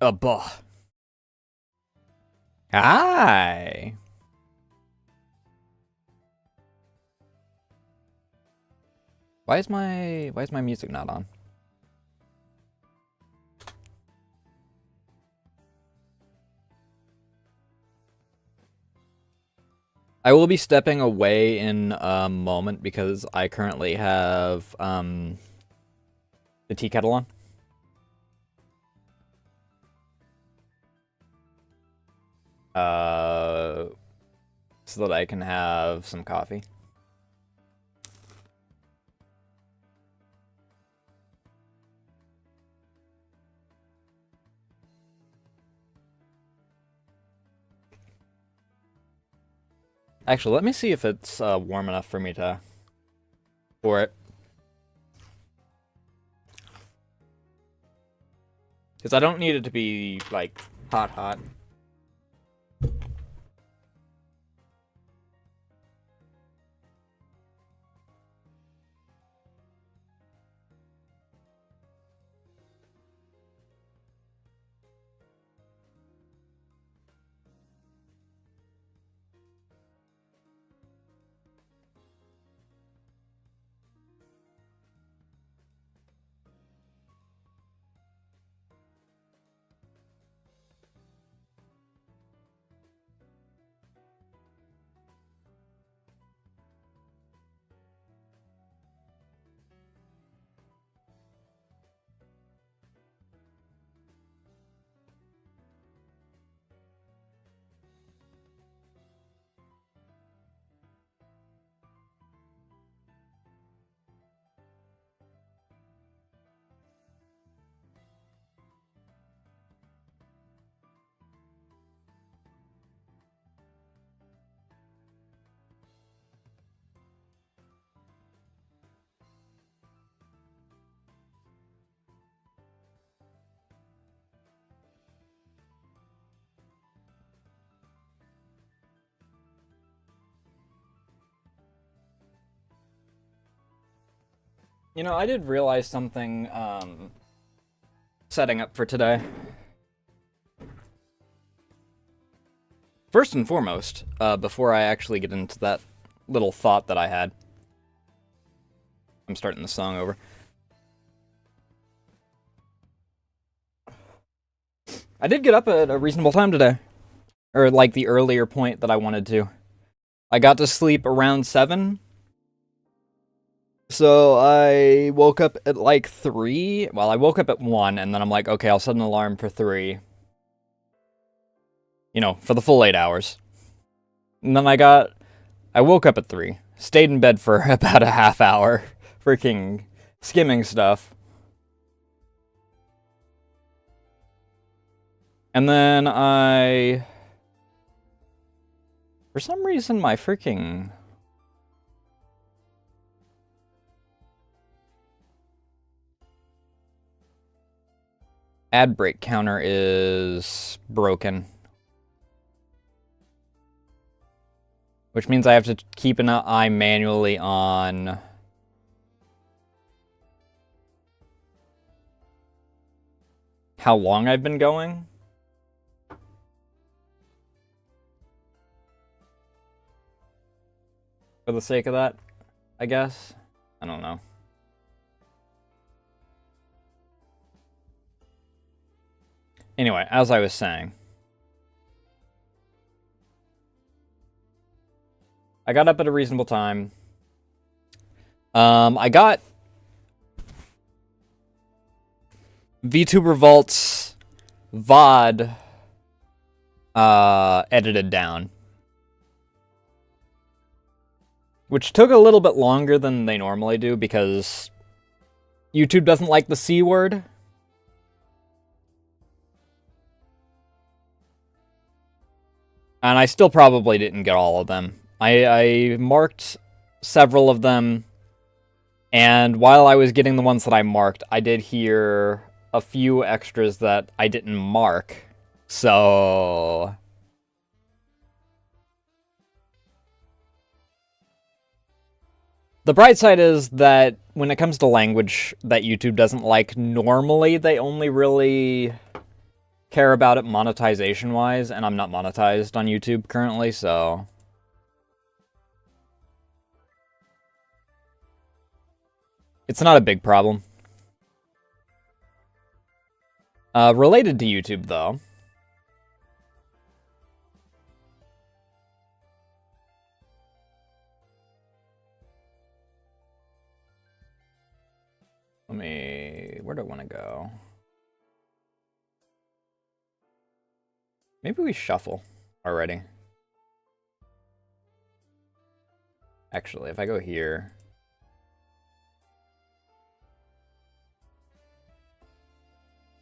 Bah. Hi. Why is my music not on? I will be stepping away in a moment because I currently have the tea kettle on. So that I can have some coffee. Actually, let me see if it's warm enough for me to pour it. Because I don't need it to be, like, hot. You know, I did realize something, setting up for today. First and foremost, before I actually get into that little thought that I had. I'm starting the song over. I did get up at a reasonable time today. Or, like, the earlier point that I wanted to. I got to sleep around 7. So I woke up at, like, 3. Well, I woke up at 1, and then I'm like, okay, I'll set an alarm for 3. You know, for the full 8 hours. And then I woke up at 3. Stayed in bed for about a half hour. Freaking skimming stuff. And then for some reason, my freaking ad break counter is broken. Which means I have to keep an eye manually on how long I've been going. For the sake of that, I guess. I don't know. Anyway, as I was saying, I got up at a reasonable time. I got VTuber Vault's VOD edited down. Which took a little bit longer than they normally do because YouTube doesn't like the C word. And I still probably didn't get all of them. I marked several of them, and while I was getting the ones that I marked, I did hear a few extras that I didn't mark. So the bright side is that when it comes to language that YouTube doesn't like, normally they only really care about it monetization-wise, and I'm not monetized on YouTube currently, so... It's not a big problem. Related to YouTube, though... Where do I want to go? Maybe we shuffle already. Actually, if I go here...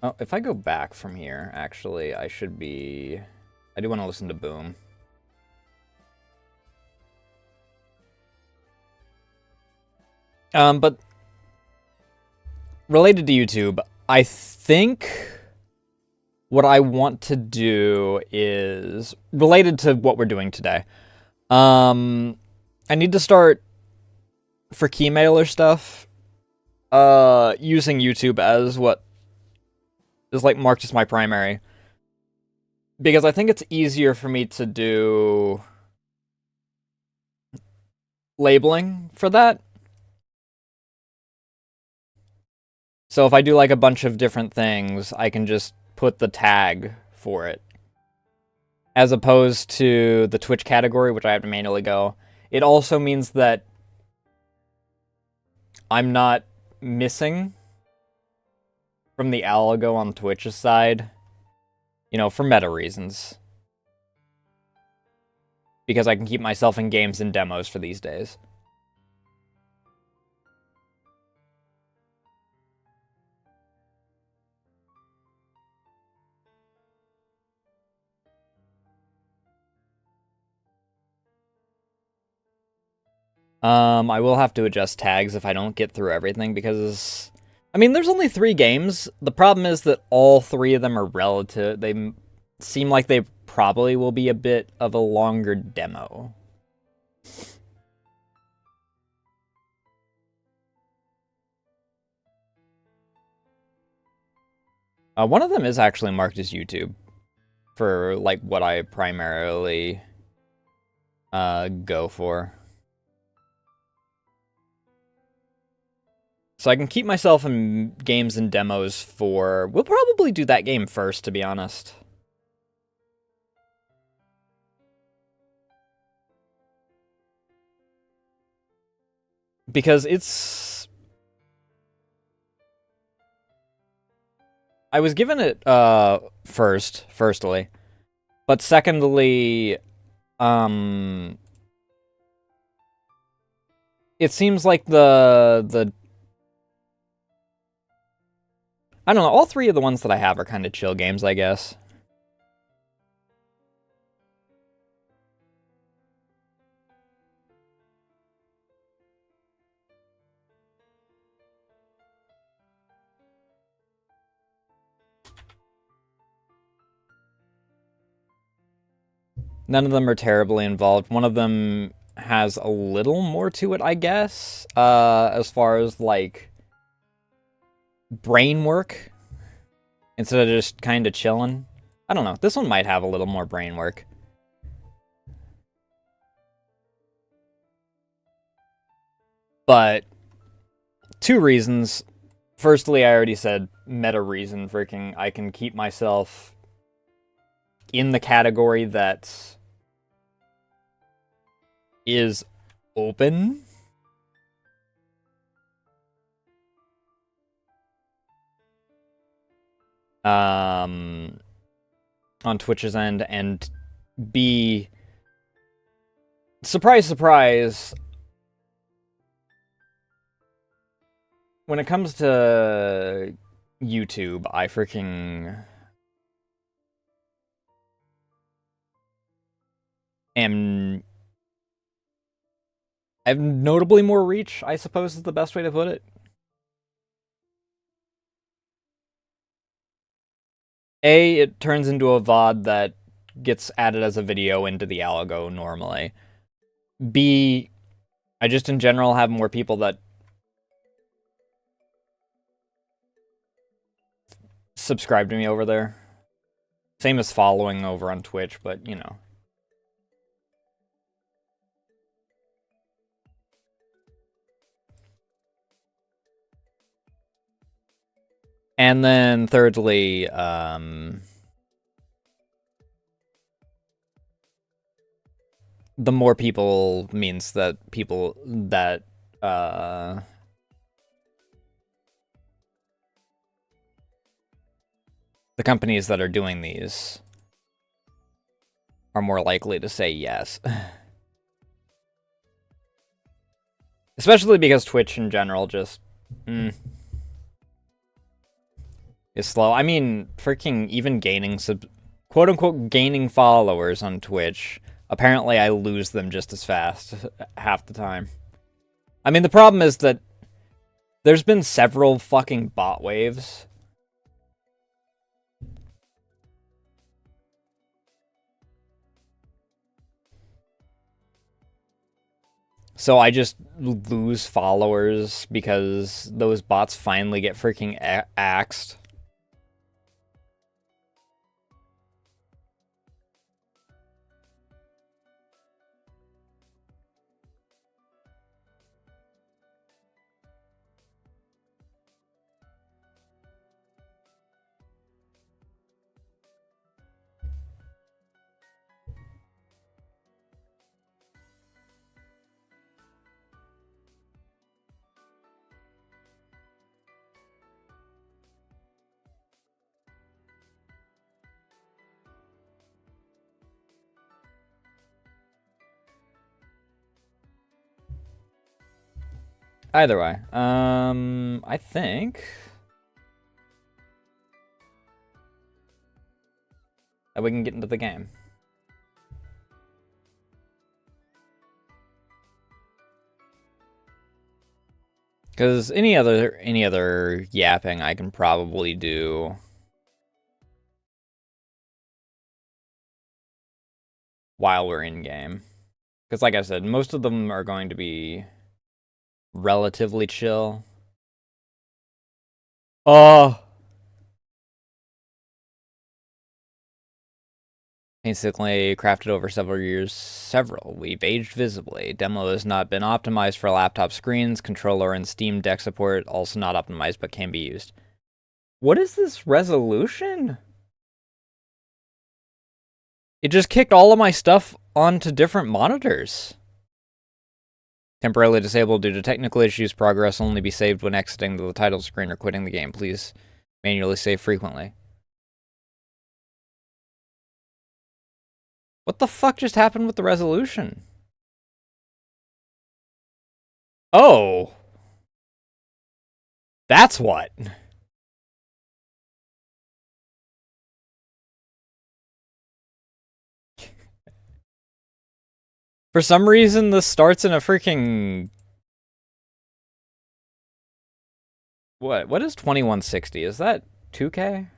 Oh, if I go back from here, actually, I should be... I do want to listen to Boom. But... Related to YouTube, I think... What I want to do is... Related to what we're doing today. I need to start... For keymailer stuff... using YouTube as what... is like marked as my primary. Because I think it's easier for me to do... labeling for that. So if I do like a bunch of different things, I can just put the tag for it. As opposed to the Twitch category, which I have to manually go. It also means that I'm not missing from the algo on Twitch's side. You know, for meta reasons. Because I can keep myself in games and demos for these days. I will have to adjust tags if I don't get through everything, because... I mean, there's only 3 games. The problem is that all 3 of them are relative. They seem like they probably will be a bit of a longer demo. One of them is actually marked as YouTube. For, like, what I primarily go for. So I can keep myself in games and demos for... We'll probably do that game first, to be honest. Because it's... I was given it, firstly. But secondly, it seems like the I don't know, all 3 of the ones that I have are kind of chill games, I guess. None of them are terribly involved. One of them has a little more to it, I guess, as far as, like, brain work, instead of just kind of chilling. I don't know, this one might have a little more brain work. But, 2 reasons. Firstly, I already said meta reason, freaking I can keep myself in the category that is open. On Twitch's end, and B, surprise, surprise, when it comes to YouTube, I freaking I have notably more reach, I suppose is the best way to put it. A, it turns into a VOD that gets added as a video into the algo normally. B, I just in general have more people that subscribe to me over there. Same as following over on Twitch, but, you know. And then thirdly, the more people means that people that the companies that are doing these are more likely to say yes. Especially because Twitch in general just is slow. I mean, freaking even gaining quote-unquote gaining followers on Twitch, apparently I lose them just as fast half the time. I mean, the problem is that there's been several fucking bot waves. So I just lose followers because those bots finally get freaking axed. Either way, I think that we can get into the game. Because any other yapping I can probably do while we're in game. Because like I said, most of them are going to be relatively chill. Basically crafted over several years. We've aged visibly. Demo has not been optimized for laptop screens. Controller and Steam Deck support also not optimized, but can be used. What is this resolution? It just kicked all of my stuff onto different monitors. Temporarily disabled due to technical issues. Progress will only be saved when exiting the title screen or quitting the game. Please manually save frequently. What the fuck just happened with the resolution? Oh. That's what. For some reason, this starts in a freaking... What is 2160? Is that 2K?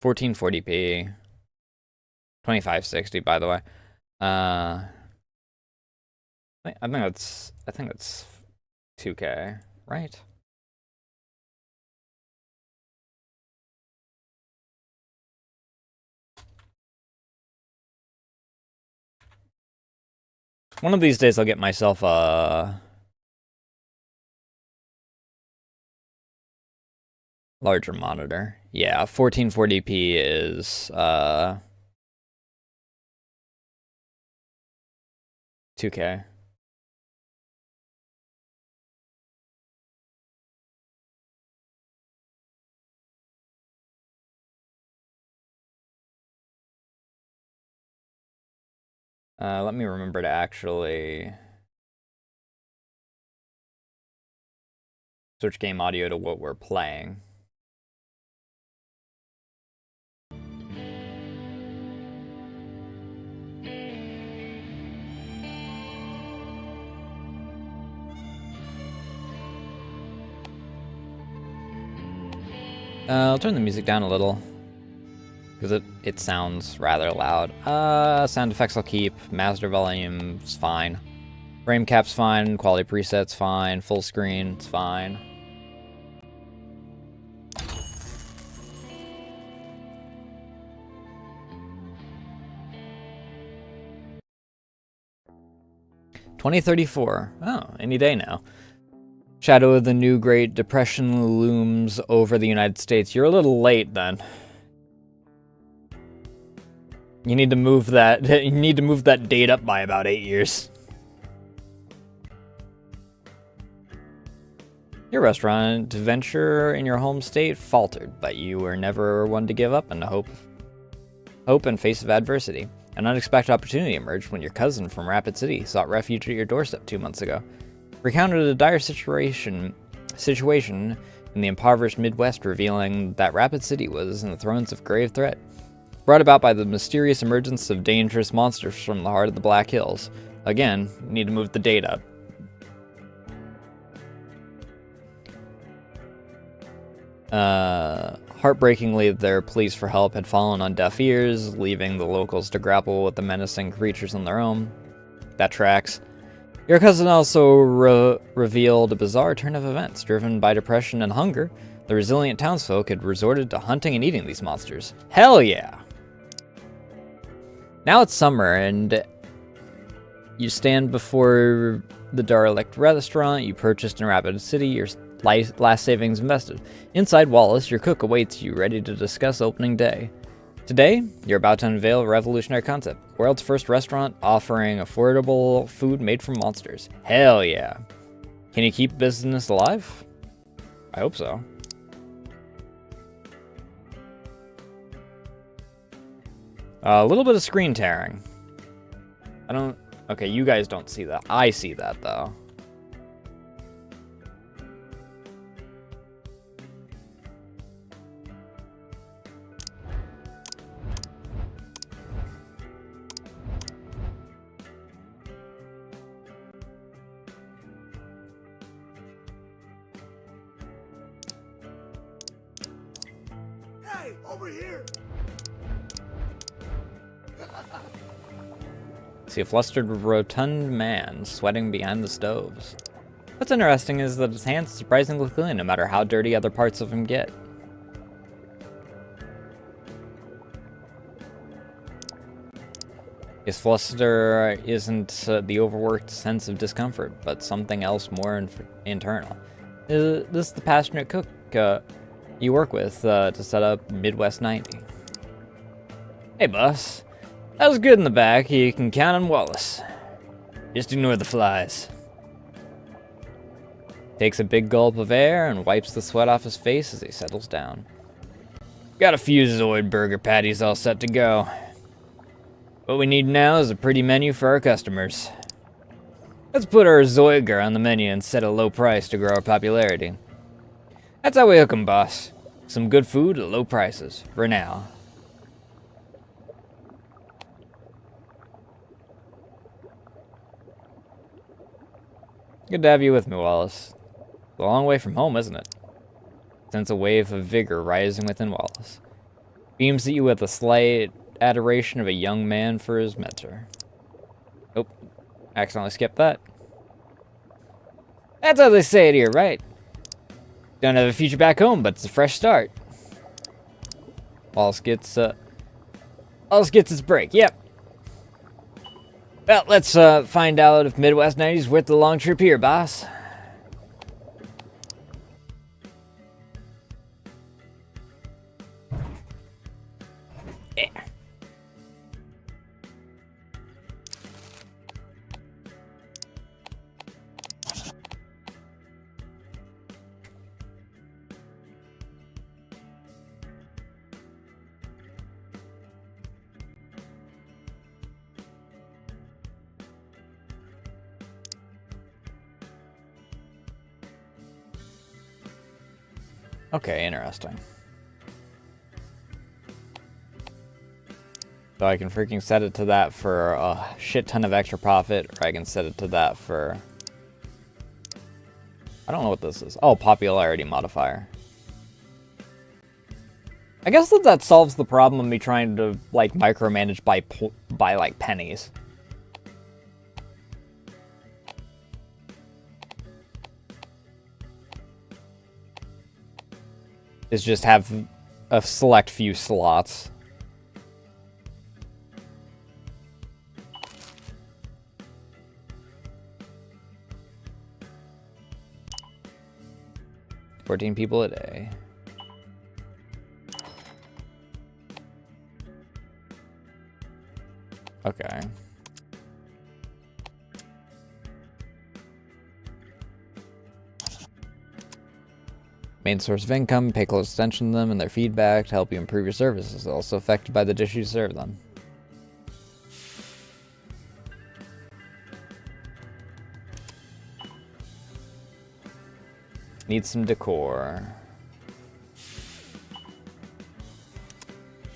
$1440p. 2560, by the way. I think that's 2K, right? One of these days I'll get myself a larger monitor. Yeah, 1440p is 2K. Let me remember to actually switch game audio to what we're playing. I'll turn the music down a little, because it sounds rather loud. Sound effects I'll keep. Master volume's fine. Frame cap's fine, quality preset's fine, full screen's fine. $2034. Oh, any day now. Shadow of the new Great Depression looms over the United States. You're a little late then. You need to move that. You need to move that date up by about 8 years. Your restaurant venture in your home state faltered, but you were never one to give up and hope in face of adversity. An unexpected opportunity emerged when your cousin from Rapid City sought refuge at your doorstep 2 months ago. Recounted a dire situation in the impoverished Midwest, revealing that Rapid City was in the throes of grave threat, brought about by the mysterious emergence of dangerous monsters from the heart of the Black Hills. Again, you need to move the date up. Heartbreakingly, their pleas for help had fallen on deaf ears, leaving the locals to grapple with the menacing creatures on their own. That tracks. Your cousin also revealed a bizarre turn of events. Driven by depression and hunger, the resilient townsfolk had resorted to hunting and eating these monsters. Hell yeah! Now it's summer, and you stand before the derelict restaurant you purchased in Rapid City, your last savings invested. Inside Wallace, your cook awaits you, ready to discuss opening day. Today, you're about to unveil a revolutionary concept. World's first restaurant offering affordable food made from monsters. Hell yeah. Can you keep business alive? I hope so. A little bit of screen tearing. Okay, you guys don't see that. I see that, though. Hey, over here! See a flustered, rotund man sweating behind the stoves. What's interesting is that his hands are surprisingly clean, no matter how dirty other parts of him get. His fluster isn't the overworked sense of discomfort, but something else more internal. This is the passionate cook you work with to set up Midwest 90. Hey, boss. That was good in the back. You can count on Wallace. Just ignore the flies. Takes a big gulp of air and wipes the sweat off his face as he settles down. Got a few Zoid burger patties all set to go. What we need now is a pretty menu for our customers. Let's put our Zoiger on the menu and set a low price to grow our popularity. That's how we hook 'em, boss. Some good food at low prices, for now. Good to have you with me, Wallace. It's a long way from home, isn't it? Sense a wave of vigor rising within Wallace. Beams at you with a slight adoration of a young man for his mentor. Oh, accidentally skipped that. That's how they say it here, right? Don't have a future back home, but it's a fresh start. Wallace gets his break, yep. Well, let's find out if Midwest 90's worth the long trip here, boss. Yeah. Okay, interesting. So I can freaking set it to that for a shit ton of extra profit, or I can set it to that for... I don't know what this is. Oh, popularity modifier. I guess that solves the problem of me trying to, like, micromanage by like, pennies. is just have a select few slots. $14 people a day. Okay. Main source of income, pay close attention to them and their feedback to help you improve your services. Also affected by the dish you serve them. Need some decor.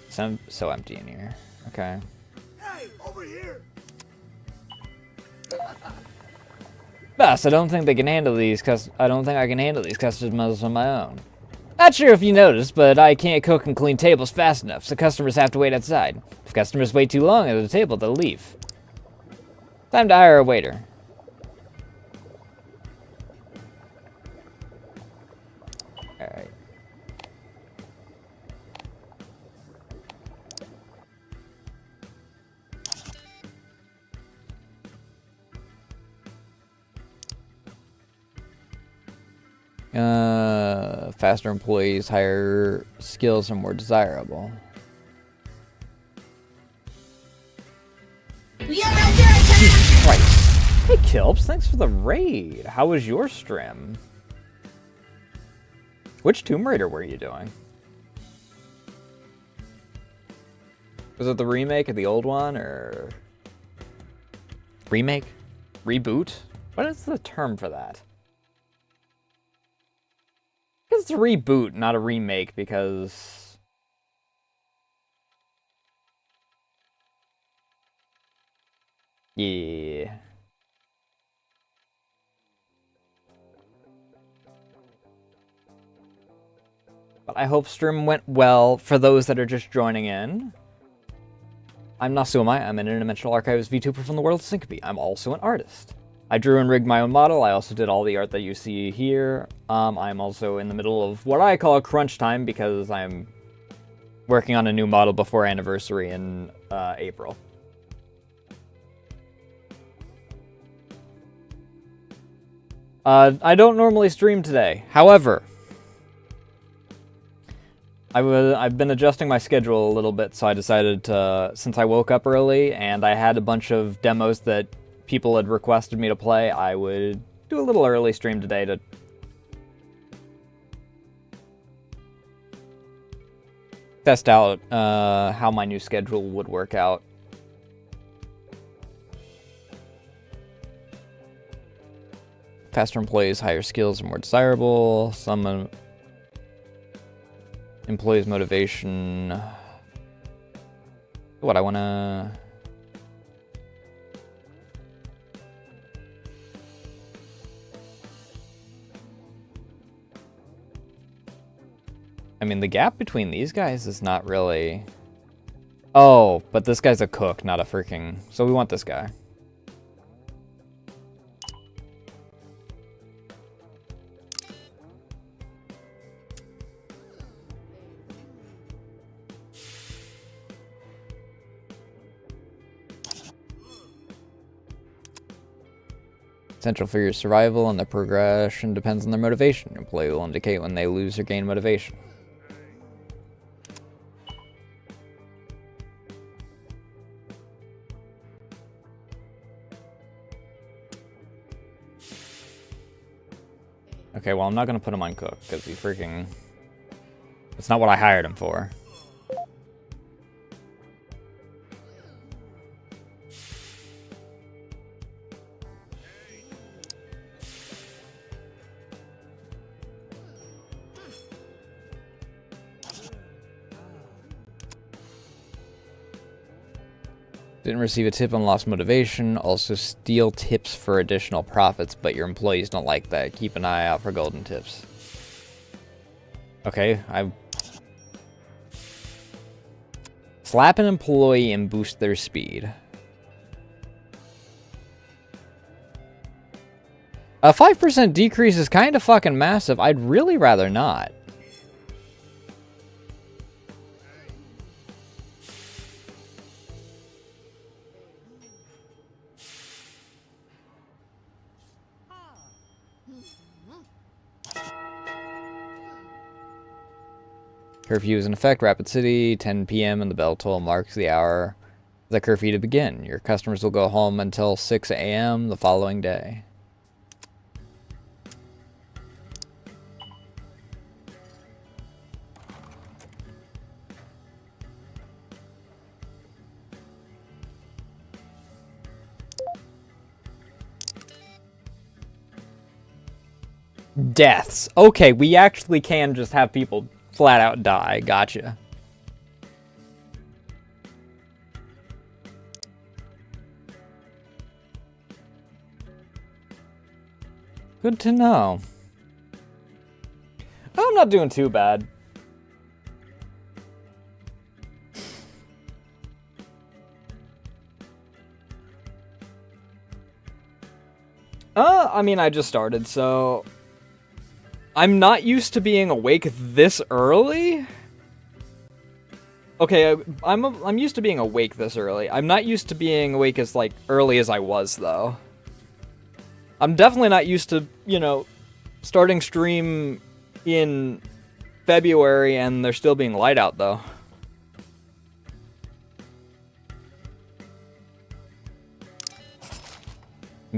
So empty in here. Okay. Hey, over here! Boss, I don't think I can handle these customers on my own. Not sure if you noticed, but I can't cook and clean tables fast enough, so customers have to wait outside. If customers wait too long at the table, they'll leave. Time to hire a waiter. Alright. Faster employees, higher skills are more desirable. Jesus Christ. Hey Kilps, thanks for the raid. How was your stream? Which Tomb Raider were you doing? Was it the remake of the old one, or... Remake? Reboot? What is the term for that? It's a reboot, not a remake, because... Yeah. But I hope stream went well for those that are just joining in. I'm Nasu, Amaya. I'm an interdimensional archivist VTuber from the world of Syncope. I'm also an artist. I drew and rigged my own model. I also did all the art that you see here. I'm also in the middle of what I call crunch time because I'm working on a new model before anniversary in April. I don't normally stream today. However, I've been adjusting my schedule a little bit, so I decided to, since I woke up early and I had a bunch of demos that people had requested me to play, I would do a little early stream today to test out how my new schedule would work out. Faster employees, higher skills are more desirable. Some employees' motivation. What I want to... I mean, the gap between these guys is not really... Oh, but this guy's a cook, not a freaking... So we want this guy. Essential for your survival, and the progression depends on their motivation. Your employee will indicate when they lose or gain motivation. Okay, well, I'm not going to put him on cook, because he freaking... It's not what I hired him for. Didn't receive a tip and lost motivation. Also steal tips for additional profits, but your employees don't like that. Keep an eye out for golden tips. Okay, slap an employee and boost their speed. A 5% decrease is kind of fucking massive. I'd really rather not. Curfew is in effect. Rapid City, 10 p.m. and the bell toll marks the hour of the curfew to begin. Your customers will go home until 6 a.m. the following day. Deaths. Okay, we actually can just have people flat out die. Gotcha. Good to know. I'm not doing too bad. I mean, I just started, so I'm not used to being awake this early. Okay, I'm used to being awake this early. I'm not used to being awake as like early as I was though. I'm definitely not used to, you know, starting stream in February and there still being light out though.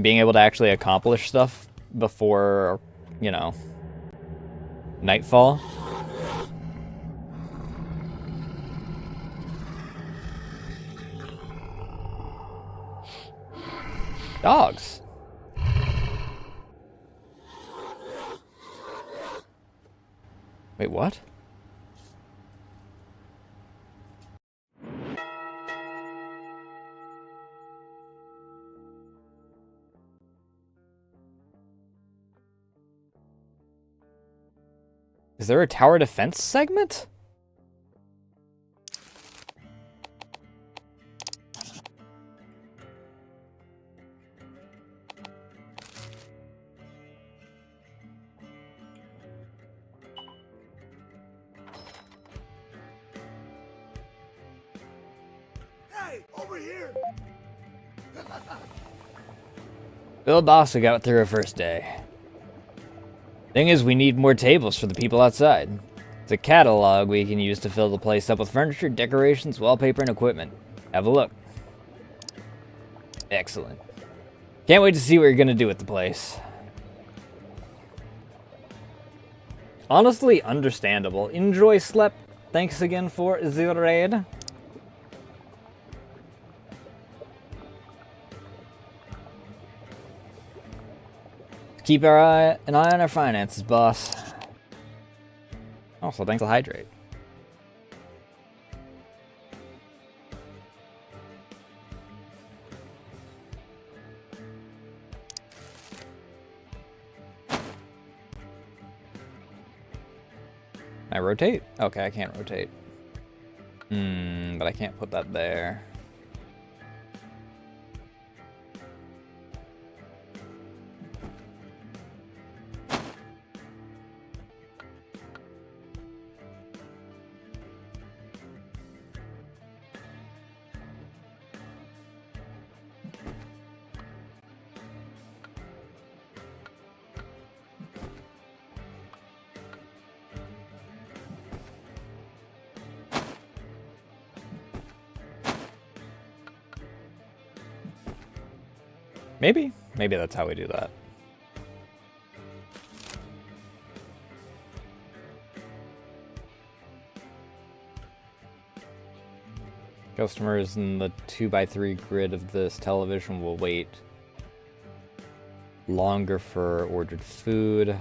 Being able to actually accomplish stuff before, you know, nightfall. Dogs. Wait, what? Is there a tower defense segment? Hey, over here! Bill also got through her first day. Thing is, we need more tables for the people outside. It's a catalog we can use to fill the place up with furniture, decorations, wallpaper, and equipment. Have a look. Excellent. Can't wait to see what you're gonna do with the place. Honestly, understandable. Enjoy Slep. Thanks again for the raid. Keep an eye on our finances, boss. Also, thanks to hydrate. I rotate? Okay, I can't rotate. But I can't put that there. Maybe? Maybe that's how we do that. Customers in the 2x3 grid of this television will wait longer for ordered food.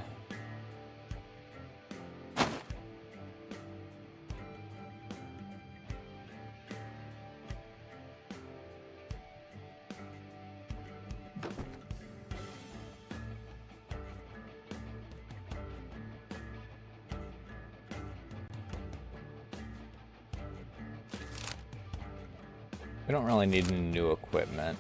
We don't really need any new equipment.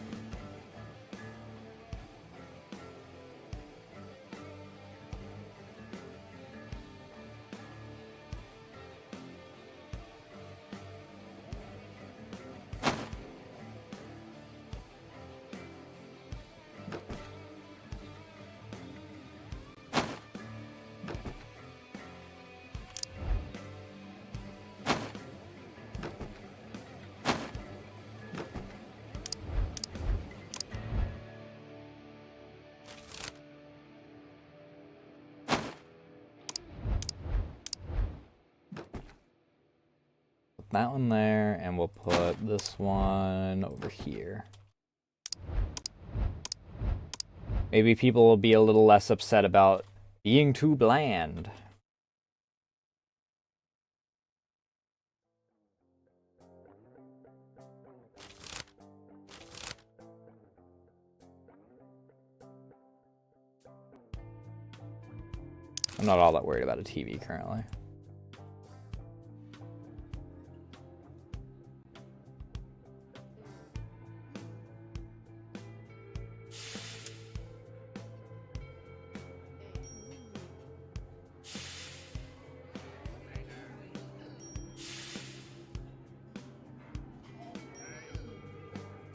that one there, and we'll put this one over here. Maybe people will be a little less upset about being too bland. I'm not all that worried about a TV currently.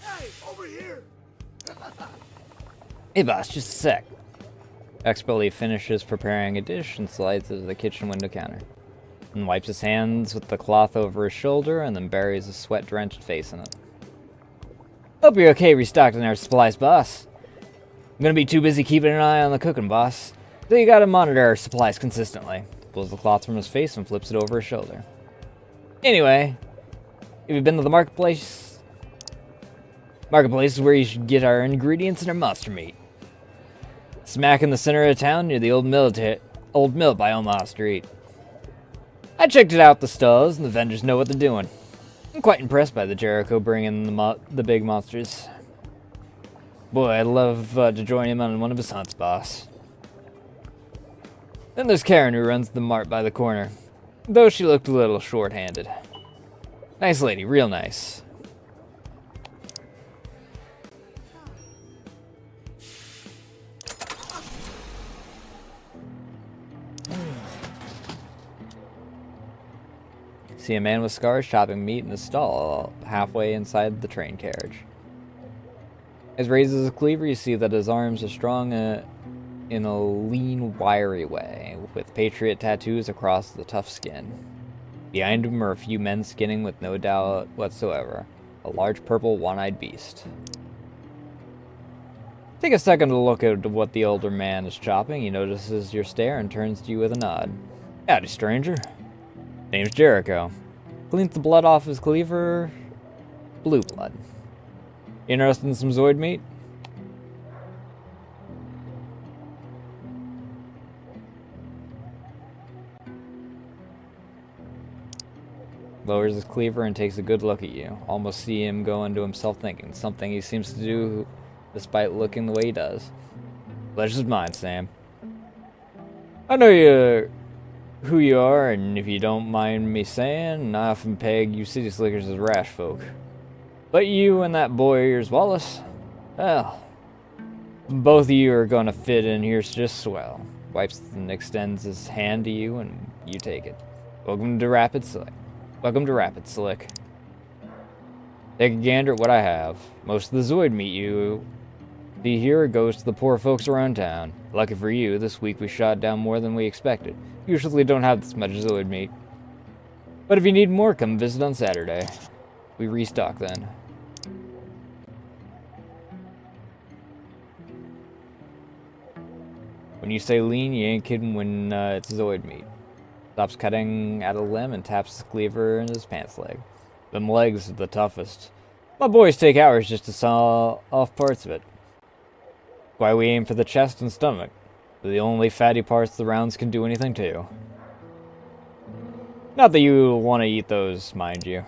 Hey, over here! Hey boss, just a sec. Expertly finishes preparing a dish and slides it to the kitchen window counter. And wipes his hands with the cloth over his shoulder and then buries his sweat-drenched face in it. Hope you're okay restocking our supplies, boss. I'm gonna be too busy keeping an eye on the cooking, boss. So you gotta monitor our supplies consistently. Pulls the cloth from his face and flips it over his shoulder. Anyway, have you been to the marketplace? Marketplace is where you should get our ingredients and our monster meat. Smack in the center of town near the old mill by Omaha Street. I checked it out the stalls, and the vendors know what they're doing. I'm quite impressed by the Jericho bringing the big monsters. Boy, I'd love to join him on one of his hunts, boss. Then there's Karen, who runs the mart by the corner, though she looked a little short-handed. Nice lady, real nice. See a man with scars chopping meat in a stall halfway inside the train carriage. As he raises his cleaver, you see that his arms are strong in a lean, wiry way, with patriot tattoos across the tough skin. Behind him are a few men skinning with no doubt whatsoever, a large purple one-eyed beast. Take a second to look at what the older man is chopping. He notices your stare and turns to you with a nod. Howdy, stranger. Name's Jericho. Cleans the blood off his cleaver. Blue blood. Interested in some Zoid meat? Lowers his cleaver and takes a good look at you. Almost see him go into himself thinking. Something he seems to do despite looking the way he does. Pleasure's mine, Sam. I know who you are, and if you don't mind me saying, I often peg you city slickers as rash folk. But you and that boy of yours, Wallace, well, both of you are gonna fit in here just swell. Wipes and extends his hand to you, and you take it. Welcome to Rapid Slick. Welcome to Rapid Slick. Take a gander at what I have. Most of the Zoid meat you see here goes to the poor folks around town. Lucky for you, this week we shot down more than we expected. Usually don't have this much Zoid meat. But if you need more, come visit on Saturday. We restock then. When you say lean, you ain't kidding when it's Zoid meat. Stops cutting at a limb and taps his cleaver in his pants leg. Them legs are the toughest. My boys take hours just to saw off parts of it. Why we aim for the chest and stomach. They're the only fatty parts the rounds can do anything to. Not that you want to eat those, mind you.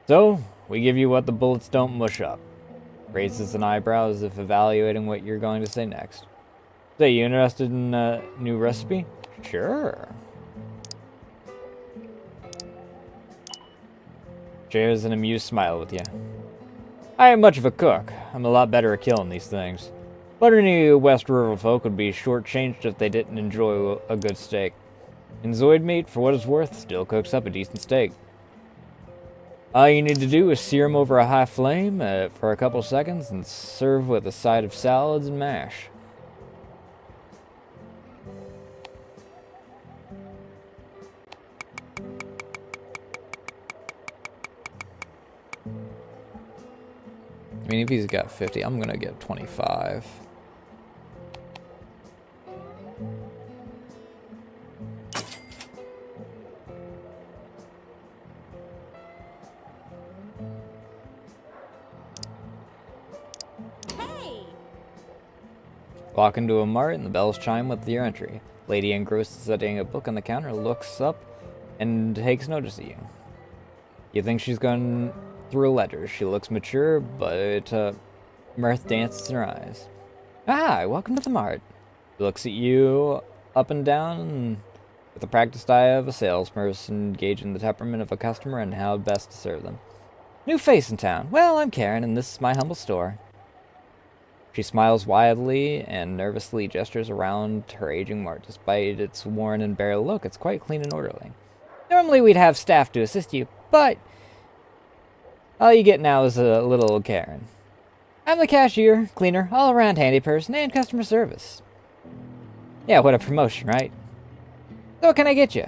So, we give you what the bullets don't mush up. Raises an eyebrow as if evaluating what you're going to say next. So, you interested in a new recipe? Sure. Shares an amused smile with you. I ain't much of a cook. I'm a lot better at killing these things. But any West Rural folk would be shortchanged if they didn't enjoy a good steak. And Zoid meat, for what it's worth, still cooks up a decent steak. All you need to do is sear them over a high flame for a couple seconds and serve with a side of salads and mash. I mean, if he's got 50, I'm gonna get 25. Walk into a mart and the bells chime with your entry. Lady engrossed studying a book on the counter looks up and takes notice of you. You think she's gone through a letter. She looks mature, but mirth dances in her eyes. Hi, welcome to the mart. She looks at you up and down with the practiced eye of a salesperson, gauging the temperament of a customer and how best to serve them. New face in town. Well, I'm Karen, and this is my humble store. She smiles widely and nervously gestures around her aging mart. Despite its worn and bare look, it's quite clean and orderly. Normally we'd have staff to assist you, but all you get now is a little Karen. I'm the cashier, cleaner, all-around handy person, and customer service. Yeah, what a promotion, right? So what can I get you?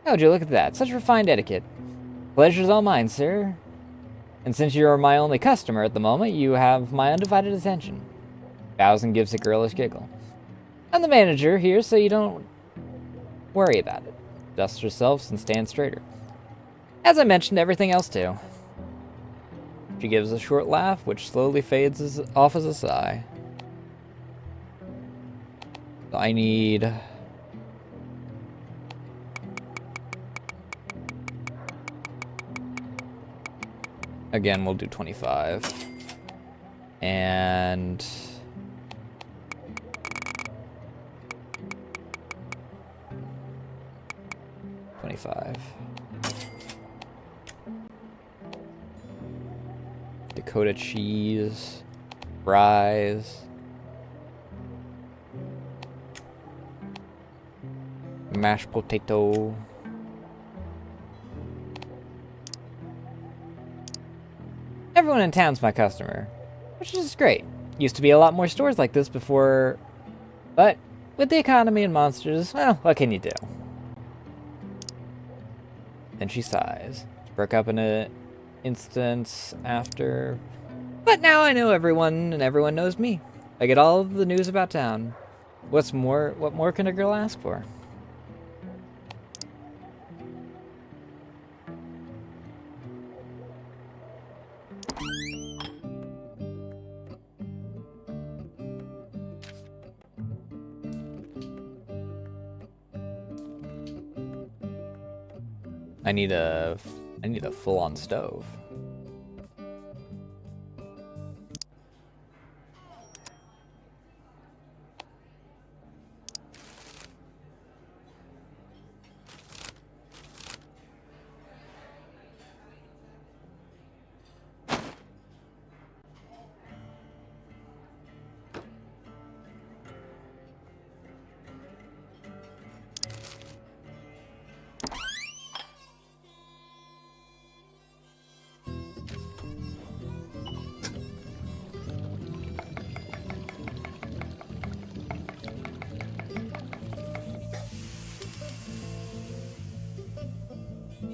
Oh, would you look at that? Such refined etiquette. Pleasure's all mine, sir. And since you're my only customer at the moment, you have my undivided attention. Bows and gives a girlish giggle. I'm the manager here, so you don't worry about it. Dusts herself and stands straighter. As I mentioned, everything else too. She gives a short laugh, which slowly fades off as a sigh. I need... Again, we'll do 25. And... 25. Dakota cheese. Fries. Mashed potato. Everyone in town's my customer, which is great. Used to be a lot more stores like this before, but with the economy and monsters, well, what can you do? Then she sighs. Broke up in an instant after. But now I know everyone, and everyone knows me. I get all of the news about town. What more can a girl ask for? I need a full-on stove.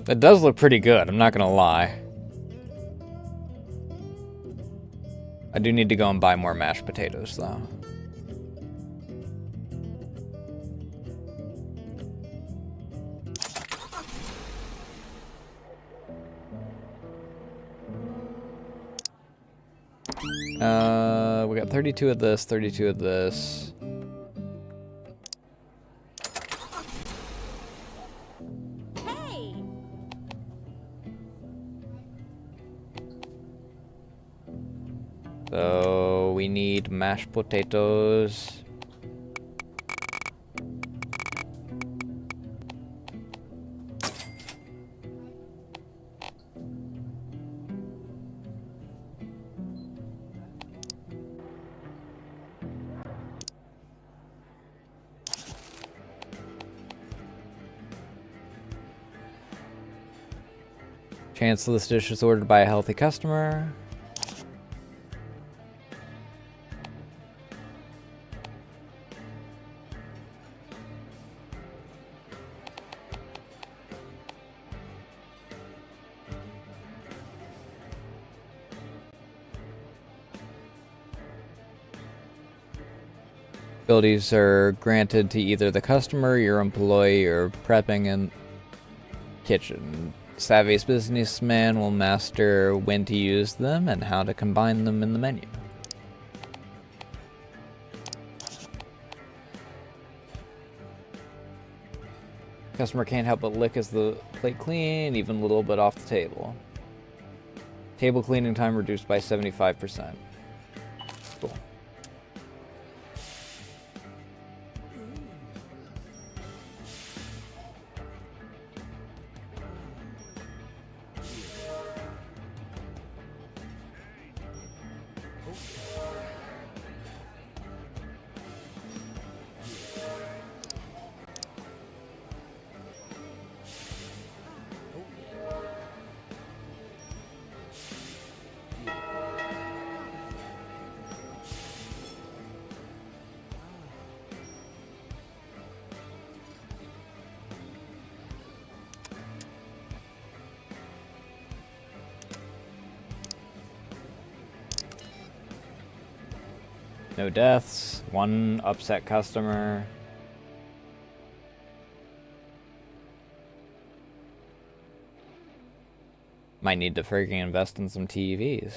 It does look pretty good, I'm not gonna lie. I do need to go and buy more mashed potatoes, though. We got 32 of this, 32 of this. So we need mashed potatoes. Cancel this dish is ordered by a healthy customer. Abilities are granted to either the customer, your employee, or prepping in kitchen. Savviest businessman will master when to use them and how to combine them in the menu. Customer can't help but lick as the plate clean, even a little bit off the table. Table cleaning time reduced by 75%. Cool. No deaths, one upset customer. Might need to freaking invest in some TVs.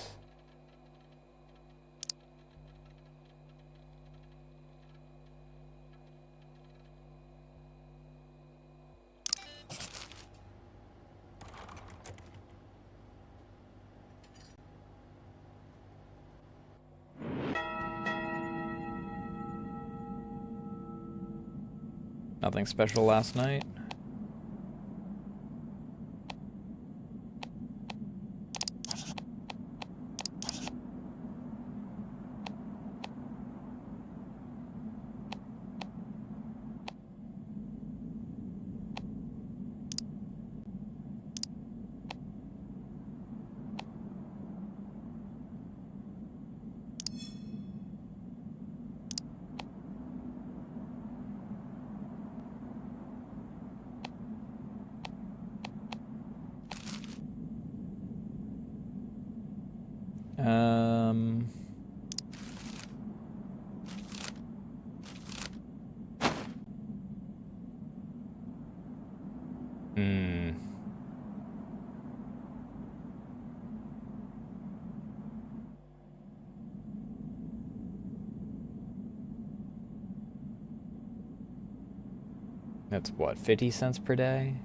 Nothing special last night. That's what, 50 cents per day?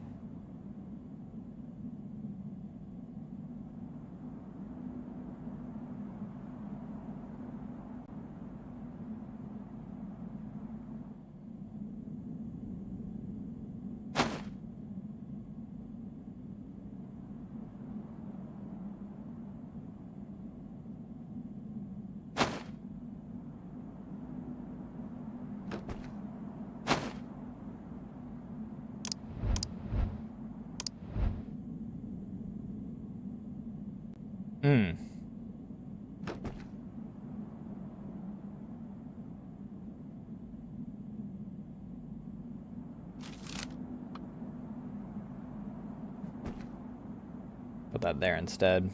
Put that there instead.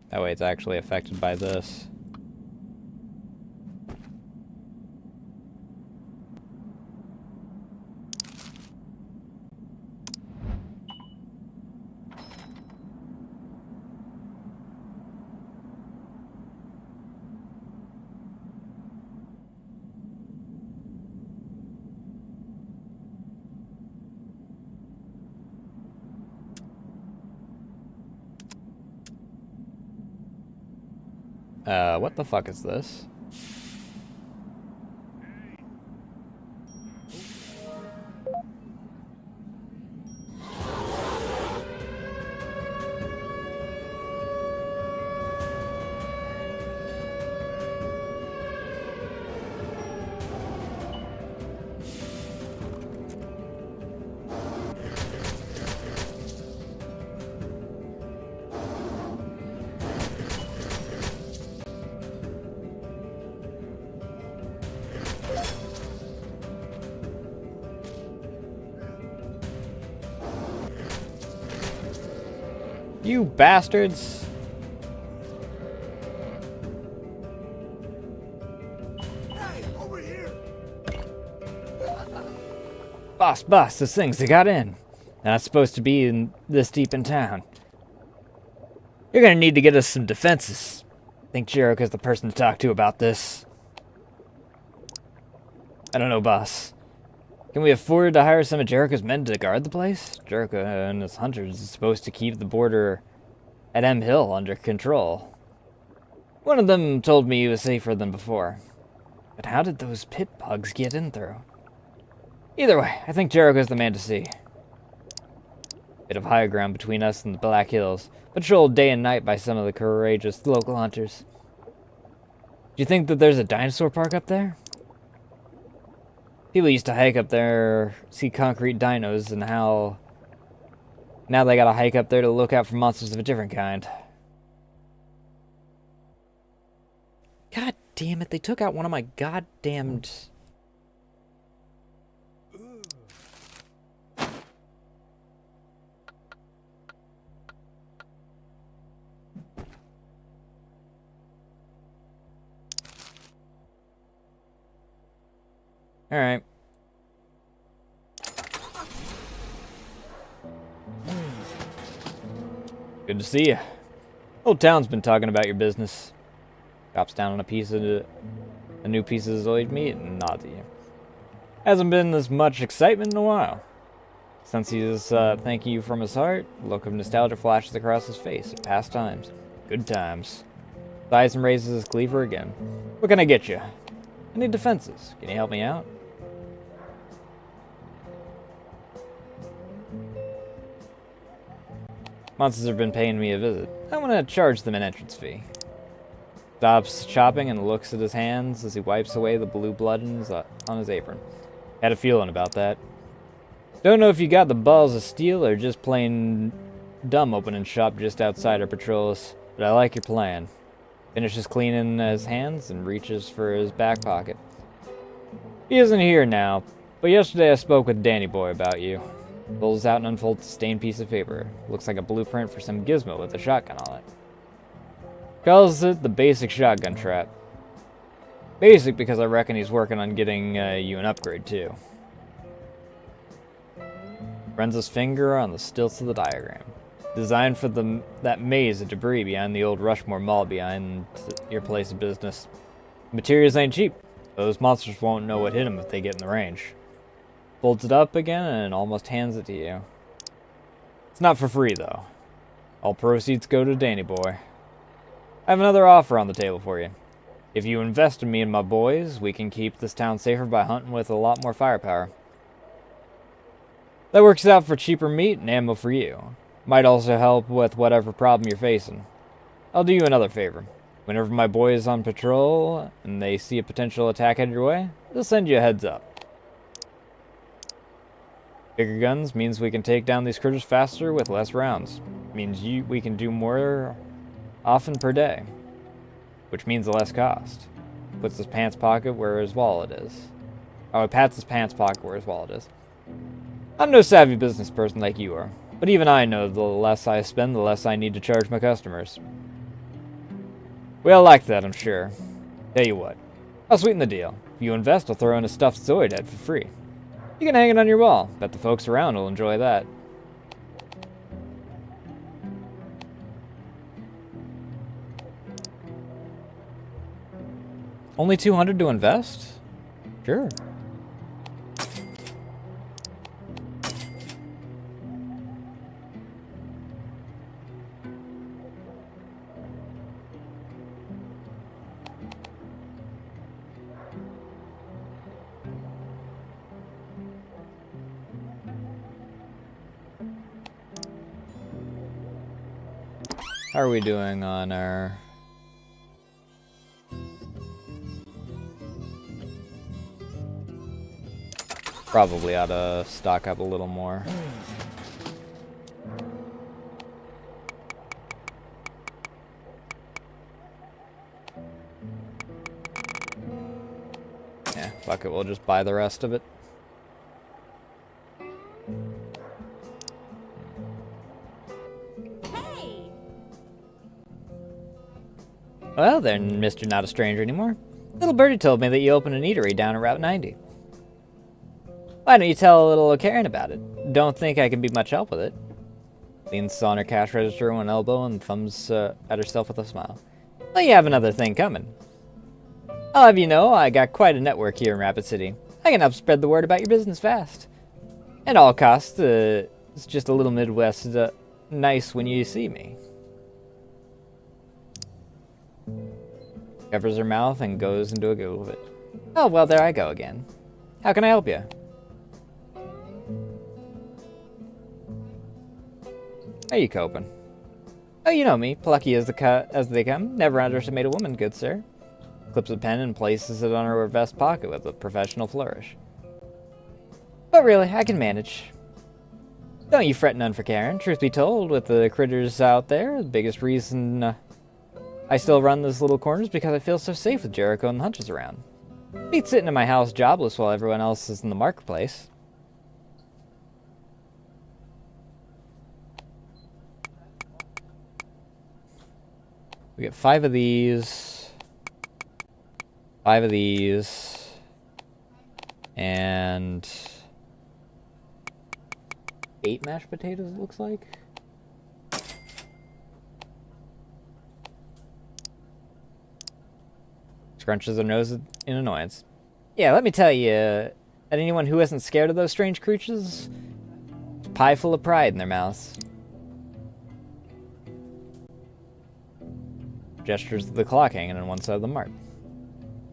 That way it's actually affected by this. What the fuck is this? You bastards! Hey, over here! Boss, those things, they got in. They're not supposed to be this deep in town. You're gonna need to get us some defenses. I think Jericho's the person to talk to about this. I don't know, boss. Can we afford to hire some of Jericho's men to guard the place? Jericho and his hunters is supposed to keep the border at M Hill under control. One of them told me he was safer than before. But how did those pit bugs get in through? Either way, I think Jericho's the man to see. Bit of higher ground between us and the Black Hills, patrolled day and night by some of the courageous local hunters. Do you think that there's a dinosaur park up there? People used to hike up there, see concrete dinos, and how now they gotta hike up there to look out for monsters of a different kind. God damn it, they took out one of my goddamned... Alright. Good to see you. Old town's been talking about your business. Drops down on a new piece of Zoid meat and nods at you. Hasn't been this much excitement in a while. Since he's thanking you from his heart, a look of nostalgia flashes across his face at past times. Good times. Sighs and raises his cleaver again. What can I get you? I need defenses. Can you help me out? Monsters have been paying me a visit. I want to charge them an entrance fee. Stops chopping and looks at his hands as he wipes away the blue blood on his apron. Had a feeling about that. Don't know if you got the balls of steel or just plain dumb opening shop just outside our patrols, but I like your plan. Finishes cleaning his hands and reaches for his back pocket. He isn't here now, but yesterday I spoke with Danny Boy about you. Pulls out and unfolds a stained piece of paper. Looks like a blueprint for some gizmo with a shotgun on it. Calls it the basic shotgun trap. Basic because I reckon he's working on getting you an upgrade too. Runs his finger on the stilts of the diagram. Designed for that maze of debris behind the old Rushmore Mall behind your place of business. Materials ain't cheap. Those monsters won't know what hit them if they get in the range. Folds it up again and almost hands it to you. It's not for free, though. All proceeds go to Danny Boy. I have another offer on the table for you. If you invest in me and my boys, we can keep this town safer by hunting with a lot more firepower. That works out for cheaper meat and ammo for you. Might also help with whatever problem you're facing. I'll do you another favor. Whenever my boy is on patrol and they see a potential attack headed your way, they'll send you a heads up. Bigger guns means we can take down these critters faster with less rounds. Means we can do more often per day, which means less cost. Puts his pants pocket where his wallet is. Oh, he pats his pants pocket where his wallet is. I'm no savvy business person like you are, but even I know the less I spend, the less I need to charge my customers. We all like that, I'm sure. Tell you what, I'll sweeten the deal. If you invest, I'll throw in a stuffed Zoid head for free. You can hang it on your wall. Bet the folks around will enjoy that. Only 200 to invest? Sure. How are we doing on our... Probably ought to stock up a little more. Yeah, fuck it, we'll just buy the rest of it. Well then, Mr. Not a Stranger anymore. Little birdie told me that you opened an eatery down at Route 90. Why don't you tell a little Karen about it? don't think I can be much help with it. Leans on her cash register one elbow and thumbs at herself with a smile. Well, you have another thing coming. I'll have you know, I got quite a network here in Rapid City. I can help spread the word about your business fast. At all costs, it's just a little Midwest nice when you see me. Covers her mouth and goes into a giggle of it. Oh, well, there I go again. How can I help you? How you coping? Oh, you know me, plucky as they come. Never underestimate a woman, good sir. Clips a pen and places it on her vest pocket with a professional flourish. But really, I can manage. Don't you fret none for Karen. Truth be told, with the critters out there, the biggest reason I still run this little corner is because I feel so safe with Jericho and the hunters around. Beats sitting in my house jobless while everyone else is in the marketplace. We get 5 of these, 5 of these, and 8 mashed potatoes, it looks like. Scrunches her nose in annoyance. Yeah, let me tell you, that anyone who isn't scared of those strange creatures, is a pie full of pride in their mouths. Gestures to the clock hanging on one side of the mart.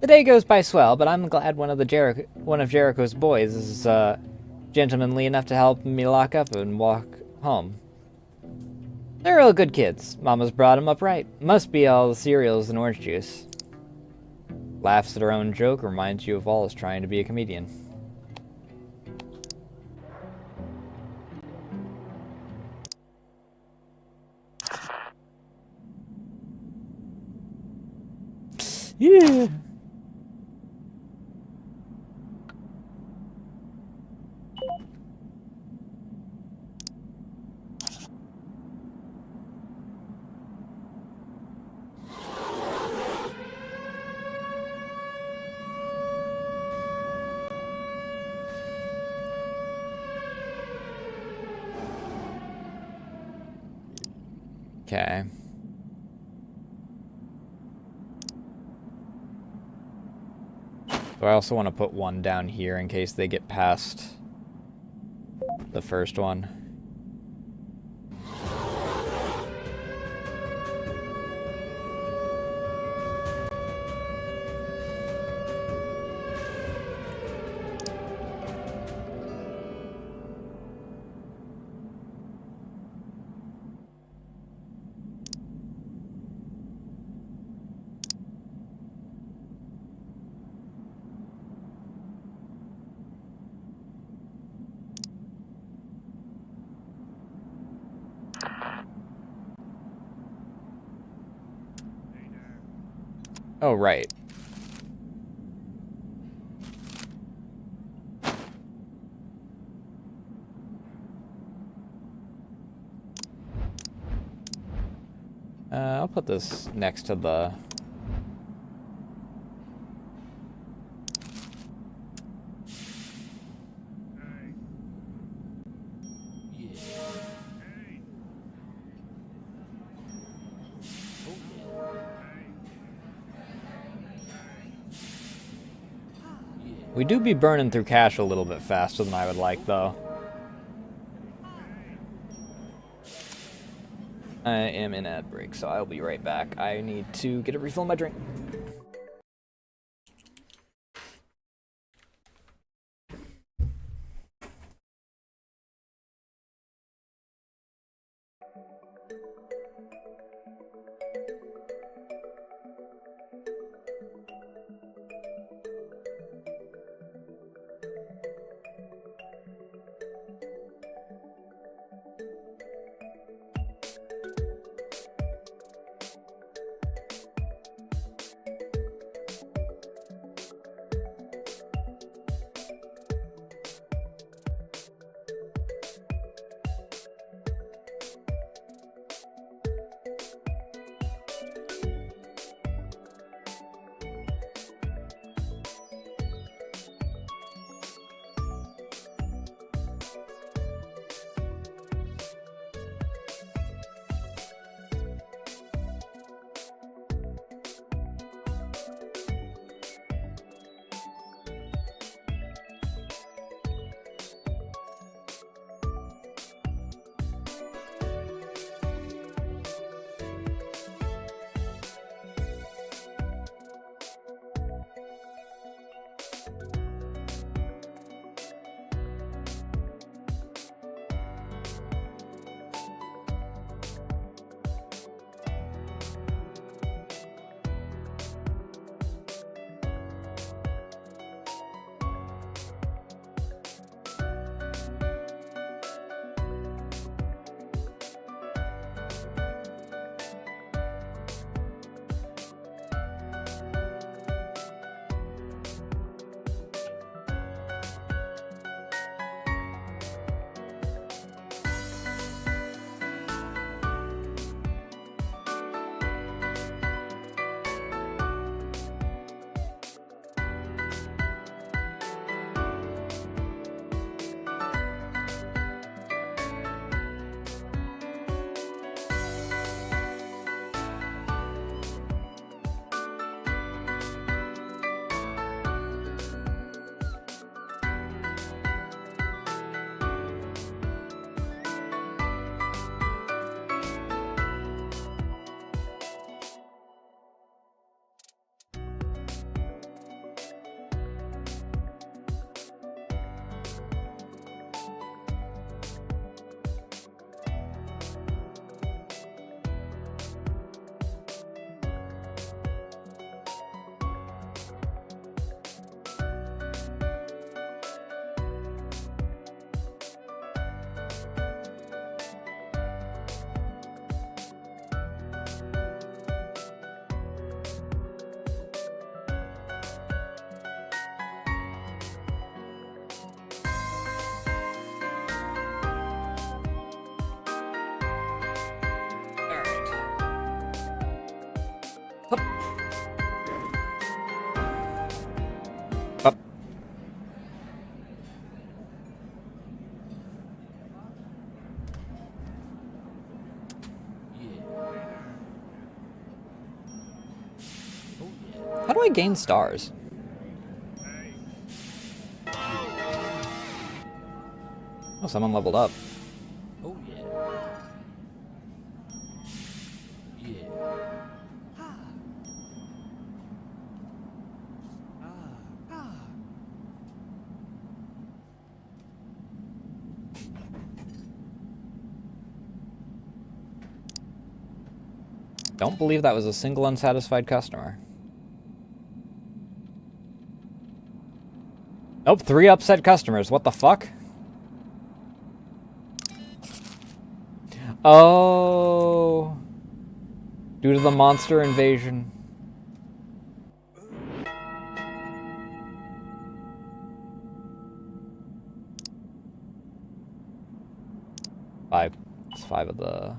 The day goes by swell, but I'm glad one of Jericho's boys is gentlemanly enough to help me lock up and walk home. They're real good kids. Mama's brought 'em up right. Must be all the cereals and orange juice. Laughs at her own joke, reminds you of Wallace trying to be a comedian. Yeah. Okay. So I also want to put one down here in case they get past the first one. Oh, right. I'll put this next to the... We do be burning through cash a little bit faster than I would like, though. I am in ad break, so I'll be right back. I need to get a refill on my drink. Hup. Up. How do I gain stars? Oh, someone leveled up. Oh yeah. Yeah. Don't believe that was a single unsatisfied customer. Nope, 3 upset customers. What the fuck? Oh. Due to the monster invasion. Five. It's 5 of the...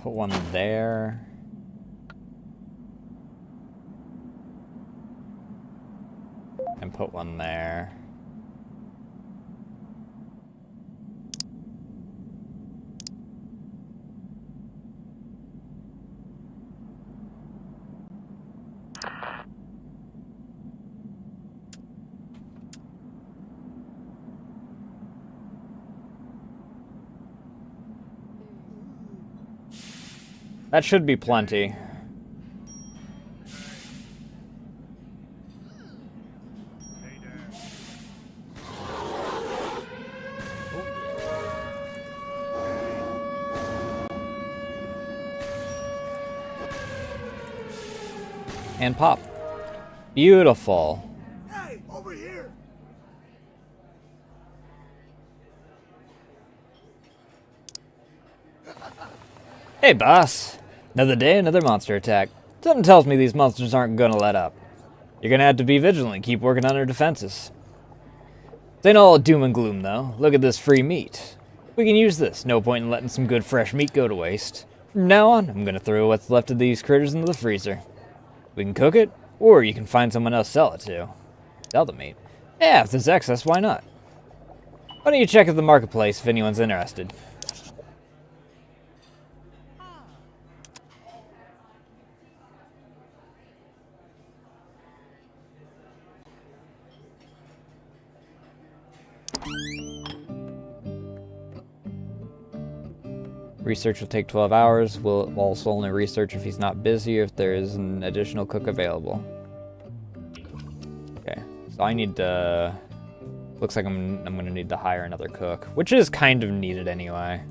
Put one there. And put one there. That should be plenty. And pop. Beautiful. Hey, over here! Hey, boss. Another day, another monster attack. Something tells me these monsters aren't gonna let up. You're gonna have to be vigilant and keep working on our defenses. This ain't all doom and gloom, though. Look at this free meat. We can use this. No point in letting some good fresh meat go to waste. From now on, I'm gonna throw what's left of these critters into the freezer. We can cook it, or you can find someone else to sell it to. Sell the meat? Yeah, if there's excess, why not? Why don't you check at the marketplace if anyone's interested? Research will take 12 hours. We'll also only research if he's not busy or if there is an additional cook available. Okay, so I need to... Looks like I'm gonna need to hire another cook, which is kind of needed anyway.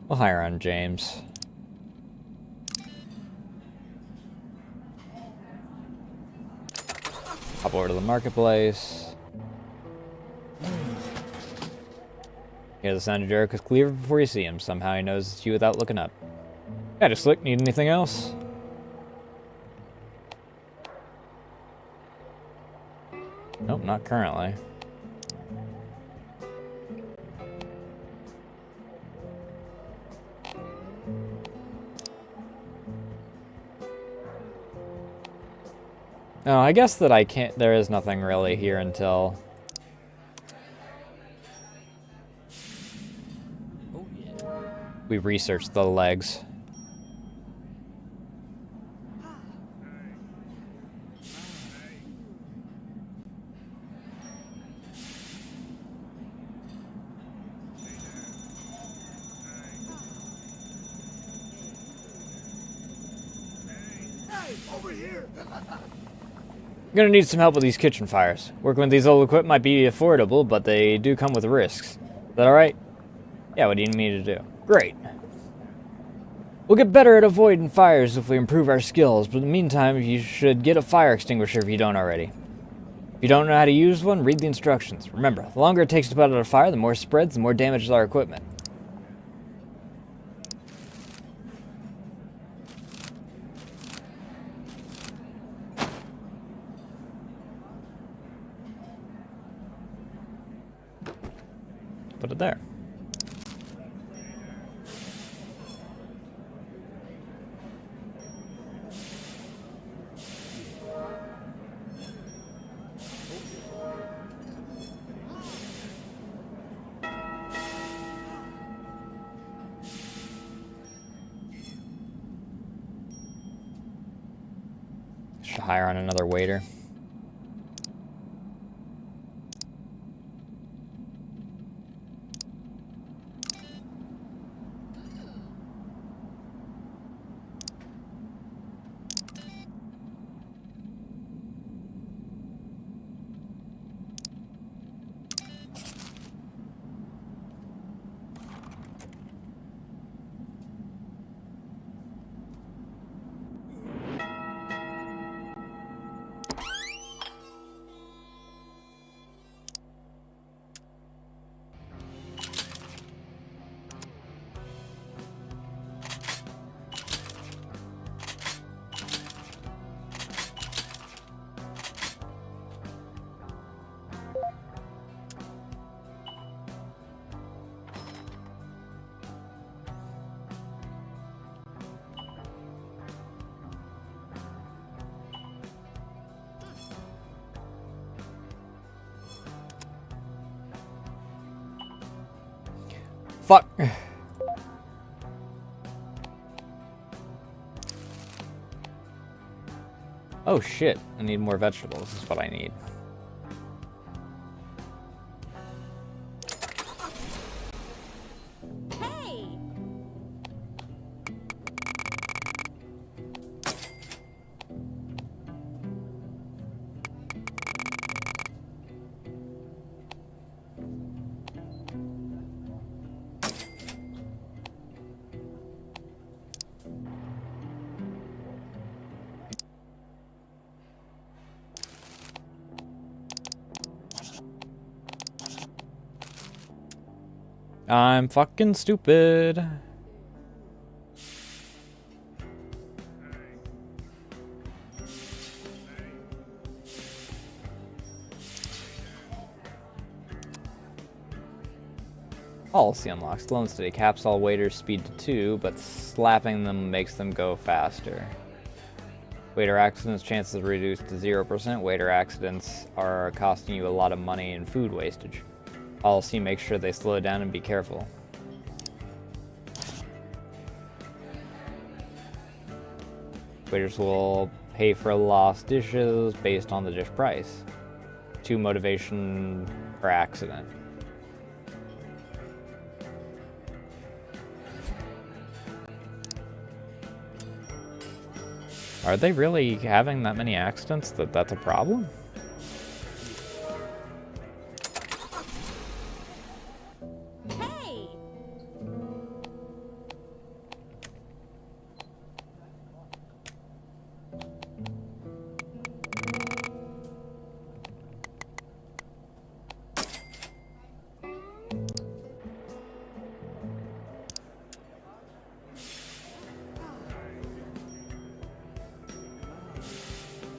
We'll hire on James. Hop over to the marketplace. Hear the sound of Jericho's cleaver before you see him. Somehow he knows it's you without looking up. Yeah, just slick. Need anything else? Nope, not currently. No, I guess that I can't. There is nothing really here until. Oh yeah. We research the legs. Hey, over here! I'm gonna need some help with these kitchen fires. Working with these old equipment might be affordable, but they do come with risks. Is that alright? Yeah, what do you need me to do? Great. We'll get better at avoiding fires if we improve our skills, but in the meantime, you should get a fire extinguisher if you don't already. If you don't know how to use one, read the instructions. Remember, the longer it takes to put out a fire, the more it spreads, the more damages our equipment. Put it there. Should hire on another waiter. Fuck. Oh shit, I need more vegetables, is what I need. Hey! I'm fucking stupid. Policy unlocks. Slow and steady caps all waiters speed to 2, but slapping them makes them go faster. Waiter accidents chances reduced to 0%. Waiter accidents are costing you a lot of money in food wastage. Policy makes sure they slow down and be careful. Waiters will pay for lost dishes based on the dish price. 2 motivation per accident. Are they really having that many accidents that that's a problem? Hey!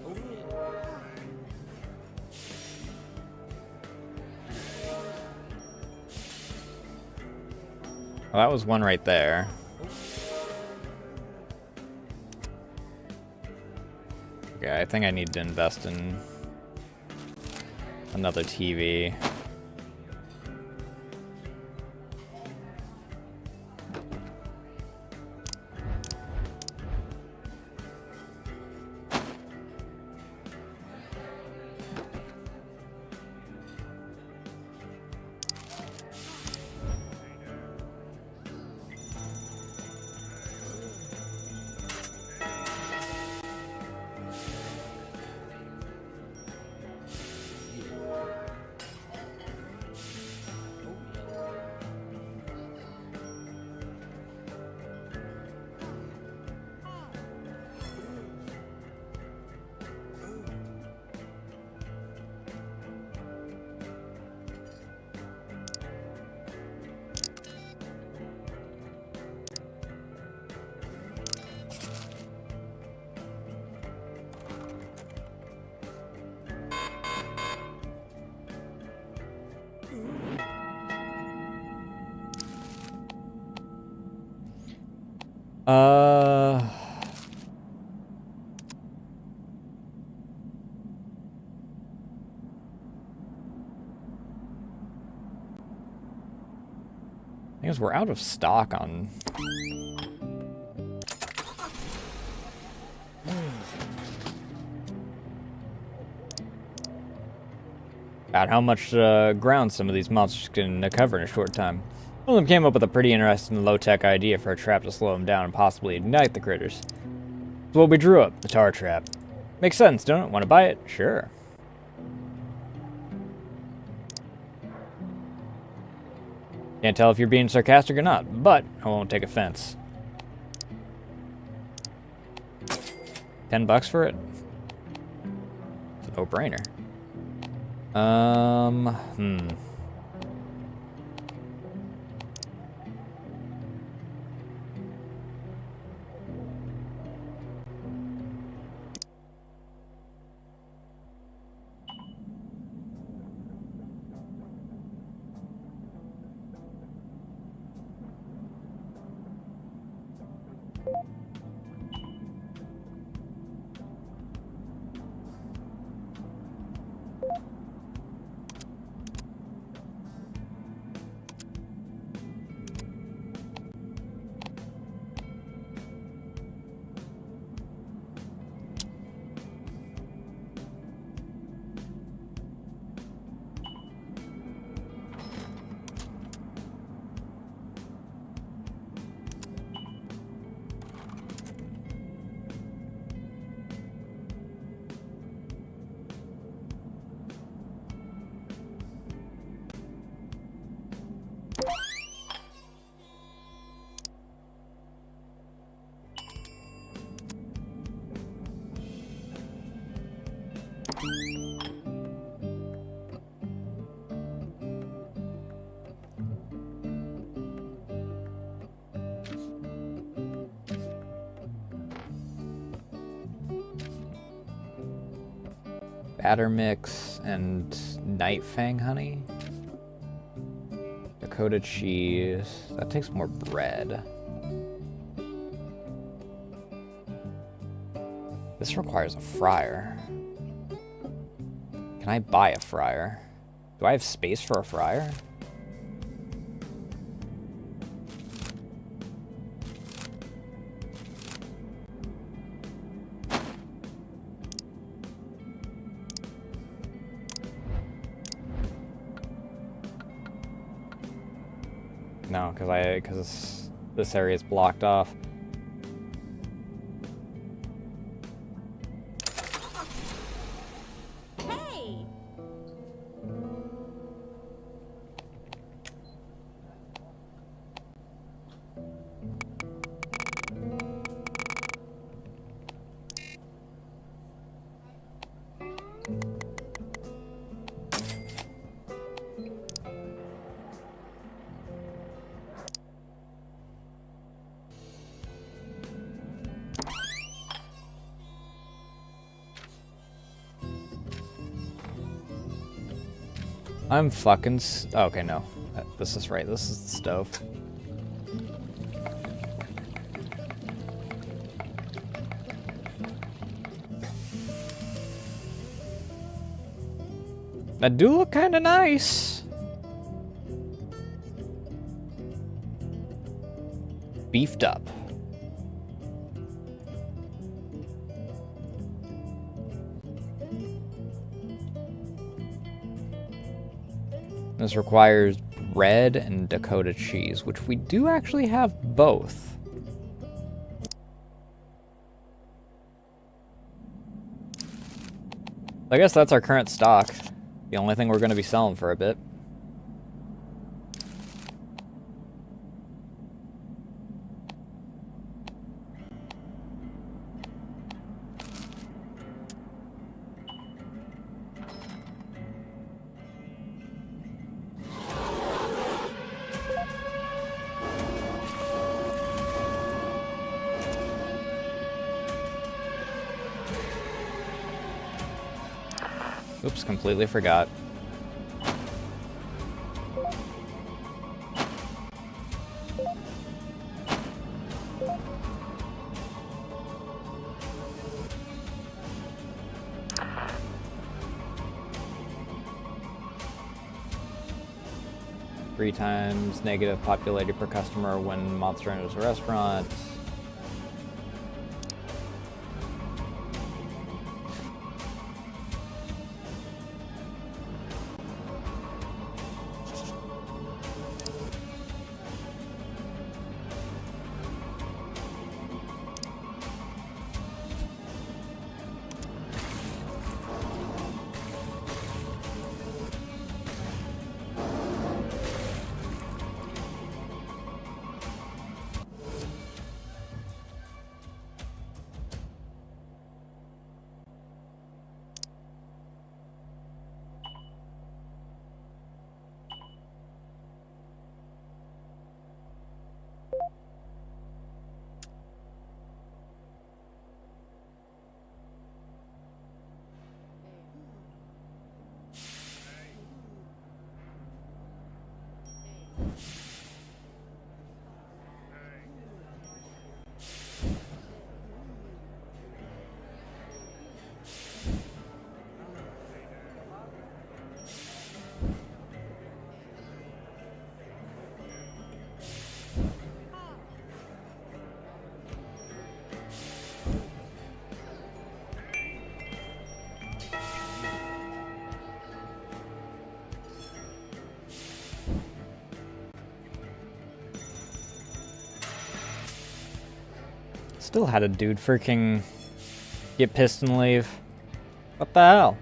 Oh yeah. Well, that was one right there. Okay, I think I need to invest in another TV. I guess we're out of stock on... about how much ground some of these monsters can cover in a short time. One of them came up with a pretty interesting low-tech idea for a trap to slow them down and possibly ignite the critters. It's what we drew up, the tar trap. Makes sense, don't it? Want to buy it? Sure. Can't tell if you're being sarcastic or not, but I won't take offense. $10 for it? It's a no-brainer. Batter mix and night fang honey. Dakota cheese. That takes more bread. This requires a fryer. Can I buy a fryer? Do I have space for a fryer? No, because this area is blocked off. Hey! I'm fucking okay, no. This is right. This is the stove. That do look kind of nice. Beefed up. This requires bread and Dakota cheese, which we do actually have both. I guess that's our current stock. The only thing we're going to be selling for a bit. Oops, completely forgot. Three times negative popularity per customer when Monster enters a restaurant. Still had a dude freaking get pissed and leave. What the hell?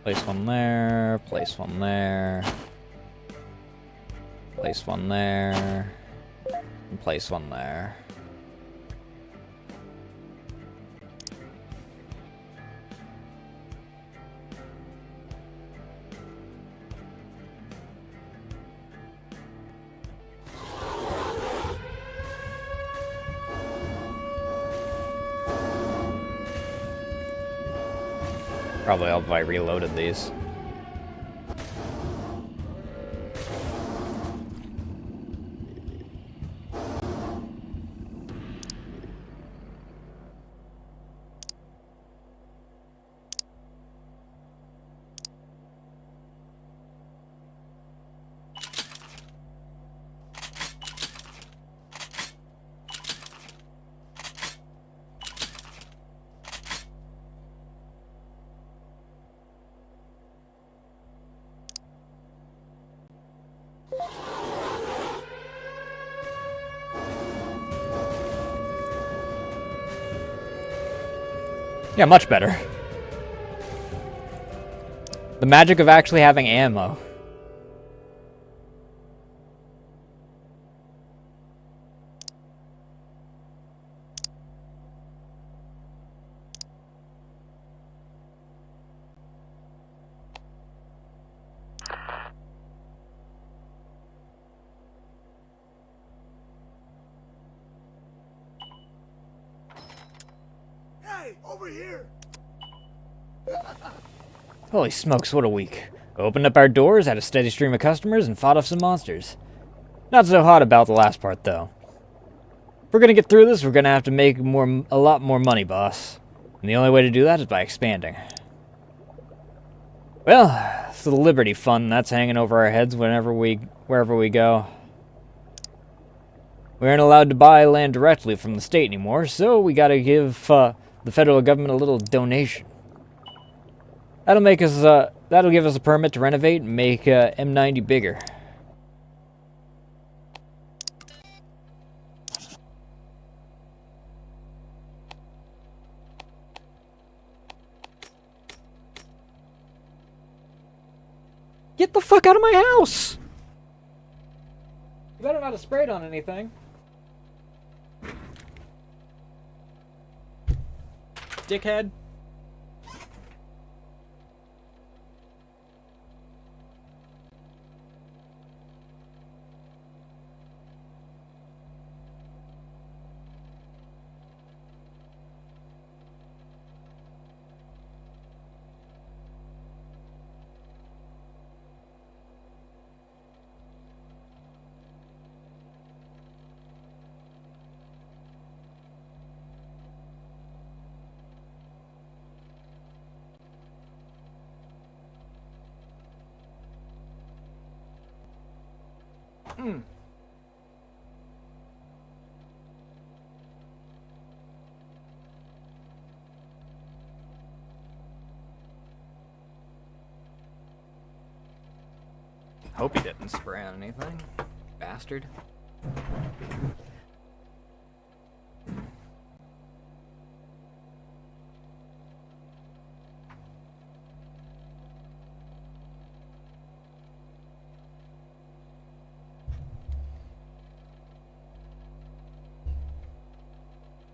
Place one there, place one there, place one there, and place one there. Probably help if I reloaded these. Yeah, much better. The magic of actually having ammo. Hey, over here! Holy smokes, what a week. Opened up our doors, had a steady stream of customers, and fought off some monsters. Not so hot about the last part, though. If we're gonna get through this, we're gonna have to make a lot more money, boss. And the only way to do that is by expanding. Well, it's the Liberty Fund that's hanging over our heads wherever we go. We aren't allowed to buy land directly from the state anymore, so we gotta give the federal government a little donation. That'll give us a permit to renovate and make M90 bigger. Get the fuck out of my house! You better not have sprayed on anything. Dickhead. Hope he didn't spray on anything. Bastard.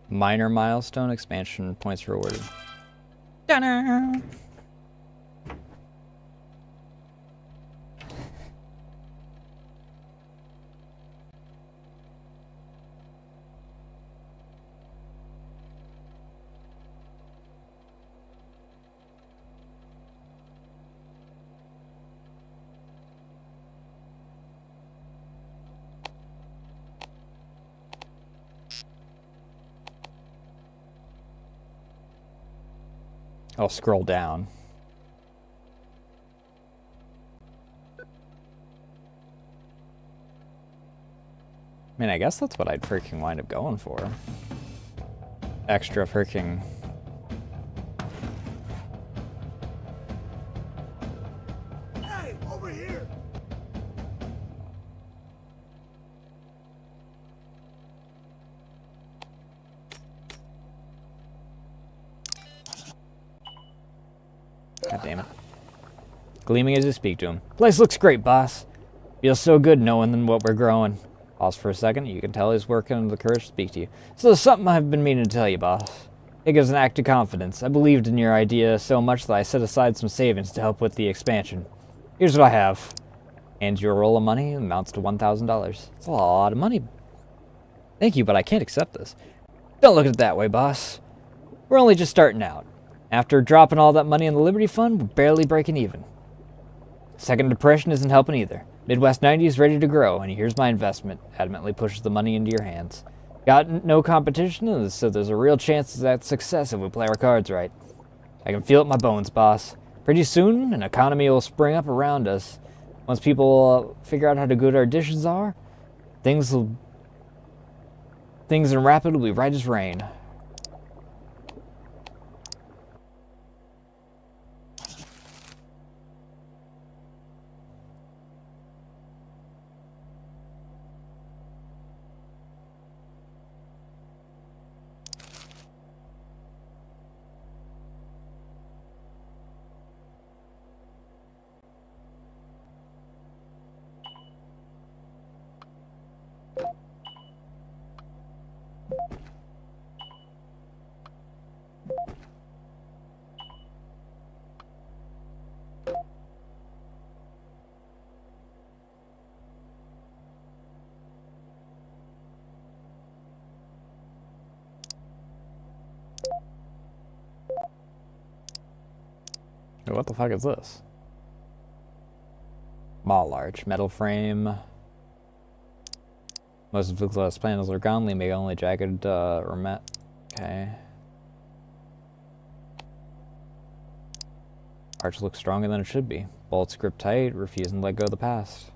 Minor milestone expansion points rewarded. Ta-da! I'll scroll down. I mean, I guess that's what I'd freaking wind up going for. Extra freaking... Hey, over here! God damn it. Gleaming as you speak to him. Place looks great, boss. Feels so good knowing what we're growing. Pause for a second. You can tell he's working under the courage to speak to you. So there's something I've been meaning to tell you, boss. It gives an act of confidence. I believed in your idea so much that I set aside some savings to help with the expansion. Here's what I have. And your roll of money amounts to $1,000. It's a lot of money. Thank you, but I can't accept this. Don't look at it that way, boss. We're only just starting out. After dropping all that money in the Liberty Fund, we're barely breaking even. Second Depression isn't helping either. Midwest 90 is ready to grow, and here's my investment. Adamantly pushes the money into your hands. Got no competition, so there's a real chance at success if we play our cards right. I can feel it in my bones, boss. Pretty soon, an economy will spring up around us. Once people figure out how good our dishes are, things in Rapid will be right as rain. Wait, what the fuck is this? Mall arch, metal frame. Most of the glass panels are gone, leaving only jagged or matte. Okay. Arch looks stronger than it should be. Bolts grip tight, refusing to let go of the past.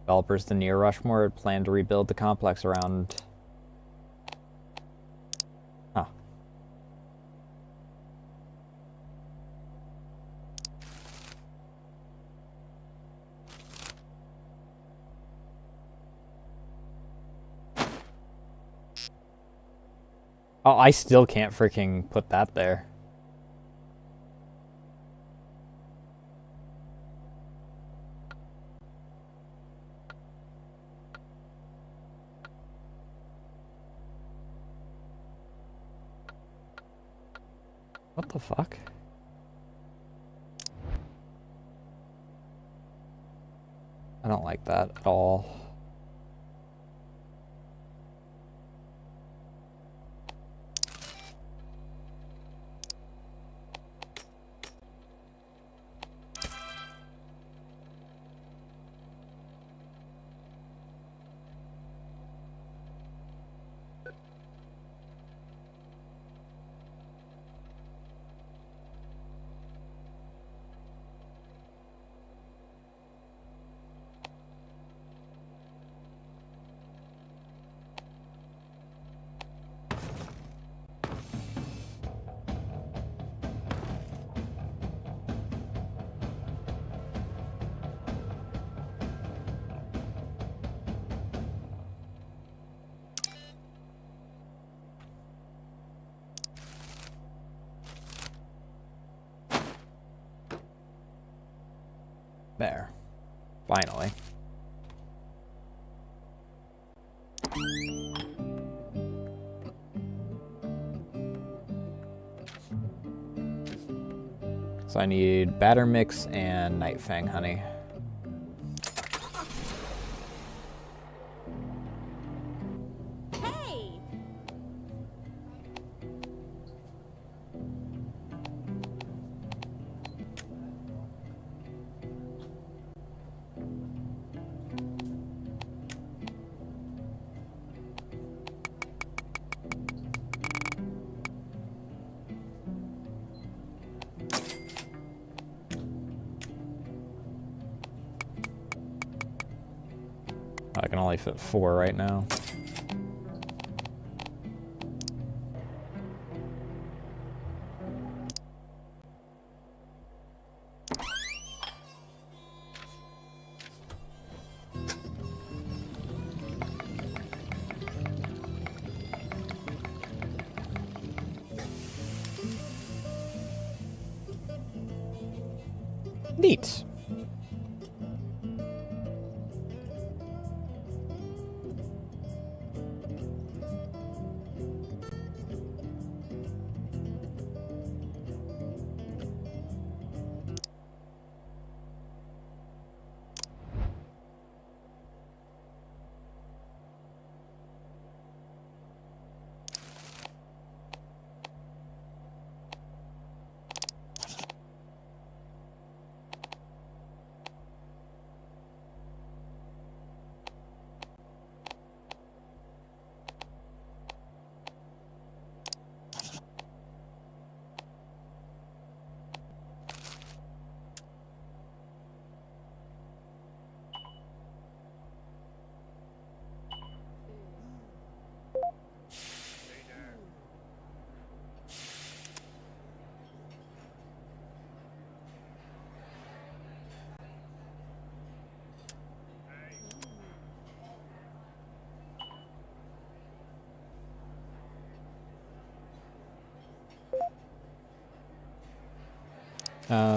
Developers the near Rushmore plan to rebuild the complex around... Huh. Oh, I still can't freaking put that there. What the fuck? I don't like that at all. There. Finally. So I need batter mix and night fang honey. Hey! I can only fit 4 right now. Neat.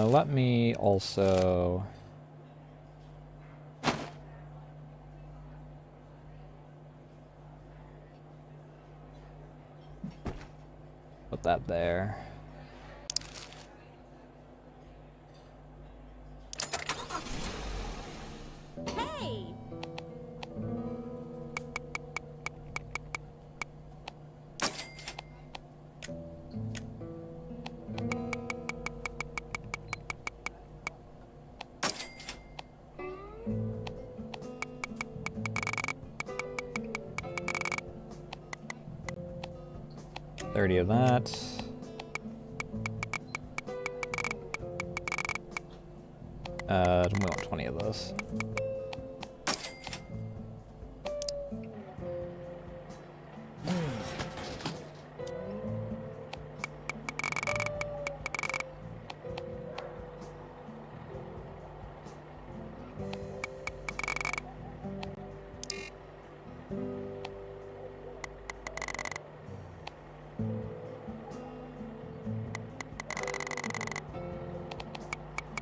Let me also... put that there. Hey! 30 of that. We want 20 of those.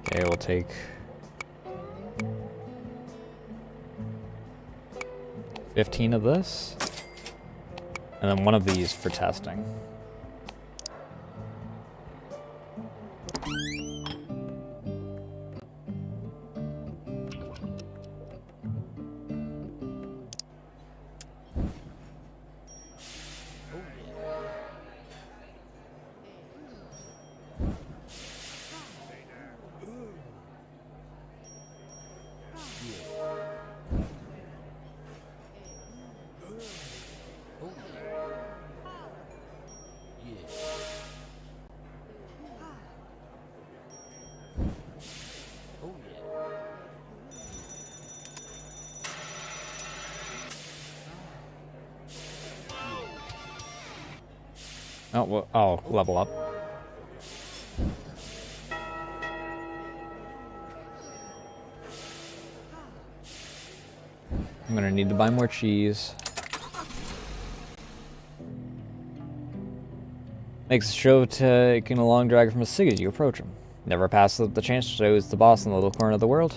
Okay, we'll take 15 of this, and then one of these for testing. Oh, well, oh, level up. I'm gonna need to buy more cheese. Makes the show taking a long drag from a city as you approach him. Never passes up the chance to show who's the boss in the little corner of the world.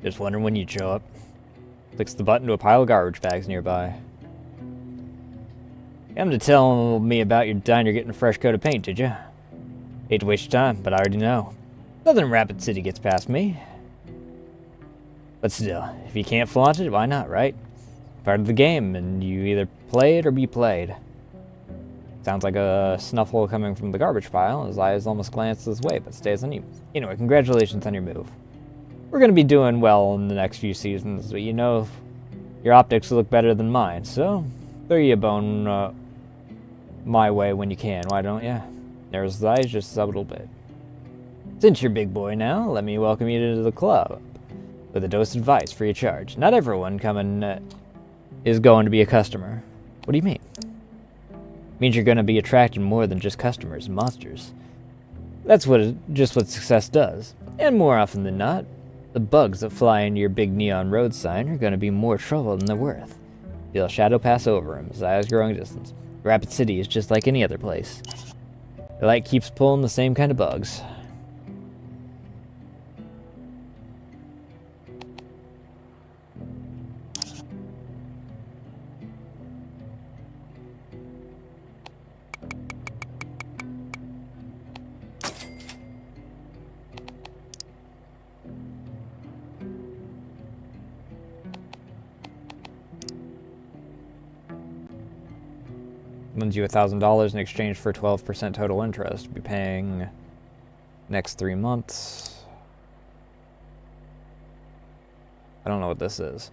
Just wondering when you'd show up. Clicks the button to a pile of garbage bags nearby. Come to tell me about your diner getting a fresh coat of paint, did you? Hate to waste your time, but I already know. Nothing in Rapid City gets past me. But still, if you can't flaunt it, why not, right? Part of the game, and you either play it or be played. Sounds like a snuffle coming from the garbage pile. His eyes almost glance this way, but stays on you. Anyway, congratulations on your move. We're going to be doing well in the next few seasons, but you know, your optics look better than mine, so throw you a bone my way when you can, why don't ya? Narrows his eyes just a little bit. Since you're big boy now, let me welcome you to the club with a dose of advice free of charge. Not everyone coming is going to be a customer. What do you mean? Means you're going to be attracting more than just customers and monsters. That's just what success does. And more often than not, the bugs that fly into your big neon road sign are going to be more trouble than they're worth. Feel a shadow pass over him, his eyes growing distance. Rapid City is just like any other place. The light keeps pulling the same kind of bugs. Lends you $1,000 in exchange for 12% total interest. Be paying next 3 months. I don't know what this is.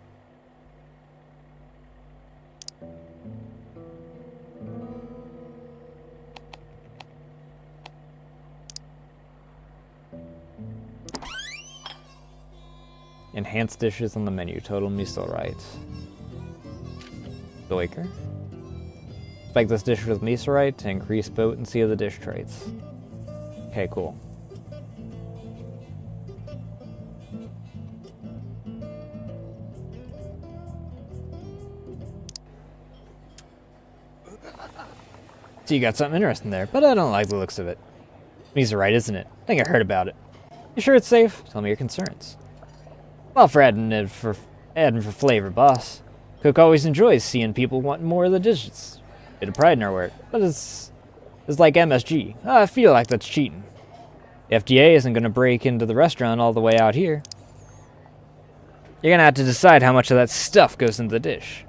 Enhanced dishes on the menu. Total miso right. Doiker. Spike this dish with miso to increase potency of the dish traits. Okay, cool. So you got something interesting there, but I don't like the looks of it. Miso isn't it? I think I heard about it. You sure it's safe? Tell me your concerns. Well, for adding for flavor, boss. Cook always enjoys seeing people wanting more of the dishes. Bit of pride in our work, but it's like MSG. I feel like that's cheating. The FDA isn't going to break into the restaurant all the way out here. You're going to have to decide how much of that stuff goes into the dish.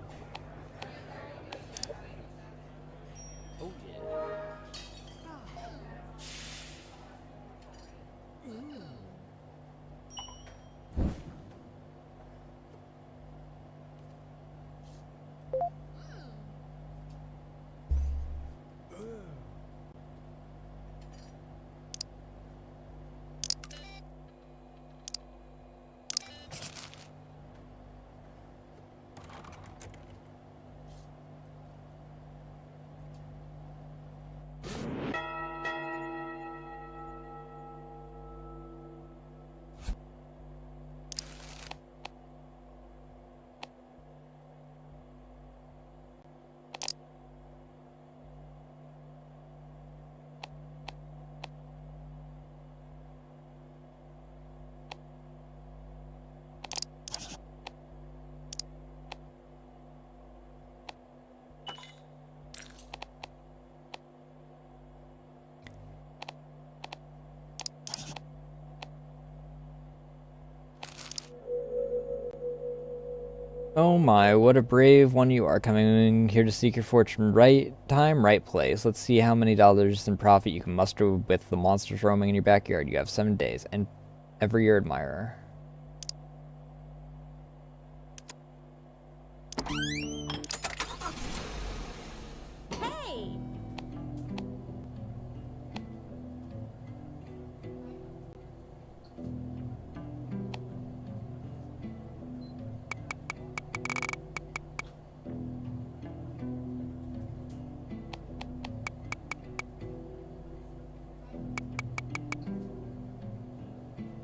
Oh my, what a brave one you are, coming here to seek your fortune. Right time, right place. Let's see how many dollars in profit you can muster with the monsters roaming in your backyard. You have 7 days, and ever your admirer. Hey!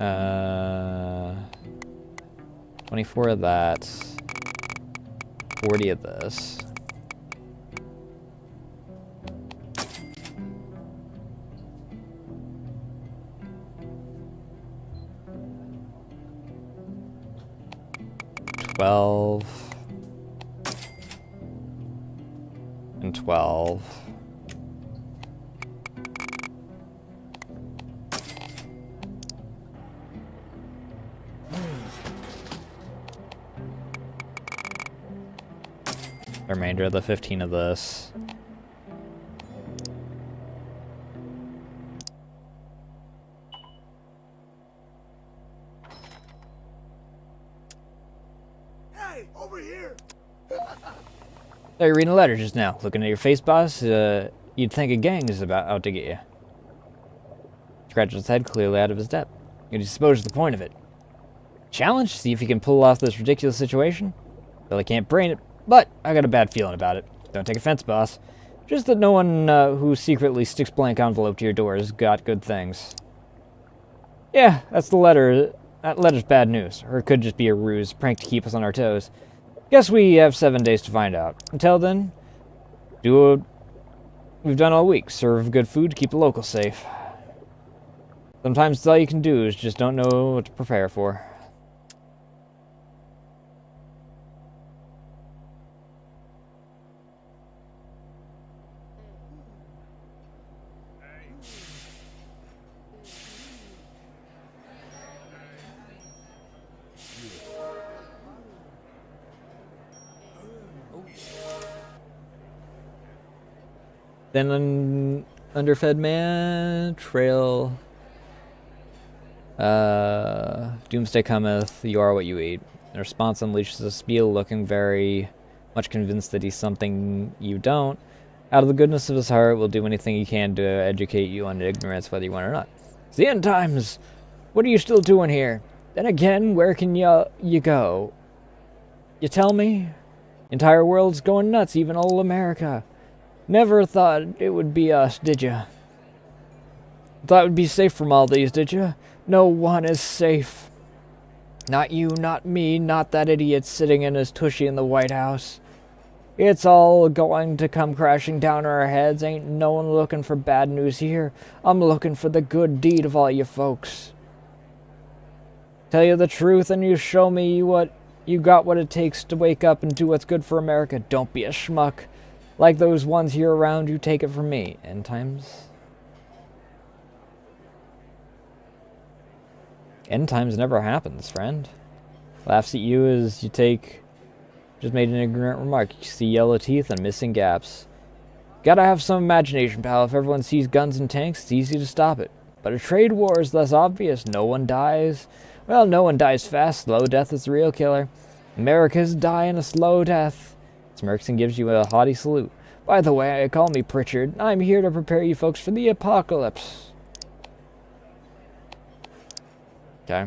Uh, 24 of that. 40 of this. $12 and 12. The remainder of the 15 of this. Hey, over here! Oh, you're reading a letter just now. Looking at your face, boss, you'd think a gang is about out to get you. Scratches his head, clearly out of his depth. You suppose the point of it. Challenge? See if you can pull off this ridiculous situation? Well, I can't brain it, but I got a bad feeling about it. Don't take offense, boss. Just that no one who secretly sticks blank envelope to your door has got good things. Yeah, that's the letter. That letter's bad news. Or it could just be a ruse, prank to keep us on our toes. Guess we have 7 days to find out. Until then, do what we've done all week. Serve good food to keep the locals safe. Sometimes all you can do is just don't know what to prepare for. Then underfed man, trail. Doomsday cometh, you are what you eat. In response, unleashes a spiel, looking very much convinced that he's something you don't. Out of the goodness of his heart, will do anything he can to educate you on ignorance, whether you want or not. It's the end times. What are you still doing here? Then again, where can you go? You tell me? Entire world's going nuts, even all America. Never thought it would be us, did ya? Thought we'd be safe from all these, did ya? No one is safe. Not you, not me, not that idiot sitting in his tushy in the White House. It's all going to come crashing down our heads. Ain't no one looking for bad news here. I'm looking for the good deed of all you folks. Tell you the truth and you show me what you got what it takes to wake up and do what's good for America. Don't be a schmuck. Like those ones here around you, take it from me. End times? End times never happens, friend. Laughs at you as you just made an ignorant remark. You see yellow teeth and missing gaps. Gotta have some imagination, pal. If everyone sees guns and tanks, it's easy to stop it. But a trade war is less obvious. No one dies. Well, no one dies fast. Slow death is the real killer. America's dying a slow death. Smirks and gives you a haughty salute. By the way, call me Pritchard. I'm here to prepare you folks for the apocalypse. Okay.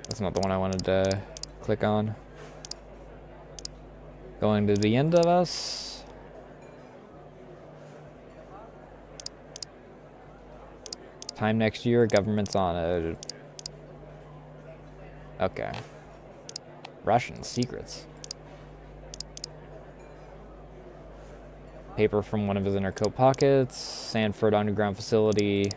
That's not the one I wanted to click on. Going to the end of us. Time next year, government's on it. Okay. Russian secrets. Paper from one of his inner coat pockets. Sanford underground facility.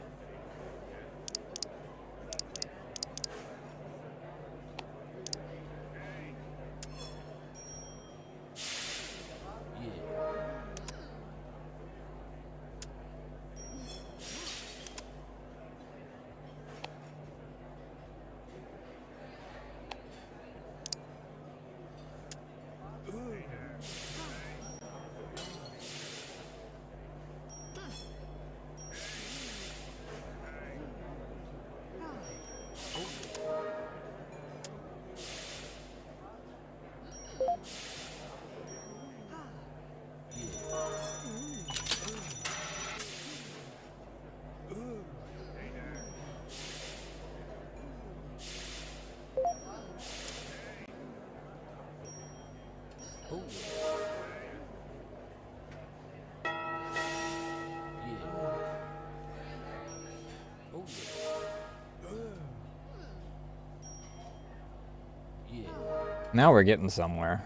Now we're getting somewhere.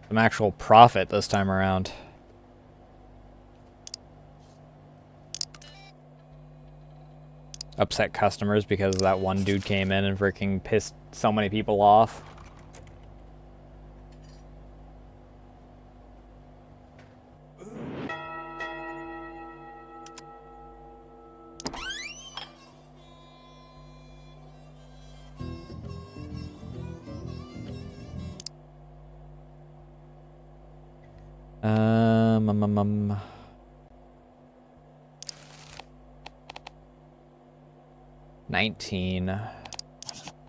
Some actual profit this time around. Upset customers because that one dude came in and freaking pissed so many people off. Um, um, um, um. 19.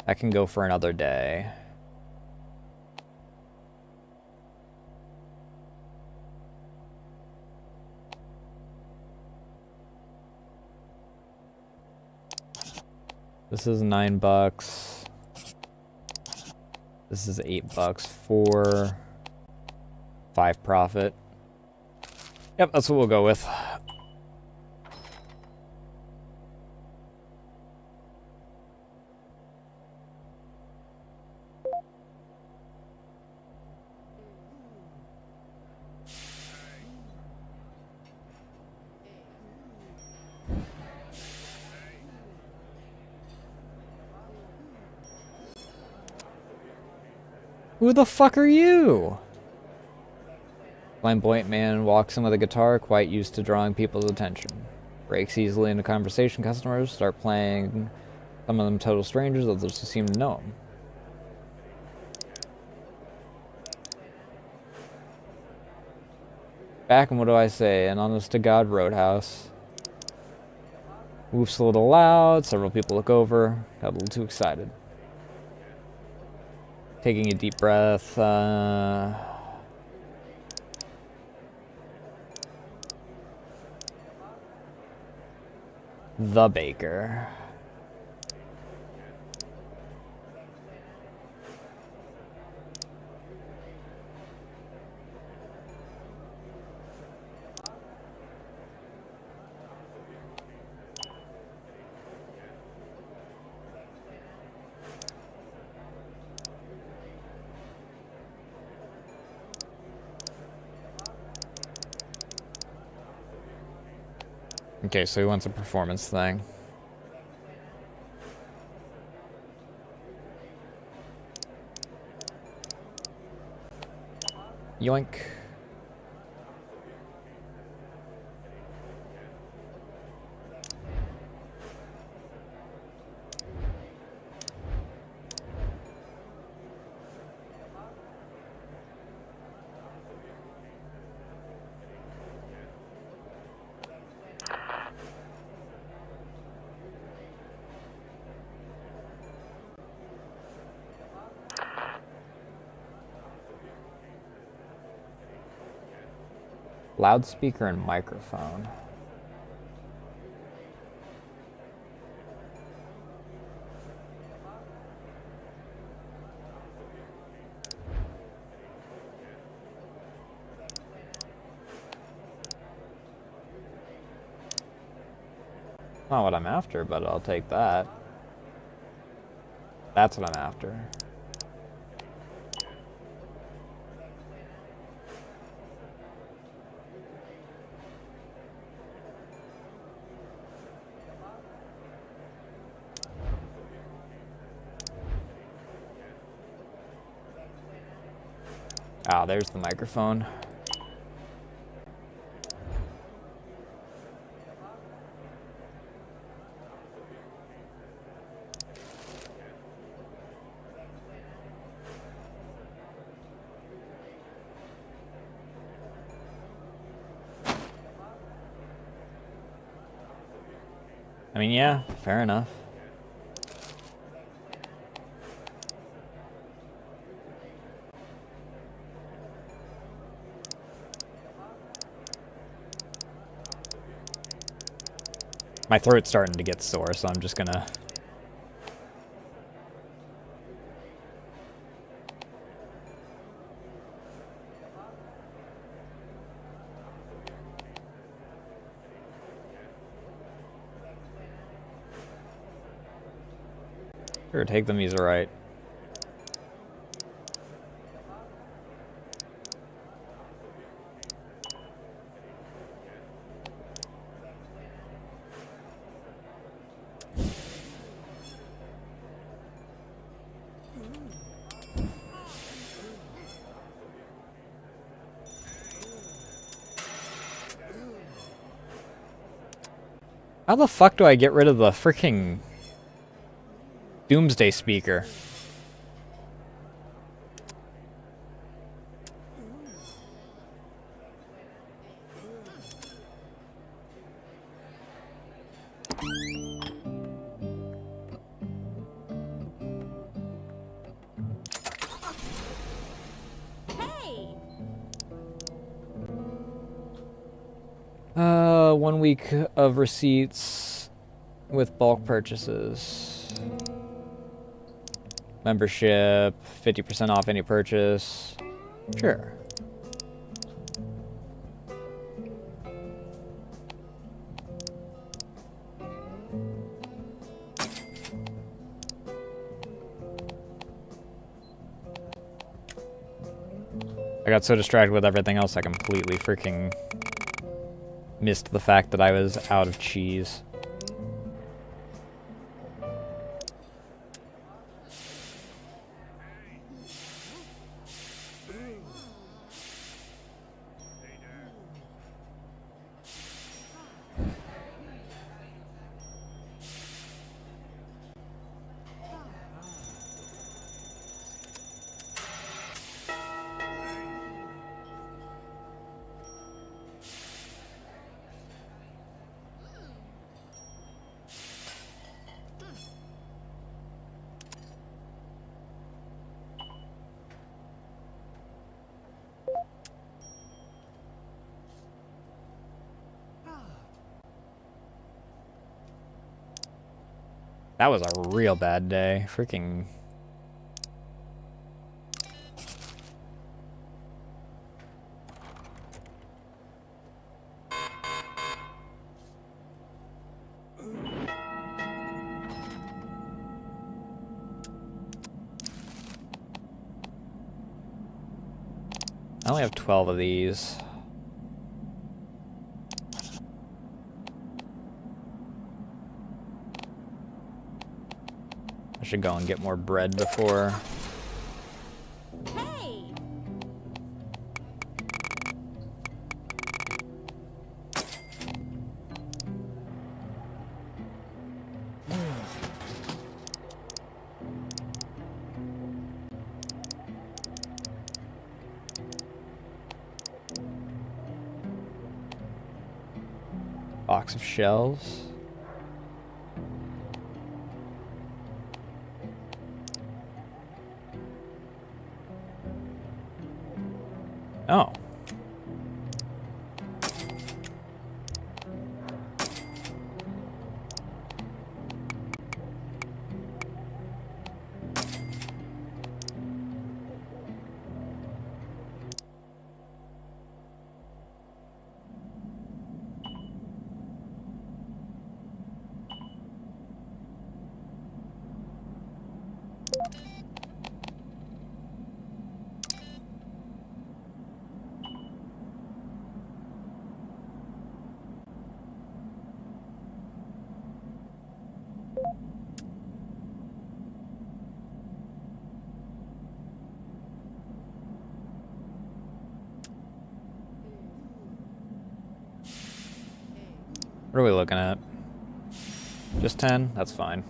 I can go for another day. This is $9. This is $8. 4. 5 profit. Yep, that's what we'll go with. Who the fuck are you? Flamboyant man walks in with a guitar, quite used to drawing people's attention. Breaks easily into conversation. Customers start playing. Some of them total strangers, others who seem to know him. Back and what do I say? An honest-to-God roadhouse. Woof's a little loud. Several people look over. Got a little too excited. Taking a deep breath. The baker. Okay, so he wants a performance thing. Yoink. Loudspeaker and microphone. Not what I'm after, but I'll take that. That's what I'm after. Ah, there's the microphone. I mean, yeah, fair enough. My throat's starting to get sore, so I'm just gonna... Sure, take them, he's alright. How the fuck do I get rid of the freaking Doomsday speaker? Hey! 1 week of receipts with bulk purchases. Membership, 50% off any purchase. Sure. I got so distracted with everything else, I completely freaking missed the fact that I was out of cheese. That was a real bad day. Freaking... I only have 12 of these. I should go and get more bread before. Hey! Box of shells. Oh. What are we looking at? Just 10? That's fine.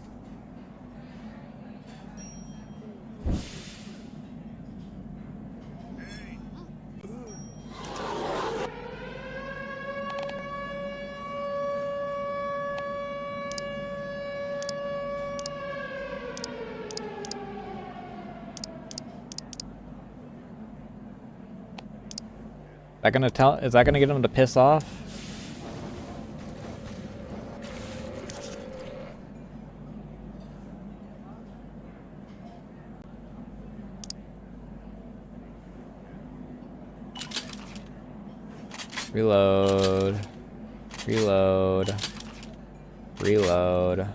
Is that gonna get him to piss off? Reload. Reload. Reload.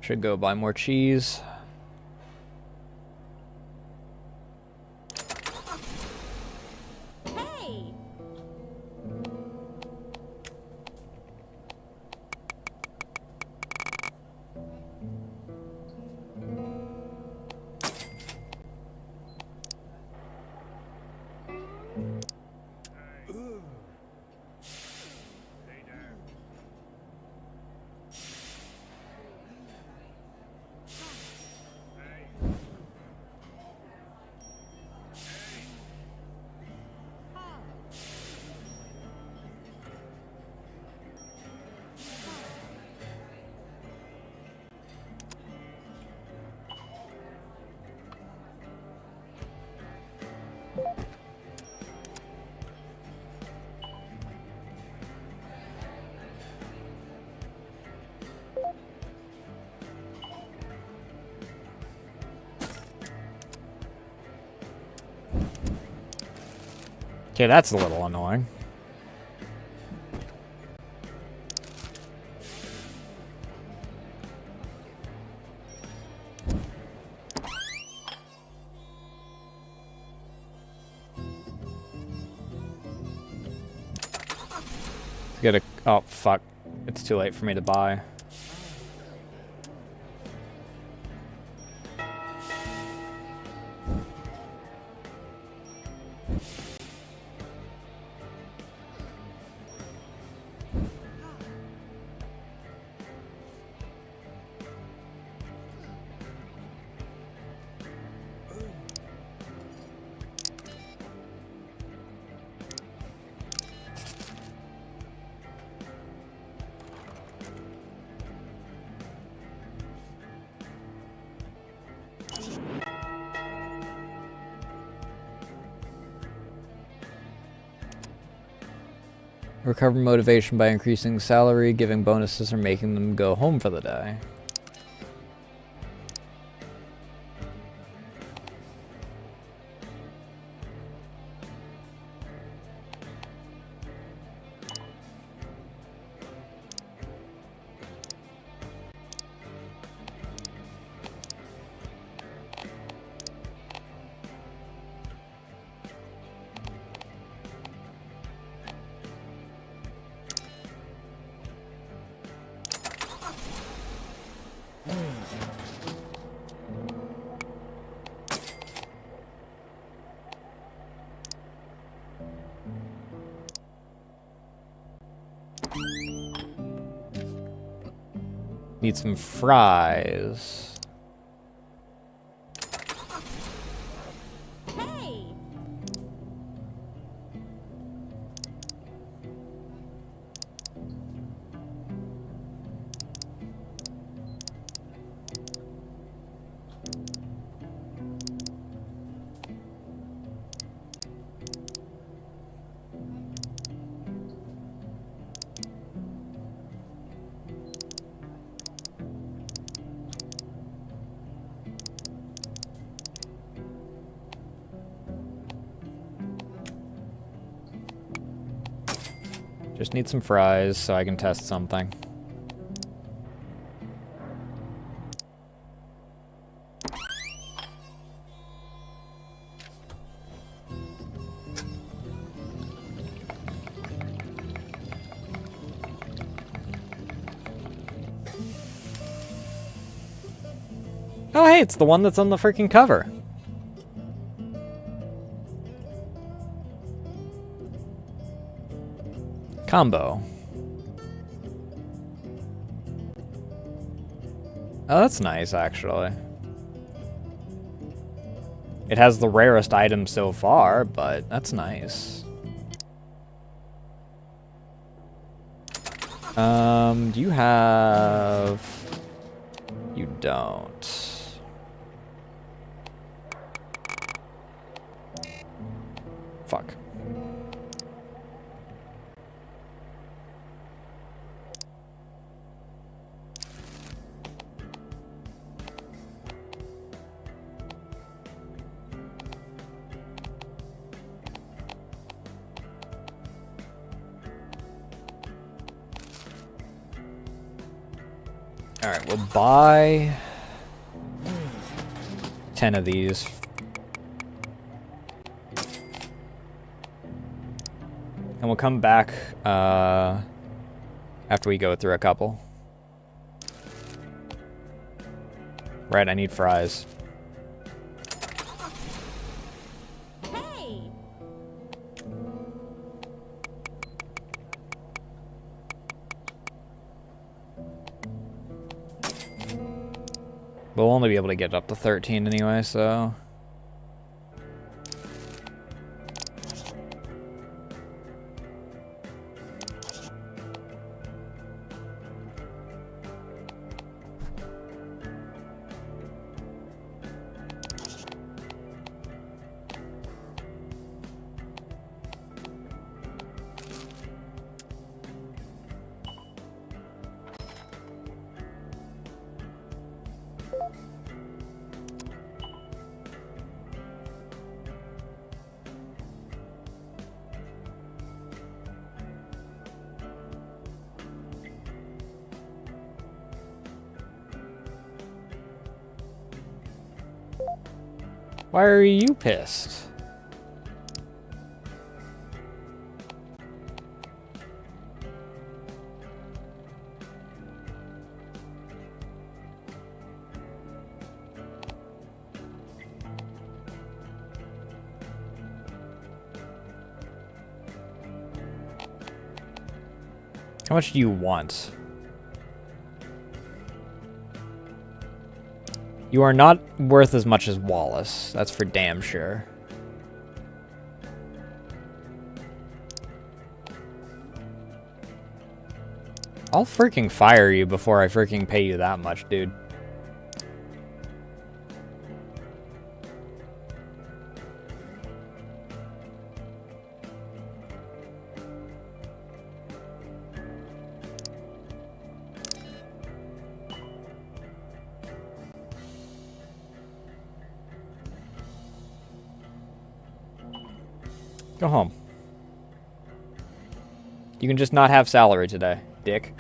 Should go buy more cheese. Hey! Hey there. Hey. Okay, that's a little annoying. Get a... Oh, fuck. It's too late for me to buy. Recover motivation by increasing salary, giving bonuses, or making them go home for the day. Need some fries. Hey! Just need some fries so I can test something. Oh, hey, it's the one that's on the freaking cover. Combo. Oh, that's nice, actually. It has the rarest item so far, but that's nice. Do you have... You don't. Fuck. Alright, we'll buy 10 of these. And we'll come back after we go through a couple. Right, I need fries. Hey! We'll only be able to get up to 13 anyway, so... Why are you pissed? How much do you want? You are not worth as much as Wallace. That's for damn sure. I'll freaking fire you before I freaking pay you that much, dude. Go home. You can just not have salary today, dick.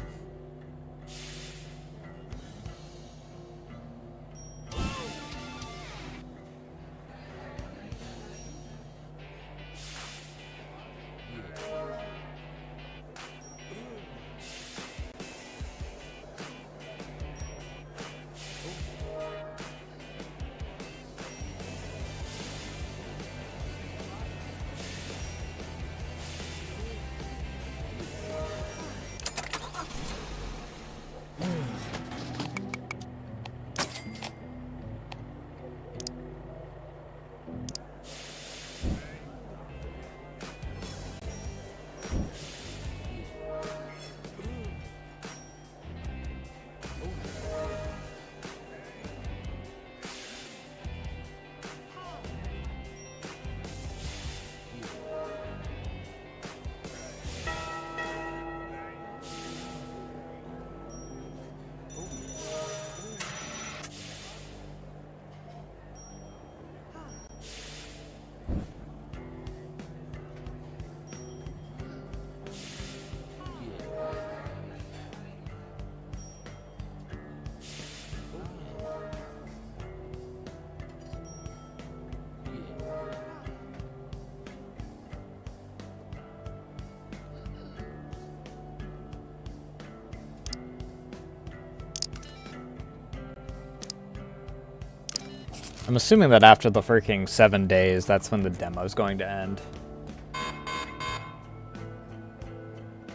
I'm assuming that after the freaking 7 days, that's when the demo's going to end.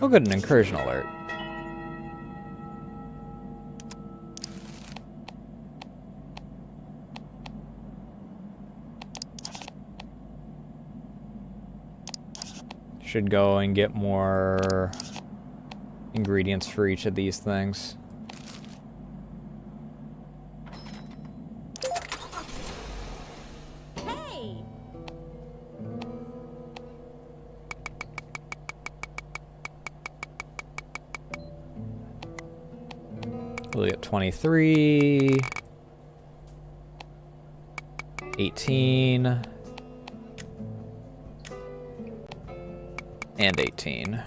Oh good, an incursion alert. Should go and get more ingredients for each of these things. Hey! We'll get 23, 18, and 18.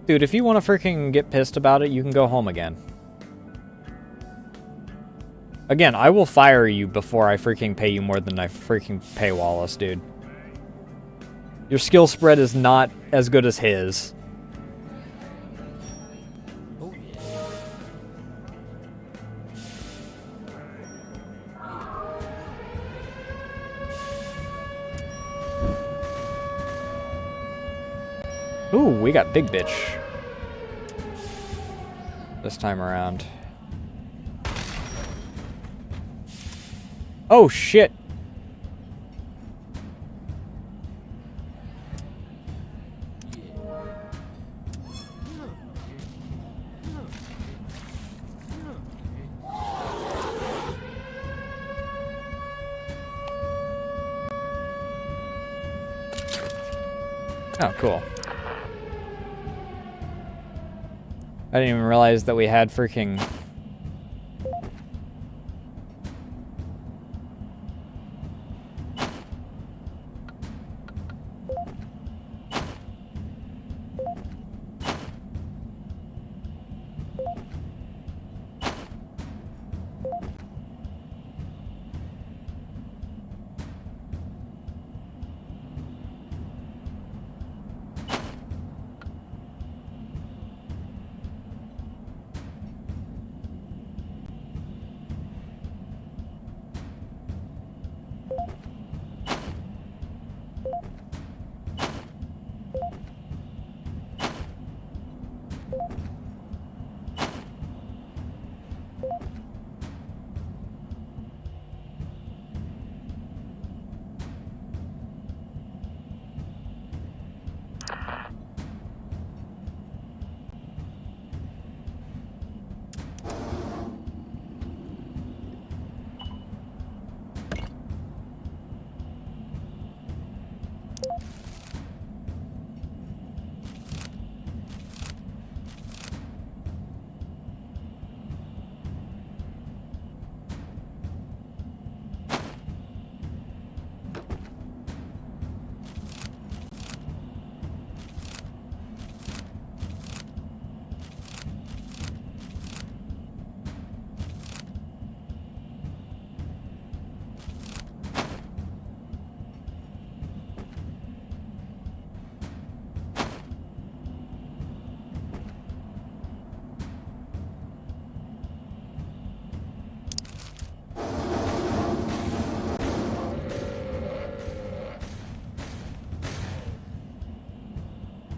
Dude, if you want to freaking get pissed about it, you can go home again. Again, I will fire you before I freaking pay you more than I freaking pay Wallace, dude. Your skill spread is not as good as his. Oh yeah. Ooh, we got big bitch. This time around. Oh, shit. Oh, cool. I didn't even realize that we had freaking...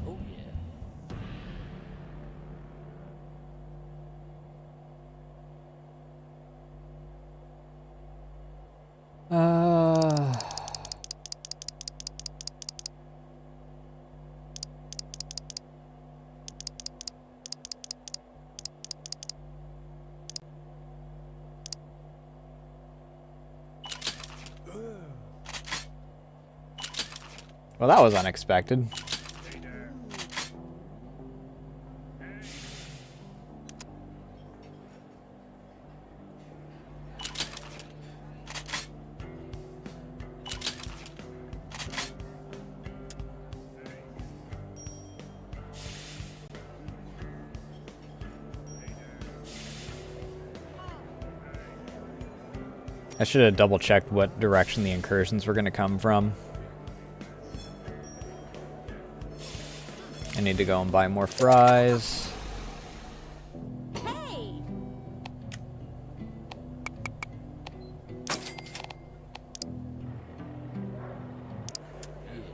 Oh yeah. Well, that was unexpected. Hey there. I should have double checked what direction the incursions were going to come from. I need to go and buy more fries. Hey!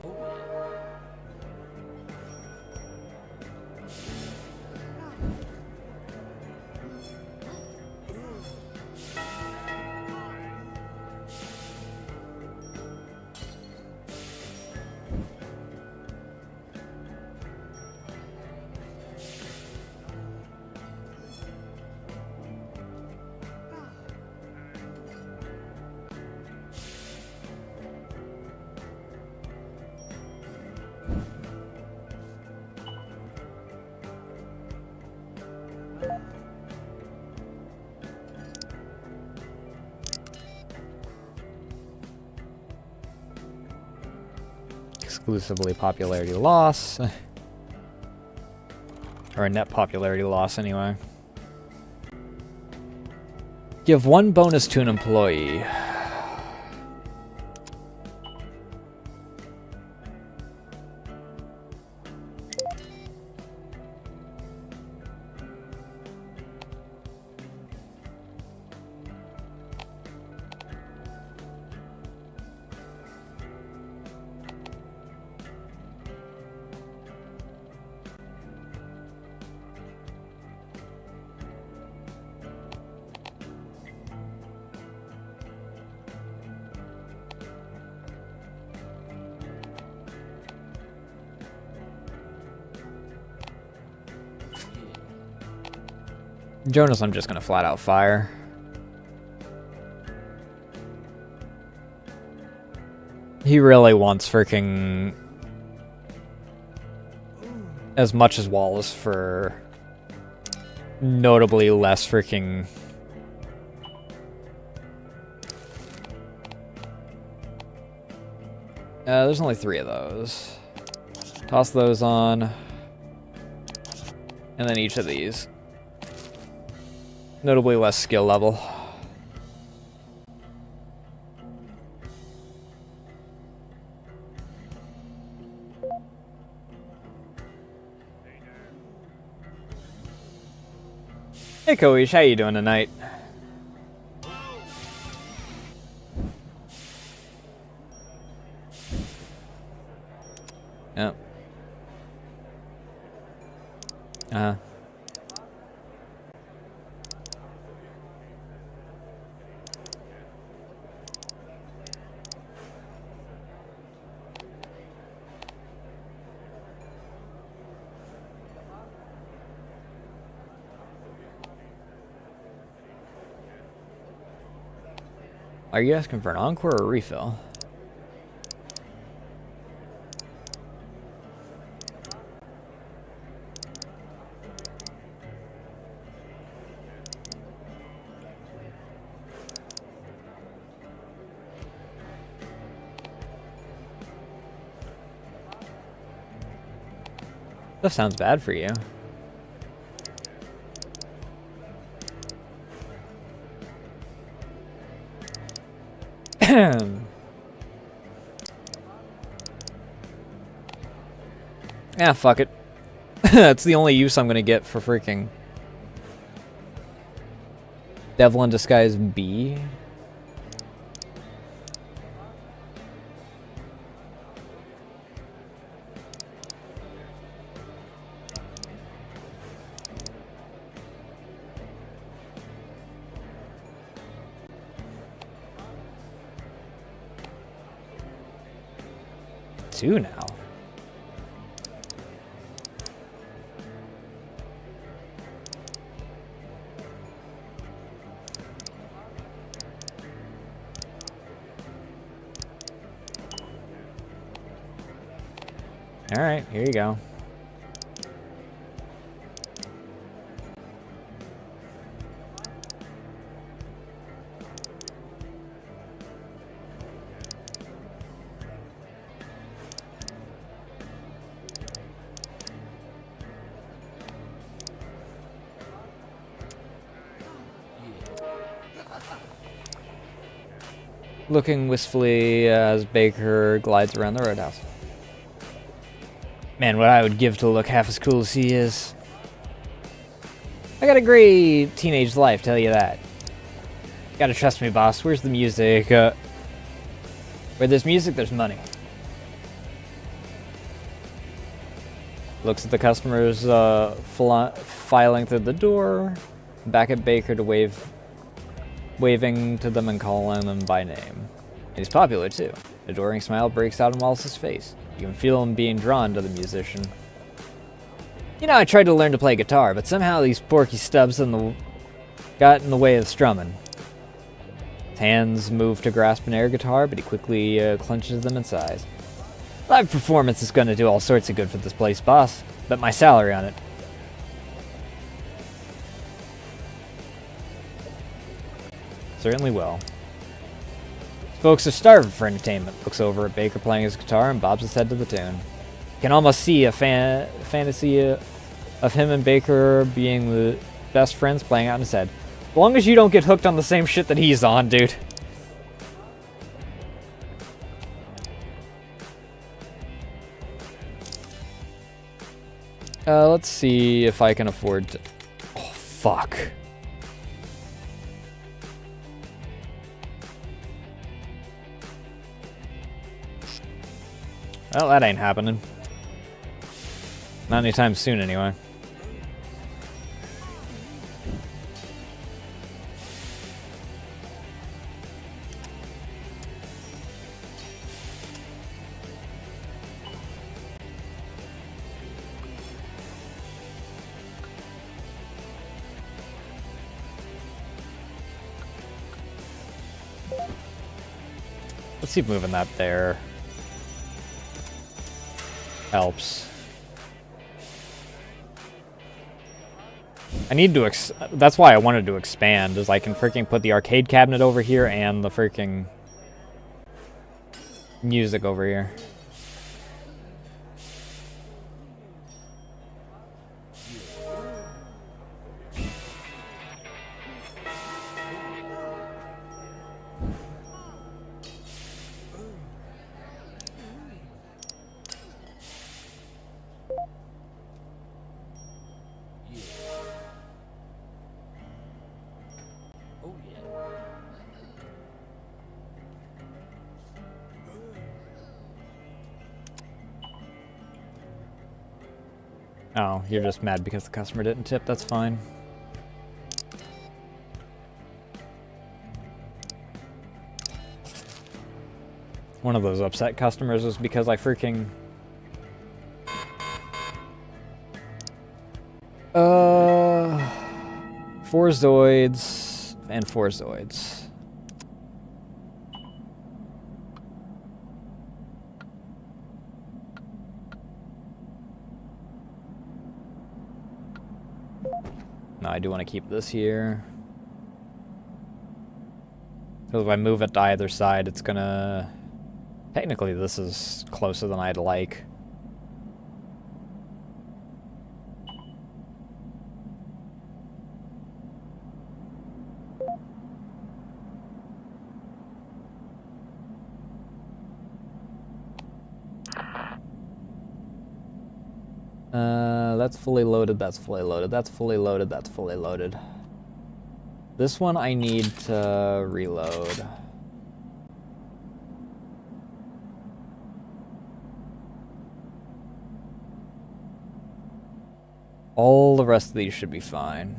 Oh yeah. Exclusively popularity loss. Or a net popularity loss, anyway. Give 1 bonus to an employee. Jonas, I'm just gonna flat out fire. He really wants freaking as much as Wallace for notably less freaking there's only 3 of those. Toss those on. And then each of these. Notably less skill level. Hey Koish, how you doing tonight? Yep. Uh-huh. Are you asking for an encore or a refill? That sounds bad for you. Yeah, fuck it. That's the only use I'm gonna get for freaking Devil in Disguise B. Two now. All right, here you go. Looking wistfully as Baker glides around the roadhouse. Man, what I would give to look half as cool as he is. I got a great teenage life, tell you that. Gotta trust me, boss. Where's the music? Where there's music, there's money. Looks at the customers filing through the door. Back at Baker to waving to them and calling them by name. And he's popular too. An adoring smile breaks out on Wallace's face. You can feel him being drawn to the musician. You know, I tried to learn to play guitar, but somehow these porky stubs got in the way of strumming. His hands move to grasp an air guitar, but he quickly clenches them in size. Live performance is gonna do all sorts of good for this place, boss. Bet my salary on it. Certainly will. Folks are starving for entertainment. Looks over at Baker playing his guitar and bobs his head to the tune. You can almost see a fantasy of him and Baker being the best friends playing out in his head. As long as you don't get hooked on the same shit that he's on, dude. Let's see if I can afford to... Oh, fuck. Well, that ain't happening. Not anytime soon, anyway. Let's see if moving that there helps. I need to that's why I wanted to expand, is I can freaking put the arcade cabinet over here and the freaking music over here. Oh yeah. Oh, you're just mad because the customer didn't tip. That's fine. One of those upset customers was because I freaking... Four Zoids and four Zoids. No, I do want to keep this here. Because if I move it to either side, it's gonna... Technically, this is closer than I'd like. That's fully loaded, that's fully loaded, that's fully loaded, that's fully loaded. This one I need to reload. All the rest of these should be fine.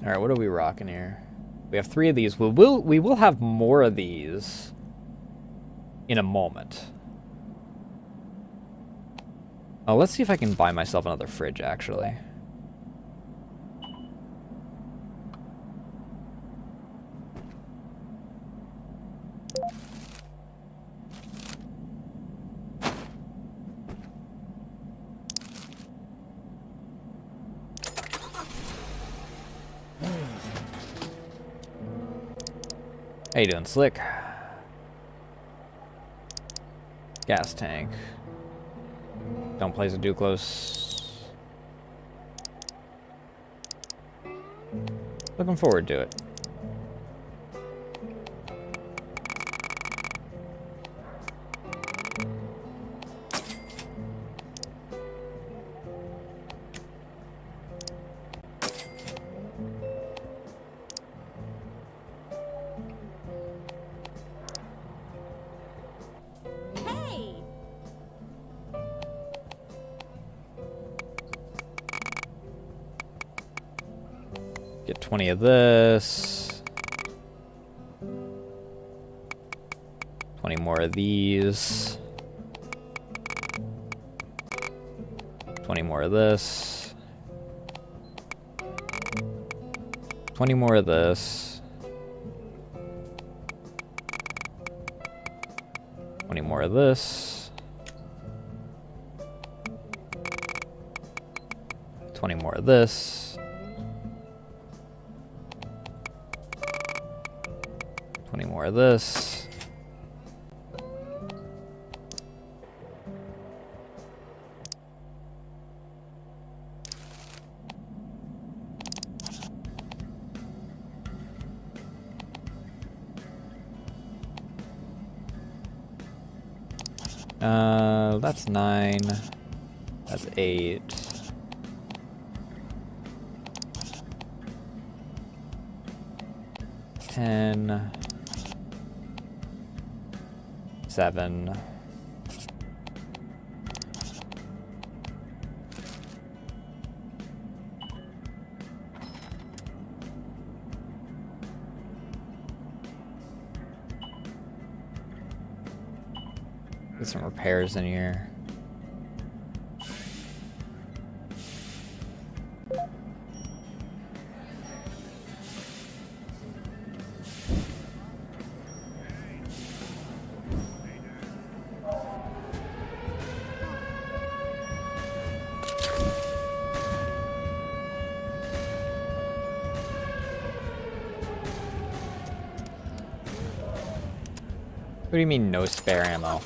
All right, what are we rocking here? We have 3 of these. We will have more of these in a moment. Oh, let's see if I can buy myself another fridge, actually. How you doing, Slick? Gas tank. Don't place it too close. Looking forward to it. Hey! Get 20 of this. 20 more of these. 20 more of this. 20 more of this. 20 more of this. 20 more of this. 20 more of this. That's 9. That's 8. Ten. 7. Get some repairs in here. What do you mean no spare ammo?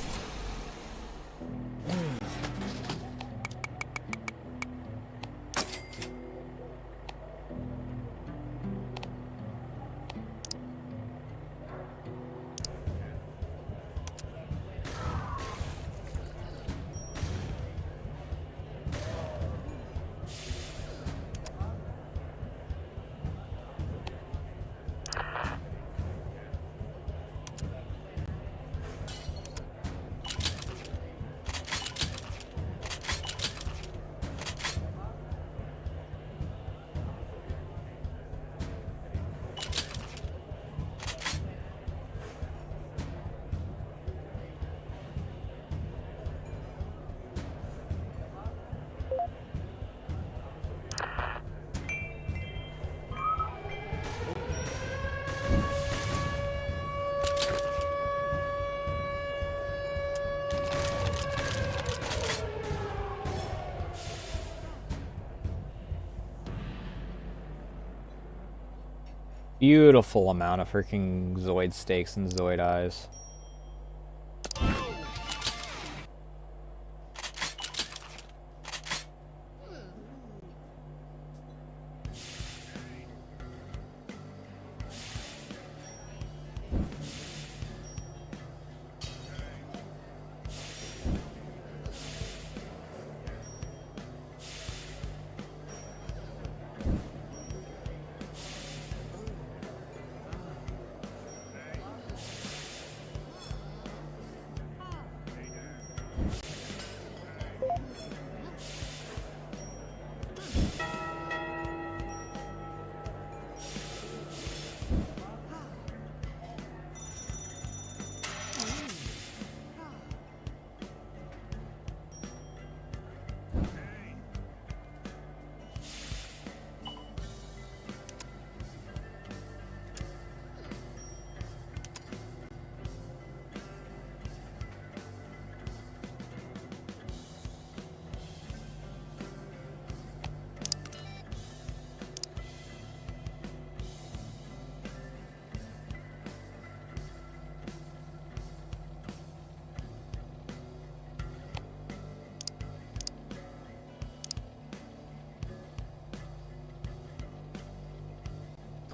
Beautiful amount of freaking Zoid steaks and Zoid eyes.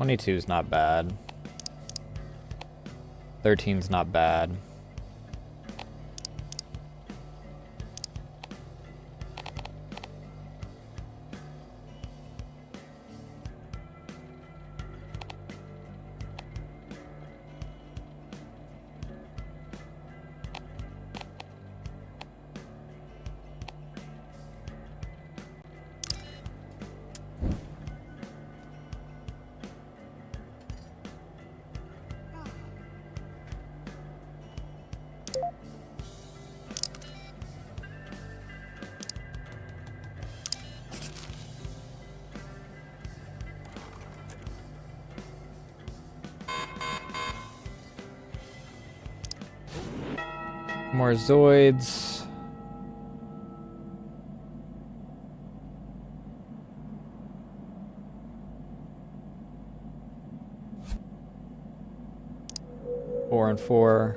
$22's not bad. 13's not bad. More Zoids. Four and four.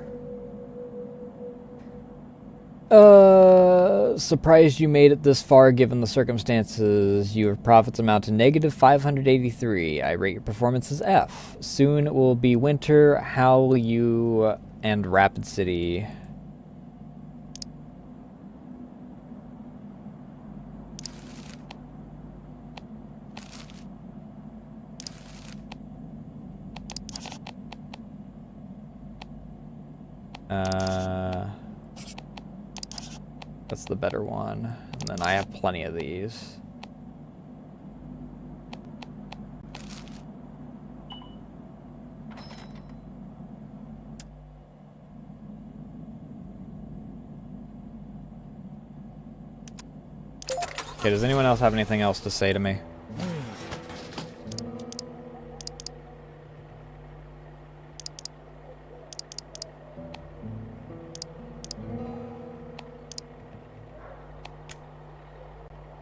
Surprised you made it this far given the circumstances. Your profits amount to negative 583. I rate your performance as F. Soon it will be winter. How will you and Rapid City? That's the better one. And then I have plenty of these. Okay, does anyone else have anything else to say to me?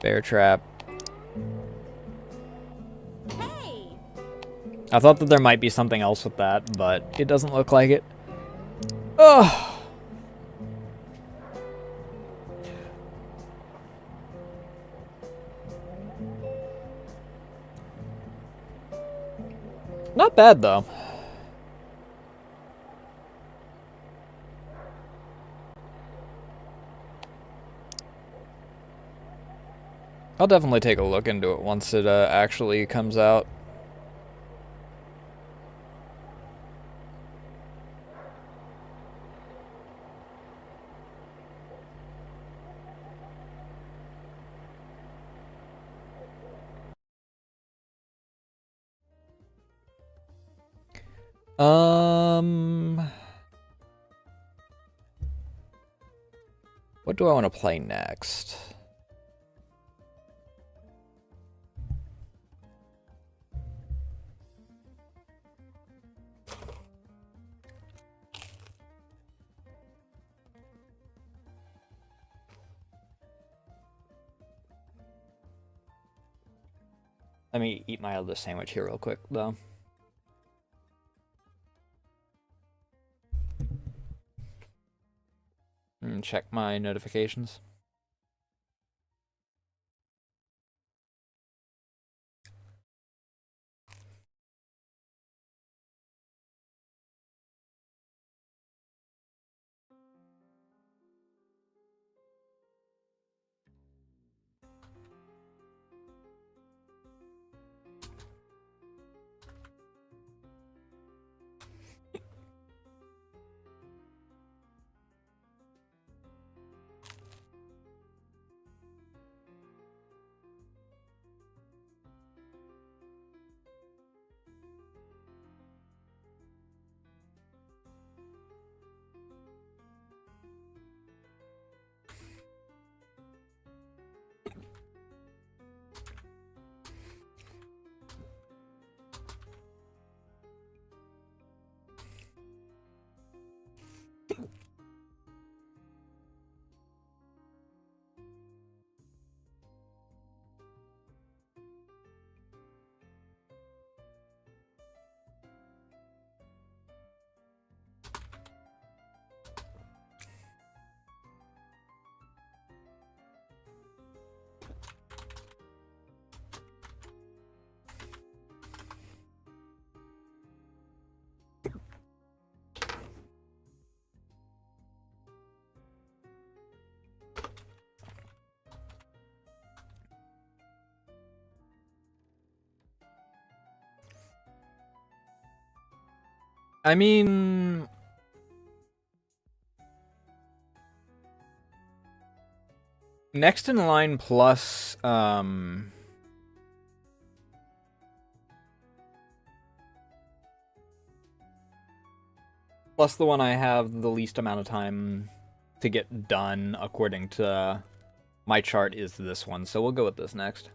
Bear trap. Hey! I thought that there might be something else with that, but it doesn't look like it. Ugh. Not bad, though. I'll definitely take a look into it once it actually comes out. What do I want to play next? Let me eat my other sandwich here real quick, though. And check my notifications. I mean, next in line plus, Plus the one I have the least amount of time to get done according to my chart is this one, so we'll go with this next.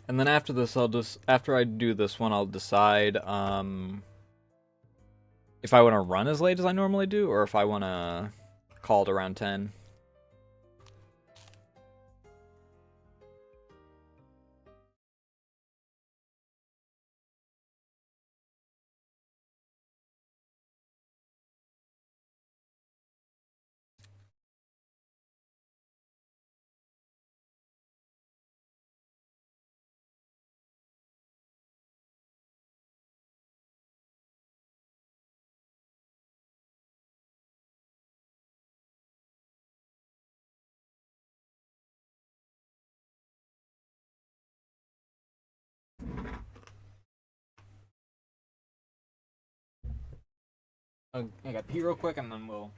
And then after this, after I do this one, I'll decide if I want to run as late as I normally do, or if I want to call it around 10. I got pee real quick, and then we'll.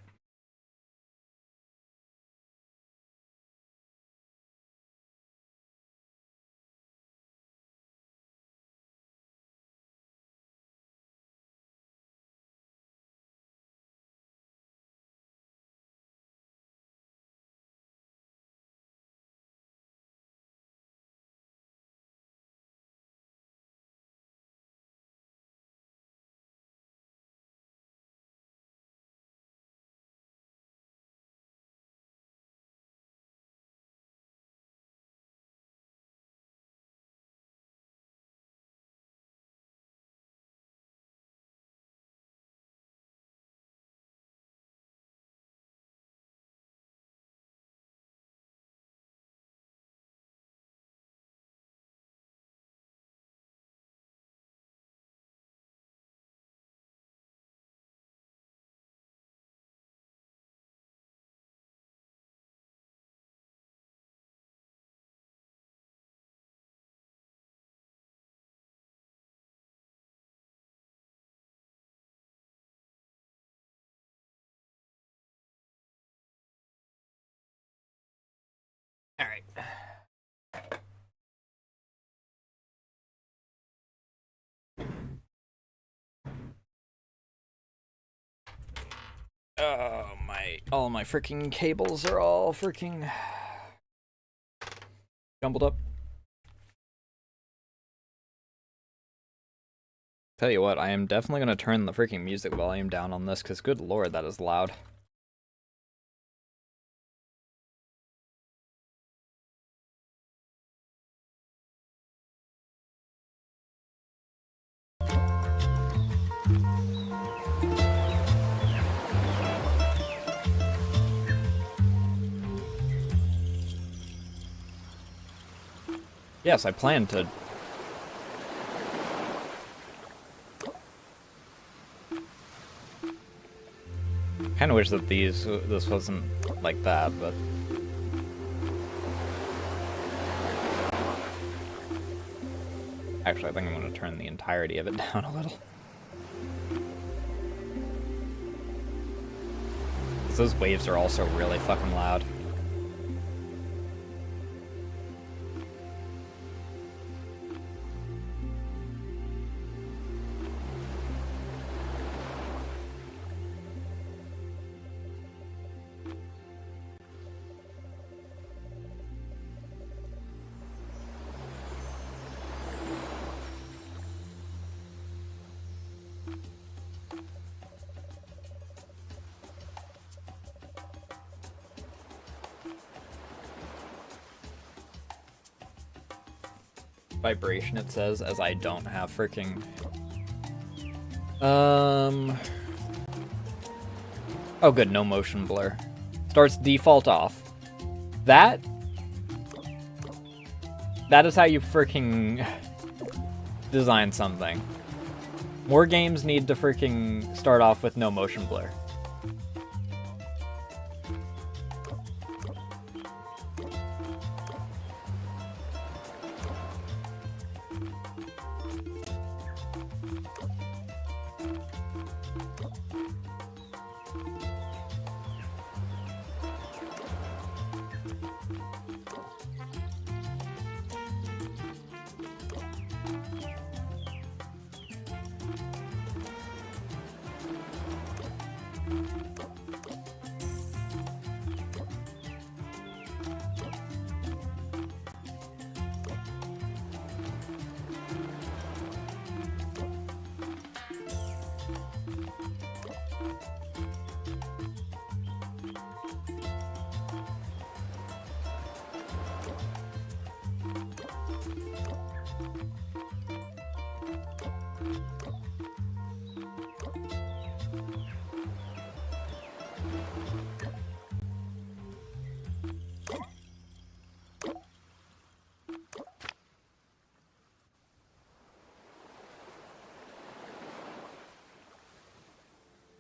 All right. Oh my! All my freaking cables are all freaking jumbled up. Tell you what, I am definitely gonna turn the freaking music volume down on this, because good lord, that is loud. Yes, I plan to. Kind of wish that this wasn't like that, but. Actually, I think I'm going to turn the entirety of it down a little. Those waves are also really fucking loud. Vibration, it says, as I don't have freaking Oh good, no motion blur. Starts default off. That is how you freaking design something. More games need to freaking start off with no motion blur.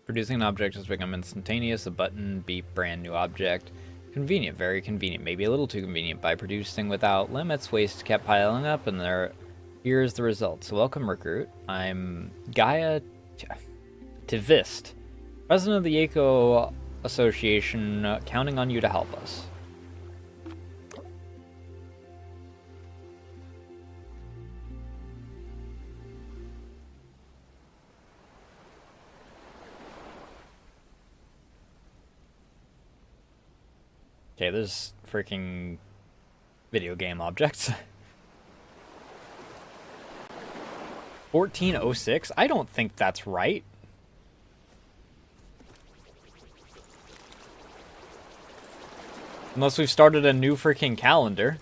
Producing an object has become instantaneous. A button, beep, brand new object. Convenient, very convenient. Maybe a little too convenient. By producing without limits, waste kept piling up, and here's the result. So welcome, recruit. I'm Gaia Tivist, president of the Eco Association, counting on you to help us. Okay, there's freaking video game objects. 1406? I don't think that's right. Unless we've started a new freaking calendar.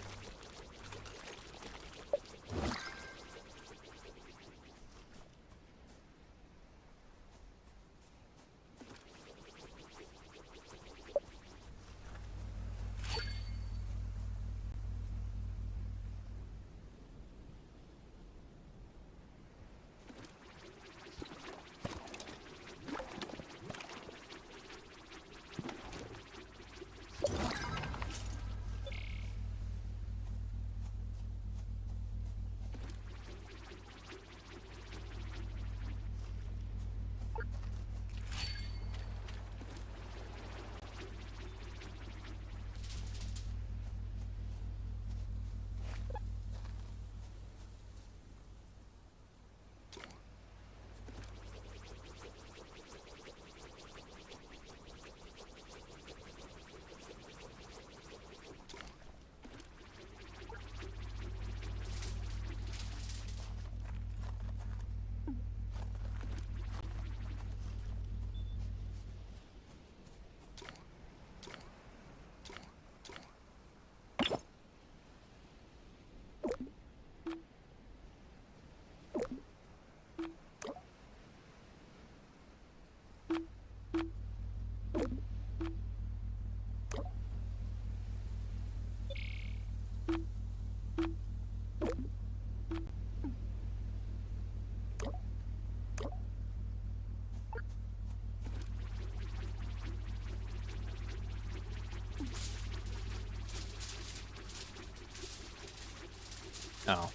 Oh,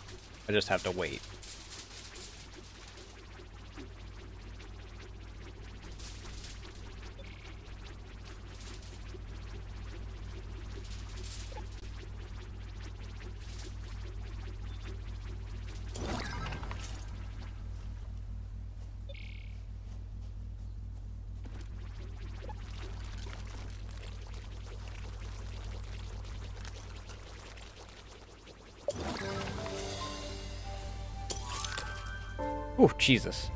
I just have to wait. Oh, Jesus.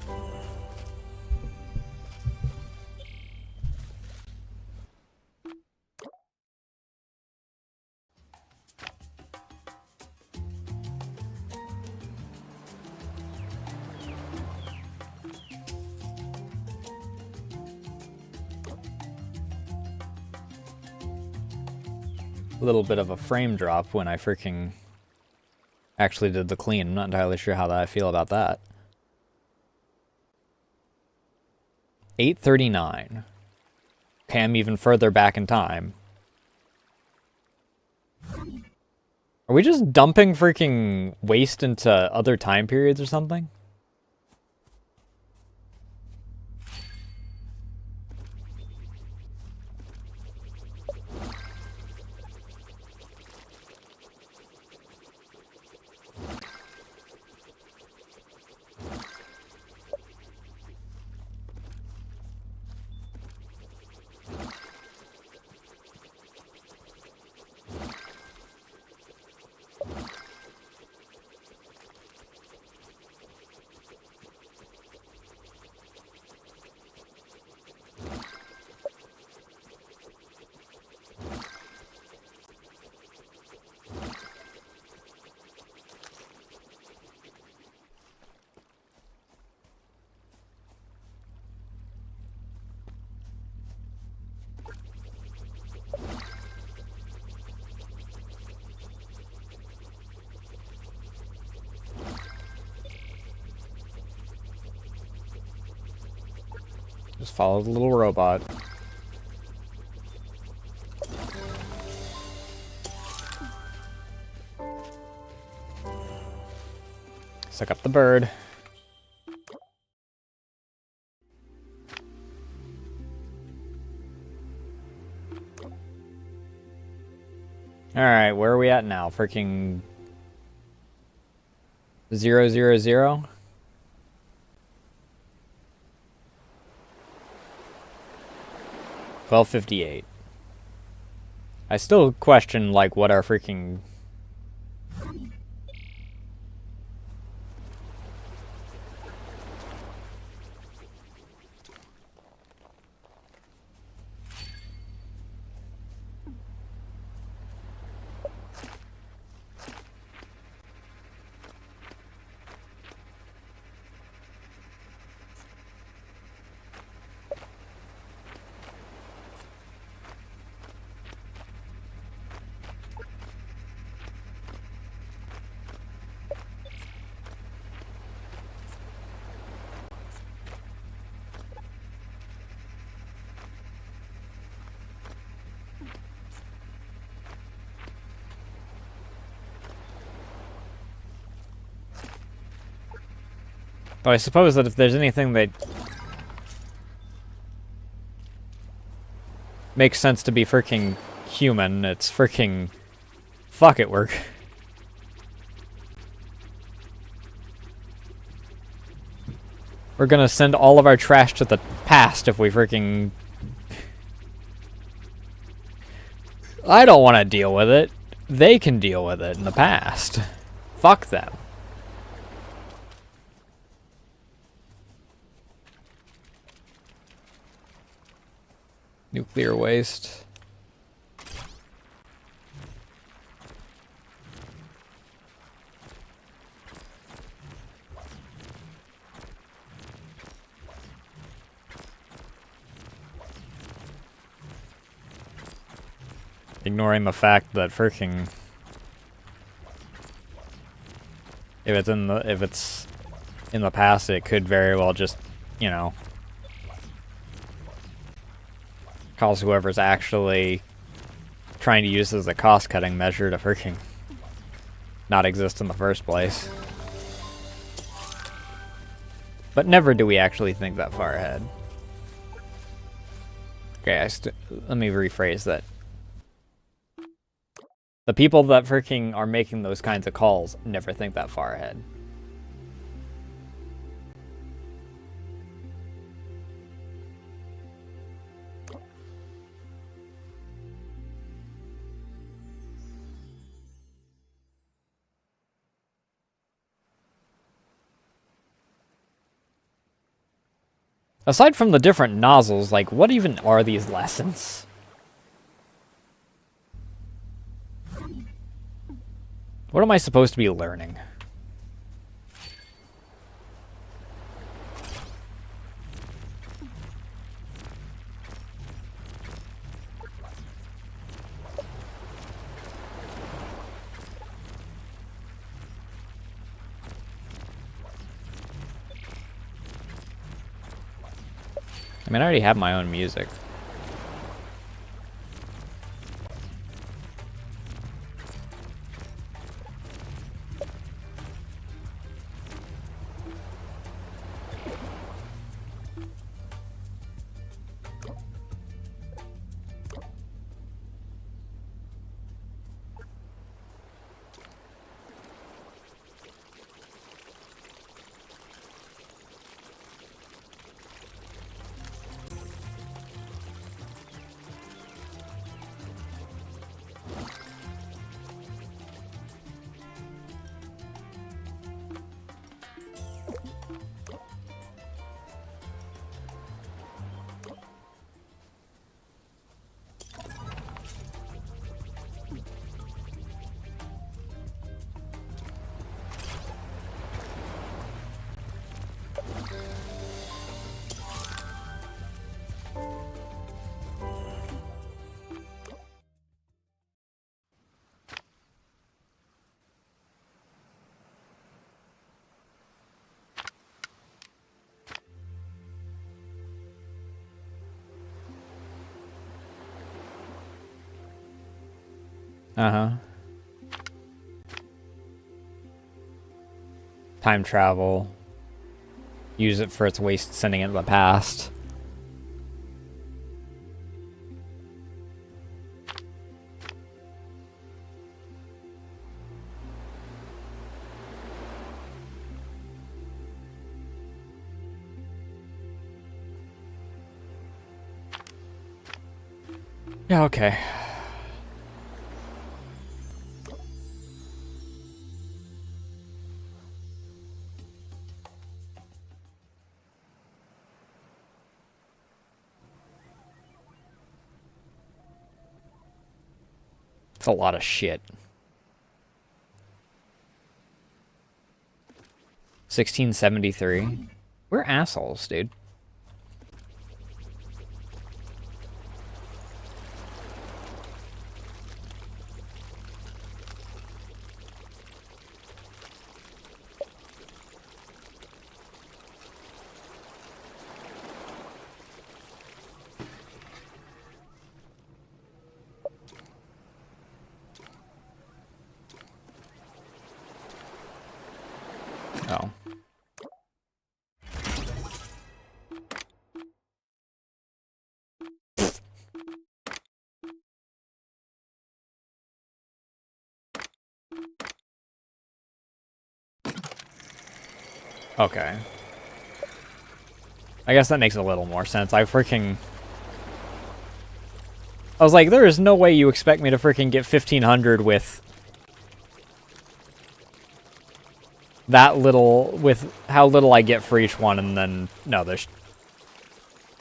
little bit of a frame drop when I freaking actually did the clean. I'm not entirely sure how I feel about that. 8:39. Okay, I'm even further back in time. Are we just dumping freaking waste into other time periods or something? Just follow the little robot. Suck up the bird. Alright, where are we at now? Freaking 000? 12:58. I still question, like, what our freaking... But I suppose that if there's anything that makes sense to be freaking human, it's freaking... Fuck it, work. We're gonna send all of our trash to the past if we freaking... I don't want to deal with it. They can deal with it in the past. Fuck them. Nuclear waste. Ignoring the fact that freaking if it's in the past, it could very well just, you know, cause whoever's actually trying to use this as a cost-cutting measure to freaking not exist in the first place. But never do we actually think that far ahead. Okay, let me rephrase that. The people that freaking are making those kinds of calls never think that far ahead. Aside from the different nozzles, like, what even are these lessons? What am I supposed to be learning? I mean, I already have my own music. Uh-huh. Time travel. Use it for its waste, sending it to the past. Yeah, okay. It's a lot of shit. 1673. We're assholes, dude. Oh. Okay. I guess that makes a little more sense. I was like, there is no way you expect me to freaking get 1500 with that little, with how little I get for each one, and then, no, there's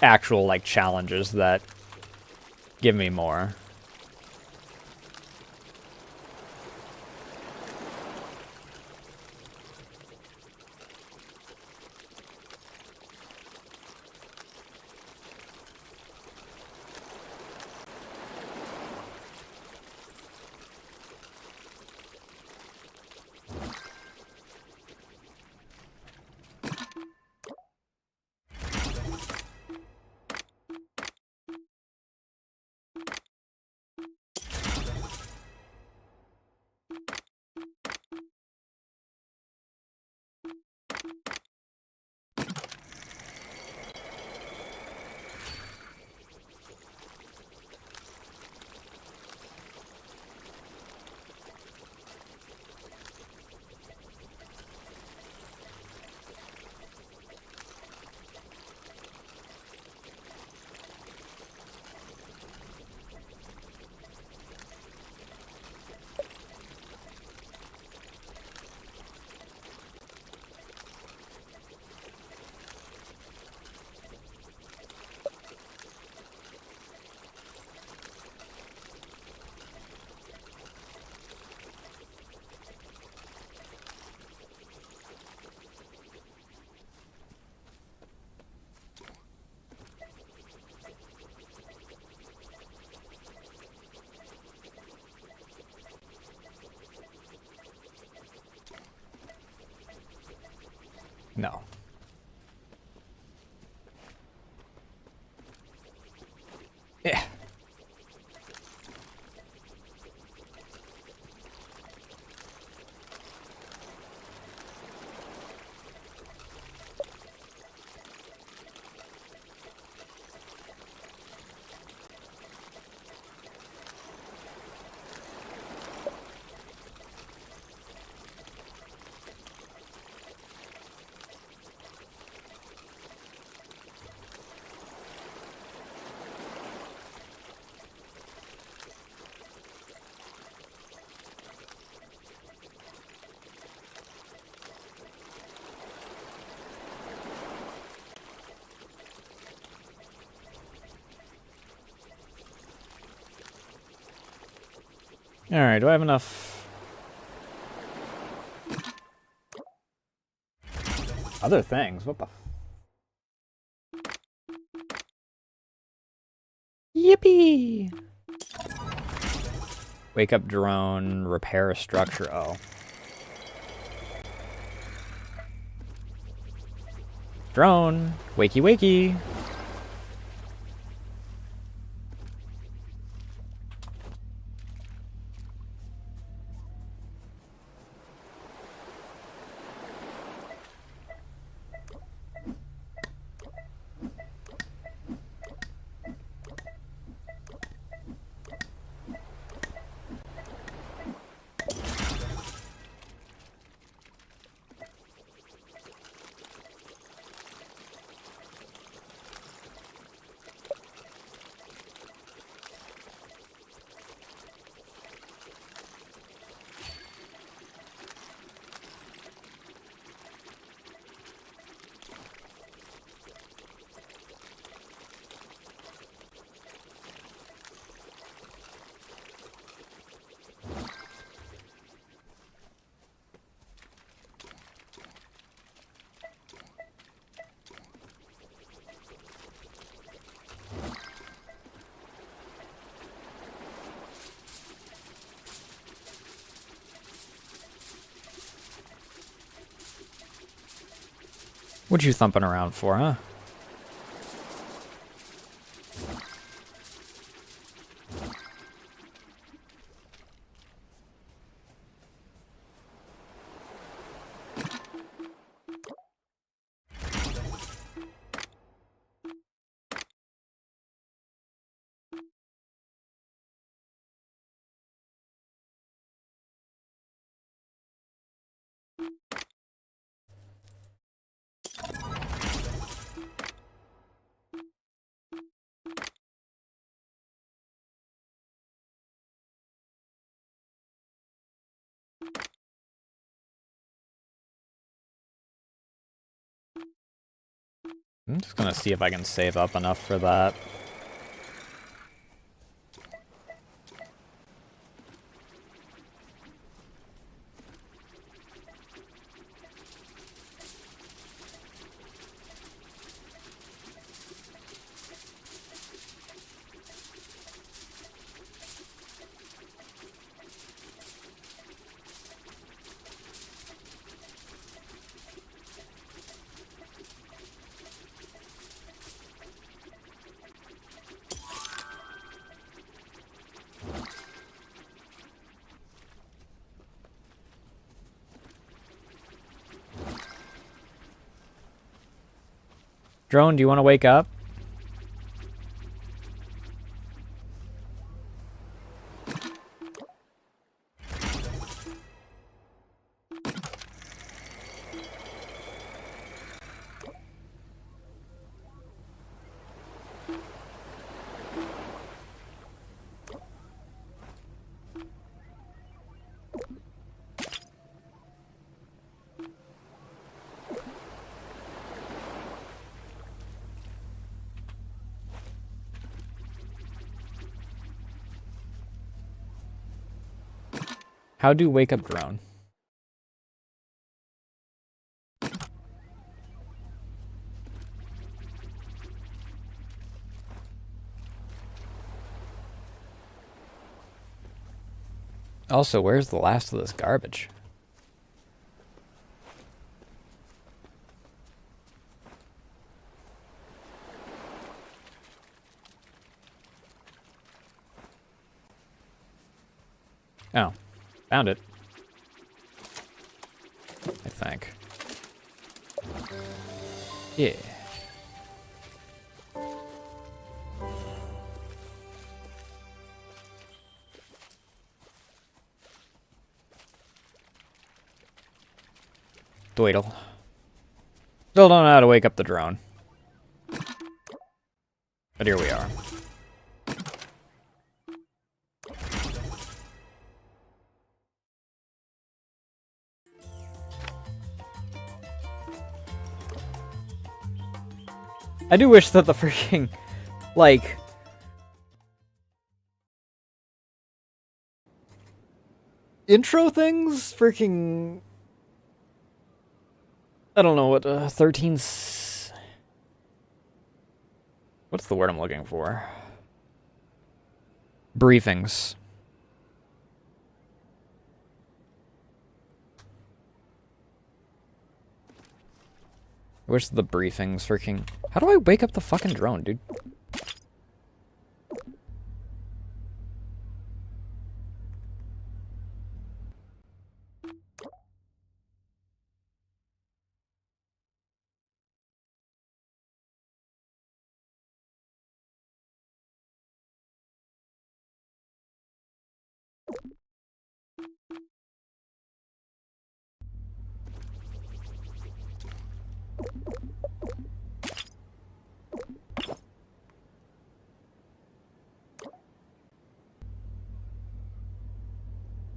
actual, like, challenges that give me more. No. Yeah. Alright, do I have enough? Other things? What the f... Yippee! Wake up drone, repair a structure. Oh. Drone! Wakey wakey! What you thumping around for, huh? I'm just gonna see if I can save up enough for that. Drone, do you want to wake up? How do wake up drone? Also, where's the last of this garbage? Oh, found it. I think. Yeah. Dweedle. Still don't know how to wake up the drone. But here we are. I do wish that the freaking, like... intro things? Freaking... I don't know what, 13's... What's the word I'm looking for? Briefings. I wish the briefings freaking... How do I wake up the fucking drone, dude?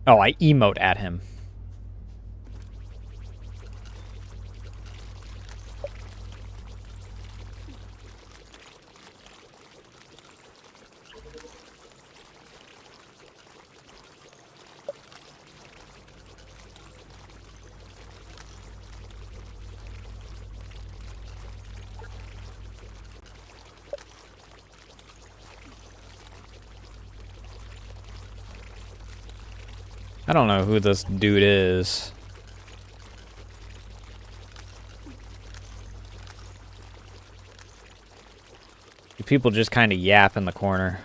Oh, I emote at him. I don't know who this dude is. People just kind of yap in the corner.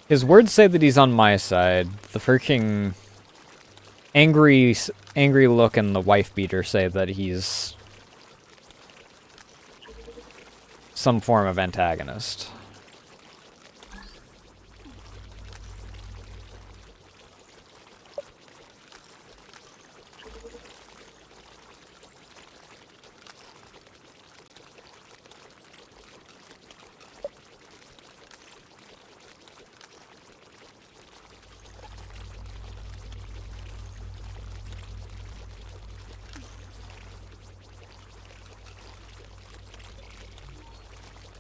His words say that he's on my side. The freaking angry look and the wife beater say that he's some form of antagonist.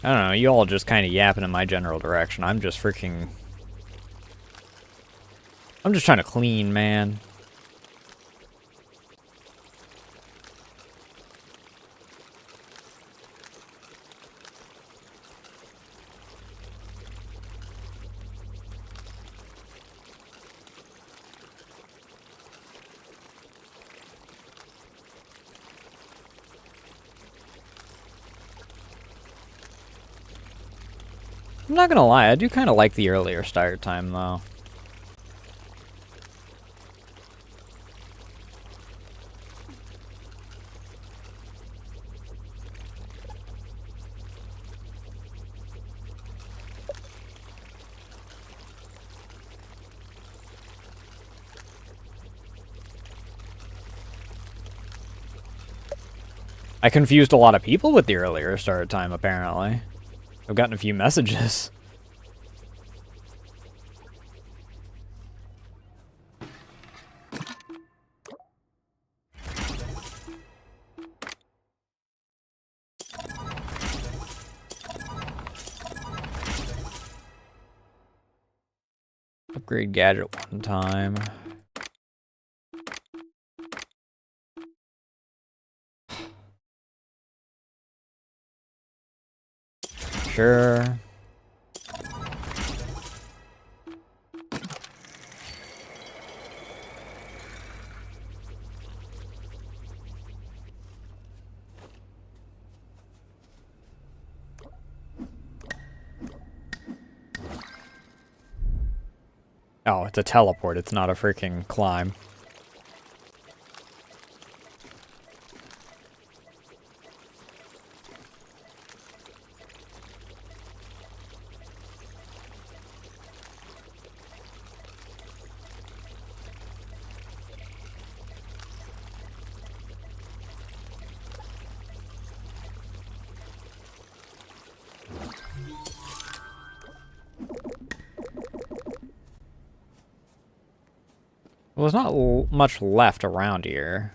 I don't know, you all just kind of yapping in my general direction. I'm just freaking... I'm just trying to clean, man. I'm not gonna lie, I do kind of like the earlier start time, though. I confused a lot of people with the earlier start time, apparently. I've gotten a few messages. Upgrade gadget one time. Sure. Oh, it's a teleport. It's not a freaking climb. Well, there's not much left around here.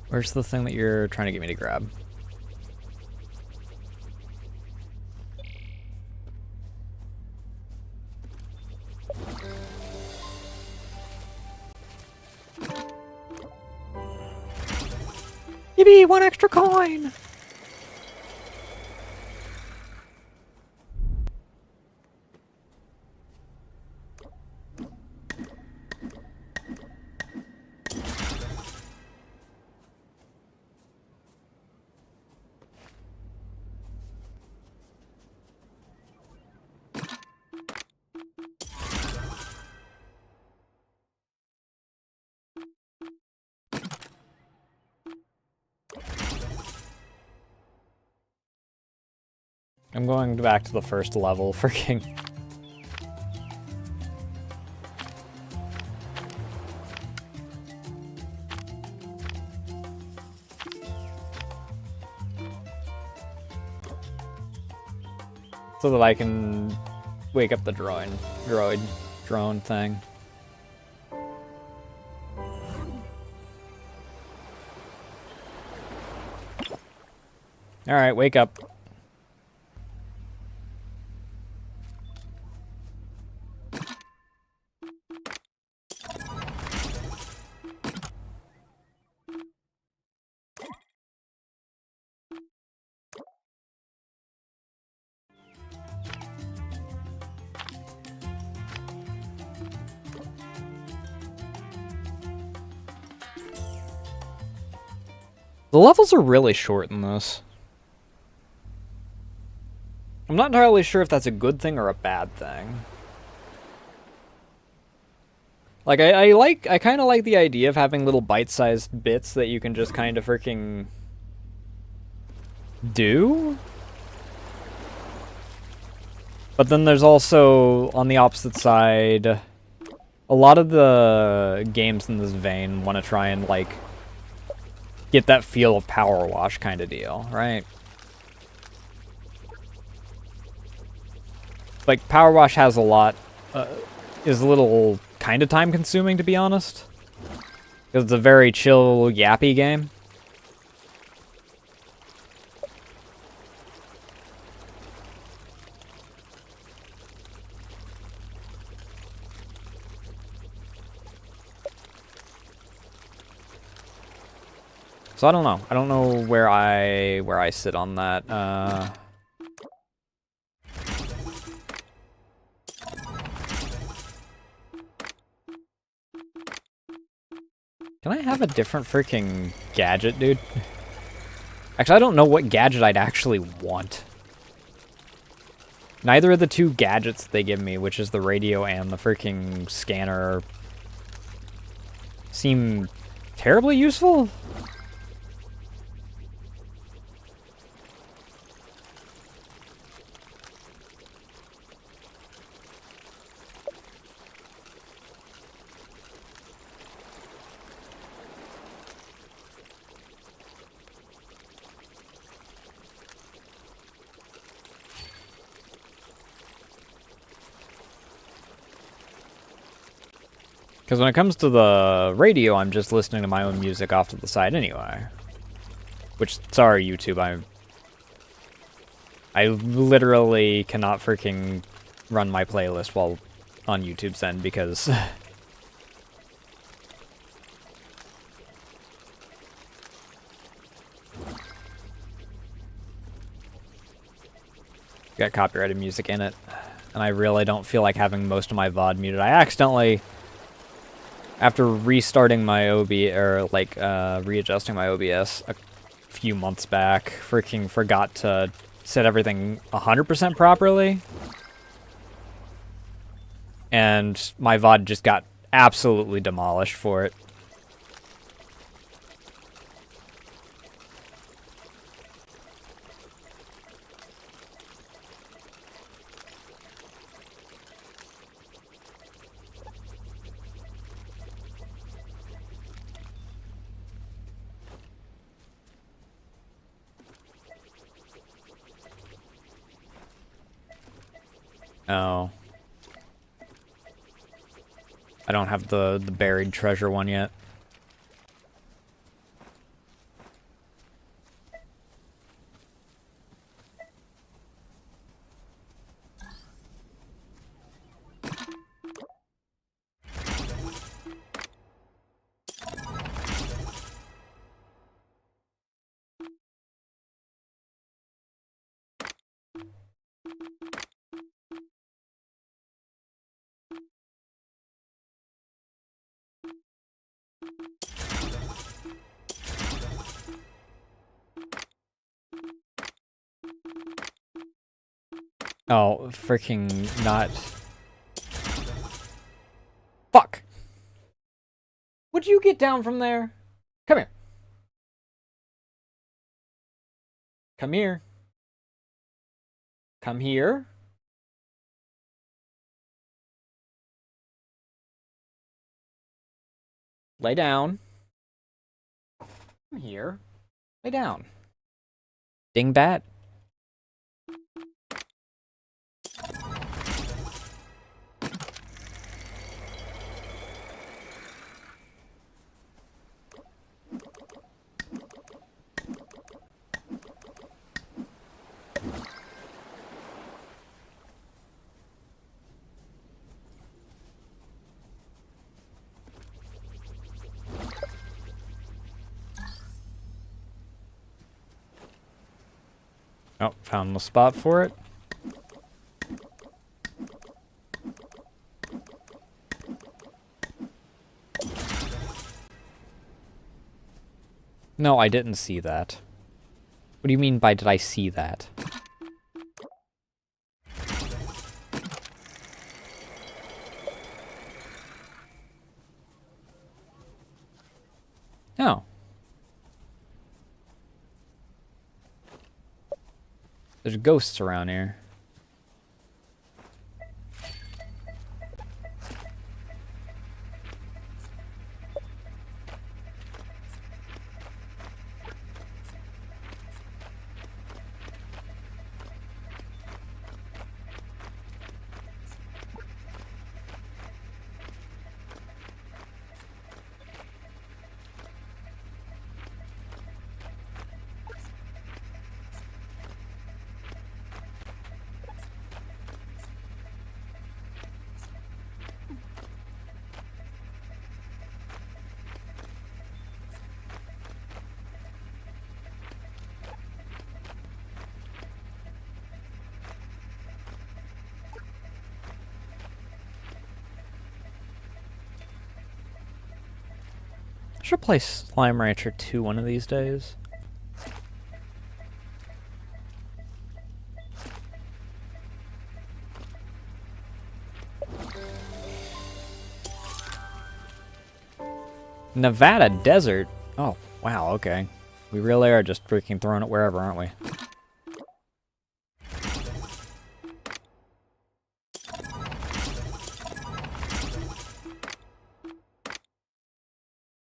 Where's the thing that you're trying to get me to grab? Yippee! 1 extra coin! I'm going back to the first level, freaking. So that I can wake up the drone thing. Alright, wake up. The levels are really short in this. I'm not entirely sure if that's a good thing or a bad thing. Like, I kind of like the idea of having little bite-sized bits that you can just kind of freaking do. But then there's also, on the opposite side, a lot of the games in this vein want to try and, like, get that feel of Power Wash kind of deal, right? Like, Power Wash has a lot, is a little kind of time consuming, to be honest. Because it's a very chill, yappy game. So I don't know. I don't know where I sit on that. Can I have a different freaking gadget, dude? Actually, I don't know what gadget I'd actually want. Neither of the two gadgets they give me, which is the radio and the freaking scanner, seem terribly useful. Because when it comes to the radio, I'm just listening to my own music off to the side anyway. Which, sorry, YouTube, I literally cannot freaking run my playlist while on YouTube's end because got copyrighted music in it, and I really don't feel like having most of my VOD muted. I accidentally, after restarting my readjusting my OBS a few months back, freaking forgot to set everything 100% properly, and my VOD just got absolutely demolished for it. Oh. I don't have the buried treasure one yet. Oh, freaking not. Fuck! Would you get down from there? Come here. Come here. Come here. Lay down. Come here. Lay down. Dingbat. Oh, found the spot for it. No, I didn't see that. What do you mean by did I see that? No. There's ghosts around here. Should play Slime Rancher 2 one of these days. Nevada Desert? Oh, wow, okay. We really are just freaking throwing it wherever, aren't we?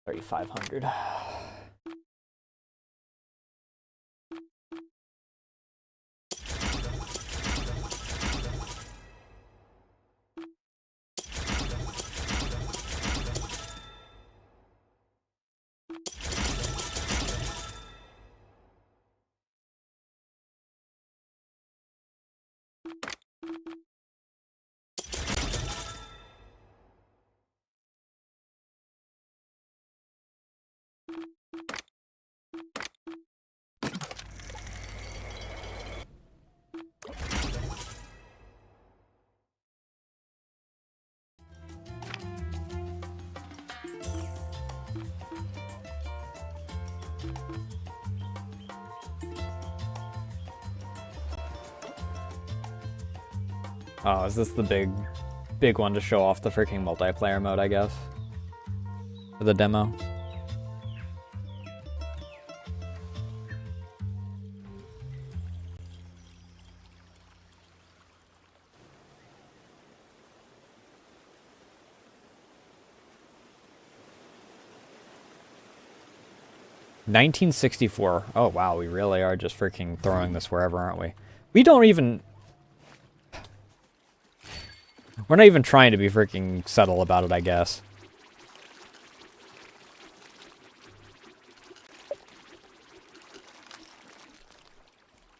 $3,500. Oh, is this the big one to show off the freaking multiplayer mode, I guess? For the demo? $1964. Oh wow, we really are just freaking throwing this wherever, aren't we? We don't even... We're not even trying to be freaking subtle about it, I guess.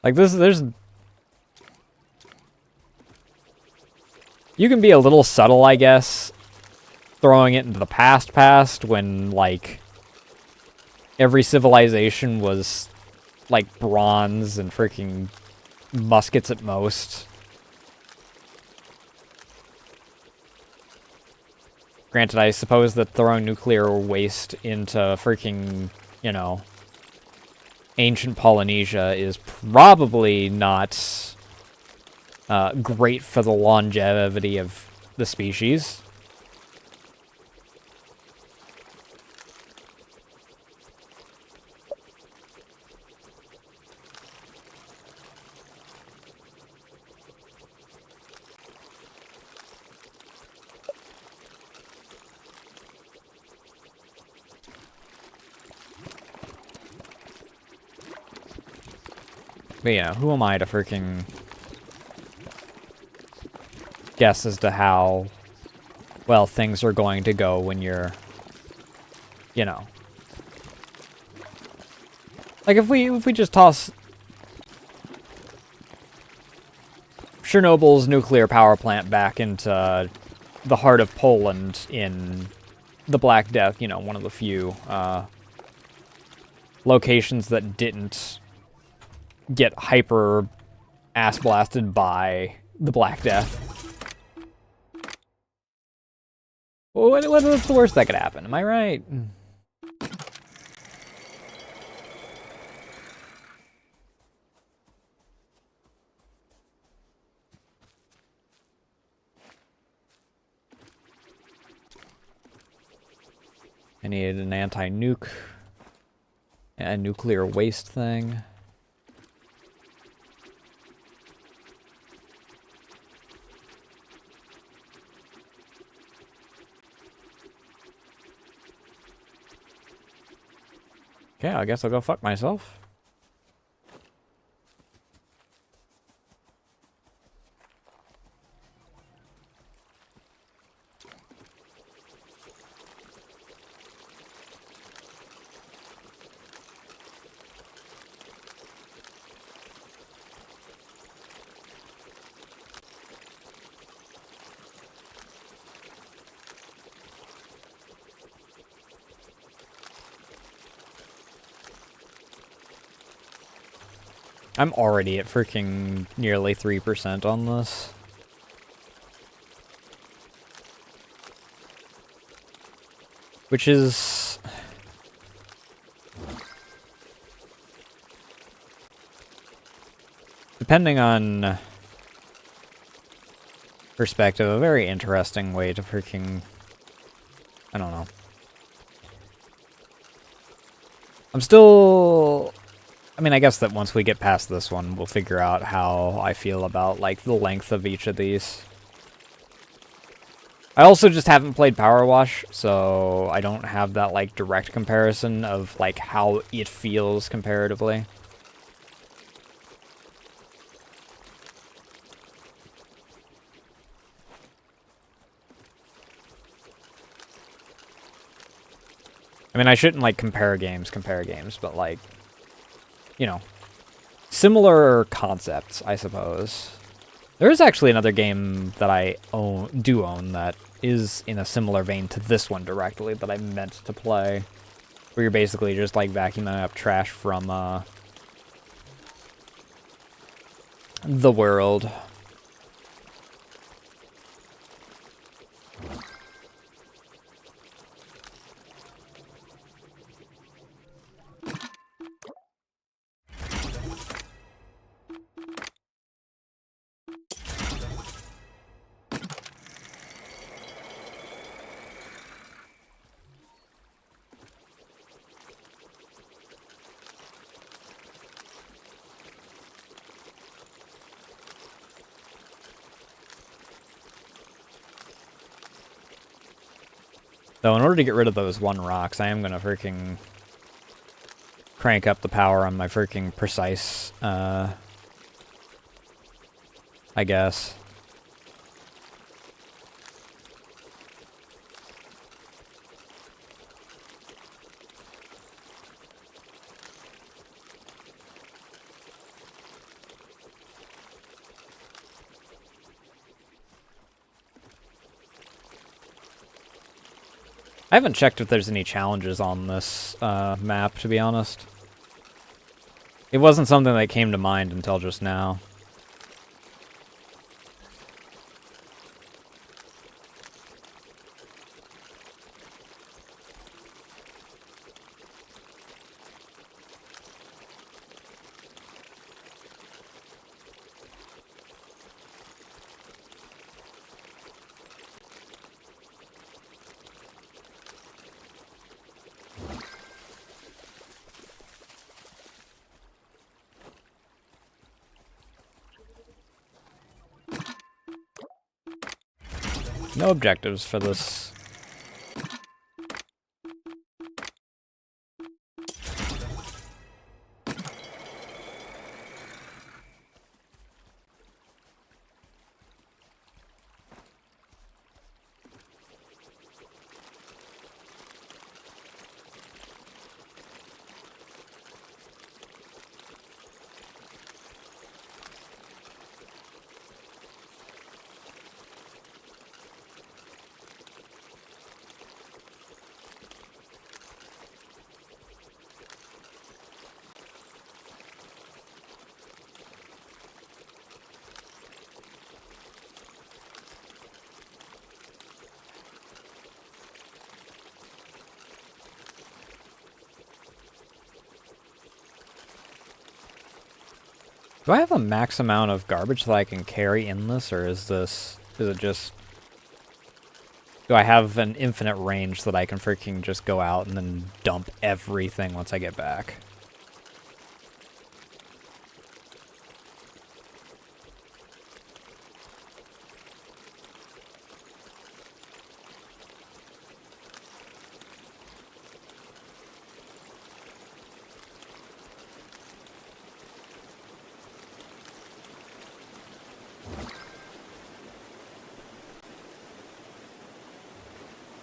Like there's... You can be a little subtle, I guess, throwing it into the past when, like, every civilization was, like, bronze and freaking muskets at most. Granted, I suppose that throwing nuclear waste into freaking, you know, ancient Polynesia is probably not great for the longevity of the species. But yeah, who am I to freaking guess as to how well things are going to go when you're, you know. Like if we just toss Chernobyl's nuclear power plant back into the heart of Poland in the Black Death, you know, one of the few locations that didn't get hyper ass blasted by the Black Death. What's the worst that could happen? Am I right? I needed an anti-nuke, a nuclear waste thing. Okay, I guess I'll go fuck myself. I'm already at freaking nearly 3% on this. Which is... depending on perspective, a very interesting way to freaking... I don't know. I'm still... I mean, I guess that once we get past this one, we'll figure out how I feel about, like, the length of each of these. I also just haven't played Power Wash, so I don't have that, like, direct comparison of, like, how it feels comparatively. I mean, I shouldn't, like, compare games, but, like, you know, similar concepts, I suppose. There is actually another game that I own that is in a similar vein to this one directly that I meant to play. Where you're basically just like vacuuming up trash from the world. So in order to get rid of those 1 rocks, I am gonna freaking crank up the power on my freaking precise, I guess. I haven't checked if there's any challenges on this map, to be honest. It wasn't something that came to mind until just now. No objectives for this. Do I have a max amount of garbage that I can carry in this, or is it just... Do I have an infinite range that I can freaking just go out and then dump everything once I get back?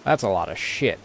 That's a lot of shit.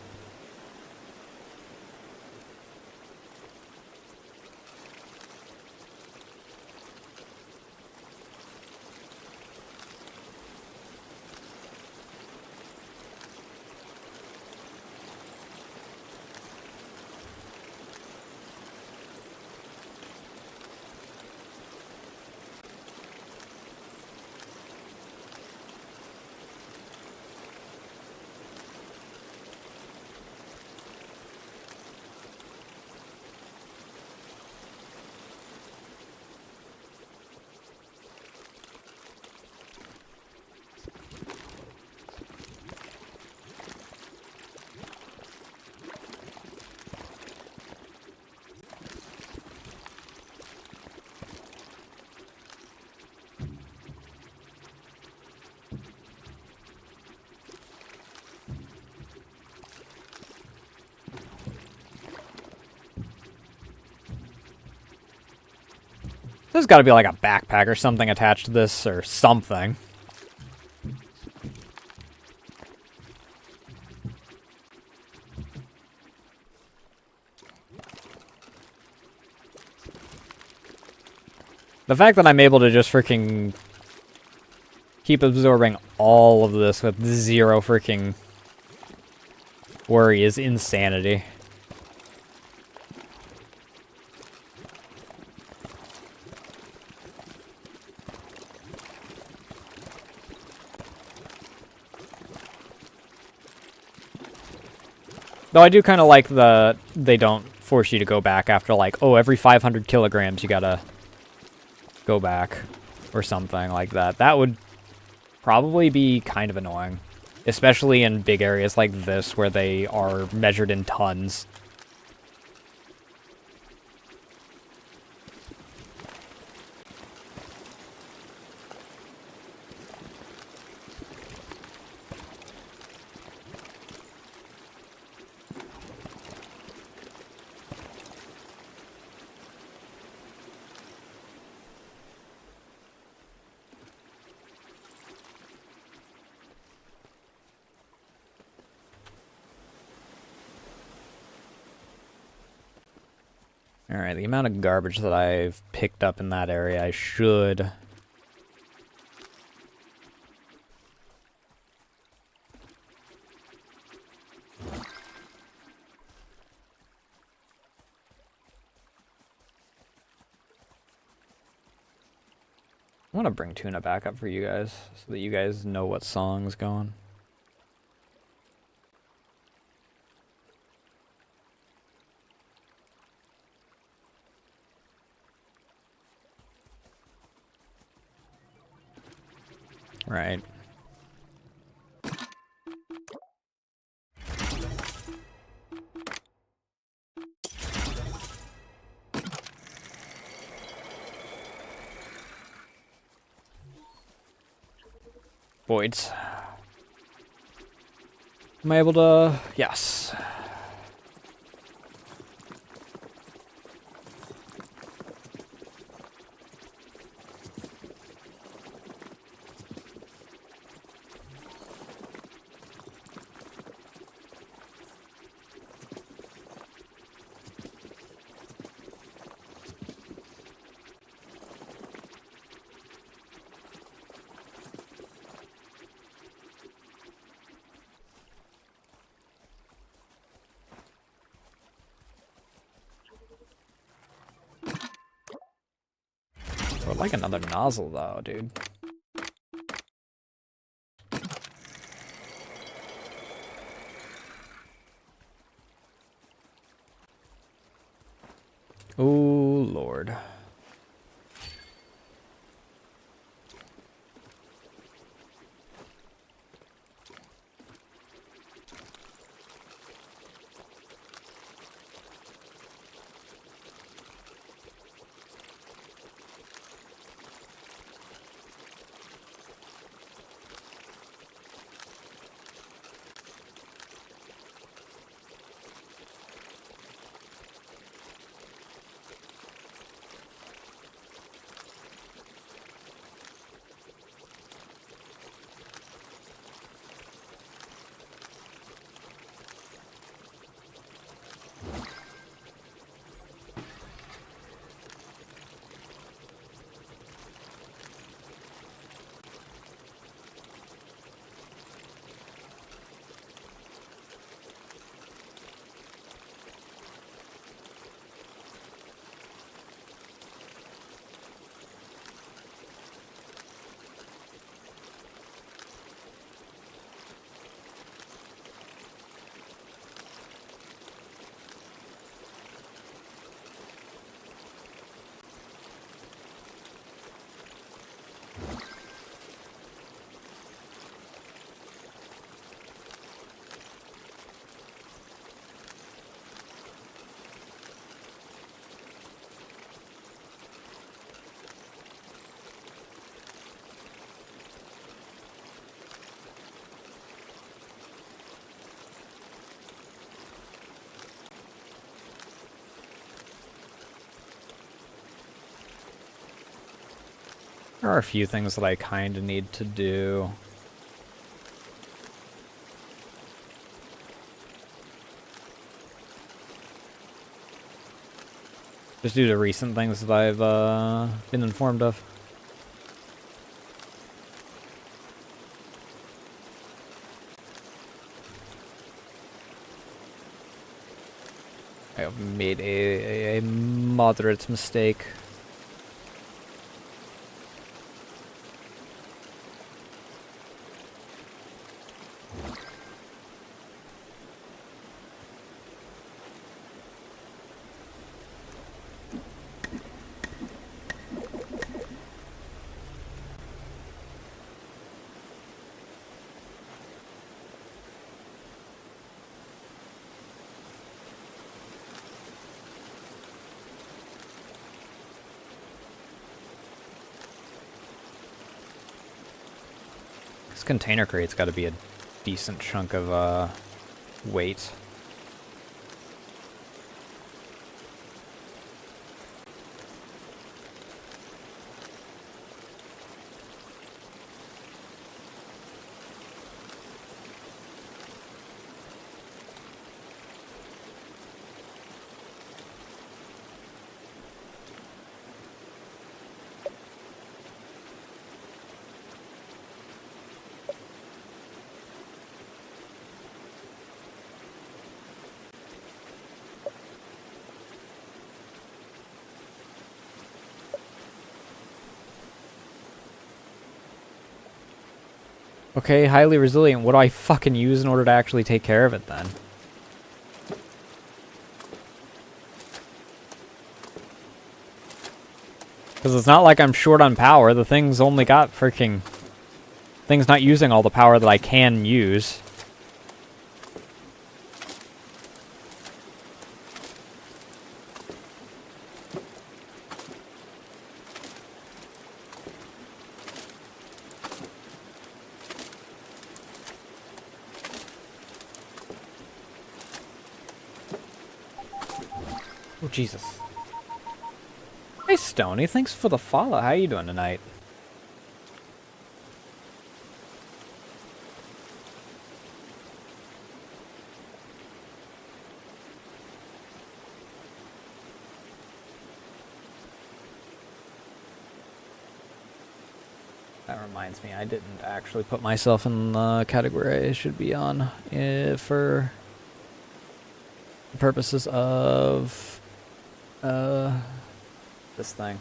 There's got to be like a backpack or something attached to this, or something. The fact that I'm able to just freaking keep absorbing all of this with zero freaking worry is insanity. Though I do kind of like they don't force you to go back after like, oh, every 500 kilograms you gotta go back or something like that. That would probably be kind of annoying, especially in big areas like this where they are measured in tons. Alright, the amount of garbage that I've picked up in that area, I should... I want to bring Tuna back up for you guys, so that you guys know what song's going. Right. Voids. Am I able to... Yes. I would like another nozzle, though, dude. Oh, Lord. There are a few things that I kind of need to do. Just due to recent things that I've been informed of. I have made a moderate mistake. This container crate's got to be a decent chunk of weight. Okay, highly resilient. What do I fucking use in order to actually take care of it then? Because it's not like I'm short on power. The thing's only got freaking... Thing's not using all the power that I can use. Oh, Jesus. Hey, Stony. Thanks for the follow. How you doing tonight? That reminds me, I didn't actually put myself in the category I should be on for the purposes of this thing.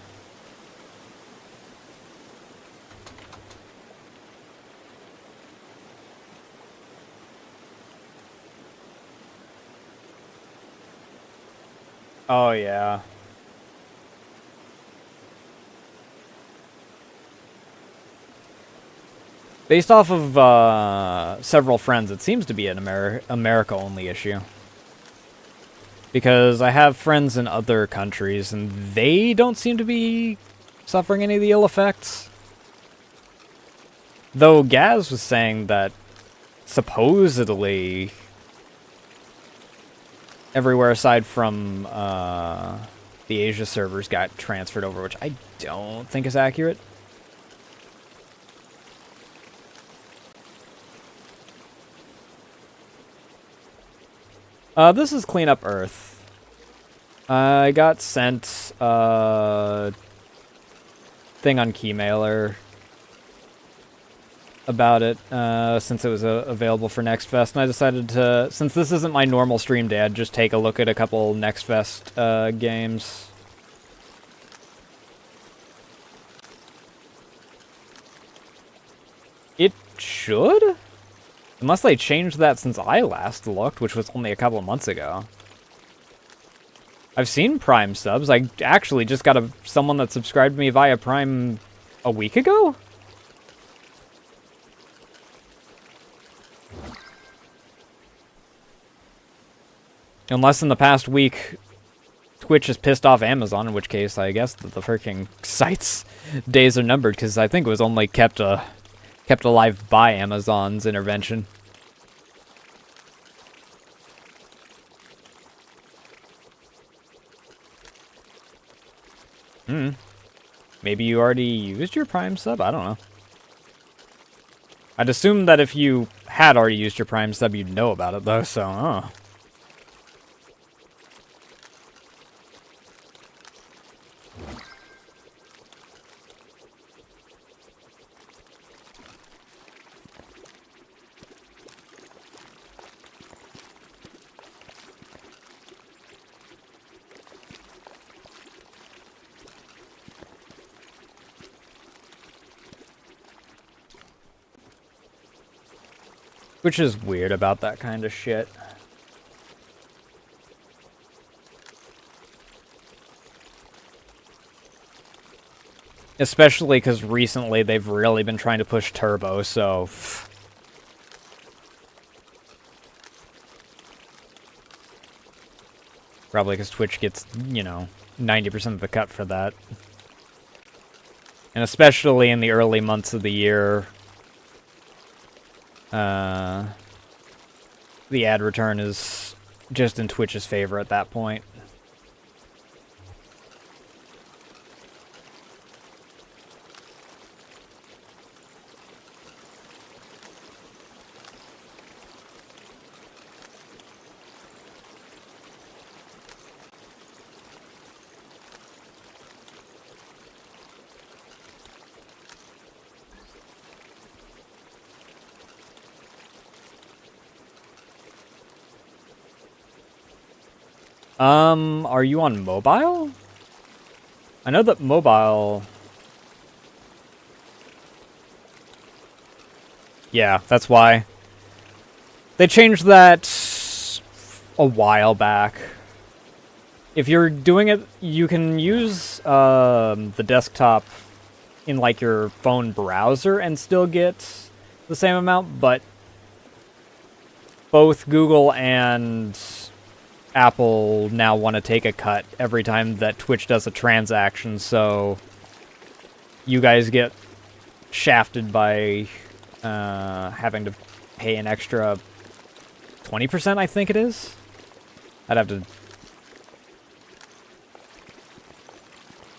Oh, yeah. Based off of several friends, it seems to be an America-only issue. Because I have friends in other countries, and they don't seem to be suffering any of the ill effects. Though Gaz was saying that supposedly everywhere aside from the Asia servers got transferred over, which I don't think is accurate. This is Clean Up Earth. I got sent thing on Keymailer about it since it was available for Next Fest, and I decided to, since this isn't my normal stream day, I'd just take a look at a couple Next Fest games. It should? Unless they changed that since I last looked, which was only a couple of months ago. I've seen Prime subs. I actually just got someone that subscribed to me via Prime a week ago? Unless in the past week, Twitch has pissed off Amazon, in which case I guess that the freaking site's days are numbered, because I think it was only kept alive by Amazon's intervention. Maybe you already used your Prime sub? I don't know. I'd assume that if you had already used your Prime sub, you'd know about it, though, so, oh. Which is weird about that kind of shit. Especially because recently they've really been trying to push turbo, so... Probably because Twitch gets, you know, 90% of the cut for that. And especially in the early months of the year... The ad return is just in Twitch's favor at that point. Are you on mobile? I know that mobile... Yeah, that's why. They changed that a while back. If you're doing it, you can use the desktop in like your phone browser and still get the same amount, but both Google and Apple now want to take a cut every time that Twitch does a transaction, so you guys get shafted by having to pay an extra 20%, I think it is. I'd have to...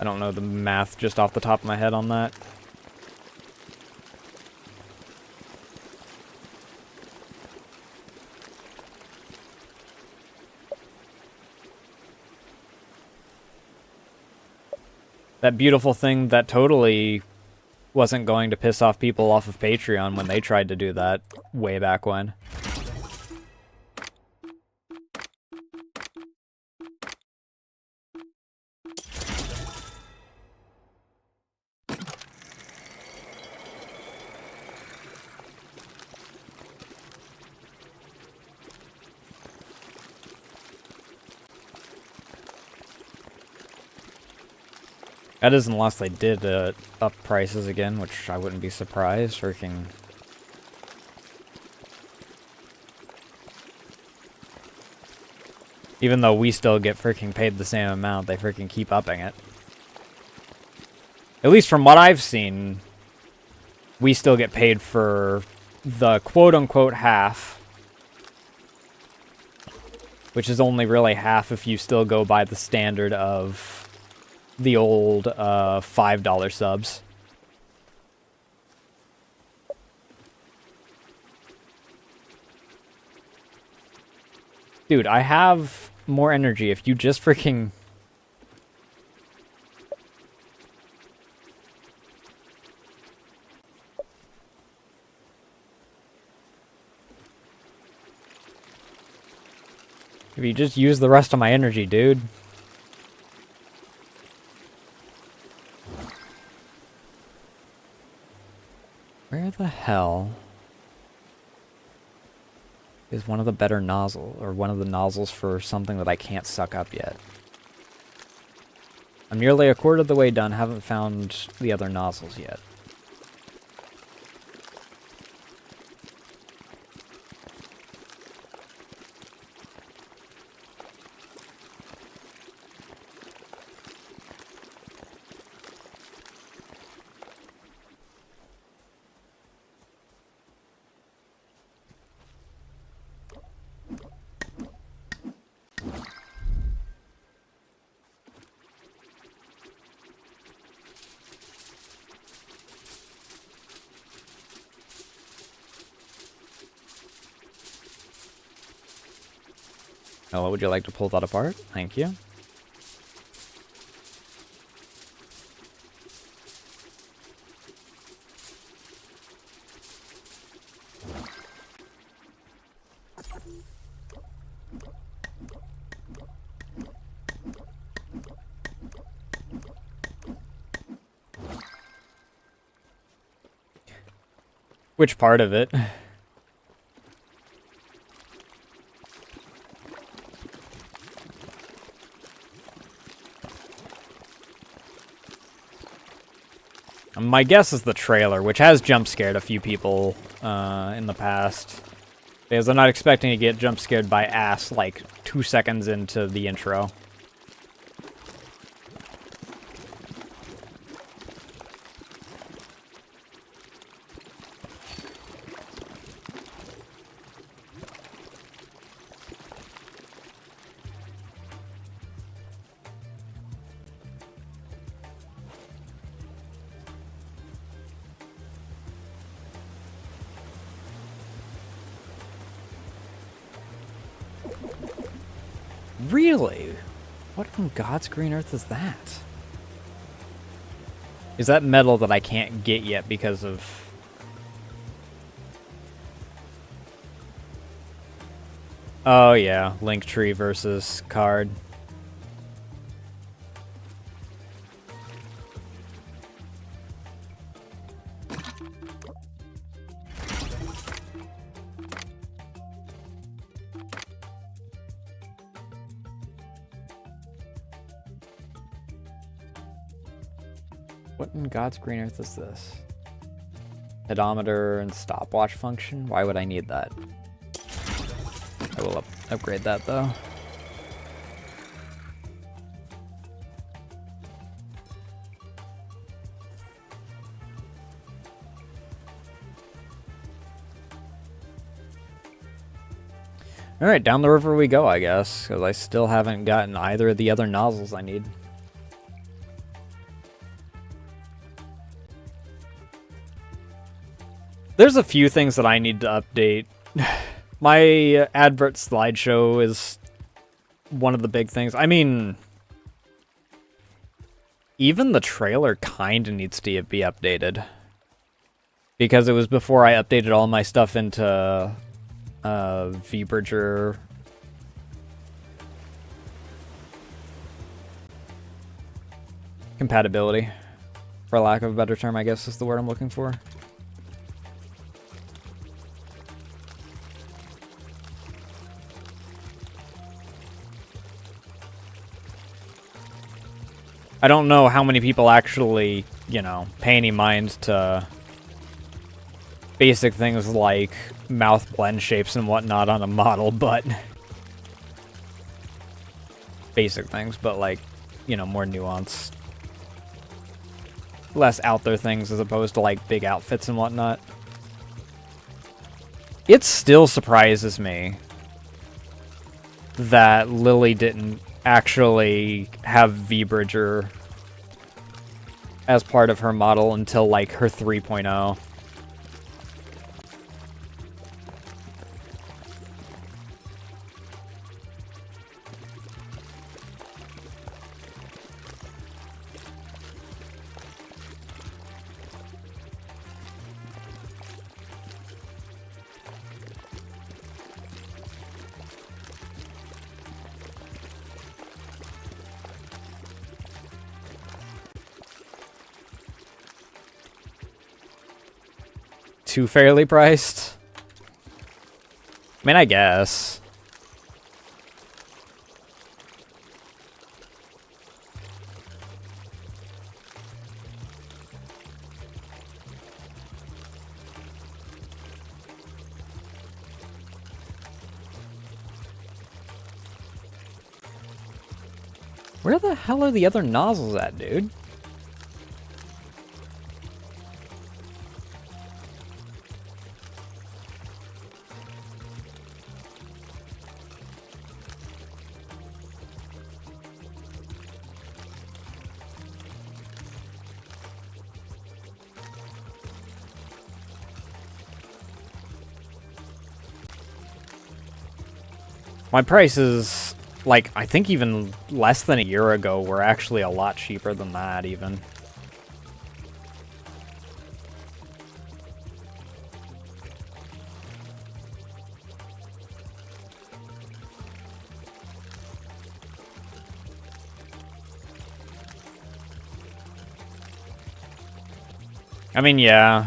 I don't know the math just off the top of my head on that. That beautiful thing that totally wasn't going to piss off people off of Patreon when they tried to do that way back when. That is unless they did up prices again, which I wouldn't be surprised. Freaking... Even though we still get freaking paid the same amount, they freaking keep upping it. At least from what I've seen, we still get paid for the quote-unquote half. Which is only really half if you still go by the standard of the old $5 subs. Dude, I have more energy if you just freaking... If you just use the rest of my energy, dude. Where the hell is one of the better nozzles, or one of the nozzles for something that I can't suck up yet? I'm nearly a quarter of the way done, haven't found the other nozzles yet. Oh, would you like to pull that apart? Thank you. Which part of it? My guess is the trailer, which has jump scared a few people in the past. Because I'm not expecting to get jump scared by ass like 2 seconds into the intro. Really? What on God's green earth is that? Is that metal that I can't get yet because of... Oh yeah, Linktree versus card. What in God's green earth is this? Pedometer and stopwatch function? Why would I need that? I will upgrade that though. Alright, down the river we go, I guess, because I still haven't gotten either of the other nozzles I need. There's a few things that I need to update. My advert slideshow is one of the big things. I mean, even the trailer kind of needs to be updated. Because it was before I updated all my stuff into VBridger. Compatibility, for lack of a better term, I guess is the word I'm looking for. I don't know how many people actually, you know, pay any mind to basic things like mouth blend shapes and whatnot on a model, but... basic things, but like, you know, more nuanced. Less out there things as opposed to like big outfits and whatnot. It still surprises me that Lily didn't actually have VBridger as part of her model until like her 3.0. Too fairly priced? I mean, I guess. Where the hell are the other nozzles at, dude? My prices, like, I think even less than a year ago were actually a lot cheaper than that, even. I mean, yeah.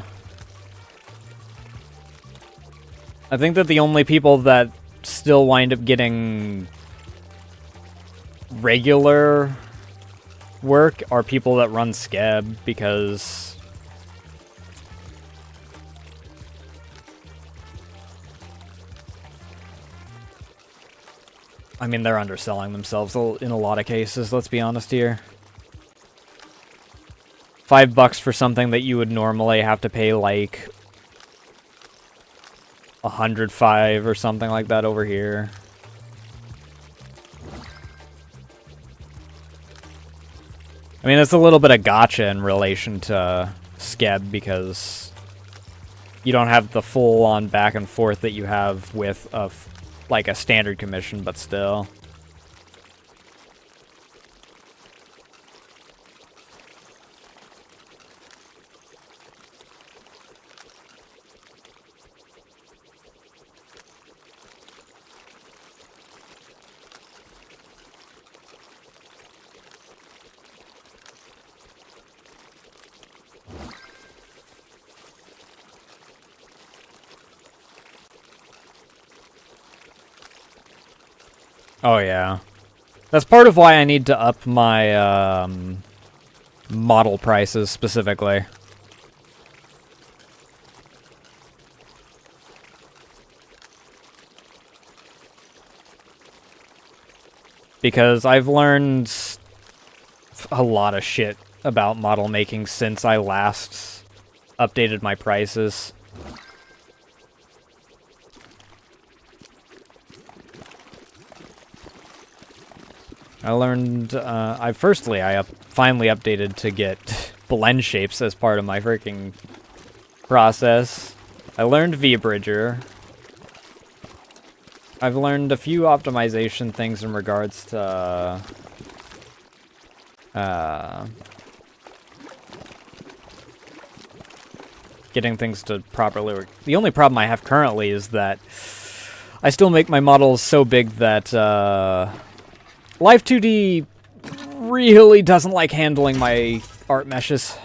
I think that the only people that still wind up getting regular work are people that run Skeb, because I mean, they're underselling themselves in a lot of cases, let's be honest here. $5 for something that you would normally have to pay like 105 or something like that over here. I mean, it's a little bit of gotcha in relation to Skeb, because you don't have the full-on back and forth that you have with like a standard commission, but still. Oh yeah. That's part of why I need to up my model prices specifically. Because I've learned a lot of shit about model making since I last updated my prices. I learned, I finally updated to get blend shapes as part of my freaking process. I learned V-Bridger. I've learned a few optimization things in regards to, getting things to properly work. The only problem I have currently is that I still make my models so big that, Live 2D really doesn't like handling my art meshes.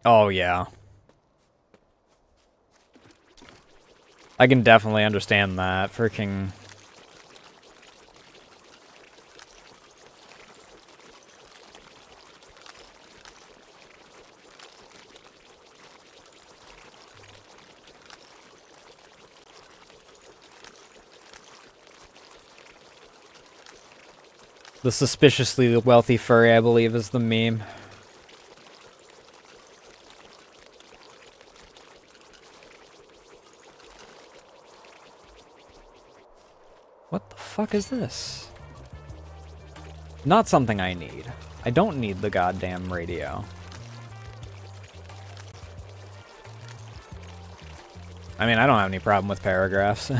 Oh, yeah. I can definitely understand that. Freaking... The suspiciously wealthy furry, I believe, is the meme. What the fuck is this? Not something I need. I don't need the goddamn radio. I mean, I don't have any problem with paragraphs.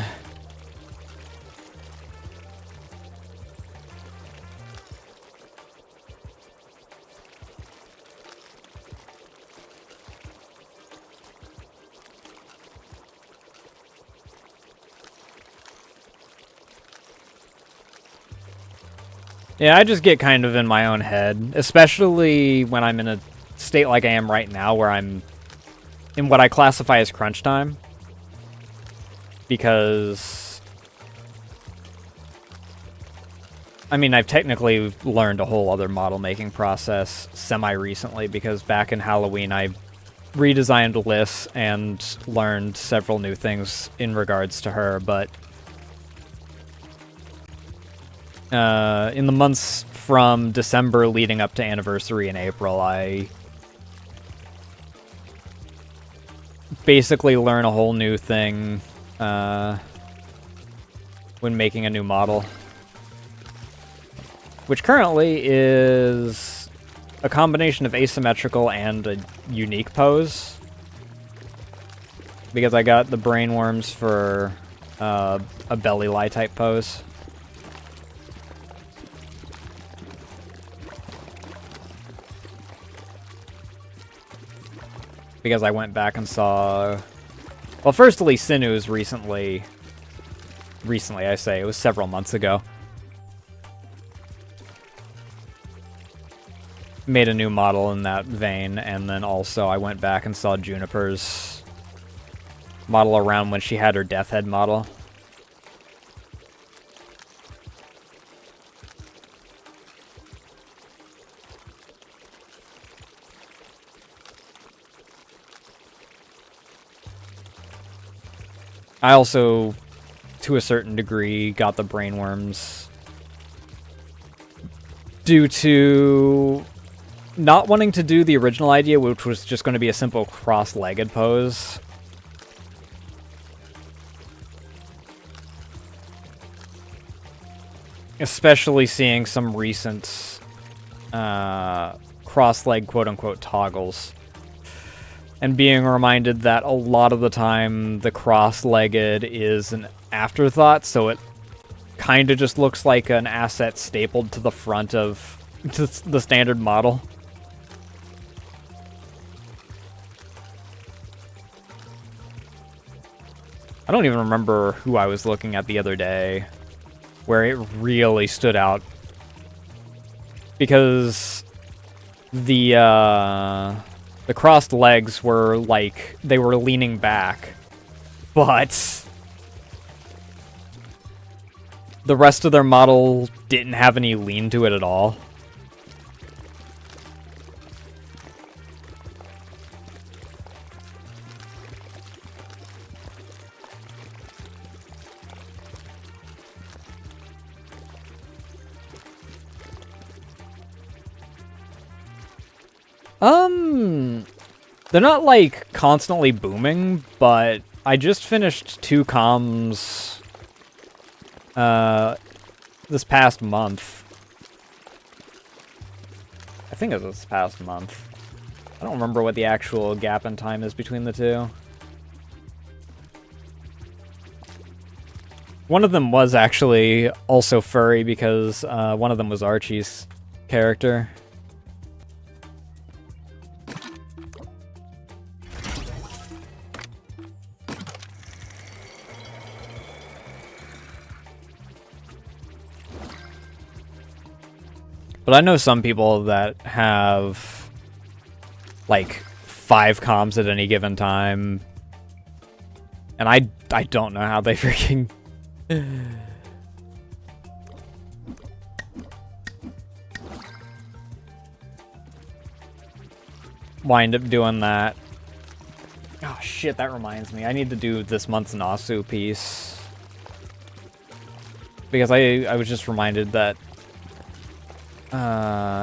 Yeah, I just get kind of in my own head, especially when I'm in a state like I am right now, where I'm in what I classify as crunch time. Because, I mean, I've technically learned a whole other model making process semi-recently, because back in Halloween I redesigned Liz and learned several new things in regards to her, but in the months from December leading up to anniversary in April, I basically learn a whole new thing when making a new model. Which currently is a combination of asymmetrical and a unique pose. Because I got the brainworms for a belly lie type pose. Because I went back and saw... Well, firstly, Sinu's recently, I say, it was several months ago, made a new model in that vein, and then also I went back and saw Juniper's model around when she had her Death Head model. I also, to a certain degree, got the brainworms due to not wanting to do the original idea, which was just going to be a simple cross-legged pose. Especially seeing some recent cross-leg quote-unquote toggles. And being reminded that a lot of the time the cross-legged is an afterthought, so it kind of just looks like an asset stapled to the front of the standard model. I don't even remember who I was looking at the other day where it really stood out. Because the crossed legs were like, they were leaning back. But the rest of their model didn't have any lean to it at all. They're not, like, constantly booming, but I just finished 2 comms, this past month. I think it was this past month. I don't remember what the actual gap in time is between the two. One of them was actually also furry because, one of them was Archie's character. But I know some people that have, like, 5 comms at any given time. And I don't know how they freaking... wind up doing that. Oh shit, that reminds me. I need to do this month's Nasu piece. Because I was just reminded that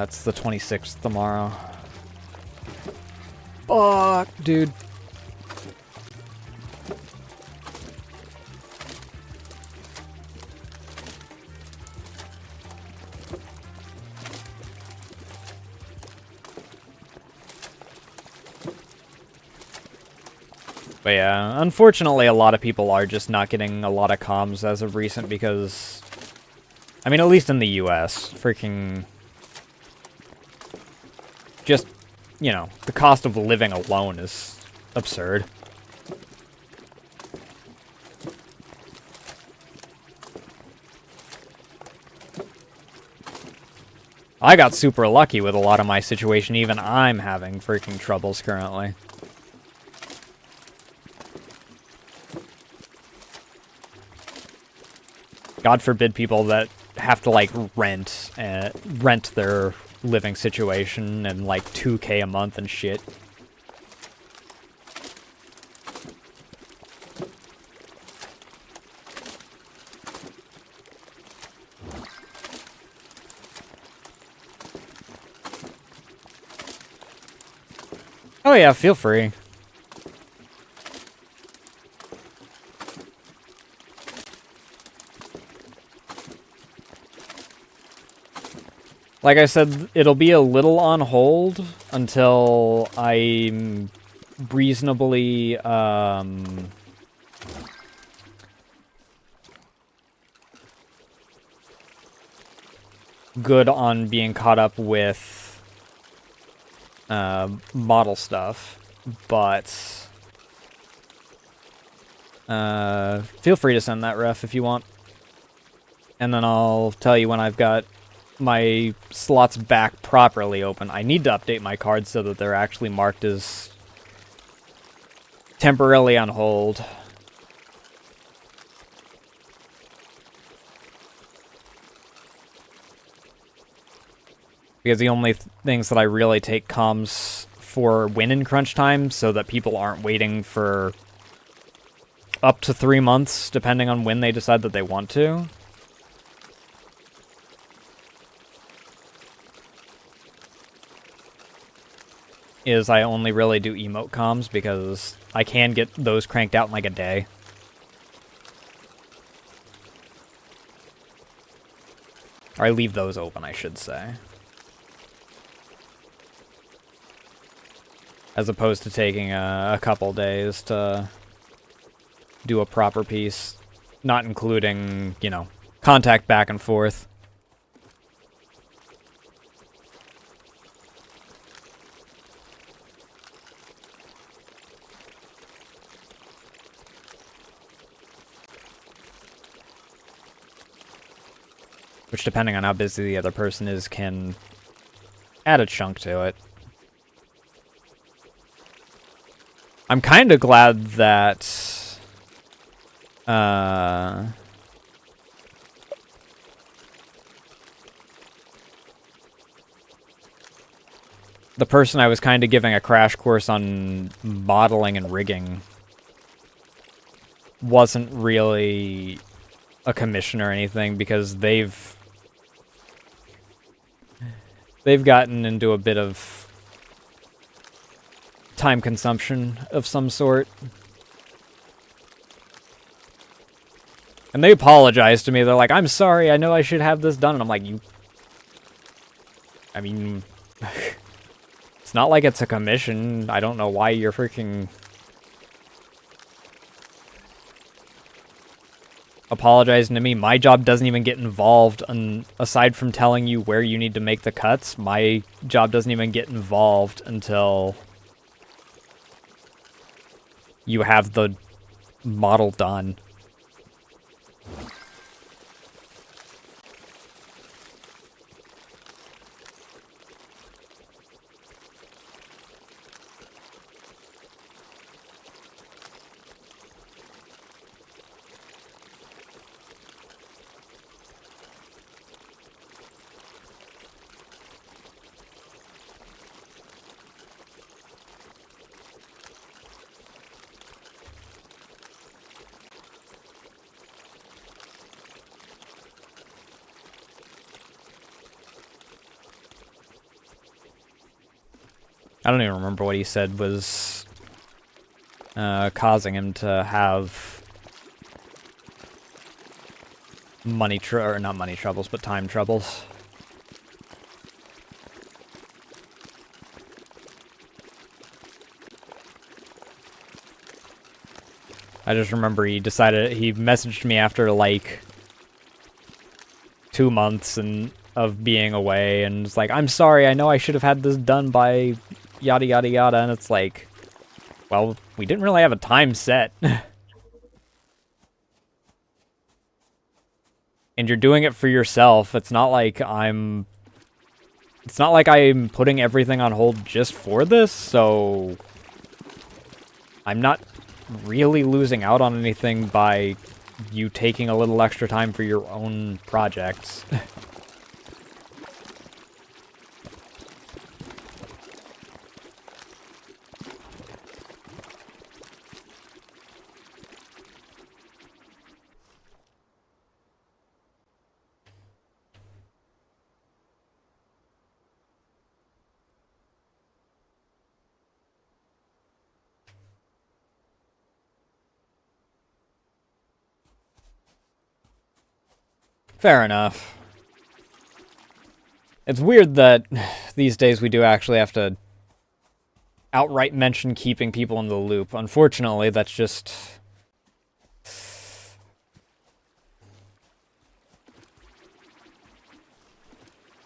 it's the 26th tomorrow. Fuck, dude. But yeah, unfortunately a lot of people are just not getting a lot of comms as of recent because, I mean, at least in the US, freaking, just, you know, the cost of living alone is absurd. I got super lucky with a lot of my situation, even I'm having freaking troubles currently. God forbid people that have to, like, rent their living situation and, like, 2K a month and shit. Oh yeah, feel free. Like I said, it'll be a little on hold until I'm reasonably, good on being caught up with, model stuff, but, feel free to send that ref if you want. And then I'll tell you when I've got my slots back properly open. I need to update my cards so that they're actually marked as temporarily on hold. Because the only things that I really take comms for win in crunch time so that people aren't waiting for up to 3 months, depending on when they decide that they want to. Is I only really do emote comms because I can get those cranked out in like a day. Or I leave those open, I should say. As opposed to taking a couple days to do a proper piece. Not including, you know, contact back and forth. Which, depending on how busy the other person is, can add a chunk to it. I'm kind of glad that... the person I was kind of giving a crash course on modeling and rigging wasn't really a commission or anything, because they've gotten into a bit of time consumption of some sort. And they apologized to me. They're like, I'm sorry, I know I should have this done. And I'm like, I mean, it's not like it's a commission. I don't know why you're freaking apologizing to me. My job doesn't even get involved, aside from telling you where you need to make the cuts. My job doesn't even get involved until you have the model done. I don't even remember what he said was causing him to have or not money troubles, but time troubles. I just remember he messaged me after like 2 months of being away, and it's like, I'm sorry, I know I should have had this done by yada yada yada, and it's like, well, we didn't really have a time set. And you're doing it for yourself. It's not like I'm putting everything on hold just for this, so I'm not really losing out on anything by you taking a little extra time for your own projects. Fair enough. It's weird that these days we do actually have to outright mention keeping people in the loop. Unfortunately, that's just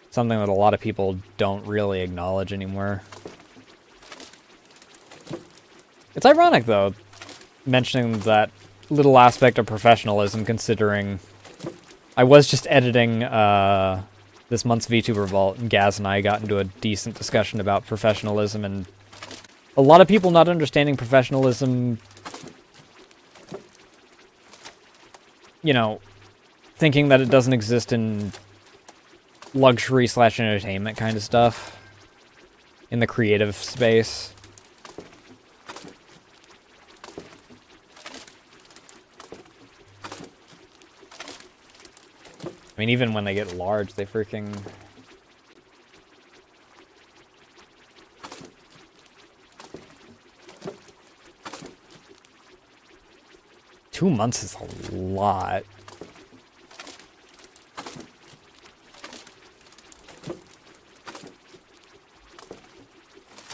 something that a lot of people don't really acknowledge anymore. It's ironic, though, mentioning that little aspect of professionalism, considering I was just editing this month's VTuber Vault, and Gaz and I got into a decent discussion about professionalism, and a lot of people not understanding professionalism, you know, thinking that it doesn't exist in luxury/entertainment kind of stuff, in the creative space. I mean, even when they get large, they freaking... $2 months is a lot.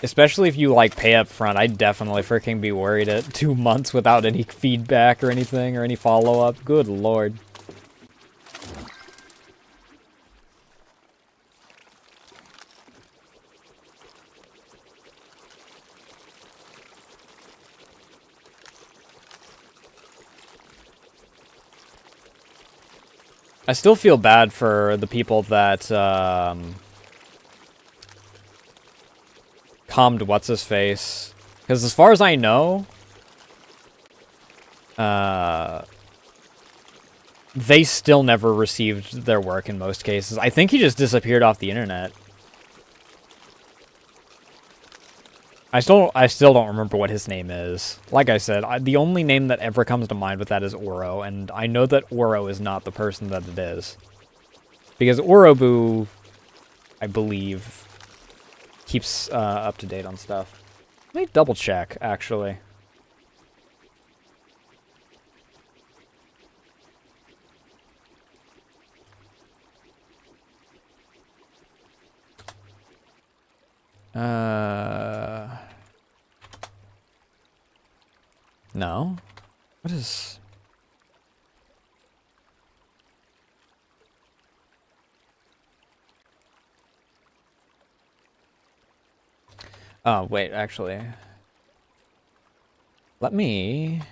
Especially if you, like, pay up front, I'd definitely freaking be worried at 2 months without any feedback or anything, or any follow-up. Good lord. I still feel bad for the people that, calmed what's-his-face. Because as far as I know, they still never received their work in most cases. I think he just disappeared off the internet. I still don't remember what his name is. Like I said, the only name that ever comes to mind with that is Oro, and I know that Oro is not the person that it is. Because Orobu, I believe, keeps up to date on stuff. Let me double check, actually. No. What is... Oh, wait, actually. Let me...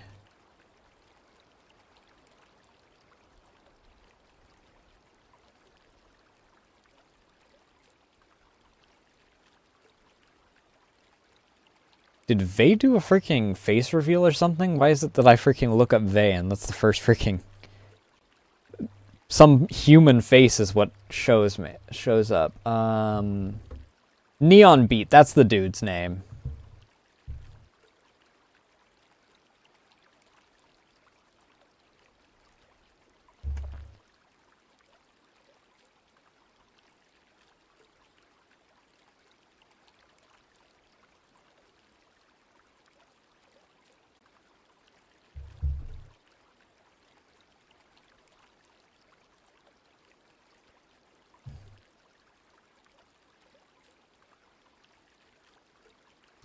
Did Vey do a freaking face reveal or something? Why is it that I freaking look up Vey and that's the first freaking... Some human face is what shows up. Neon Beat, that's the dude's name.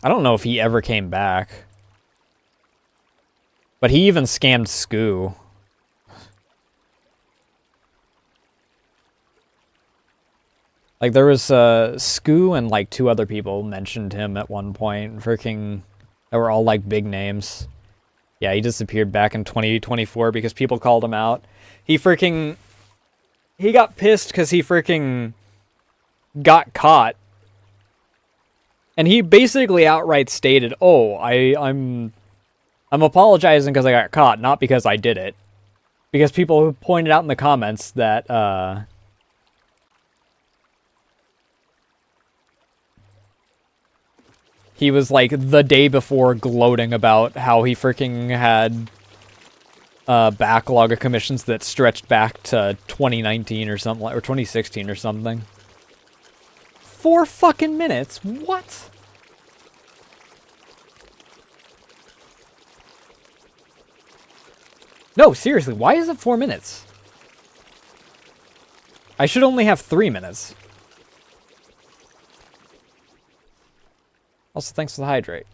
I don't know if he ever came back. But he even scammed Scoo. Like, there was, Scoo and, like, 2 other people mentioned him at one point. Freaking... That were all, like, big names. Yeah, he disappeared back in 2024 because people called him out. He freaking... He got pissed because he freaking... got caught. And he basically outright stated, oh, I'm apologizing because I got caught, not because I did it. Because people pointed out in the comments that, he was, like, the day before gloating about how he freaking had a backlog of commissions that stretched back to 2019 or something, or 2016 or something. 4 fucking minutes? What? No, seriously, why is it 4 minutes? I should only have 3 minutes. Also, thanks for the hydrate.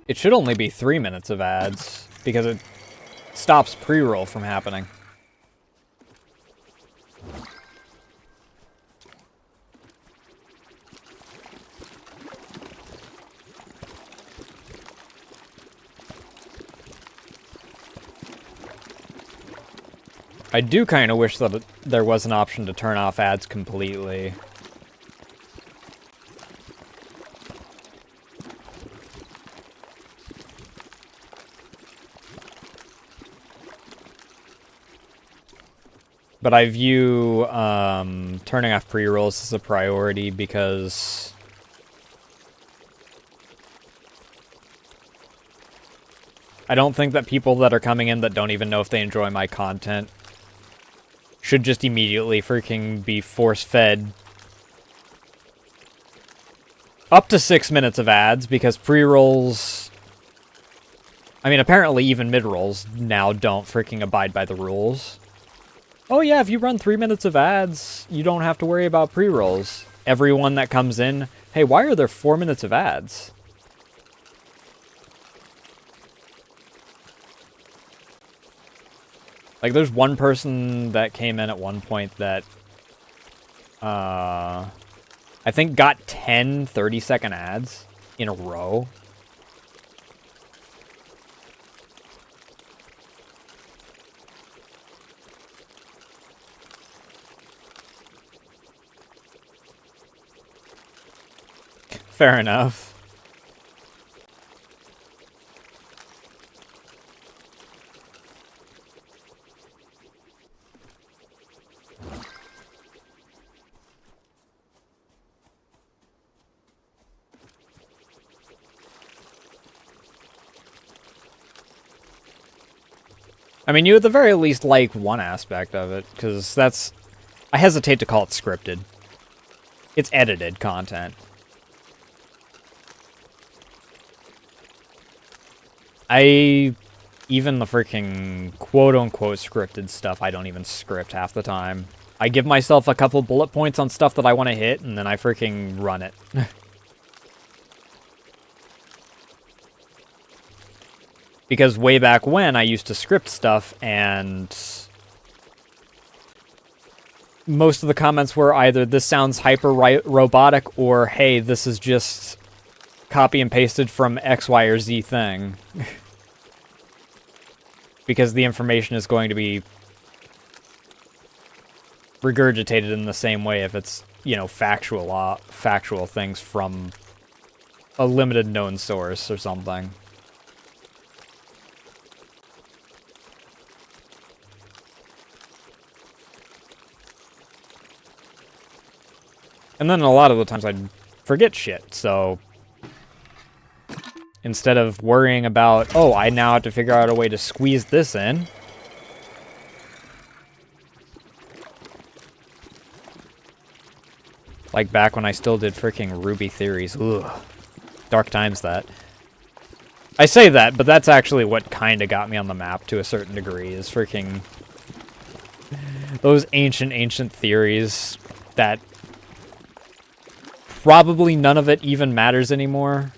It should only be 3 minutes of ads, because it stops pre-roll from happening. I do kind of wish that there was an option to turn off ads completely. But I view turning off pre-rolls as a priority because I don't think that people that are coming in that don't even know if they enjoy my content should just immediately freaking be force-fed. Up to 6 minutes of ads, because pre-rolls... I mean, apparently even mid-rolls now don't freaking abide by the rules. Oh yeah, if you run 3 minutes of ads, you don't have to worry about pre-rolls. Everyone that comes in, hey, why are there 4 minutes of ads? Like, there's one person that came in at one point that, I think got 10 30-second ads in a row. Fair enough. I mean, you at the very least like one aspect of it, because that's... I hesitate to call it scripted. It's edited content. Even the freaking quote-unquote scripted stuff, I don't even script half the time. I give myself a couple bullet points on stuff that I want to hit, and then I freaking run it. Because way back when, I used to script stuff, and most of the comments were either, this sounds hyper-robotic, or, hey, this is just copy and pasted from X, Y, or Z thing. Because the information is going to be regurgitated in the same way if it's, you know, factual things from a limited known source or something. And then a lot of the times I'd forget shit, so instead of worrying about, oh, I now have to figure out a way to squeeze this in. Like back when I still did freaking Ruby theories. Ugh. Dark times, that. I say that, but that's actually what kind of got me on the map to a certain degree, is freaking those ancient theories that probably none of it even matters anymore.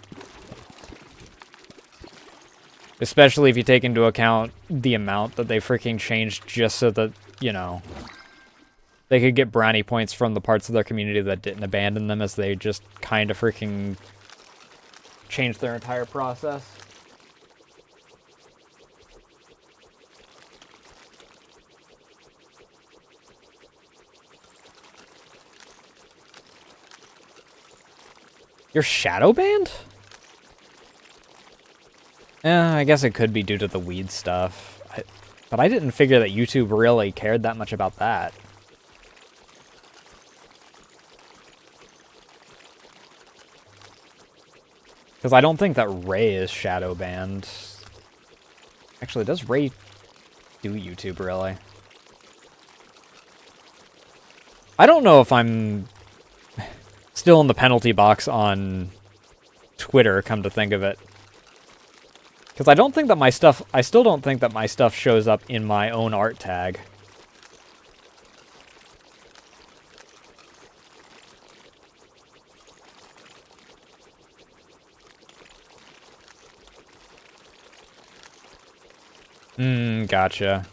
Especially if you take into account the amount that they freaking changed just so that, you know, they could get brownie points from the parts of their community that didn't abandon them, as they just kind of freaking changed their entire process. You're shadow banned? I guess it could be due to the weed stuff. But I didn't figure that YouTube really cared that much about that. Because I don't think that Ray is shadow banned. Actually, does Ray do YouTube, really? I don't know if I'm still in the penalty box on Twitter, come to think of it. Because I don't think that my stuff... I still don't think that my stuff shows up in my own art tag. Gotcha.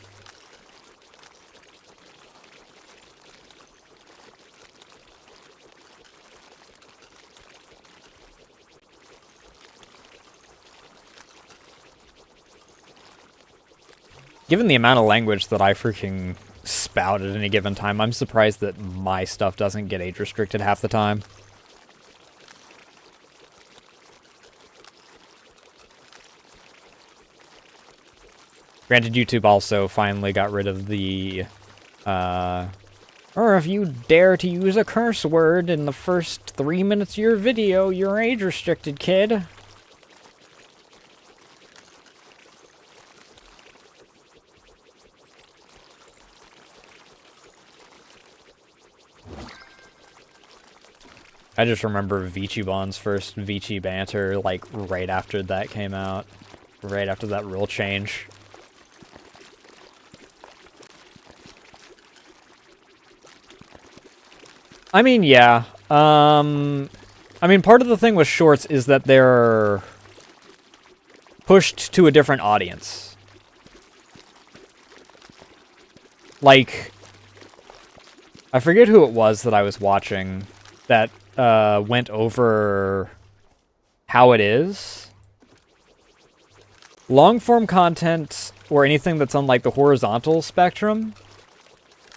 Given the amount of language that I freaking spout at any given time, I'm surprised that my stuff doesn't get age restricted half the time. Granted, YouTube also finally got rid of the, or if you dare to use a curse word in the first 3 minutes of your video, you're age restricted, kid. I just remember Vichibon's first Vichi banter, like, right after that came out. Right after that rule change. I mean, yeah. I mean, part of the thing with shorts is that they're pushed to a different audience. Like, I forget who it was that I was watching that went over how it is. Long-form content, or anything that's on, like, the horizontal spectrum,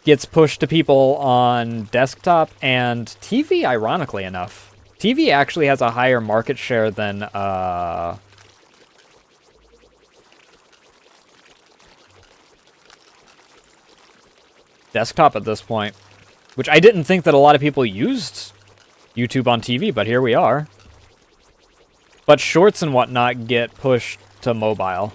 gets pushed to people on desktop and TV, ironically enough. TV actually has a higher market share than, desktop at this point. Which I didn't think that a lot of people used YouTube on TV, but here we are. But shorts and whatnot get pushed to mobile.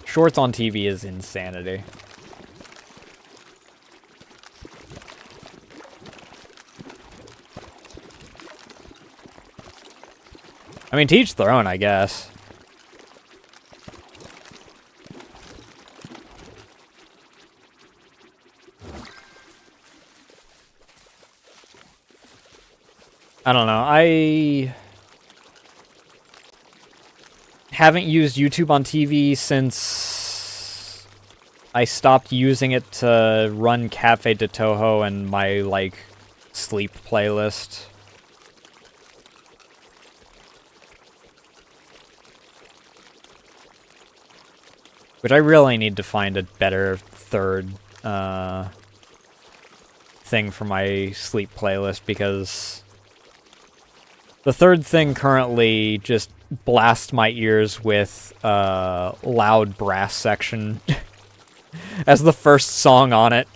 Shorts on TV is insanity. I mean, to each their own, I guess. I don't know. I haven't used YouTube on TV since I stopped using it to run Cafe de Toho and my, like, sleep playlist. Which I really need to find a better third thing for my sleep playlist, because the third thing currently just blasts my ears with loud brass section as the first song on it.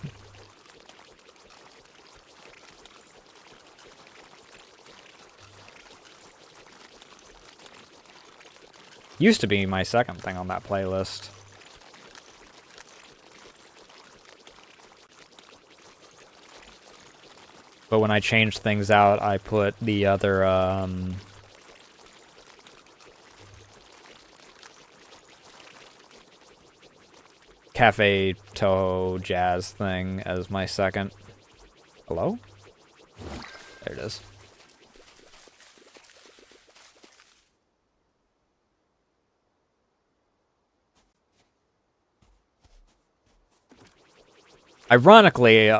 Used to be my second thing on that playlist. But when I changed things out, I put the other, Cafe Toho Jazz thing as my second. Hello? There it is. Ironically,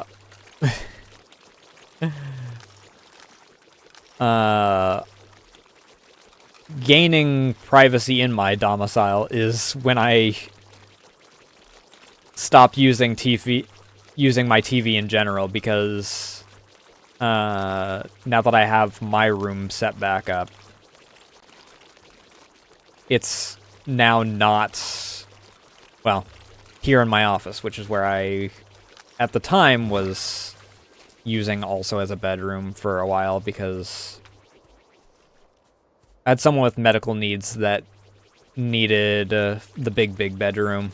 gaining privacy in my domicile is when I stopped using my TV in general, because now that I have my room set back up, it's now not, well, here in my office, which is where I, at the time, was using also as a bedroom for a while, because I had someone with medical needs that needed the big bedroom.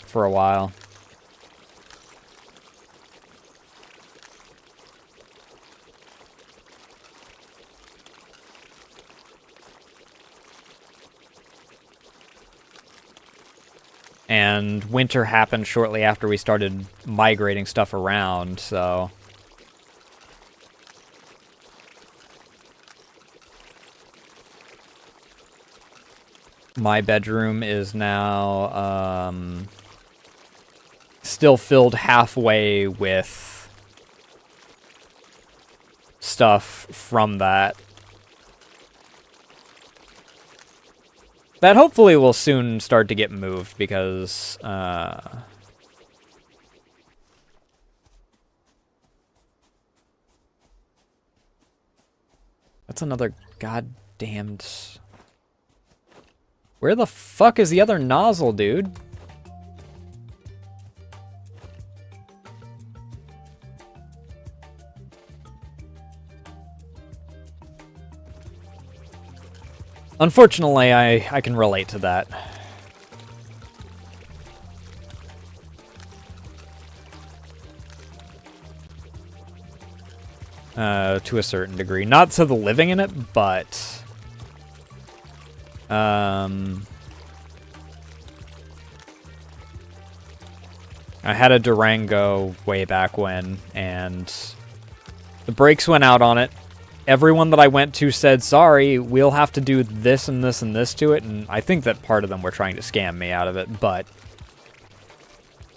For a while. And winter happened shortly after we started migrating stuff around, so my bedroom is now still filled halfway with stuff from that. That hopefully will soon start to get moved, because that's another goddamned... Where the fuck is the other nozzle, dude? Unfortunately, I can relate to that. To a certain degree. Not to the living in it, but... I had a Durango way back when, and the brakes went out on it. Everyone that I went to said, sorry, we'll have to do this and this and this to it, and I think that part of them were trying to scam me out of it, but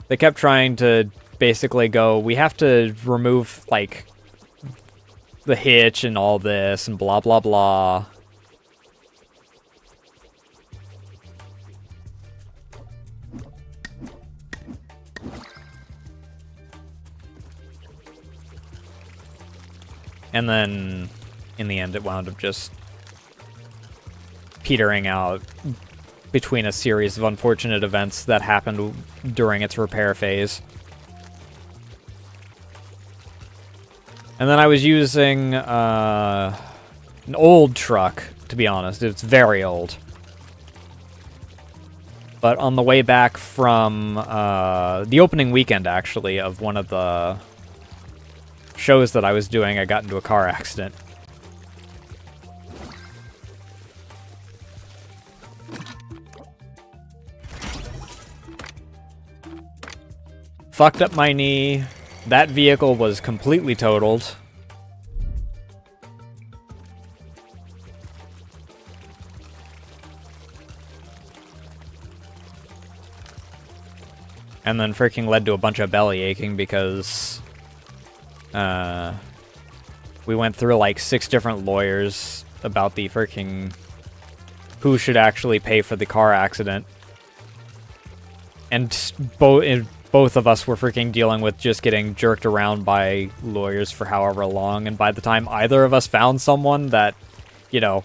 they kept trying to basically go, we have to remove, like, the hitch and all this, and blah, blah, blah. And then, in the end, it wound up just petering out between a series of unfortunate events that happened during its repair phase. And then I was using an old truck, to be honest. It's very old. But on the way back from the opening weekend, actually, of one of the shows that I was doing, I got into a car accident. Fucked up my knee. That vehicle was completely totaled. And then freaking led to a bunch of belly aching because we went through like 6 different lawyers about the freaking who should actually pay for the car accident. And both of us were freaking dealing with just getting jerked around by lawyers for however long, and by the time either of us found someone that, you know,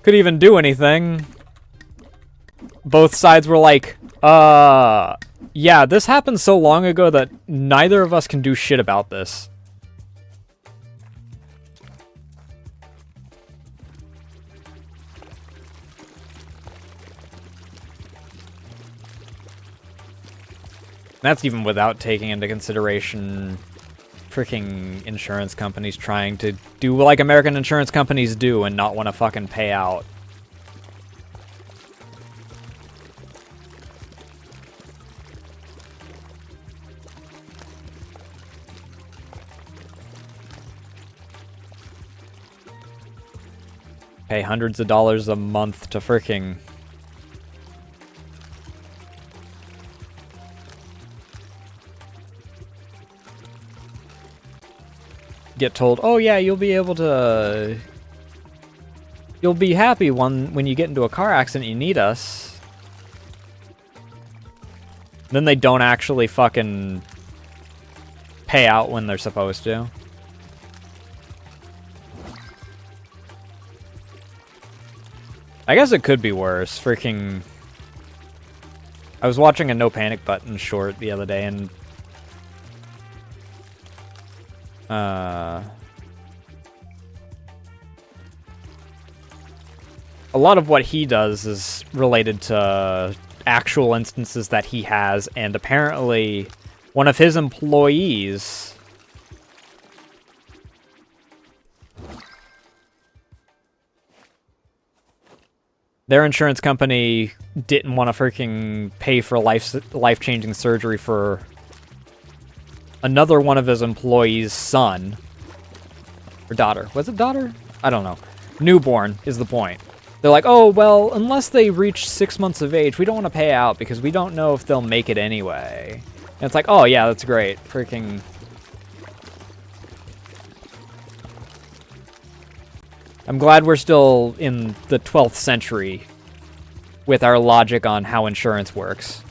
could even do anything, both sides were like, yeah, this happened so long ago that neither of us can do shit about this. That's even without taking into consideration freaking insurance companies trying to do like American insurance companies do and not want to fucking pay out. Pay hundreds of dollars a month to freaking get told, oh yeah, you'll be able to, you'll be happy when you get into a car accident, you need us. Then they don't actually fucking pay out when they're supposed to. I guess it could be worse. Freaking, I was watching a No Panic Button short the other day, and a lot of what he does is related to actual instances that he has, and apparently one of his employees their insurance company didn't want to freaking pay for life-changing surgery for another one of his employees' son. Or daughter. Was it daughter? I don't know. Newborn is the point. They're like, oh, well, unless they reach 6 months of age, we don't want to pay out because we don't know if they'll make it anyway. And it's like, oh, yeah, that's great. Freaking... I'm glad we're still in the 12th century with our logic on how insurance works.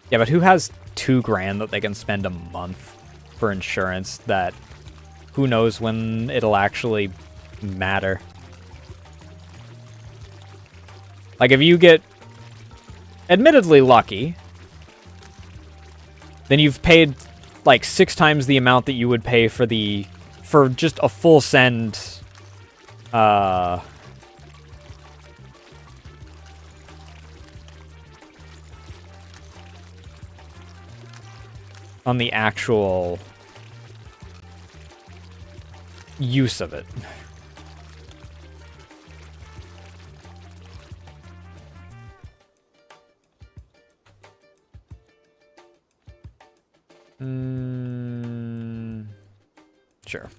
Yeah, but who has $2,000 that they can spend a month for insurance that who knows when it'll actually matter? Like, if you get admittedly lucky, then you've paid like 6 times the amount that you would pay for just a full send on the actual use of it. Sure.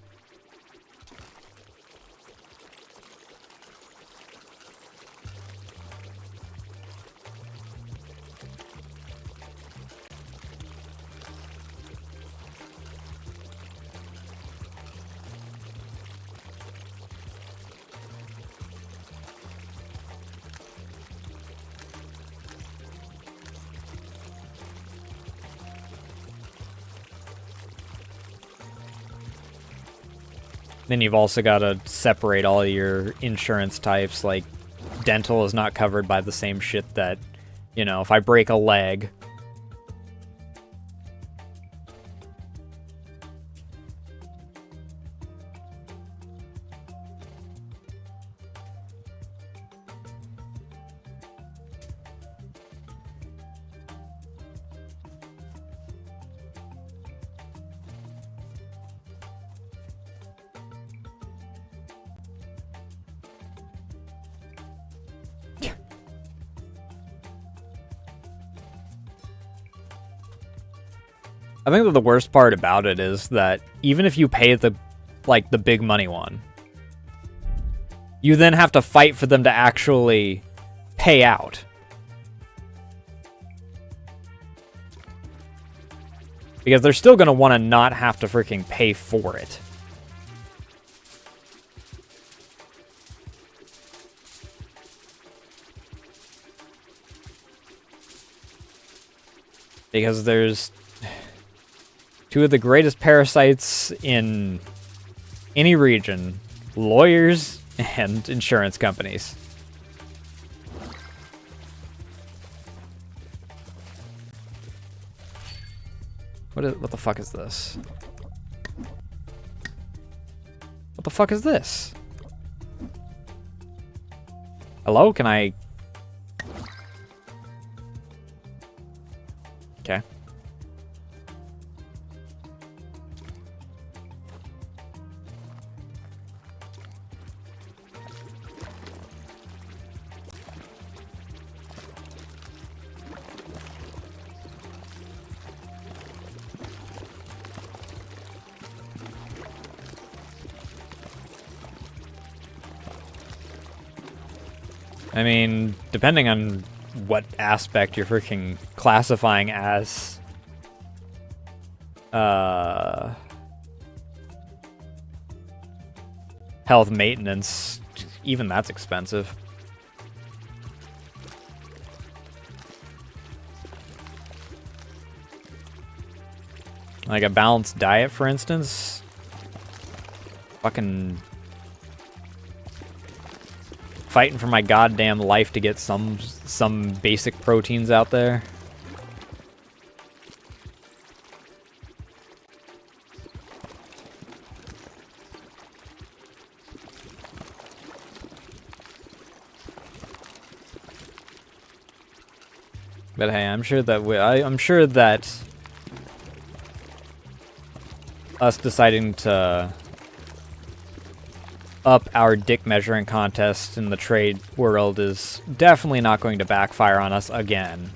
Then you've also got to separate all your insurance types, like dental is not covered by the same shit that, you know, if I break a leg. I think that the worst part about it is that even if you pay the big money one, you then have to fight for them to actually pay out. Because they're still going to want to not have to freaking pay for it. Because there's two of the greatest parasites in any region, lawyers and insurance companies. What the fuck is this? What the fuck is this? Hello? Can I... Okay. I mean, depending on what aspect you're freaking classifying as health maintenance, even that's expensive. Like a balanced diet, for instance. Fucking fighting for my goddamn life to get some basic proteins out there. But hey, I'm sure that us deciding to up our dick measuring contest in the trade world is definitely not going to backfire on us again.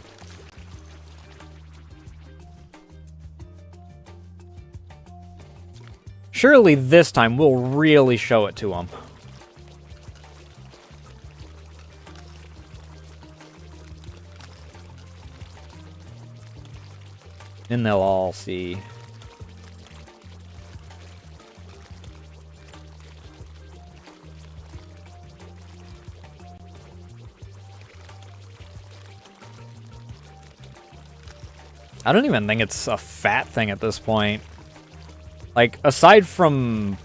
Surely this time we'll really show it to them. And they'll all see. I don't even think it's a fat thing at this point. Like, aside from...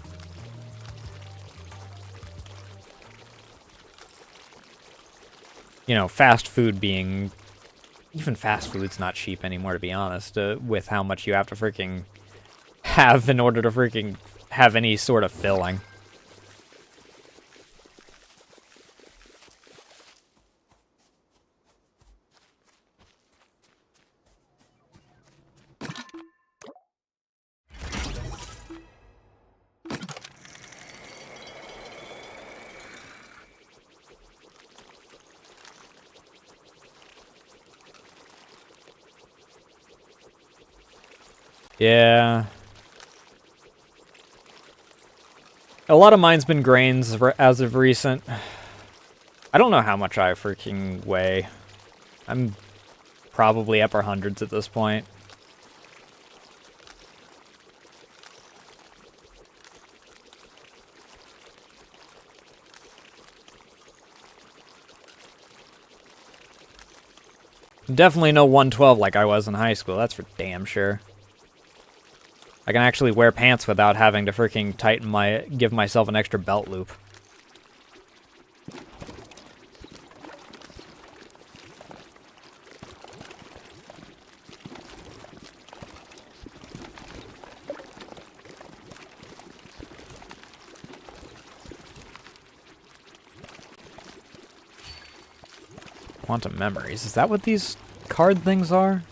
you know, fast food being even fast food's not cheap anymore, to be honest, with how much you have to freaking have in order to freaking have any sort of filling. Yeah. A lot of mine's been grains as of recent. I don't know how much I freaking weigh. I'm probably upper hundreds at this point. Definitely no 112 like I was in high school, that's for damn sure. I can actually wear pants without having to freaking give myself an extra belt loop. Quantum memories, is that what these card things are?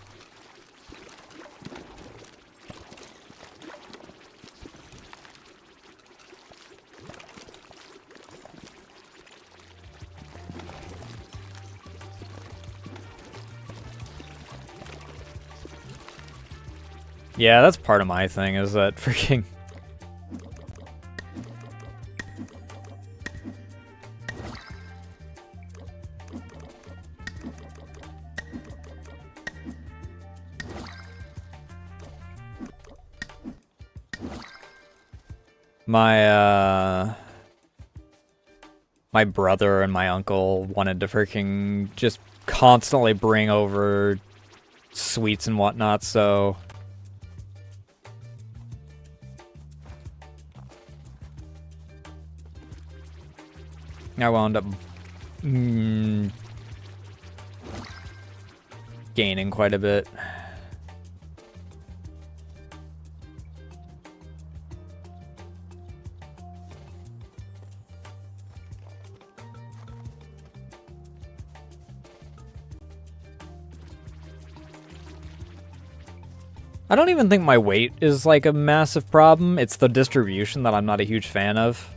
Yeah, that's part of my thing, is that freaking... My brother and my uncle wanted to freaking just constantly bring over sweets and whatnot, so... I wound up gaining quite a bit. I don't even think my weight is like a massive problem. It's the distribution that I'm not a huge fan of.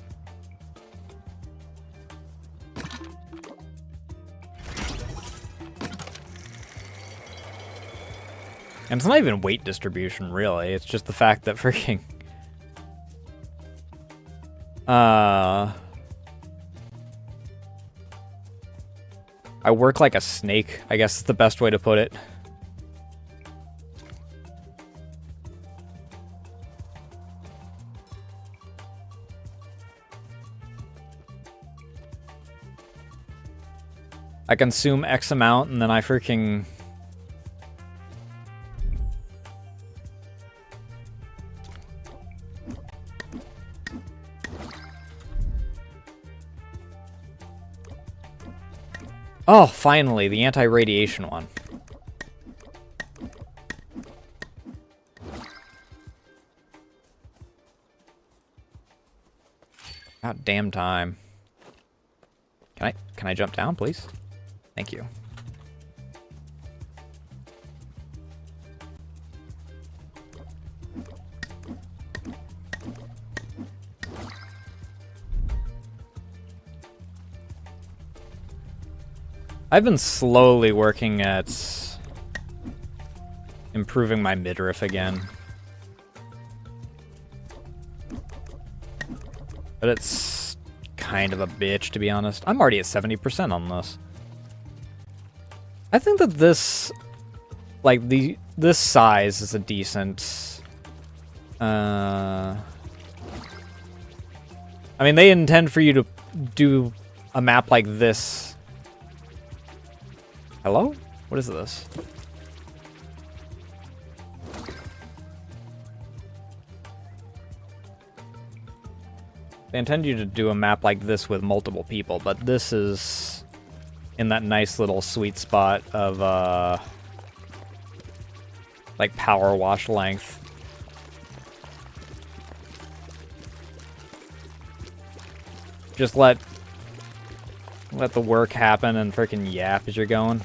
And it's not even weight distribution, really. It's just the fact that freaking... I work like a snake, I guess is the best way to put it. I consume X amount, and then I freaking... Oh, finally, the anti-radiation one. God damn time. Can I jump down, please? Thank you. I've been slowly working at improving my midriff again. But it's kind of a bitch, to be honest. I'm already at 70% on this. I think that this, like, this size is a decent... I mean, they intend for you to do a map like this. Hello? What is this? They intend you to do a map like this with multiple people, but this is in that nice little sweet spot of, like power wash length. Just let the work happen and freaking yap as you're going.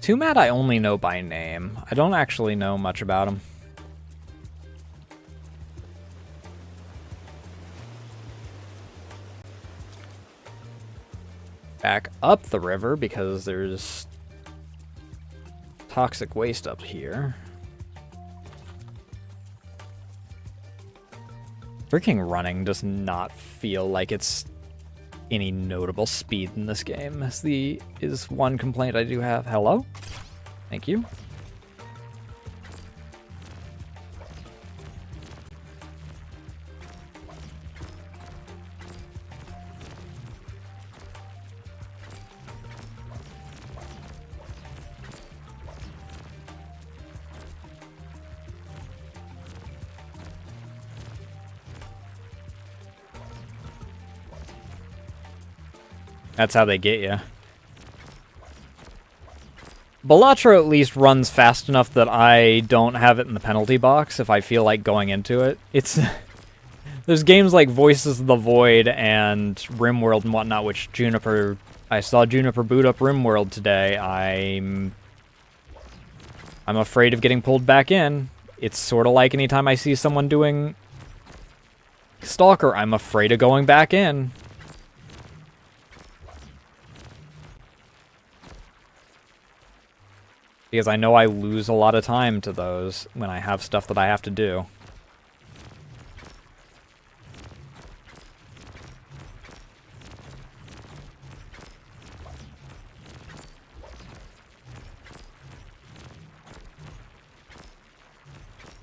Tumat I only know by name. I don't actually know much about him. Back up the river because there's toxic waste up here. Freaking running does not feel like it's any notable speed in this game is one complaint I do have. Hello? Thank you. That's how they get you. Balatro at least runs fast enough that I don't have it in the penalty box if I feel like going into it. It's there's games like Voices of the Void and RimWorld and whatnot, which I saw Juniper boot up RimWorld today. I'm afraid of getting pulled back in. It's sort of like anytime I see someone doing Stalker, I'm afraid of going back in. Because I know I lose a lot of time to those when I have stuff that I have to do.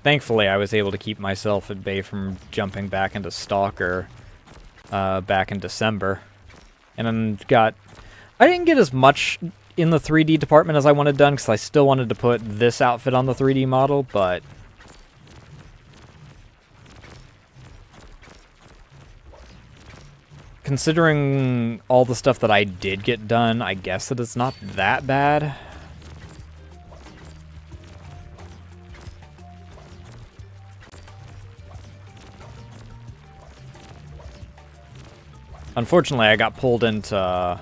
Thankfully, I was able to keep myself at bay from jumping back into Stalker back in December. And I didn't get as much in the 3D department as I wanted done, because I still wanted to put this outfit on the 3D model, but considering all the stuff that I did get done, I guess that it's not that bad. Unfortunately, I got pulled into...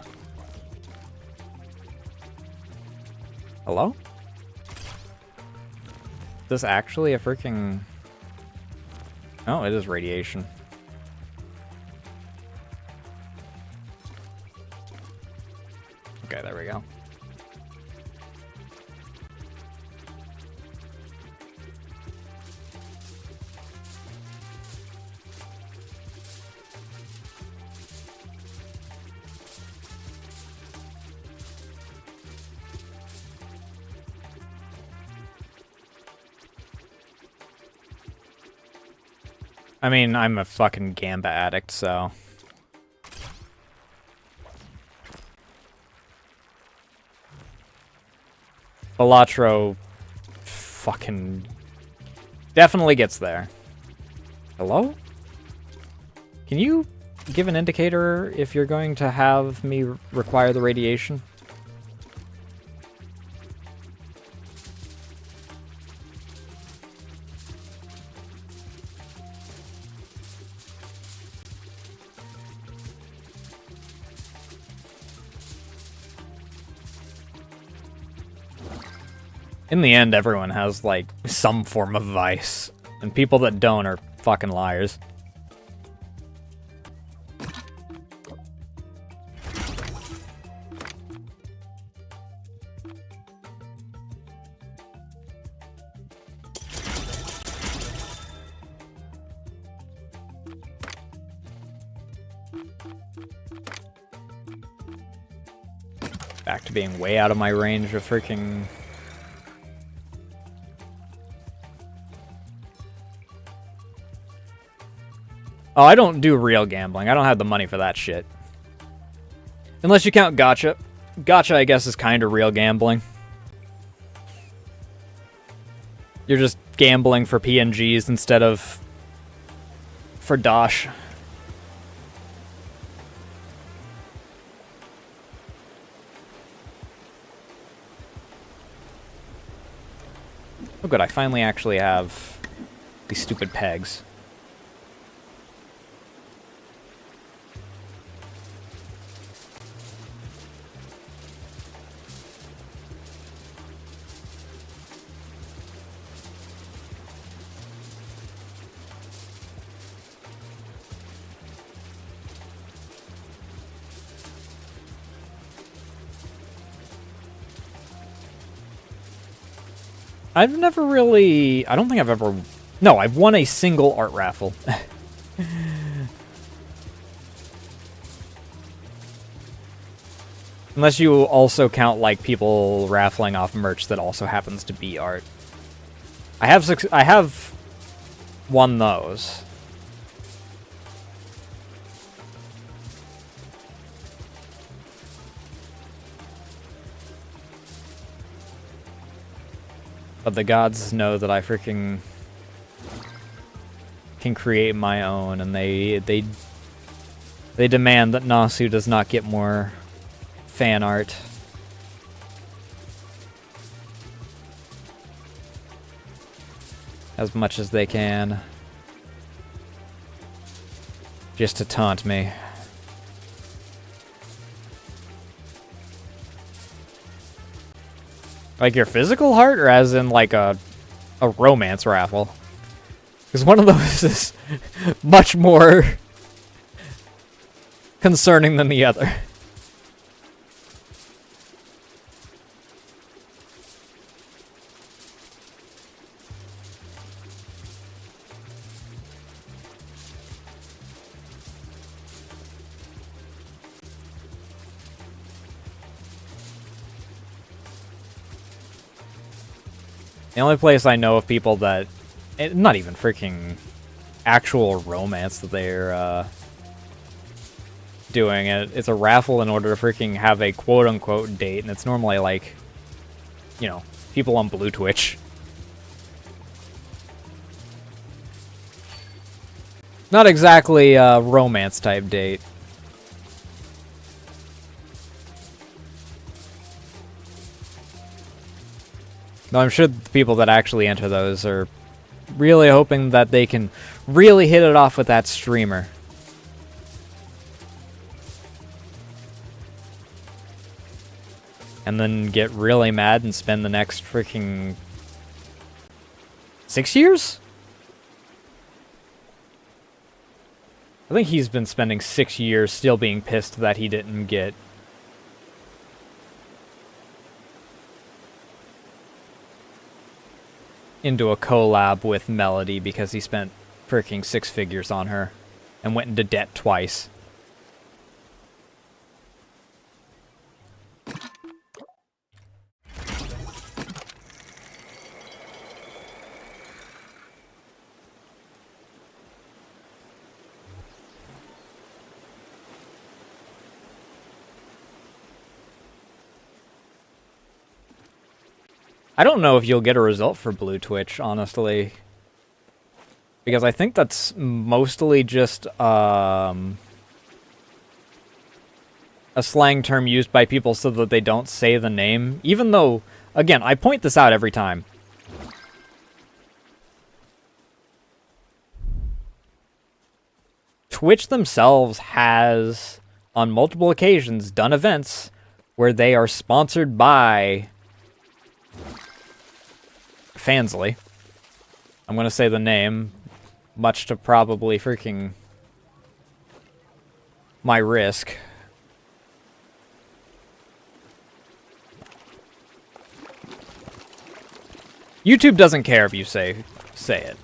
Hello? Is this actually a freaking... Oh, it is radiation. Okay, there we go. I mean, I'm a fucking Gamba addict, so... Balatro fucking definitely gets there. Hello? Can you give an indicator if you're going to have me require the radiation? In the end, everyone has, like, some form of vice. And people that don't are fucking liars. Back to being way out of my range of freaking... Oh, I don't do real gambling. I don't have the money for that shit. Unless you count gacha. Gacha, I guess, is kind of real gambling. You're just gambling for PNGs instead of for Dosh. Oh good, I finally actually have these stupid pegs. I've never really... I don't think I've ever... No, I've won a single art raffle. Unless you also count, like, people raffling off merch that also happens to be art. I have won those. But the gods know that I freaking can create my own, and they demand that Nasu does not get more fan art. As much as they can. Just to taunt me. Like your physical heart, or as in like a romance raffle? Because one of those is much more concerning than the other. The only place I know of people that... Not even freaking actual romance that they're doing it. It's a raffle in order to freaking have a quote-unquote date, and it's normally like, you know, people on Blue Twitch. Not exactly a romance-type date. No, I'm sure the people that actually enter those are really hoping that they can really hit it off with that streamer. And then get really mad and spend the next freaking 6 years? I think he's been spending 6 years still being pissed that he didn't get into a collab with Melody because he spent freaking 6 figures on her and went into debt twice. I don't know if you'll get a result for Blue Twitch, honestly. Because I think that's mostly just a slang term used by people so that they don't say the name. Even though, again, I point this out every time. Twitch themselves has, on multiple occasions, done events where they are sponsored by Fansly. I'm gonna say the name, much to probably freaking my risk. YouTube doesn't care if you say it.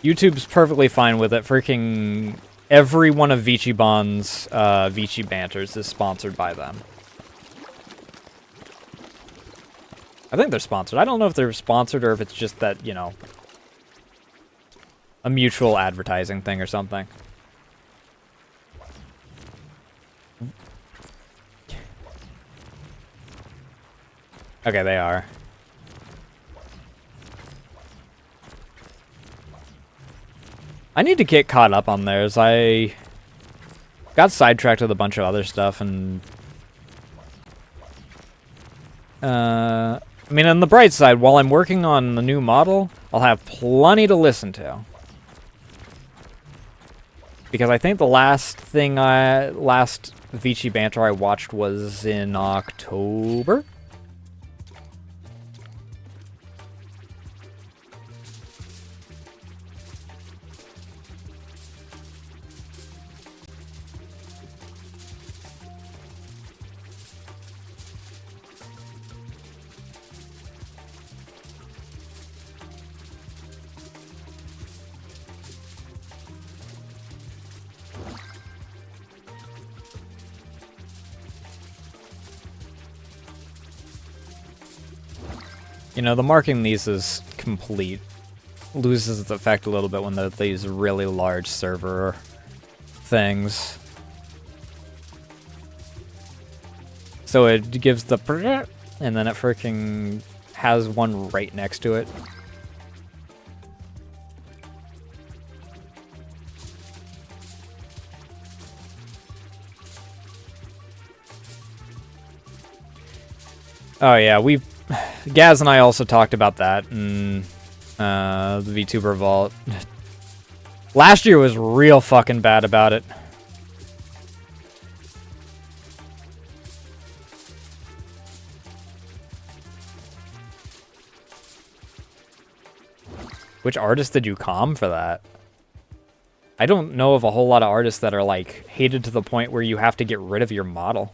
YouTube's perfectly fine with it. Freaking every one of Vichibon's Vici banters is sponsored by them. I think they're sponsored. I don't know if they're sponsored or if it's just that, you know, a mutual advertising thing or something. Okay, they are. I need to get caught up on theirs. I got sidetracked with a bunch of other stuff, and I mean, on the bright side, while I'm working on the new model, I'll have plenty to listen to. Because I think the last Vici Banter I watched was in October? You know, the marking these is complete loses its effect a little bit when they're these really large server things. So it gives the and then it freaking has one right next to it. Oh yeah, Gaz and I also talked about that in the VTuber Vault. Last year was real fucking bad about it. Which artist did you calm for that? I don't know of a whole lot of artists that are like hated to the point where you have to get rid of your model.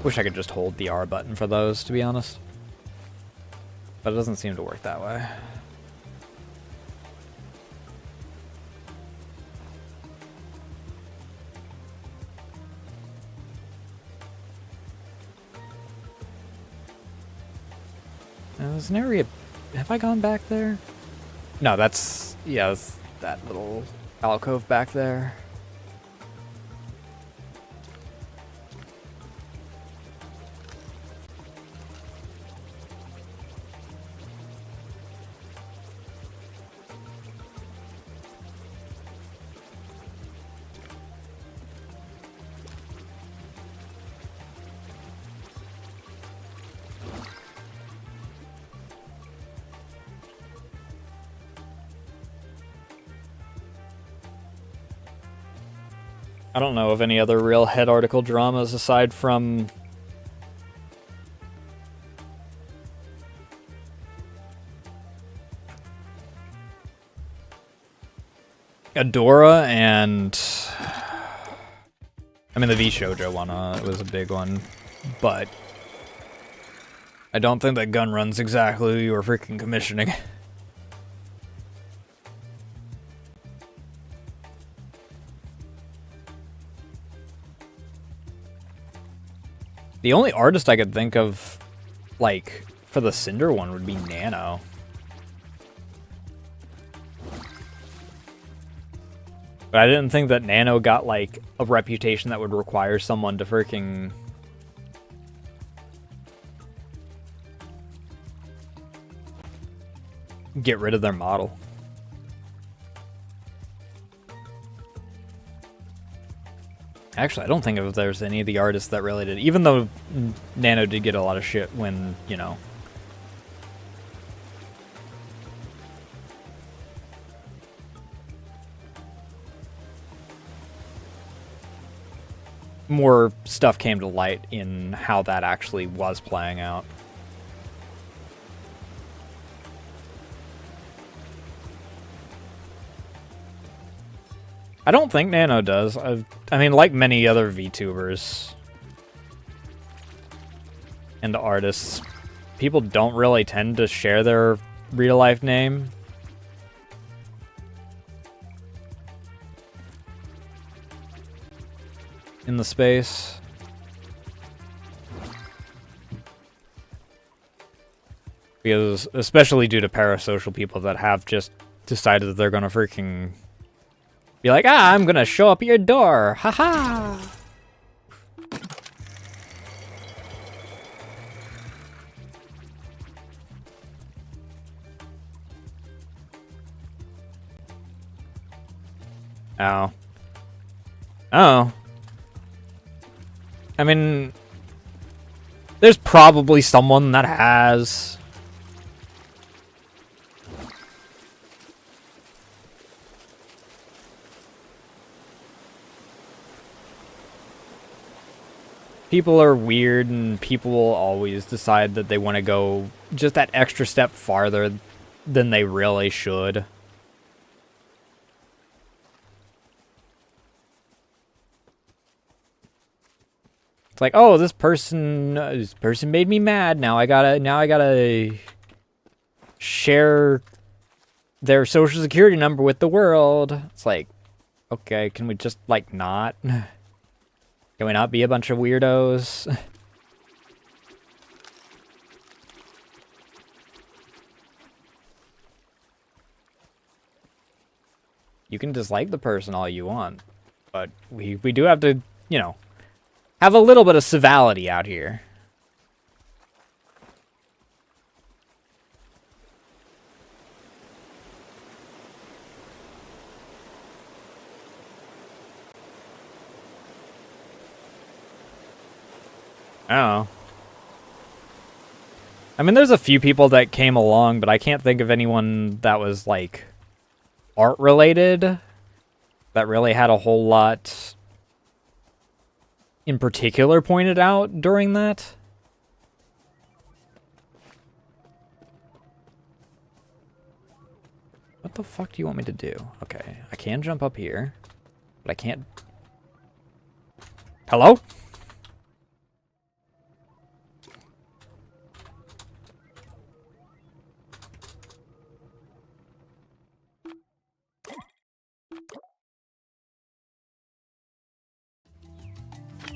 Wish I could just hold the R button for those, to be honest. But it doesn't seem to work that way. Now, there's an area... Have I gone back there? No, that's... Yeah, that's that little alcove back there. I don't know of any other real head article dramas aside from Adora and I mean the V Shoujo one was a big one, but I don't think that gun run's exactly who you were freaking commissioning. The only artist I could think of, like, for the Cinder one would be Nano. But I didn't think that Nano got, like, a reputation that would require someone to freaking... get rid of their model. Actually, I don't think if there's any of the artists that really did. Even though Nano did get a lot of shit when, you know... more stuff came to light in how that actually was playing out. I don't think Nano does. I mean, like many other VTubers and artists, people don't really tend to share their real-life name. in the space. Because, especially due to parasocial people that have just decided that they're gonna freaking be like, ah, I'm gonna show up at your door, haha. Oh. Oh. I mean, there's probably someone that has. People are weird, and people will always decide that they want to go just that extra step farther than they really should. It's like, oh, this person made me mad. Now I gotta share their social security number with the world. It's like, okay, can we just like not? Can we not be a bunch of weirdos? You can dislike the person all you want, but we do have to, you know, have a little bit of civility out here. Oh. I mean, there's a few people that came along, but I can't think of anyone that was, like, art-related that really had a whole lot in particular pointed out during that. What the fuck do you want me to do? Okay, I can jump up here, but I can't... Hello?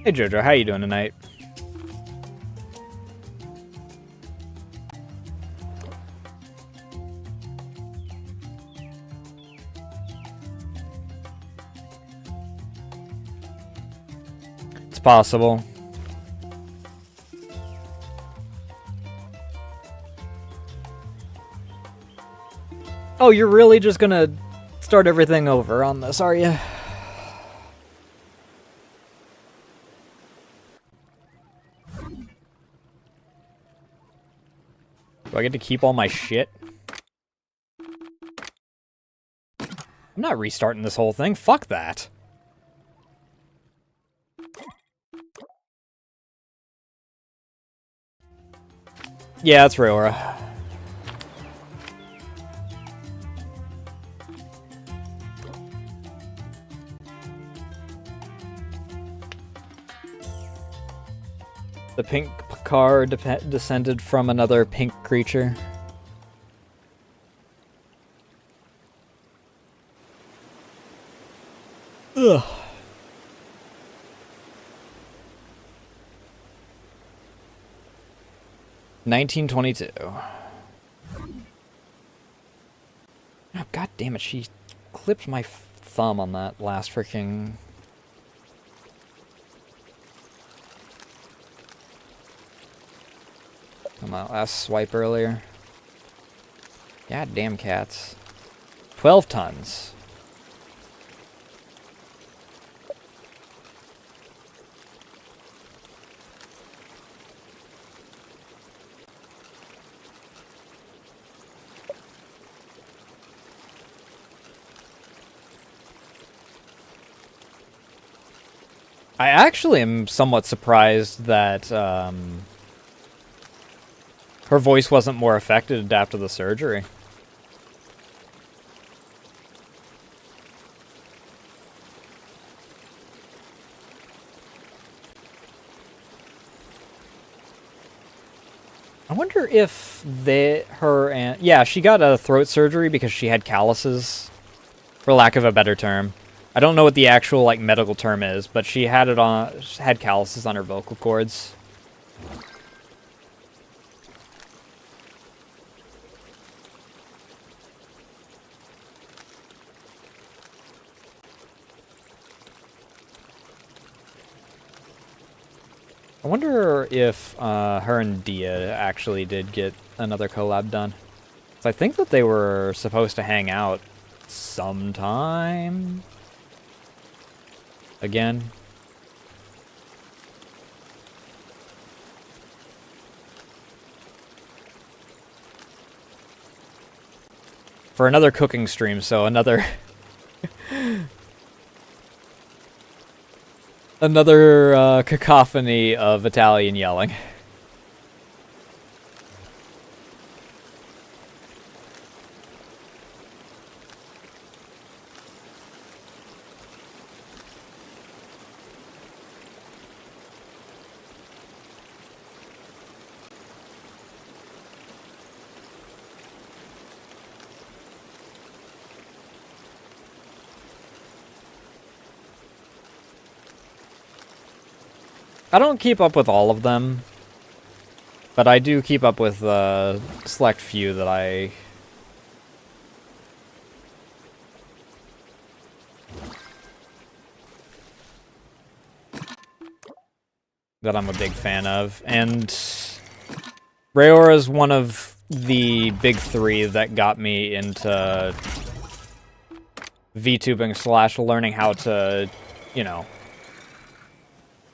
Hey Jojo, how you doing tonight? It's possible. Oh, you're really just gonna start everything over on this, are you? Do I get to keep all my shit? I'm not restarting this whole thing. Fuck that. Yeah, it's Ryora. The pink car descended from another pink creature. Ugh. $19.22. Oh, God damn it! She clipped my thumb on that last freaking. On that last swipe earlier. God damn cats. 12 tons. I actually am somewhat surprised that her voice wasn't more affected after the surgery. I wonder if yeah, she got a throat surgery because she had calluses, for lack of a better term. I don't know what the actual like medical term is, but she had it on had calluses on her vocal cords. I wonder if her and Dia actually did get another collab done. So I think that they were supposed to hang out sometime again. For another cooking stream, so another another cacophony of Italian yelling. I don't keep up with all of them, but I do keep up with the select few that I'm a big fan of, and Rayora is one of the big three that got me into VTubing / learning how to, you know,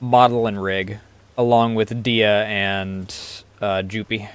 model and rig, along with Dia and Jupy.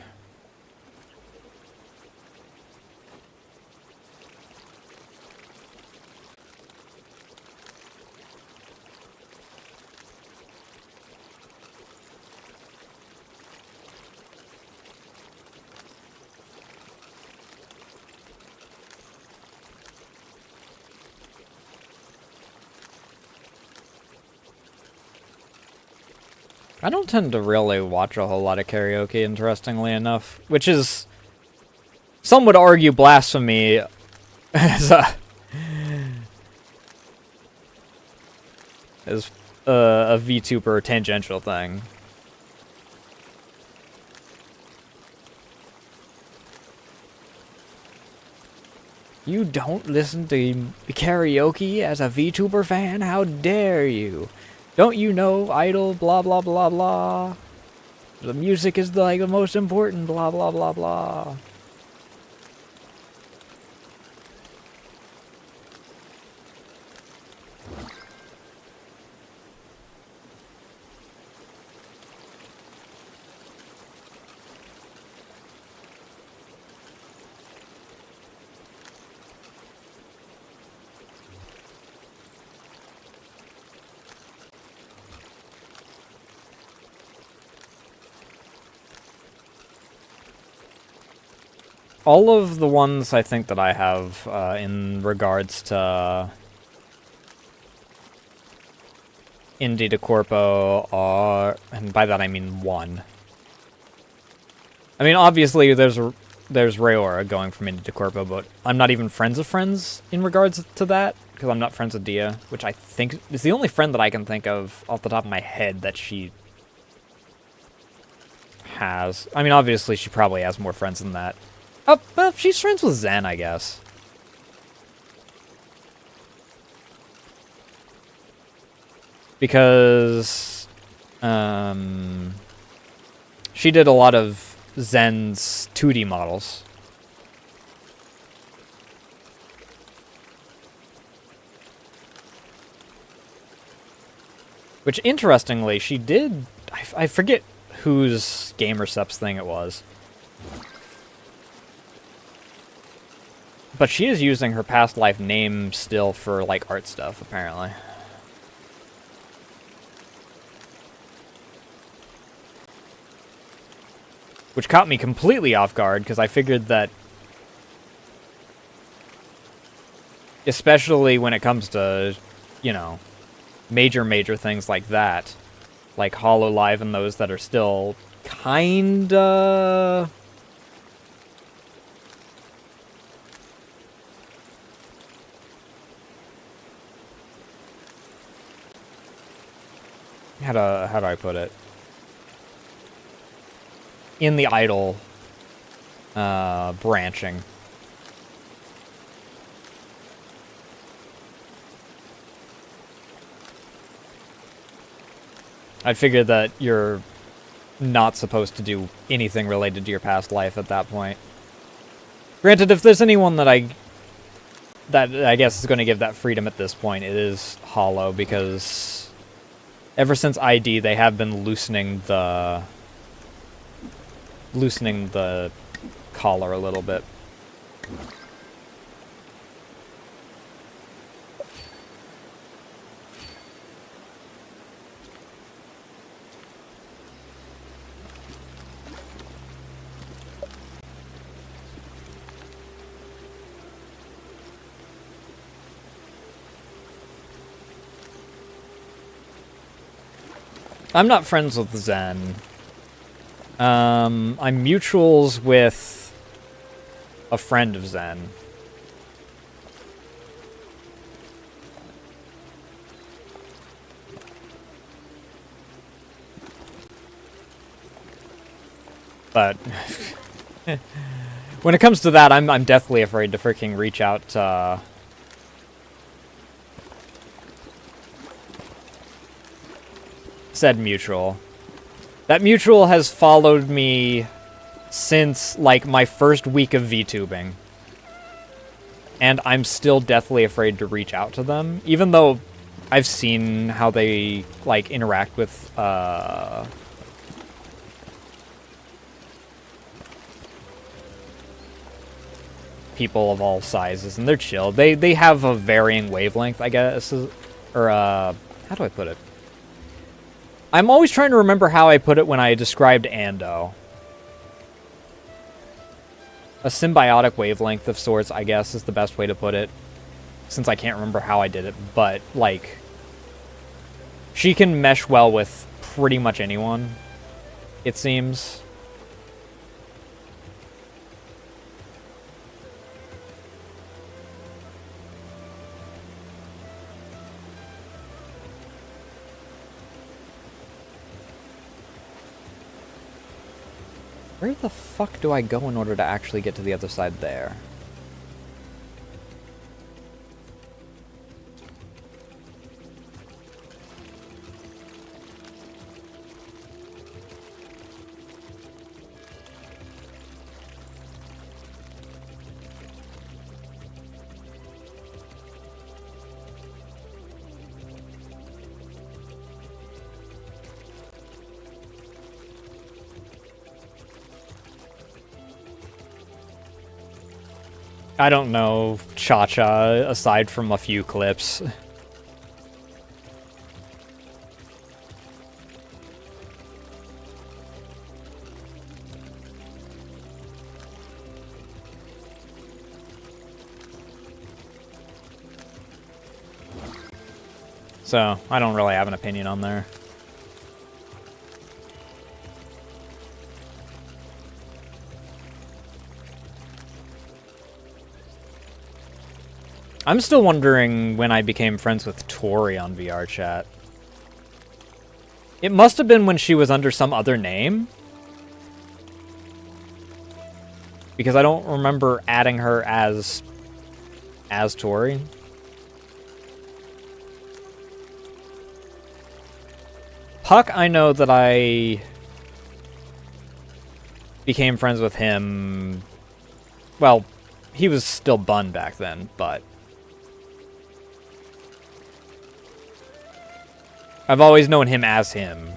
I don't tend to really watch a whole lot of karaoke, interestingly enough, which is, some would argue, blasphemy as a VTuber tangential thing. You don't listen to karaoke as a VTuber fan? How dare you? Don't you know Idol, blah, blah, blah, blah. The music is, like, the most important, blah, blah, blah, blah. All of the ones I think that I have in regards to Indie de Corpo are, and by that I mean one. I mean, obviously there's Rayora going from Indie de Corpo, but I'm not even friends of friends in regards to that, because I'm not friends with Dia, which I think is the only friend that I can think of off the top of my head that she has. I mean, obviously she probably has more friends than that. Oh, well, she's friends with Zen, I guess. Because, she did a lot of Zen's 2D models. Which, interestingly, she did... I forget whose Gamerceps thing it was. But she is using her past life name still for, like, art stuff, apparently. Which caught me completely off guard, because I figured that... especially when it comes to, you know, major things like that. Like HoloLive and those that are still kinda... how do I put it? In the idle branching. I figured that you're not supposed to do anything related to your past life at that point. Granted, if there's anyone that I guess is going to give that freedom at this point, it is Hollow, because ever since ID, they have been loosening the collar a little bit. I'm not friends with Zen. I'm mutuals with a friend of Zen. But when it comes to that, I'm deathly afraid to freaking reach out to said mutual. That mutual has followed me since, like, my first week of VTubing. And I'm still deathly afraid to reach out to them, even though I've seen how they, like, interact with, people of all sizes, and they're chill. They have a varying wavelength, I guess, or, how do I put it? I'm always trying to remember how I put it when I described Ando. A symbiotic wavelength of sorts, I guess, is the best way to put it, since I can't remember how I did it, but, like, she can mesh well with pretty much anyone, it seems. Where the fuck do I go in order to actually get to the other side there? I don't know Cha-Cha, aside from a few clips. So, I don't really have an opinion on there. I'm still wondering when I became friends with Tori on VR chat. It must have been when she was under some other name. Because I don't remember adding her as Tori. Puck, I know that I became friends with him. Well, he was still Bun back then, but I've always known him as him.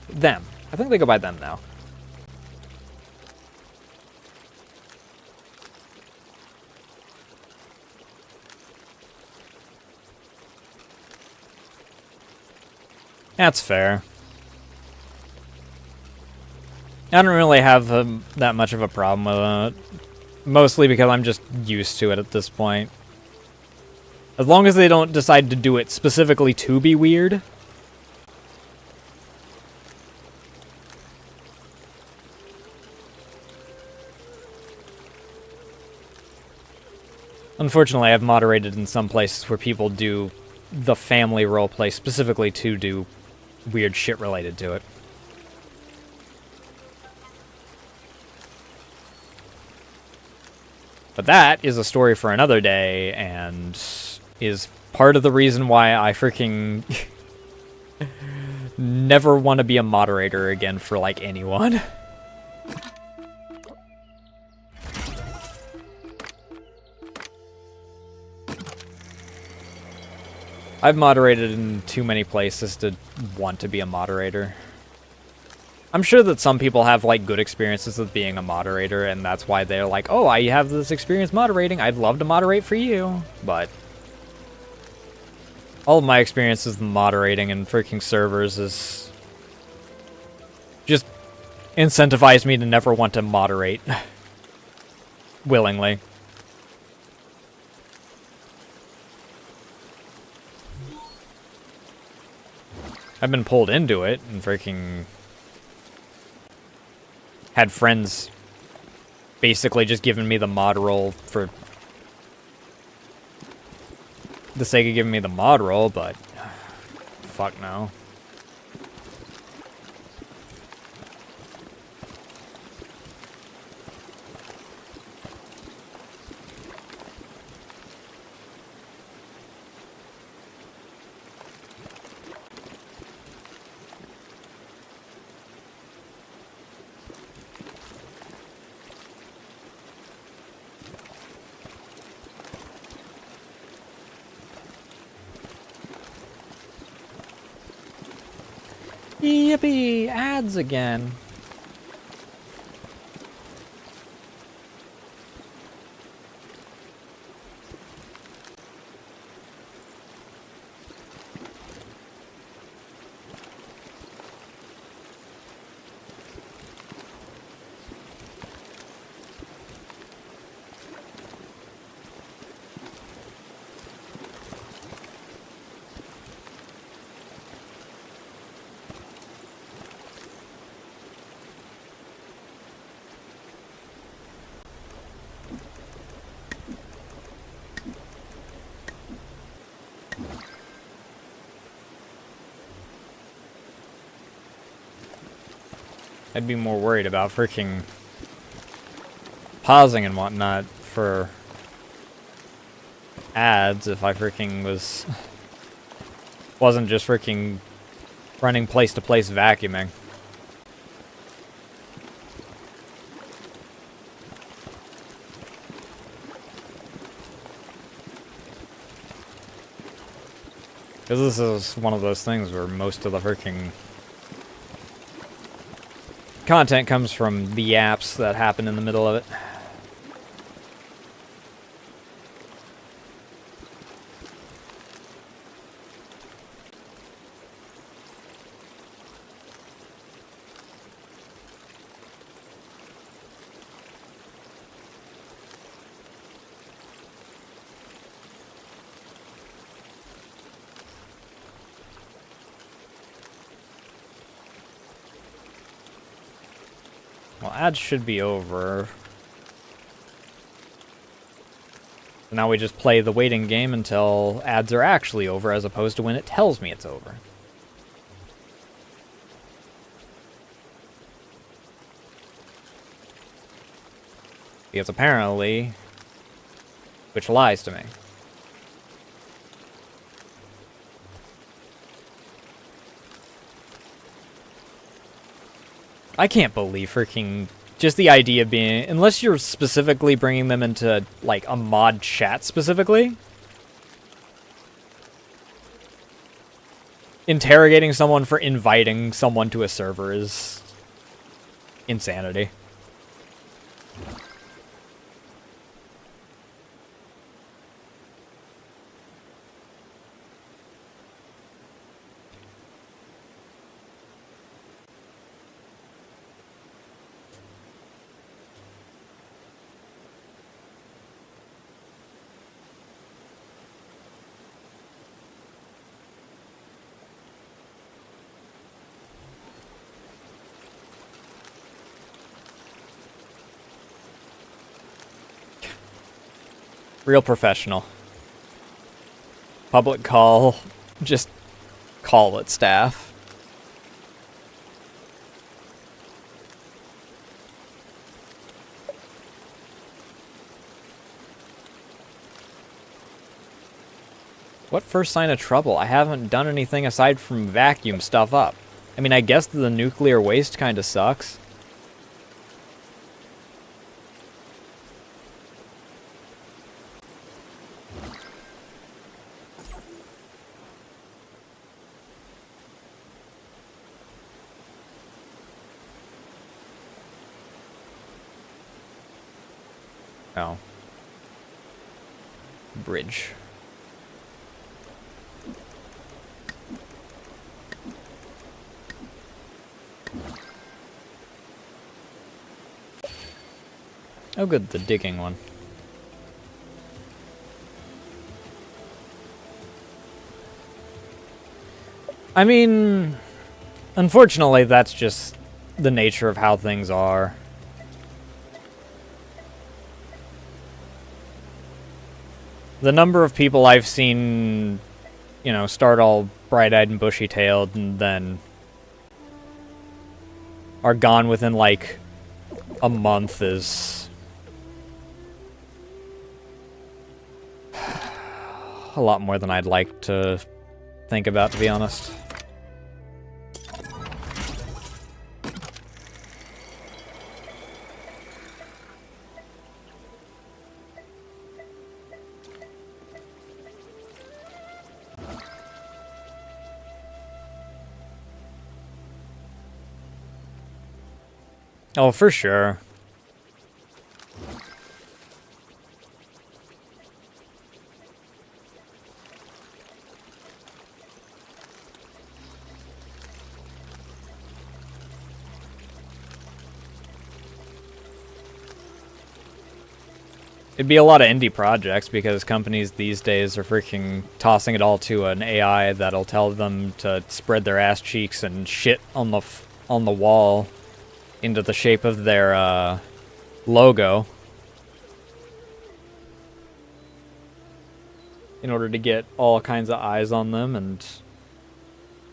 Them. I think they go by them now. That's fair. I don't really have that much of a problem with it. Mostly because I'm just used to it at this point. As long as they don't decide to do it specifically to be weird. Unfortunately, I've moderated in some places where people do the family roleplay specifically to do weird shit related to it. But that is a story for another day, and is part of the reason why I freaking never want to be a moderator again for, like, anyone. I've moderated in too many places to want to be a moderator. I'm sure that some people have, like, good experiences with being a moderator, and that's why they're like, oh, I have this experience moderating, I'd love to moderate for you. But all of my experiences with moderating and freaking servers is just incentivized me to never want to moderate willingly. I've been pulled into it and freaking had friends basically just giving me the mod role for the sake of giving me the mod role, but fuck no. Yippee! Ads again. I'd be more worried about freaking pausing and whatnot for ads if I freaking wasn't just freaking running place to place vacuuming. Because this is one of those things where most of the freaking content comes from the apps that happen in the middle of it. Well, ads should be over. So now we just play the waiting game until ads are actually over, as opposed to when it tells me it's over. Because apparently, which lies to me. I can't believe freaking just the idea being, unless you're specifically bringing them into like a mod chat specifically, interrogating someone for inviting someone to a server is insanity. Real professional. Public call. Just call it, staff. What first sign of trouble? I haven't done anything aside from vacuum stuff up. I mean, I guess the nuclear waste kind of sucks. Oh. Bridge. Oh good, the digging one. I mean, unfortunately, that's just the nature of how things are. The number of people I've seen, you know, start all bright-eyed and bushy-tailed and then are gone within, like, a month is a lot more than I'd like to think about, to be honest. Oh, for sure. It'd be a lot of indie projects because companies these days are freaking tossing it all to an AI that'll tell them to spread their ass cheeks and shit on the wall into the shape of their logo in order to get all kinds of eyes on them, and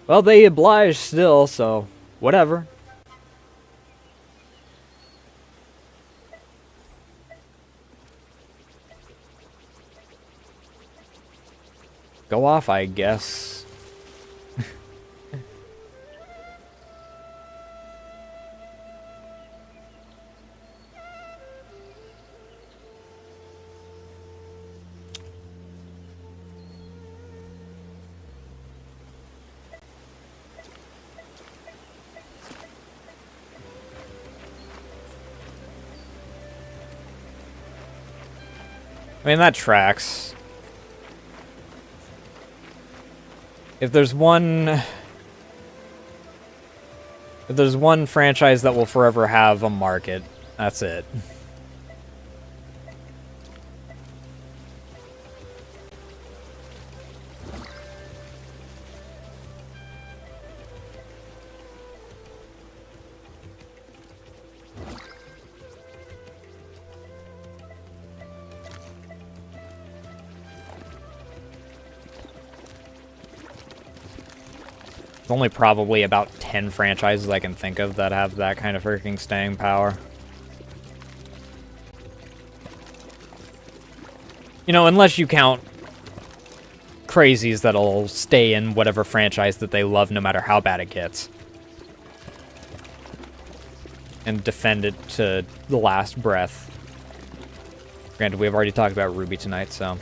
well, they oblige still, so whatever. Go off, I guess. I mean, that tracks. If there's one franchise that will forever have a market, that's it. There's only probably about 10 franchises I can think of that have that kind of freaking staying power. You know, unless you count crazies that'll stay in whatever franchise that they love no matter how bad it gets. And defend it to the last breath. Granted, we've already talked about Ruby tonight, so...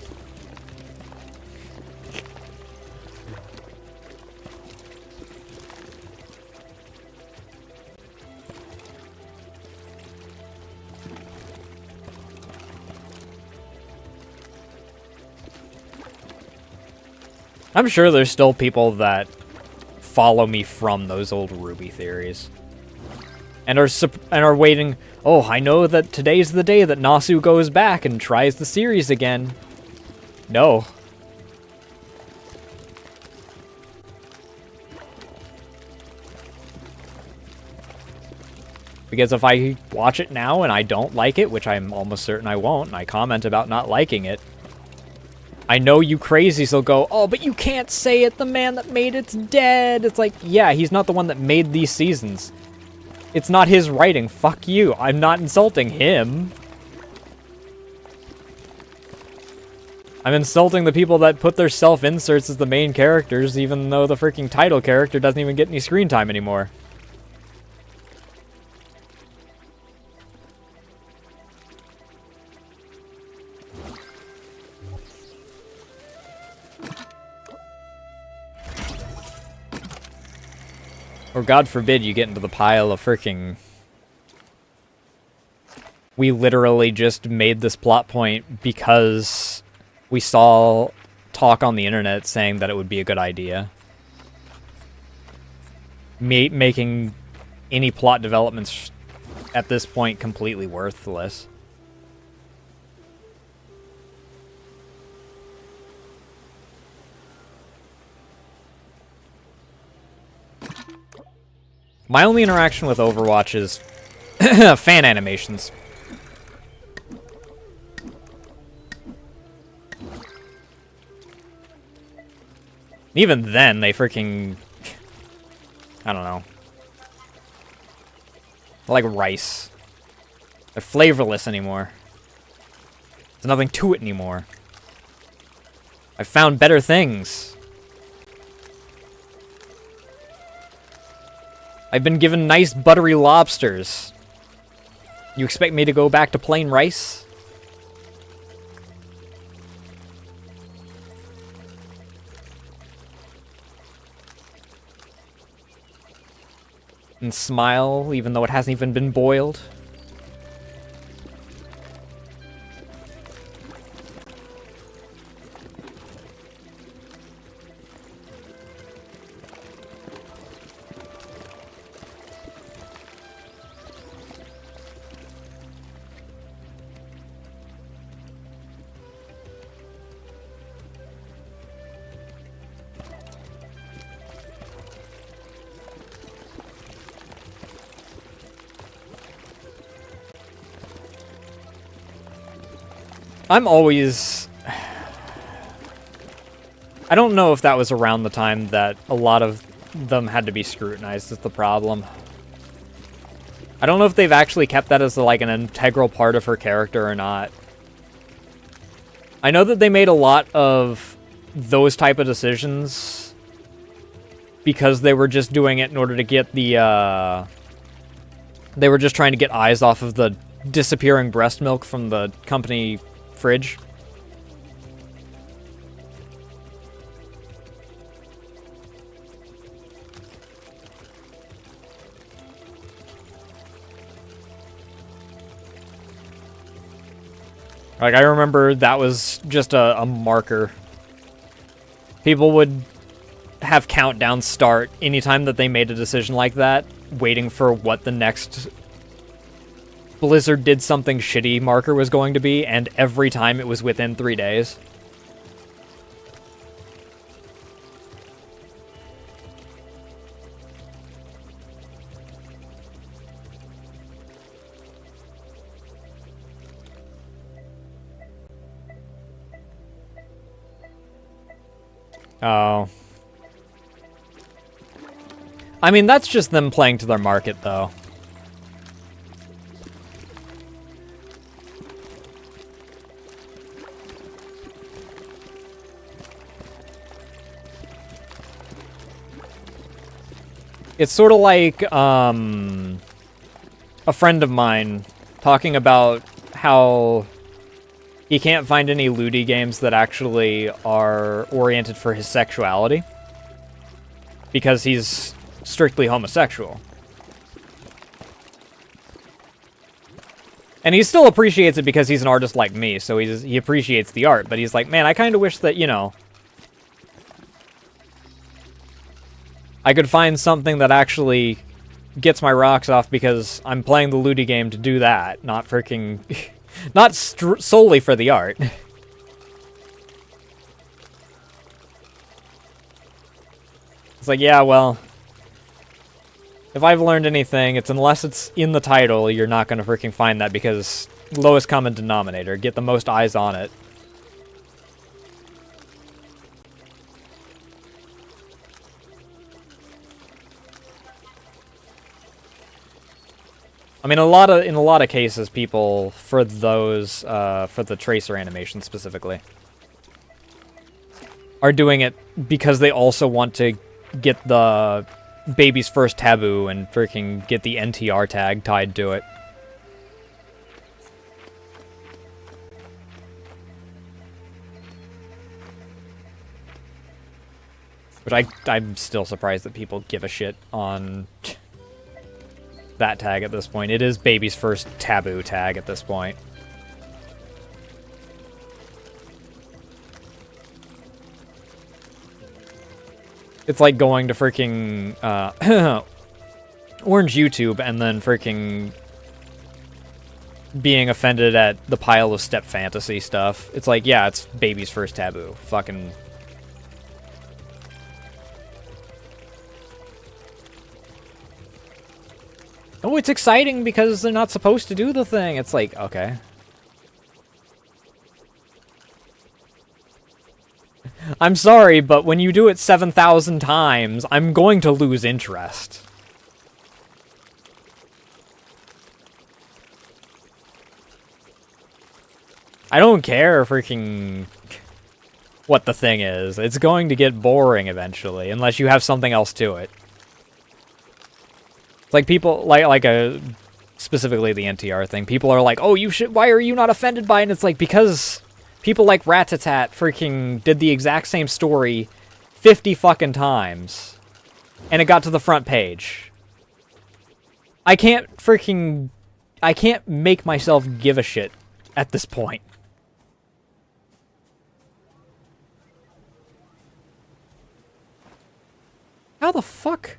I'm sure there's still people that follow me from those old Ruby theories. And are waiting, oh, I know that today's the day that Nasu goes back and tries the series again. No. Because if I watch it now and I don't like it, which I'm almost certain I won't, and I comment about not liking it, I know you crazies will go, oh, but you can't say it, the man that made it's dead. It's like, yeah, he's not the one that made these seasons. It's not his writing, fuck you. I'm not insulting him. I'm insulting the people that put their self-inserts as the main characters, even though the freaking title character doesn't even get any screen time anymore. Or God forbid you get into the pile of freaking... We literally just made this plot point because we saw talk on the internet saying that it would be a good idea. Making any plot developments at this point completely worthless. My only interaction with Overwatch is fan animations. Even then, they freaking... I don't know. They're like rice. They're flavorless anymore. There's nothing to it anymore. I've found better things. I've been given nice buttery lobsters. You expect me to go back to plain rice? And smile, even though it hasn't even been boiled? I'm always... I don't know if that was around the time that a lot of them had to be scrutinized is the problem. I don't know if they've actually kept that as like an integral part of her character or not. I know that they made a lot of those type of decisions because they were just doing it in order to get the, they were just trying to get eyes off of the disappearing breast milk from the company fridge. Like, I remember that was just a marker. People would have countdowns start anytime that they made a decision like that, waiting for what the next Blizzard did something shitty marker was going to be, and every time it was within 3 days. Oh. I mean, that's just them playing to their market, though. It's sort of like, a friend of mine talking about how he can't find any looty games that actually are oriented for his sexuality because he's strictly homosexual. And he still appreciates it because he's an artist like me, so he appreciates the art, but he's like, man, I kind of wish that, you know, I could find something that actually gets my rocks off because I'm playing the looty game to do that, not freaking... not solely for the art. It's like, yeah, well... if I've learned anything, it's unless it's in the title, you're not going to freaking find that because lowest common denominator, get the most eyes on it. I mean, in a lot of cases, people for those for the tracer animation specifically, are doing it because they also want to get the baby's first taboo and freaking get the NTR tag tied to it. Which I'm still surprised that people give a shit on that tag at this point. It is baby's first taboo tag at this point. It's like going to freaking Orange YouTube and then freaking being offended at the pile of step fantasy stuff. It's like, yeah, it's baby's first taboo. Fucking... Oh, it's exciting because they're not supposed to do the thing. It's like, okay. I'm sorry, but when you do it 7,000 times, I'm going to lose interest. I don't care freaking what the thing is. It's going to get boring eventually, unless you have something else to it. It's like people, specifically the NTR thing, people are like, oh, why are you not offended by it? And it's like, because people like Ratatat freaking did the exact same story 50 fucking times, and it got to the front page. I can't make myself give a shit at this point. How the fuck?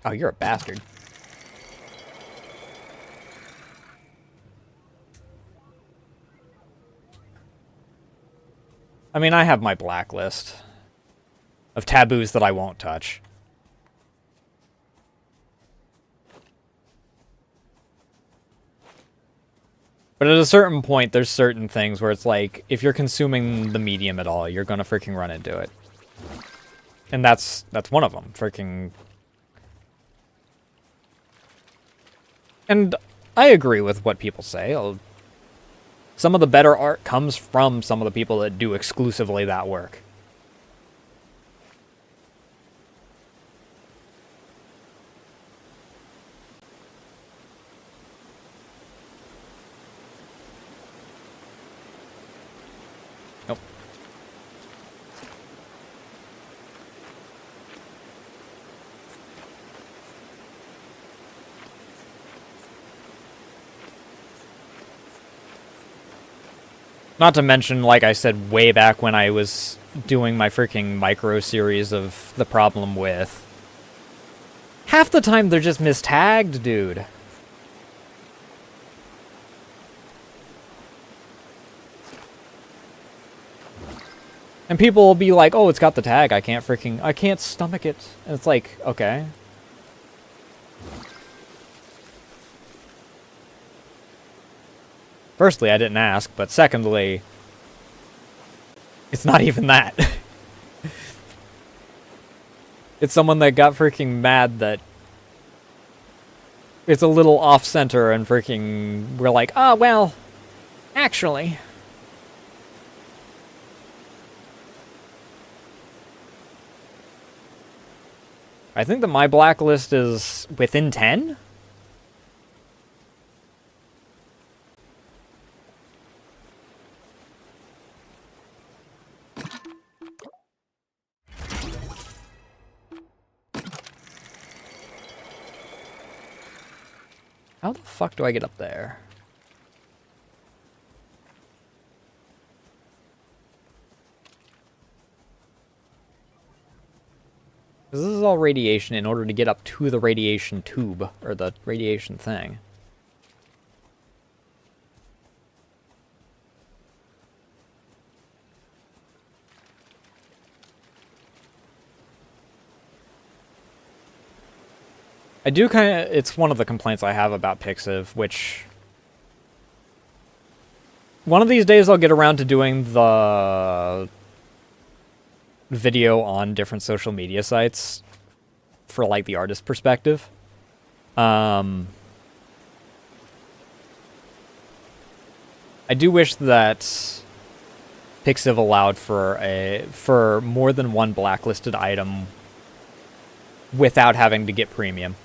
Oh, you're a bastard. I mean, I have my blacklist of taboos that I won't touch. But at a certain point, there's certain things where it's like, if you're consuming the medium at all, you're gonna freaking run into it. And that's one of them. Freaking... And I agree with what people say. Some of the better art comes from some of the people that do exclusively that work. Nope. Not to mention, like I said way back when I was doing my freaking micro series of the problem with, half the time they're just mistagged, dude. And people will be like, oh, it's got the tag, I can't stomach it. And it's like, okay. Firstly, I didn't ask, but secondly, it's not even that. It's someone that got freaking mad that it's a little off-center and freaking we're like, oh, well, actually. I think that my blacklist is within 10? How the fuck do I get up there? This is all radiation in order to get up to the radiation tube, or the radiation thing. I do kind of... It's one of the complaints I have about Pixiv, which... One of these days I'll get around to doing the video on different social media sites for like the artist perspective. I do wish that Pixiv allowed for more than one blacklisted item without having to get premium.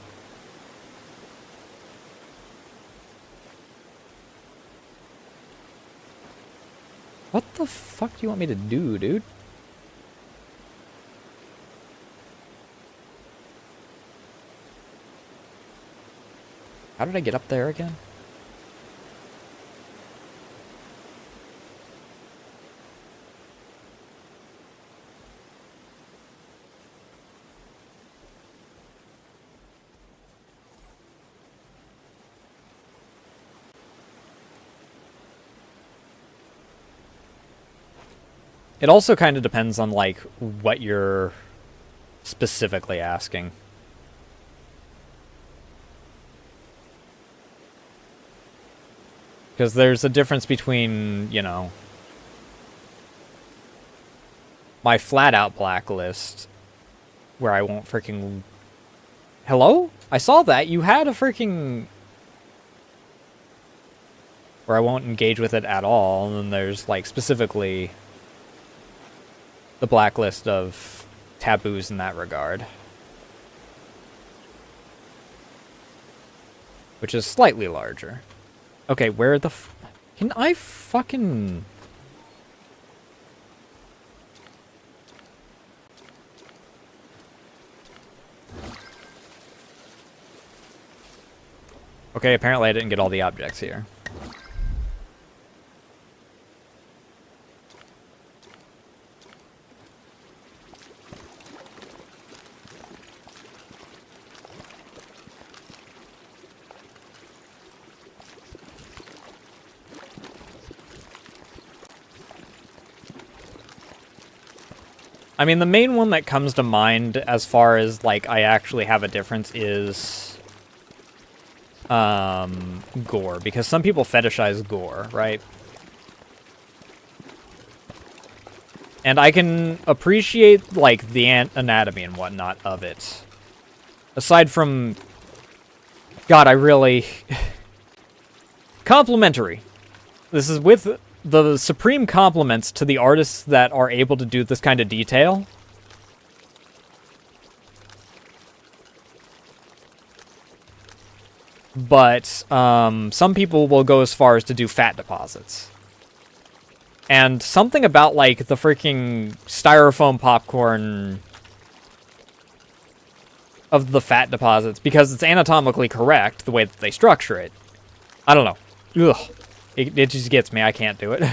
What the fuck do you want me to do, dude? How did I get up there again? It also kind of depends on, like, what you're specifically asking. Because there's a difference between, you know, my flat-out blacklist, where I won't freaking... Hello? I saw that. You had a freaking... Where I won't engage with it at all, and then there's, like, specifically... the blacklist of taboos in that regard. Which is slightly larger. Okay, where the can I fucking... Okay, apparently I didn't get all the objects here. I mean, the main one that comes to mind as far as, like, I actually have a difference is gore, because some people fetishize gore, right? And I can appreciate, like, the anatomy and whatnot of it. Aside from... God, I really... Complimentary. This is with the supreme compliments to the artists that are able to do this kind of detail. But some people will go as far as to do fat deposits. And something about, like, the freaking styrofoam popcorn of the fat deposits, because it's anatomically correct the way that they structure it. I don't know. Ugh. It just gets me. I can't do it.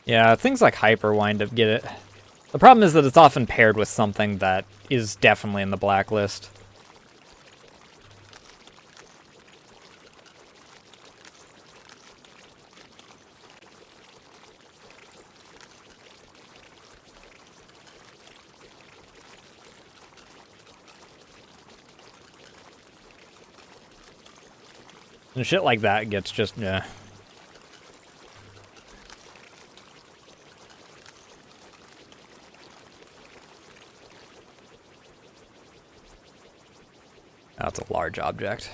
Yeah, things like Hyper wind up get it. The problem is that it's often paired with something that is definitely in the blacklist. And shit like that gets just, yeah. That's a large object.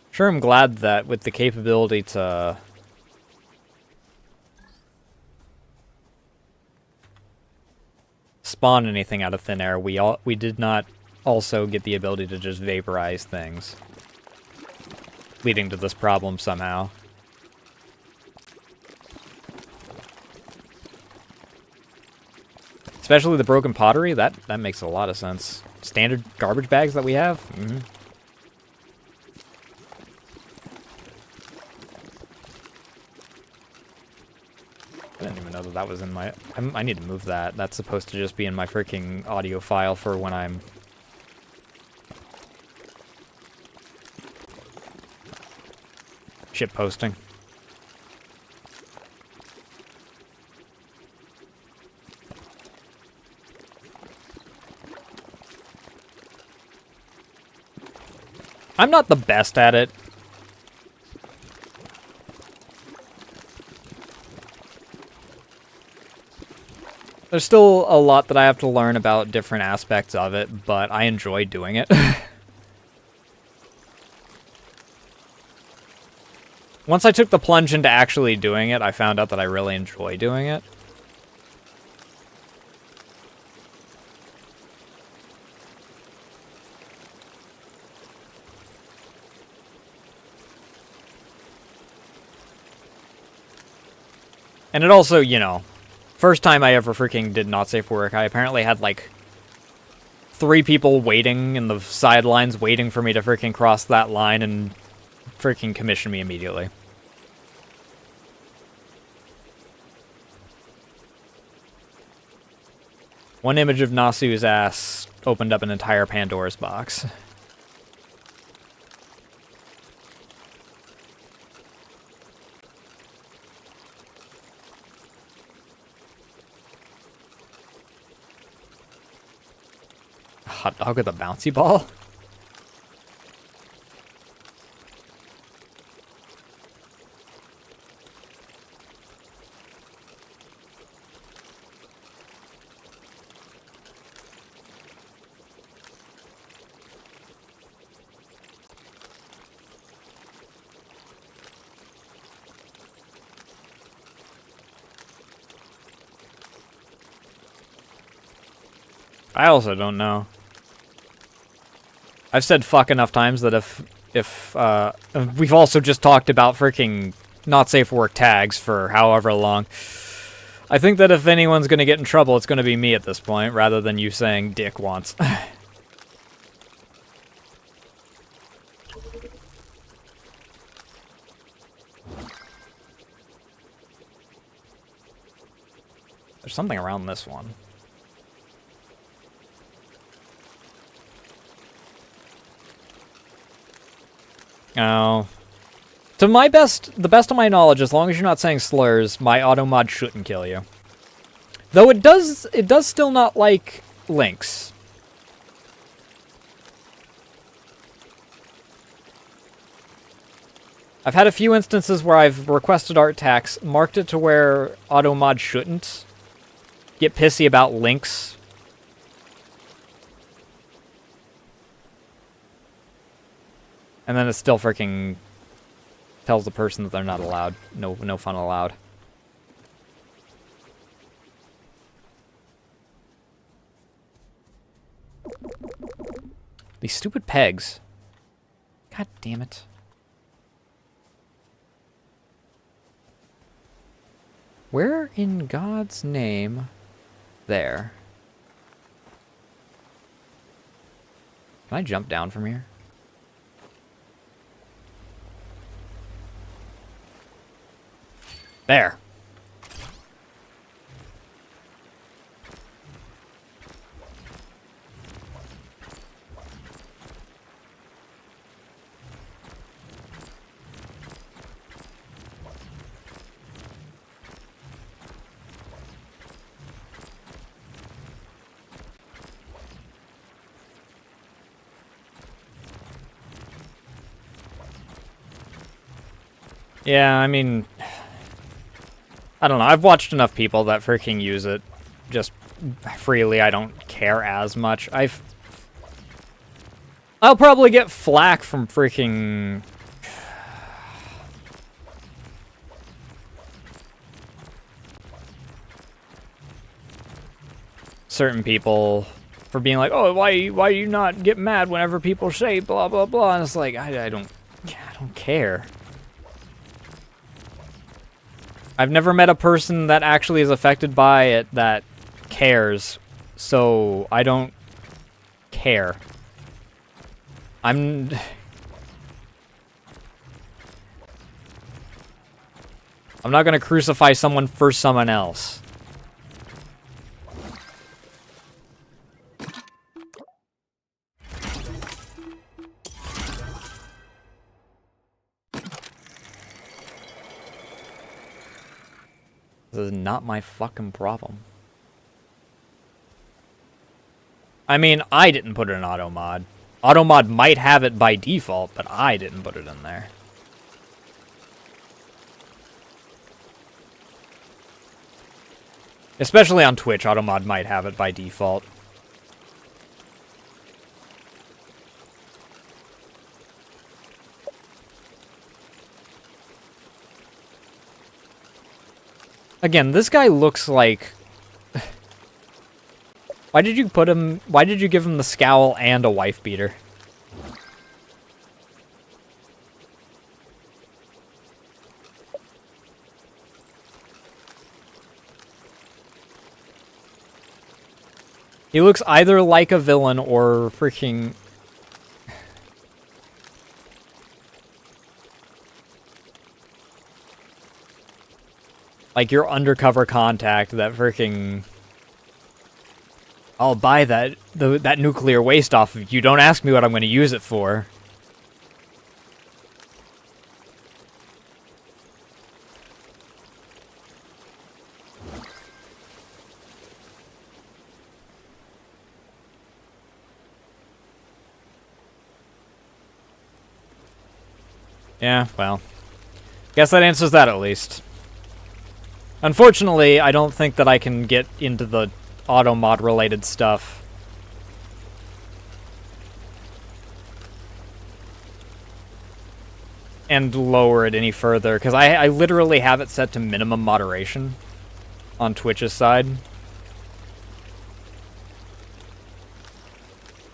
Sure, I'm glad that with the capability to spawn anything out of thin air, we did not also get the ability to just vaporize things, leading to this problem somehow. Especially the broken pottery, that makes a lot of sense. Standard garbage bags that we have? Mm-hmm. I didn't even know that that was in my... I need to move that. That's supposed to just be in my freaking audio file for when I'm... shit posting. I'm not the best at it. There's still a lot that I have to learn about different aspects of it, but I enjoy doing it. Once I took the plunge into actually doing it, I found out that I really enjoy doing it. And it also, you know, first time I ever freaking did not safe work, I apparently had like 3 people waiting in the sidelines, waiting for me to freaking cross that line and freaking commission me immediately. One image of Nasu's ass opened up an entire Pandora's box. Hot dog with a bouncy ball? I also don't know. I've said fuck enough times that if we've also just talked about freaking not safe for work tags for however long. I think that if anyone's gonna get in trouble, it's gonna be me at this point, rather than you saying dick once. There's something around this one. Oh. To the best of my knowledge, as long as you're not saying slurs, my auto mod shouldn't kill you. Though it does still not like links. I've had a few instances where I've requested art tax, marked it to where auto mod shouldn't, get pissy about links. And then it still freaking tells the person that they're not allowed. No fun allowed. These stupid pegs. God damn it. Where in God's name? There. Can I jump down from here? There. Yeah, I mean, I don't know. I've watched enough people that freaking use it just freely. I don't care as much. I'll probably get flack from freaking certain people for being like, "Oh, why do you not get mad whenever people say blah blah blah?" And it's like, I don't care. I've never met a person that actually is affected by it that cares, so I don't care. I'm not gonna crucify someone for someone else. This is not my fucking problem. I mean, I didn't put it in auto mod. Auto mod might have it by default, but I didn't put it in there. Especially on Twitch, auto mod might have it by default. Again, this guy looks like... Why did you put him... Why did you give him the scowl and a wife beater? He looks either like a villain or freaking... like your undercover contact that freaking... I'll buy that nuclear waste off of you. Don't ask me what I'm going to use it for. Yeah, well. Guess that answers that at least. Unfortunately, I don't think that I can get into the auto mod related stuff. And lower it any further, because I literally have it set to minimum moderation on Twitch's side.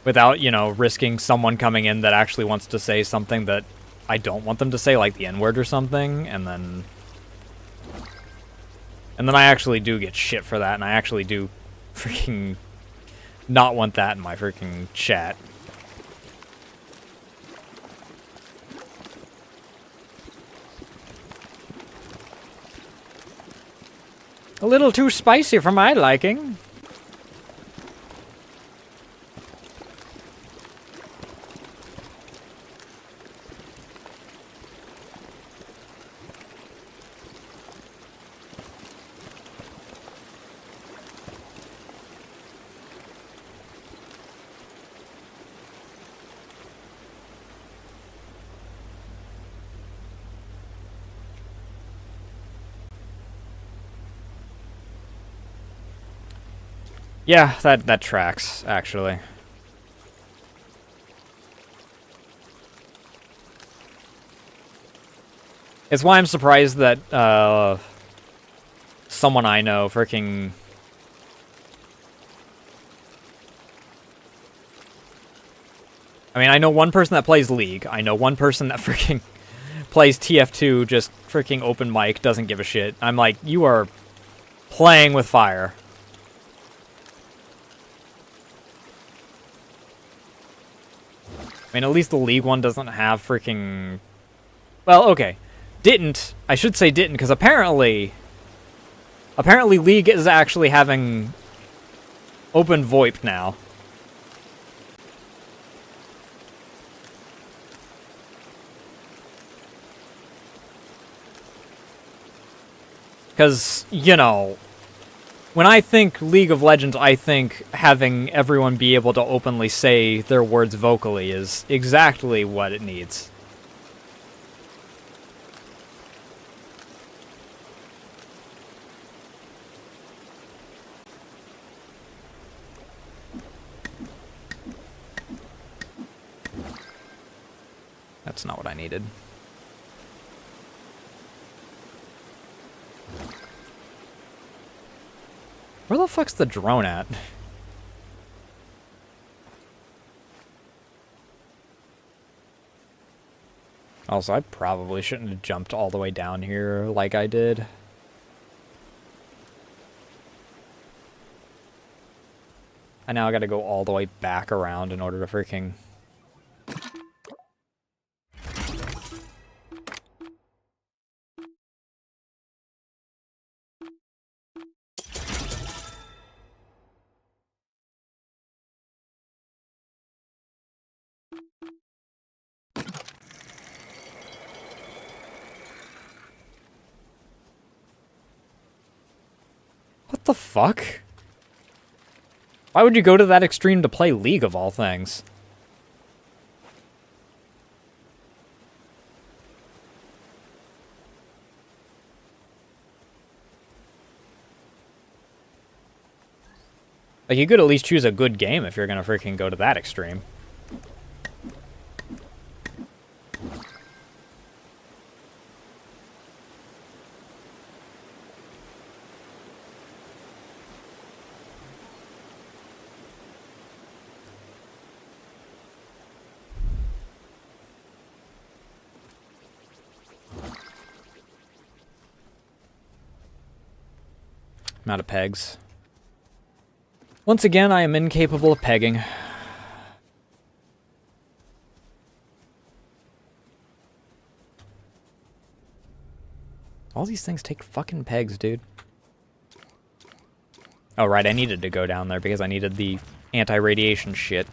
Without, you know, risking someone coming in that actually wants to say something that I don't want them to say, like the N-word or something, and then I actually do get shit for that, and I actually do freaking not want that in my freaking chat. A little too spicy for my liking. Yeah, that tracks, actually. It's why I'm surprised that, someone I know freaking... I mean, I know one person that plays League. I know one person that freaking plays TF2, just freaking open mic, doesn't give a shit. I'm like, you are playing with fire. I mean, at least the League one doesn't have freaking... Well, okay. Didn't. I should say didn't, because apparently League is actually having open VoIP now. Because, you know... When I think League of Legends, I think having everyone be able to openly say their words vocally is exactly what it needs. That's not what I needed. Where the fuck's the drone at? Also, I probably shouldn't have jumped all the way down here like I did. And now I gotta go all the way back around in order to freaking... What the fuck? Why would you go to that extreme to play League of all things? Like, you could at least choose a good game if you're gonna freaking go to that extreme. I'm out of pegs. Once again, I am incapable of pegging. All these things take fucking pegs, dude. Oh, right, I needed to go down there because I needed the anti-radiation shit.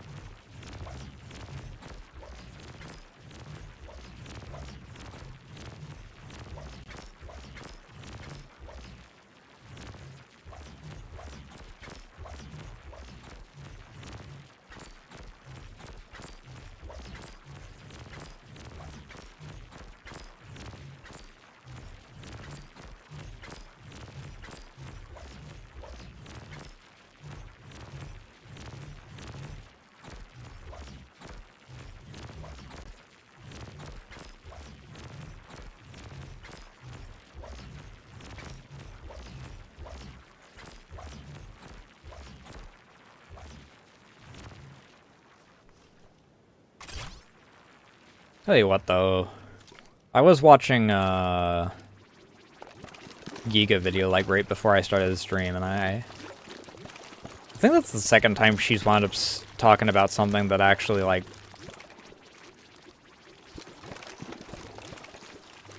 Tell you what, though. I was watching, Giga video, like, right before I started the stream, and I think that's the second time she's wound up talking about something that actually, like,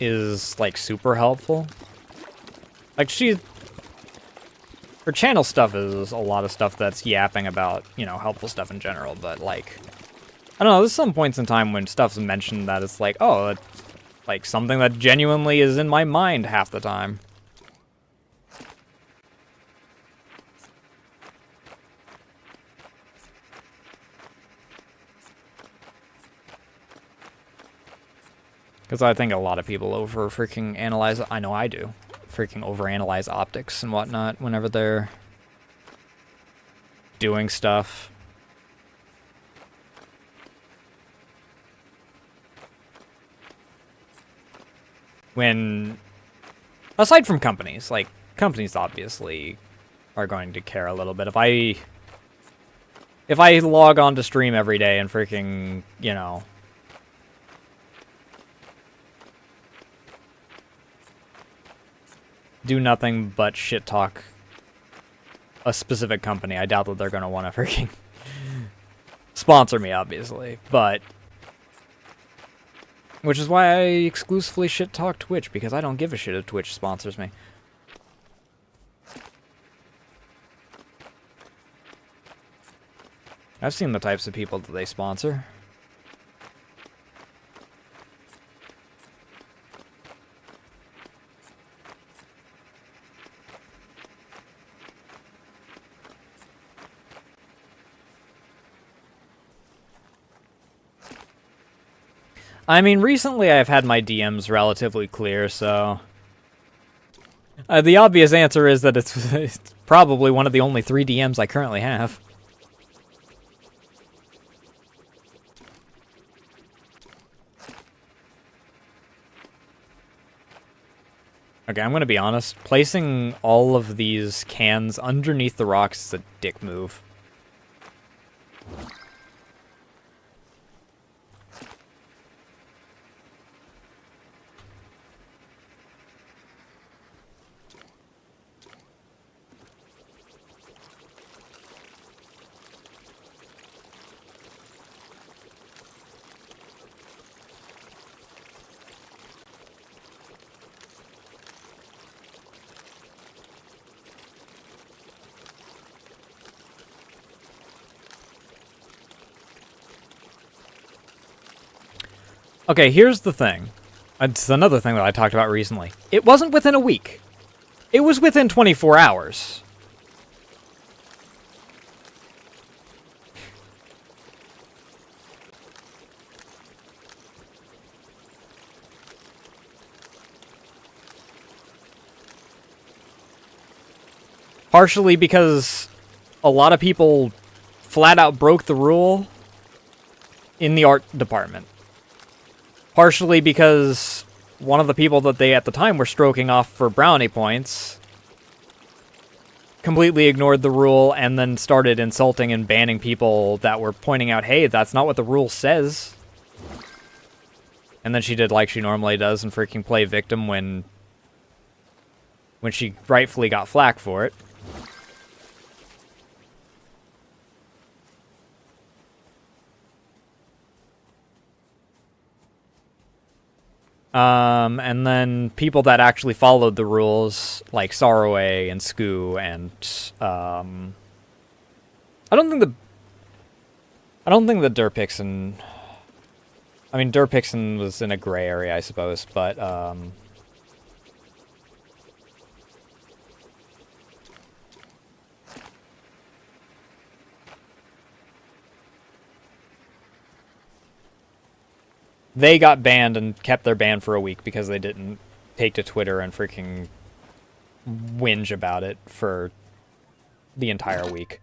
is, like, super helpful. Like, her channel stuff is a lot of stuff that's yapping about, you know, helpful stuff in general, but, like, I don't know, there's some points in time when stuff's mentioned that it's like, oh, it's like something that genuinely is in my mind half the time. Because I think a lot of people over freaking analyze, I know I do, freaking overanalyze optics and whatnot whenever they're doing stuff. When, aside from companies, like, companies obviously are going to care a little bit. If I log on to stream every day and freaking, you know, do nothing but shit talk a specific company, I doubt that they're going to want to freaking sponsor me, obviously, but which is why I exclusively shit talk Twitch, because I don't give a shit if Twitch sponsors me. I've seen the types of people that they sponsor. I mean, recently I've had my DMs relatively clear, so the obvious answer is that it's probably one of the only 3 DMs I currently have. Okay, I'm gonna be honest. Placing all of these cans underneath the rocks is a dick move. Okay, here's the thing. It's another thing that I talked about recently. It wasn't within a week. It was within 24 hours. Partially because a lot of people flat out broke the rule in the art department. Partially because one of the people that they at the time were stroking off for brownie points completely ignored the rule and then started insulting and banning people that were pointing out, hey, that's not what the rule says. And then she did like she normally does and freaking play victim when she rightfully got flack for it. And then people that actually followed the rules, like Sorroway and Skoo, and I don't think the Durpixen. I mean, Durpixen was in a gray area, I suppose, but they got banned and kept their ban for a week because they didn't take to Twitter and freaking whinge about it for the entire week.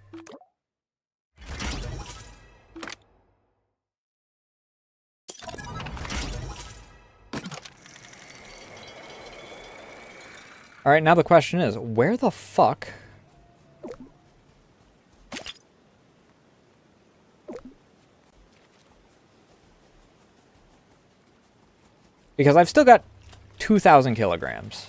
Alright, now the question is, where the fuck... Because I've still got 2,000 kilograms.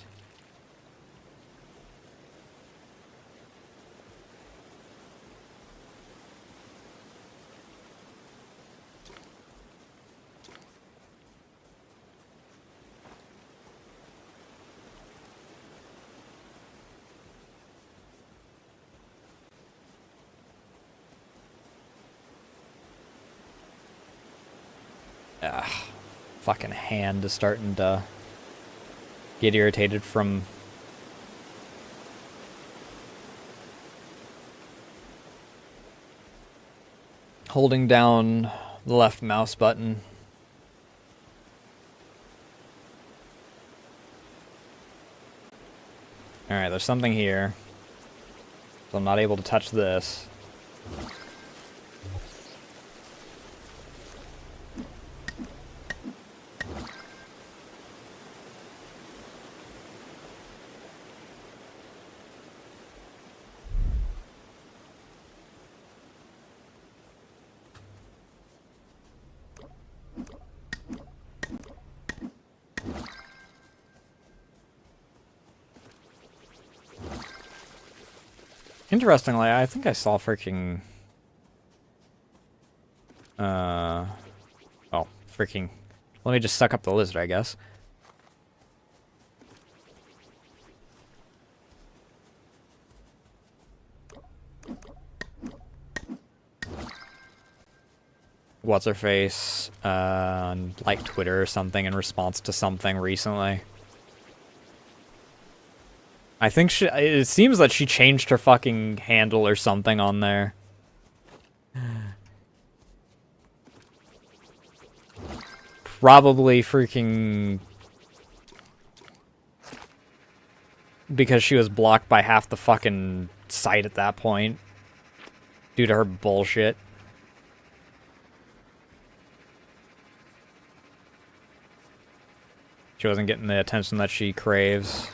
Fucking hand is starting to get irritated from holding down the left mouse button. Alright, there's something here. So I'm not able to touch this. Interestingly, I think I saw freaking... Oh, freaking... Let me just suck up the lizard, I guess. What's-her-face, like Twitter or something in response to something recently. I think it seems that she changed her fucking handle or something on there. Probably freaking... because she was blocked by half the fucking site at that point. Due to her bullshit. She wasn't getting the attention that she craves.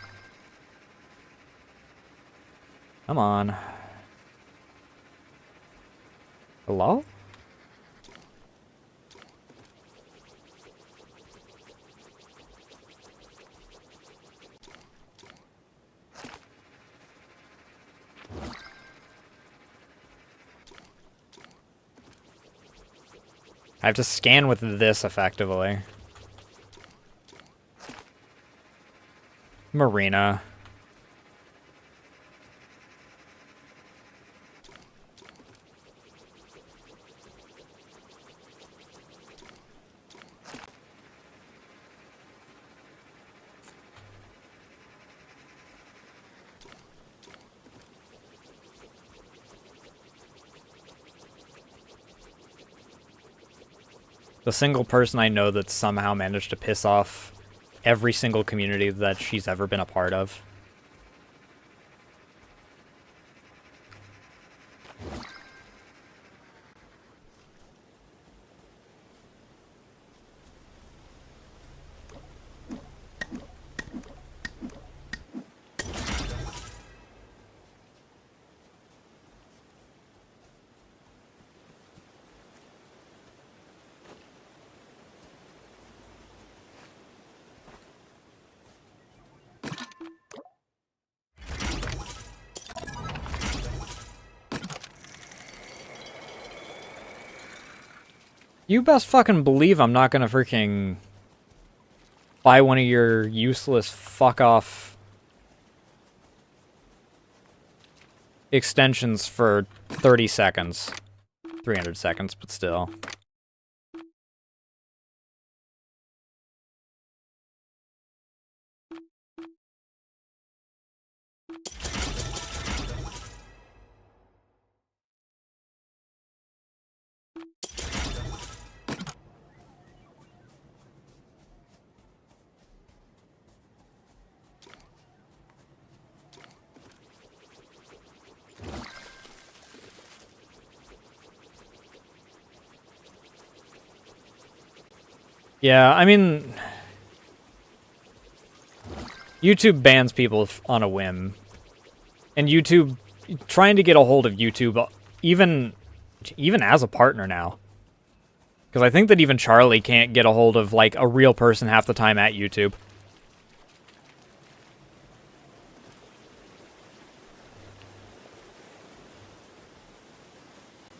Come on. Hello? I have to scan with this effectively. Marina. The single person I know that somehow managed to piss off every single community that she's ever been a part of. You best fucking believe I'm not gonna freaking buy one of your useless fuck off extensions for 30 seconds. 300 seconds, but still. Yeah, I mean, YouTube bans people on a whim. And YouTube, trying to get a hold of YouTube, even as a partner now. Because I think that even Charlie can't get a hold of, like, a real person half the time at YouTube.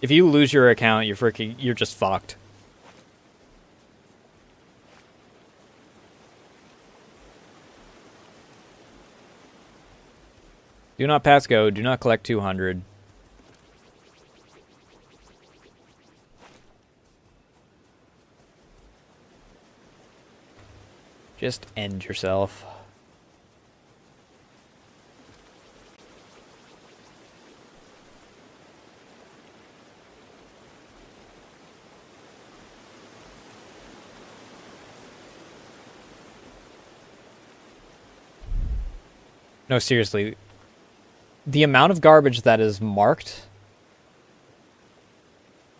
If you lose your account, you're just fucked. Do not pass go. Do not collect 200. Just end yourself. No, seriously. The amount of garbage that is marked,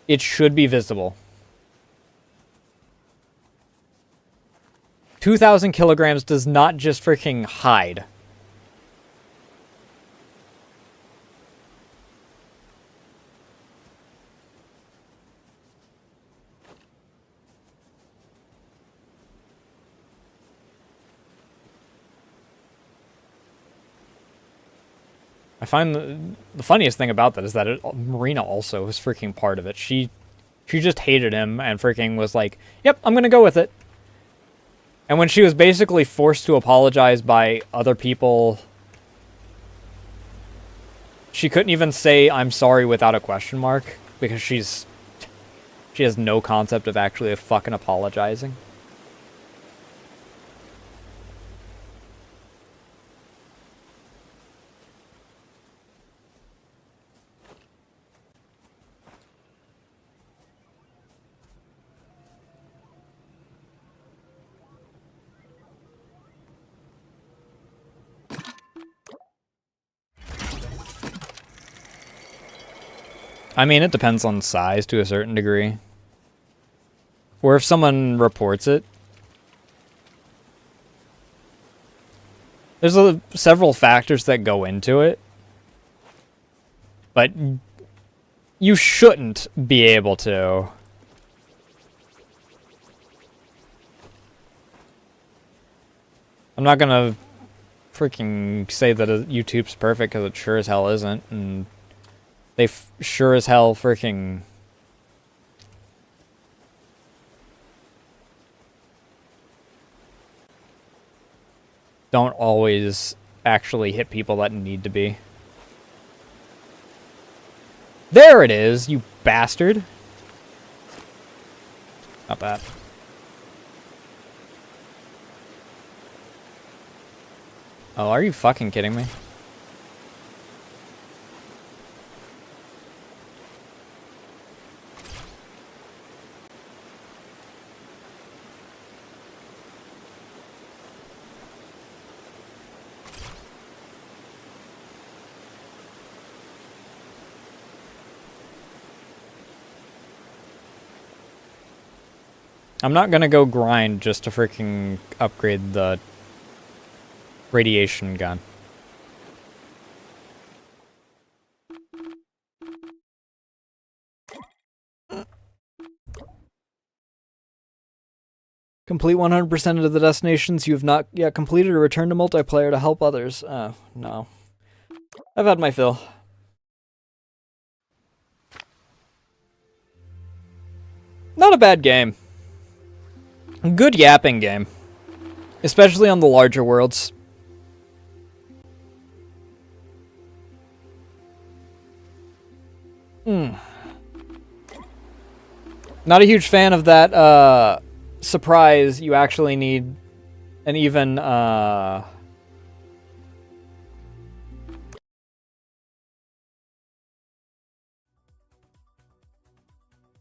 it should be visible. 2,000 kilograms does not just freaking hide. I find the funniest thing about that is that Marina also was freaking part of it. She just hated him and freaking was like, yep, I'm gonna go with it. And when she was basically forced to apologize by other people, she couldn't even say I'm sorry without a question mark because she has no concept of actually fucking apologizing. I mean, it depends on size to a certain degree. Or if someone reports it. There's several factors that go into it. But you shouldn't be able to. I'm not gonna freaking say that YouTube's perfect because it sure as hell isn't, and they sure as hell freaking don't always actually hit people that need to be. There it is, you bastard. Not bad. Oh, are you fucking kidding me? I'm not gonna go grind just to freaking upgrade the radiation gun. Complete 100% of the destinations you have not yet completed or return to multiplayer to help others. No. I've had my fill. Not a bad game. Good yapping game. Especially on the larger worlds. Not a huge fan of that, surprise, you actually need an even, an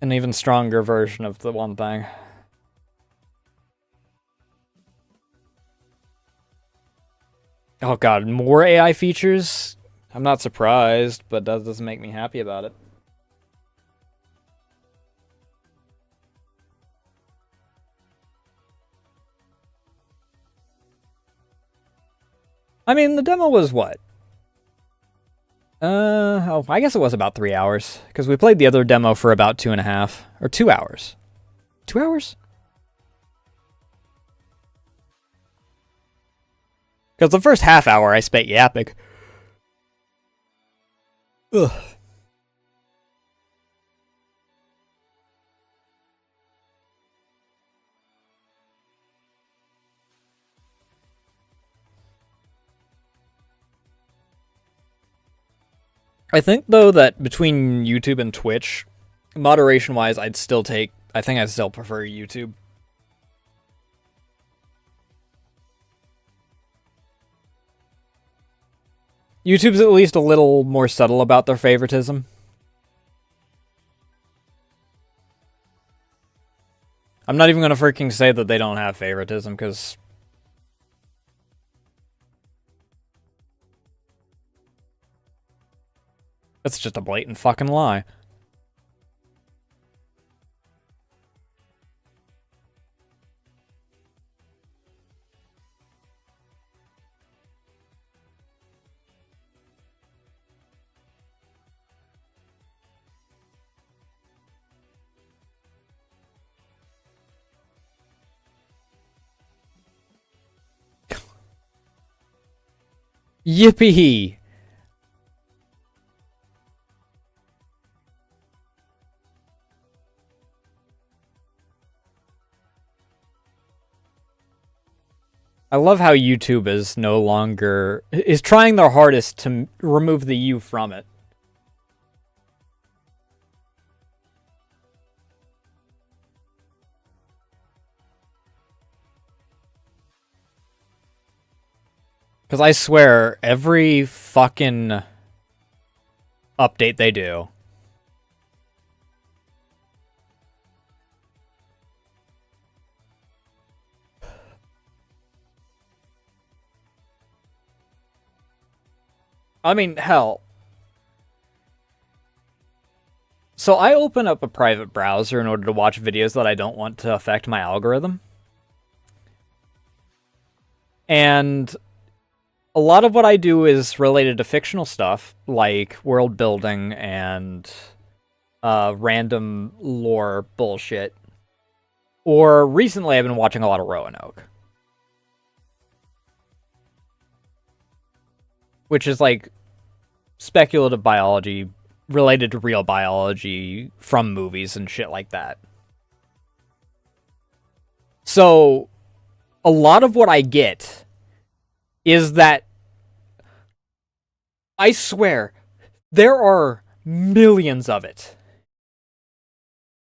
even stronger version of the one thing. Oh god, more AI features? I'm not surprised, but that doesn't make me happy about it. I mean, the demo was what? Oh, I guess it was about 3 hours, because we played the other demo for about 2.5, or 2 hours. 2 hours? Because the first half hour I spent yapping. Ugh. I think, though, that between YouTube and Twitch, moderation-wise, I think I'd still prefer YouTube. YouTube's at least a little more subtle about their favoritism. I'm not even gonna freaking say that they don't have favoritism, because that's just a blatant fucking lie. Yippee! I love how YouTube is trying their hardest to remove the U from it. Because I swear, every fucking update they do, I mean, hell. So I open up a private browser in order to watch videos that I don't want to affect my algorithm. And a lot of what I do is related to fictional stuff, like world building and random lore bullshit. Or recently I've been watching a lot of Roanoke. Which is like speculative biology related to real biology from movies and shit like that. So a lot of what I get is that, I swear, there are millions of it.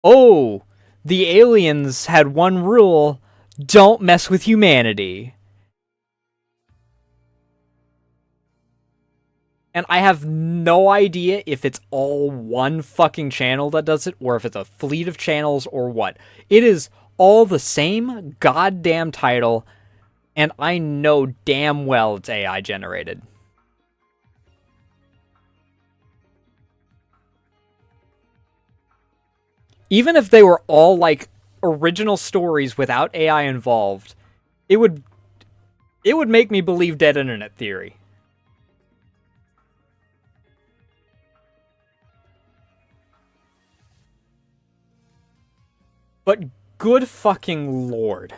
Oh, the aliens had one rule: don't mess with humanity. And I have no idea if it's all one fucking channel that does it, or if it's a fleet of channels, or what. It is all the same goddamn title, and I know damn well it's AI generated. Even if they were all, like, original stories without AI involved, it would make me believe dead internet theory. But good fucking lord.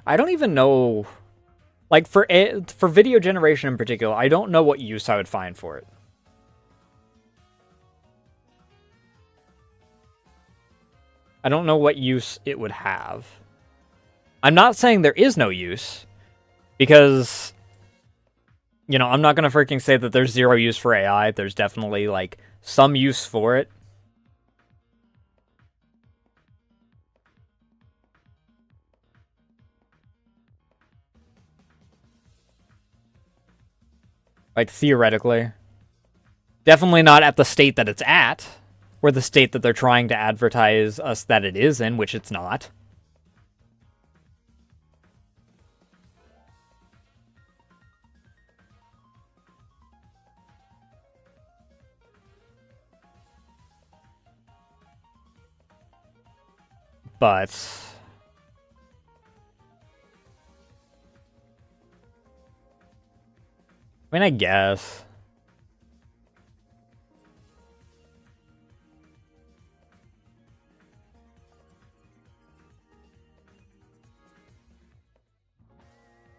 I don't even know, like, for video generation in particular, I don't know what use I would find for it. I don't know what use it would have. I'm not saying there is no use, because, you know, I'm not gonna freaking say that there's zero use for AI. There's definitely, like, some use for it. Like, theoretically. Definitely not at the state that it's at, or the state that they're trying to advertise us that it is in, which it's not. But I mean, I guess.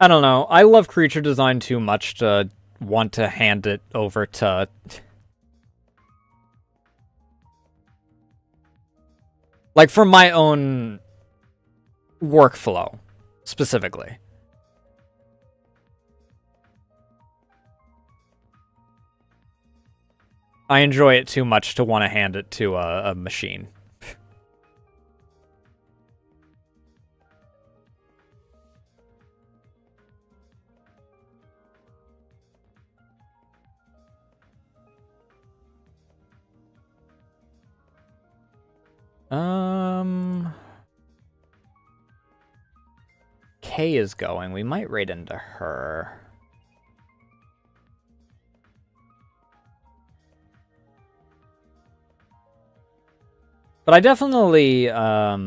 I don't know. I love creature design too much to want to hand it over to... like, for my own workflow, specifically. I enjoy it too much to want to hand it to a machine. Kay is going. We might raid into her. But I definitely, I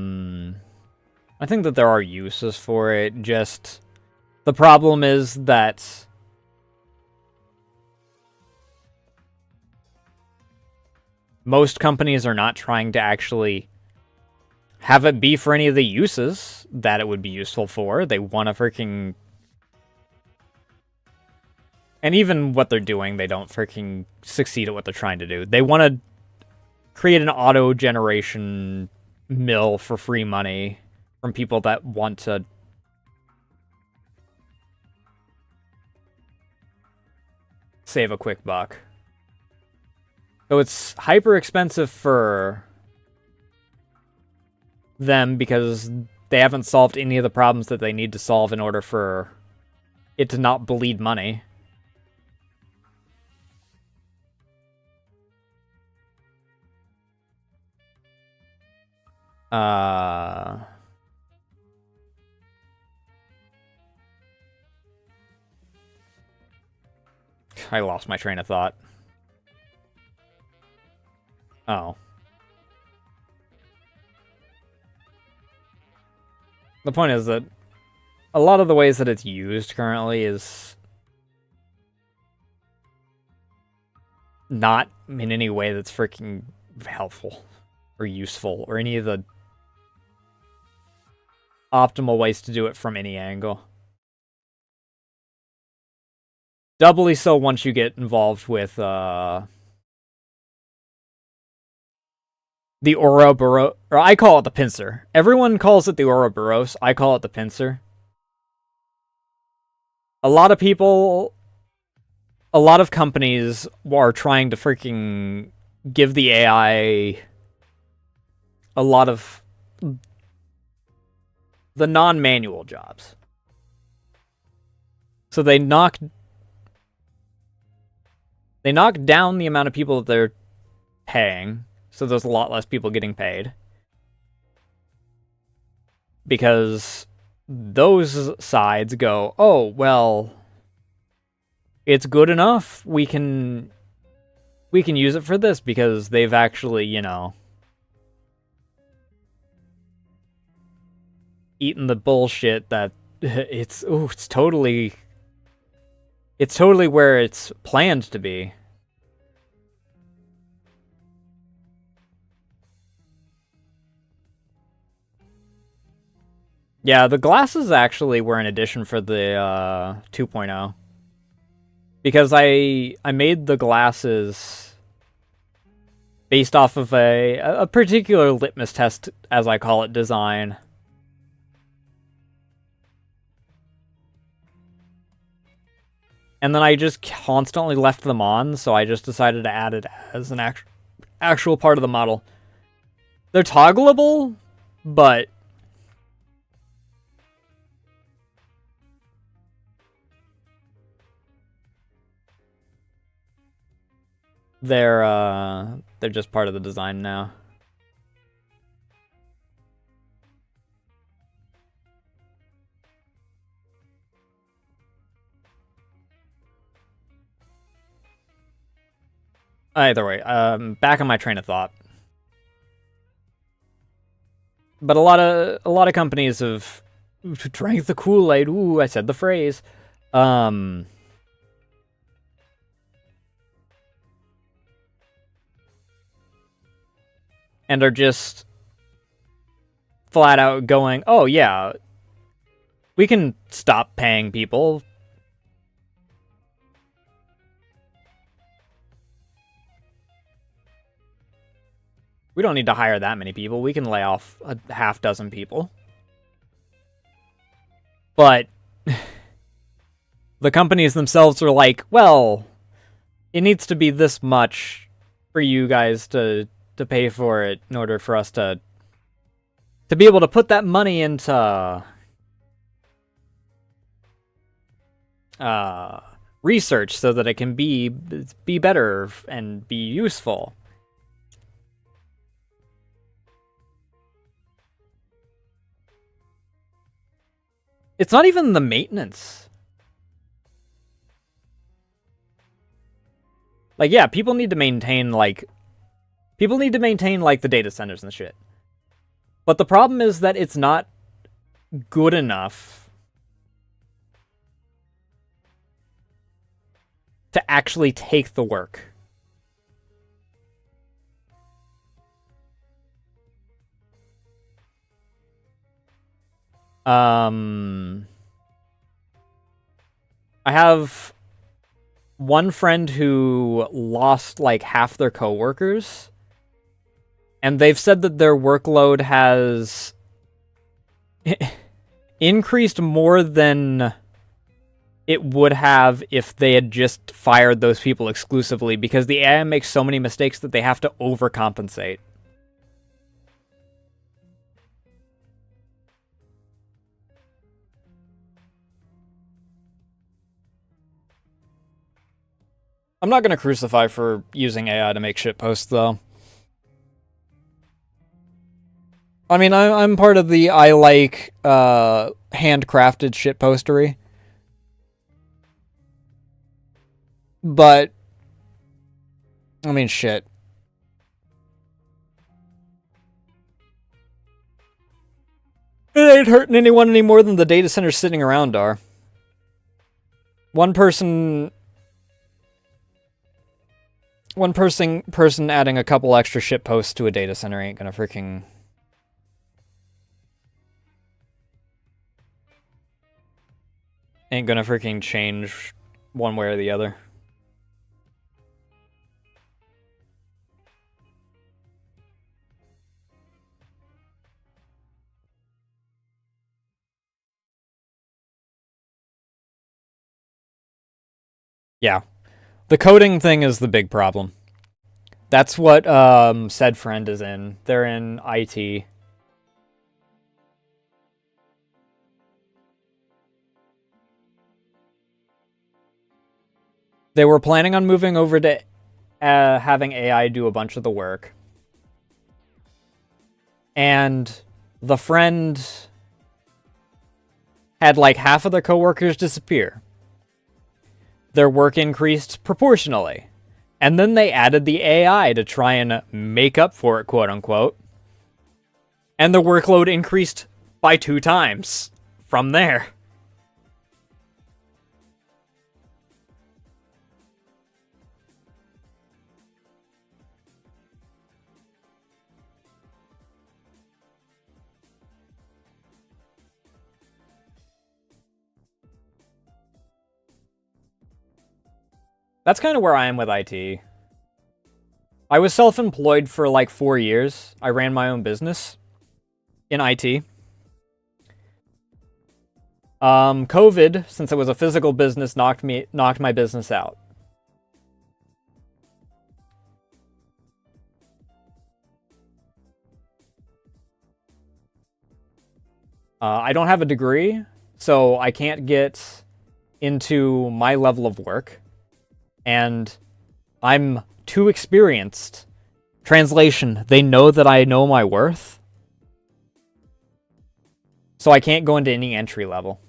think that there are uses for it, just... the problem is that... most companies are not trying to actually have it be for any of the uses that it would be useful for. They want to freaking... and even what they're doing, they don't freaking succeed at what they're trying to do. They want to create an auto-generation mill for free money from people that want to... save a quick buck. So it's hyper expensive for them because they haven't solved any of the problems that they need to solve in order for it to not bleed money. I lost my train of thought. Oh. The point is that a lot of the ways that it's used currently is not in any way that's freaking helpful or useful or any of the optimal ways to do it from any angle. Doubly so once you get involved with the Ouroboros, or I call it the pincer. Everyone calls it the Ouroboros. I call it the pincer. A lot of people, a lot of companies are trying to freaking give the AI a lot of the non-manual jobs. So they knock They knocked down the amount of people that they're paying, so there's a lot less people getting paid. Because those sides go, oh, well, it's good enough. We can use it for this because they've actually, you know, eaten the bullshit that it's totally where it's planned to be. Yeah, the glasses actually were an addition for the 2.0. Because I made the glasses based off of a particular litmus test, as I call it, design. And then I just constantly left them on, so I just decided to add it as an actual part of the model. They're toggleable, but they're just part of the design now. Either way, back on my train of thought. But a lot of companies have drank the Kool-Aid. Ooh, I said the phrase. And are just flat out going, oh yeah, we can stop paying people. We don't need to hire that many people. We can lay off a half dozen people. But the companies themselves are like, well, it needs to be this much for you guys to pay for it in order for us to be able to put that money into research so that it can be better and be useful. It's not even the maintenance. Like, yeah, people need to maintain, like, the data centers and shit. But the problem is that it's not good enough to actually take the work. I have one friend who lost like half their coworkers, and they've said that their workload has increased more than it would have if they had just fired those people exclusively, because the AI makes so many mistakes that they have to overcompensate. I'm not gonna crucify for using AI to make shitposts, though. I mean, I'm part of the I like handcrafted shitpostery. But, I mean, shit. It ain't hurting anyone any more than the data centers sitting around are. One person adding a couple extra shitposts to a data center ain't gonna freaking... change one way or the other. Yeah. The coding thing is the big problem. That's what said friend is in. They're in IT. They were planning on moving over to having AI do a bunch of the work. And the friend had like half of their coworkers disappear. Their work increased proportionally. And then they added the AI to try and make up for it, quote unquote. And the workload increased by 2 times from there. That's kind of where I am with IT. I was self-employed for like 4 years. I ran my own business in IT. COVID, since it was a physical business, knocked my business out. I don't have a degree, so I can't get into my level of work. And I'm too experienced. Translation, they know that I know my worth. So I can't go into any entry level.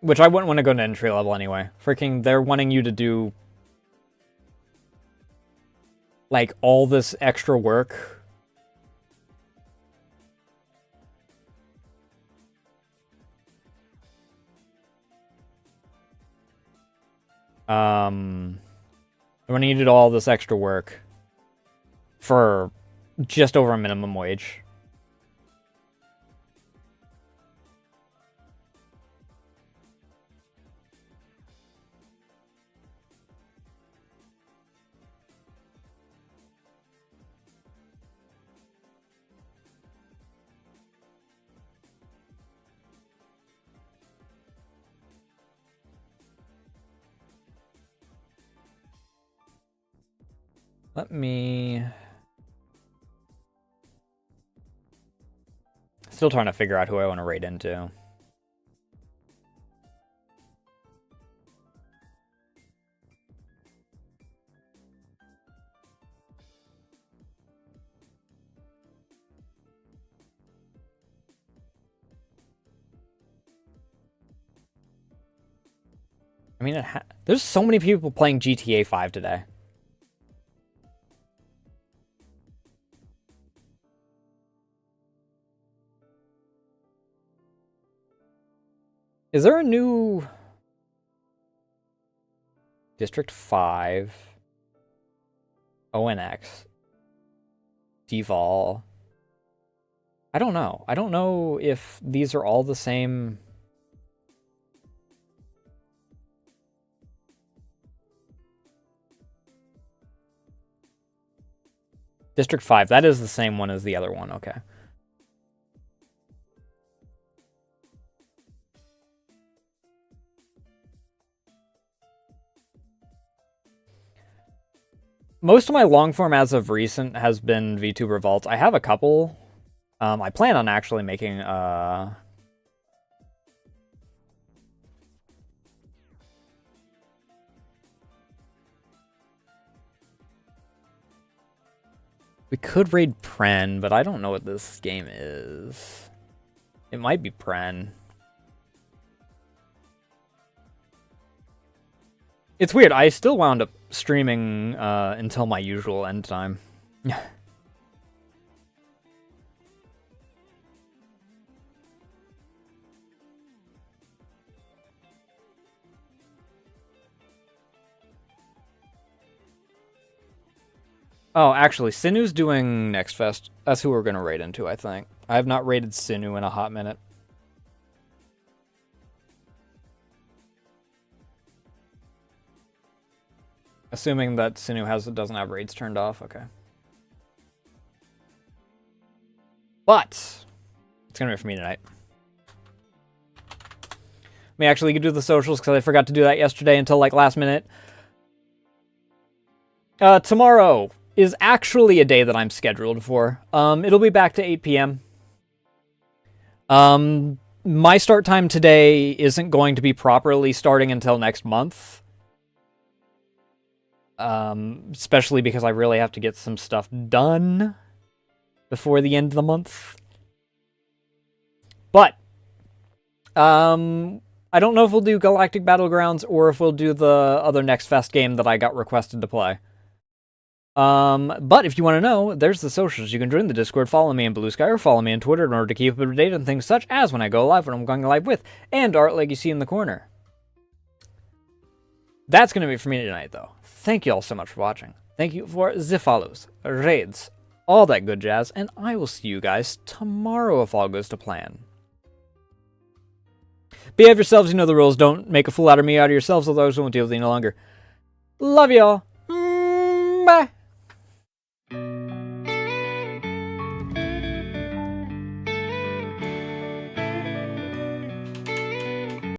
Which I wouldn't want to go into entry level anyway. Freaking, they're wanting you to do like all this extra work. When you did all this extra work for just over a minimum wage. Let me... Still trying to figure out who I want to raid into. I mean, there's so many people playing GTA 5 today. Is there a new District 5, ONX, Deval? I don't know. I don't know if these are all the same. District 5, that is the same one as the other one, okay. Most of my long form as of recent has been VTuber Vaults. I have a couple. I plan on actually making we could raid Pren, but I don't know what this game is. It might be Pren. It's weird. I still wound up streaming until my usual end time. Oh, actually, Sinu's doing Next Fest. That's who we're going to raid into, I think. I have not raided Sinu in a hot minute. Assuming that Sinu doesn't have raids turned off, okay. But it's gonna be for me tonight. May actually do the socials because I forgot to do that yesterday until like last minute. Tomorrow, is actually a day that I'm scheduled for. It'll be back to 8 p.m. My start time today isn't going to be properly starting until next month. Especially because I really have to get some stuff done before the end of the month. But, I don't know if we'll do Galactic Battlegrounds or if we'll do the other Next Fest game that I got requested to play. But if you want to know, there's the socials. You can join the Discord, follow me in Blue Sky, or follow me on Twitter in order to keep up to date on things such as when I go live, when I'm going live with, and art like you see in the corner. That's going to be it for me tonight, though. Thank you all so much for watching. Thank you for the follows, raids, all that good jazz, and I will see you guys tomorrow if all goes to plan. Behave yourselves, you know the rules. Don't make a fool out of me, out of yourselves, otherwise I won't deal with you no longer. Love y'all. Bye.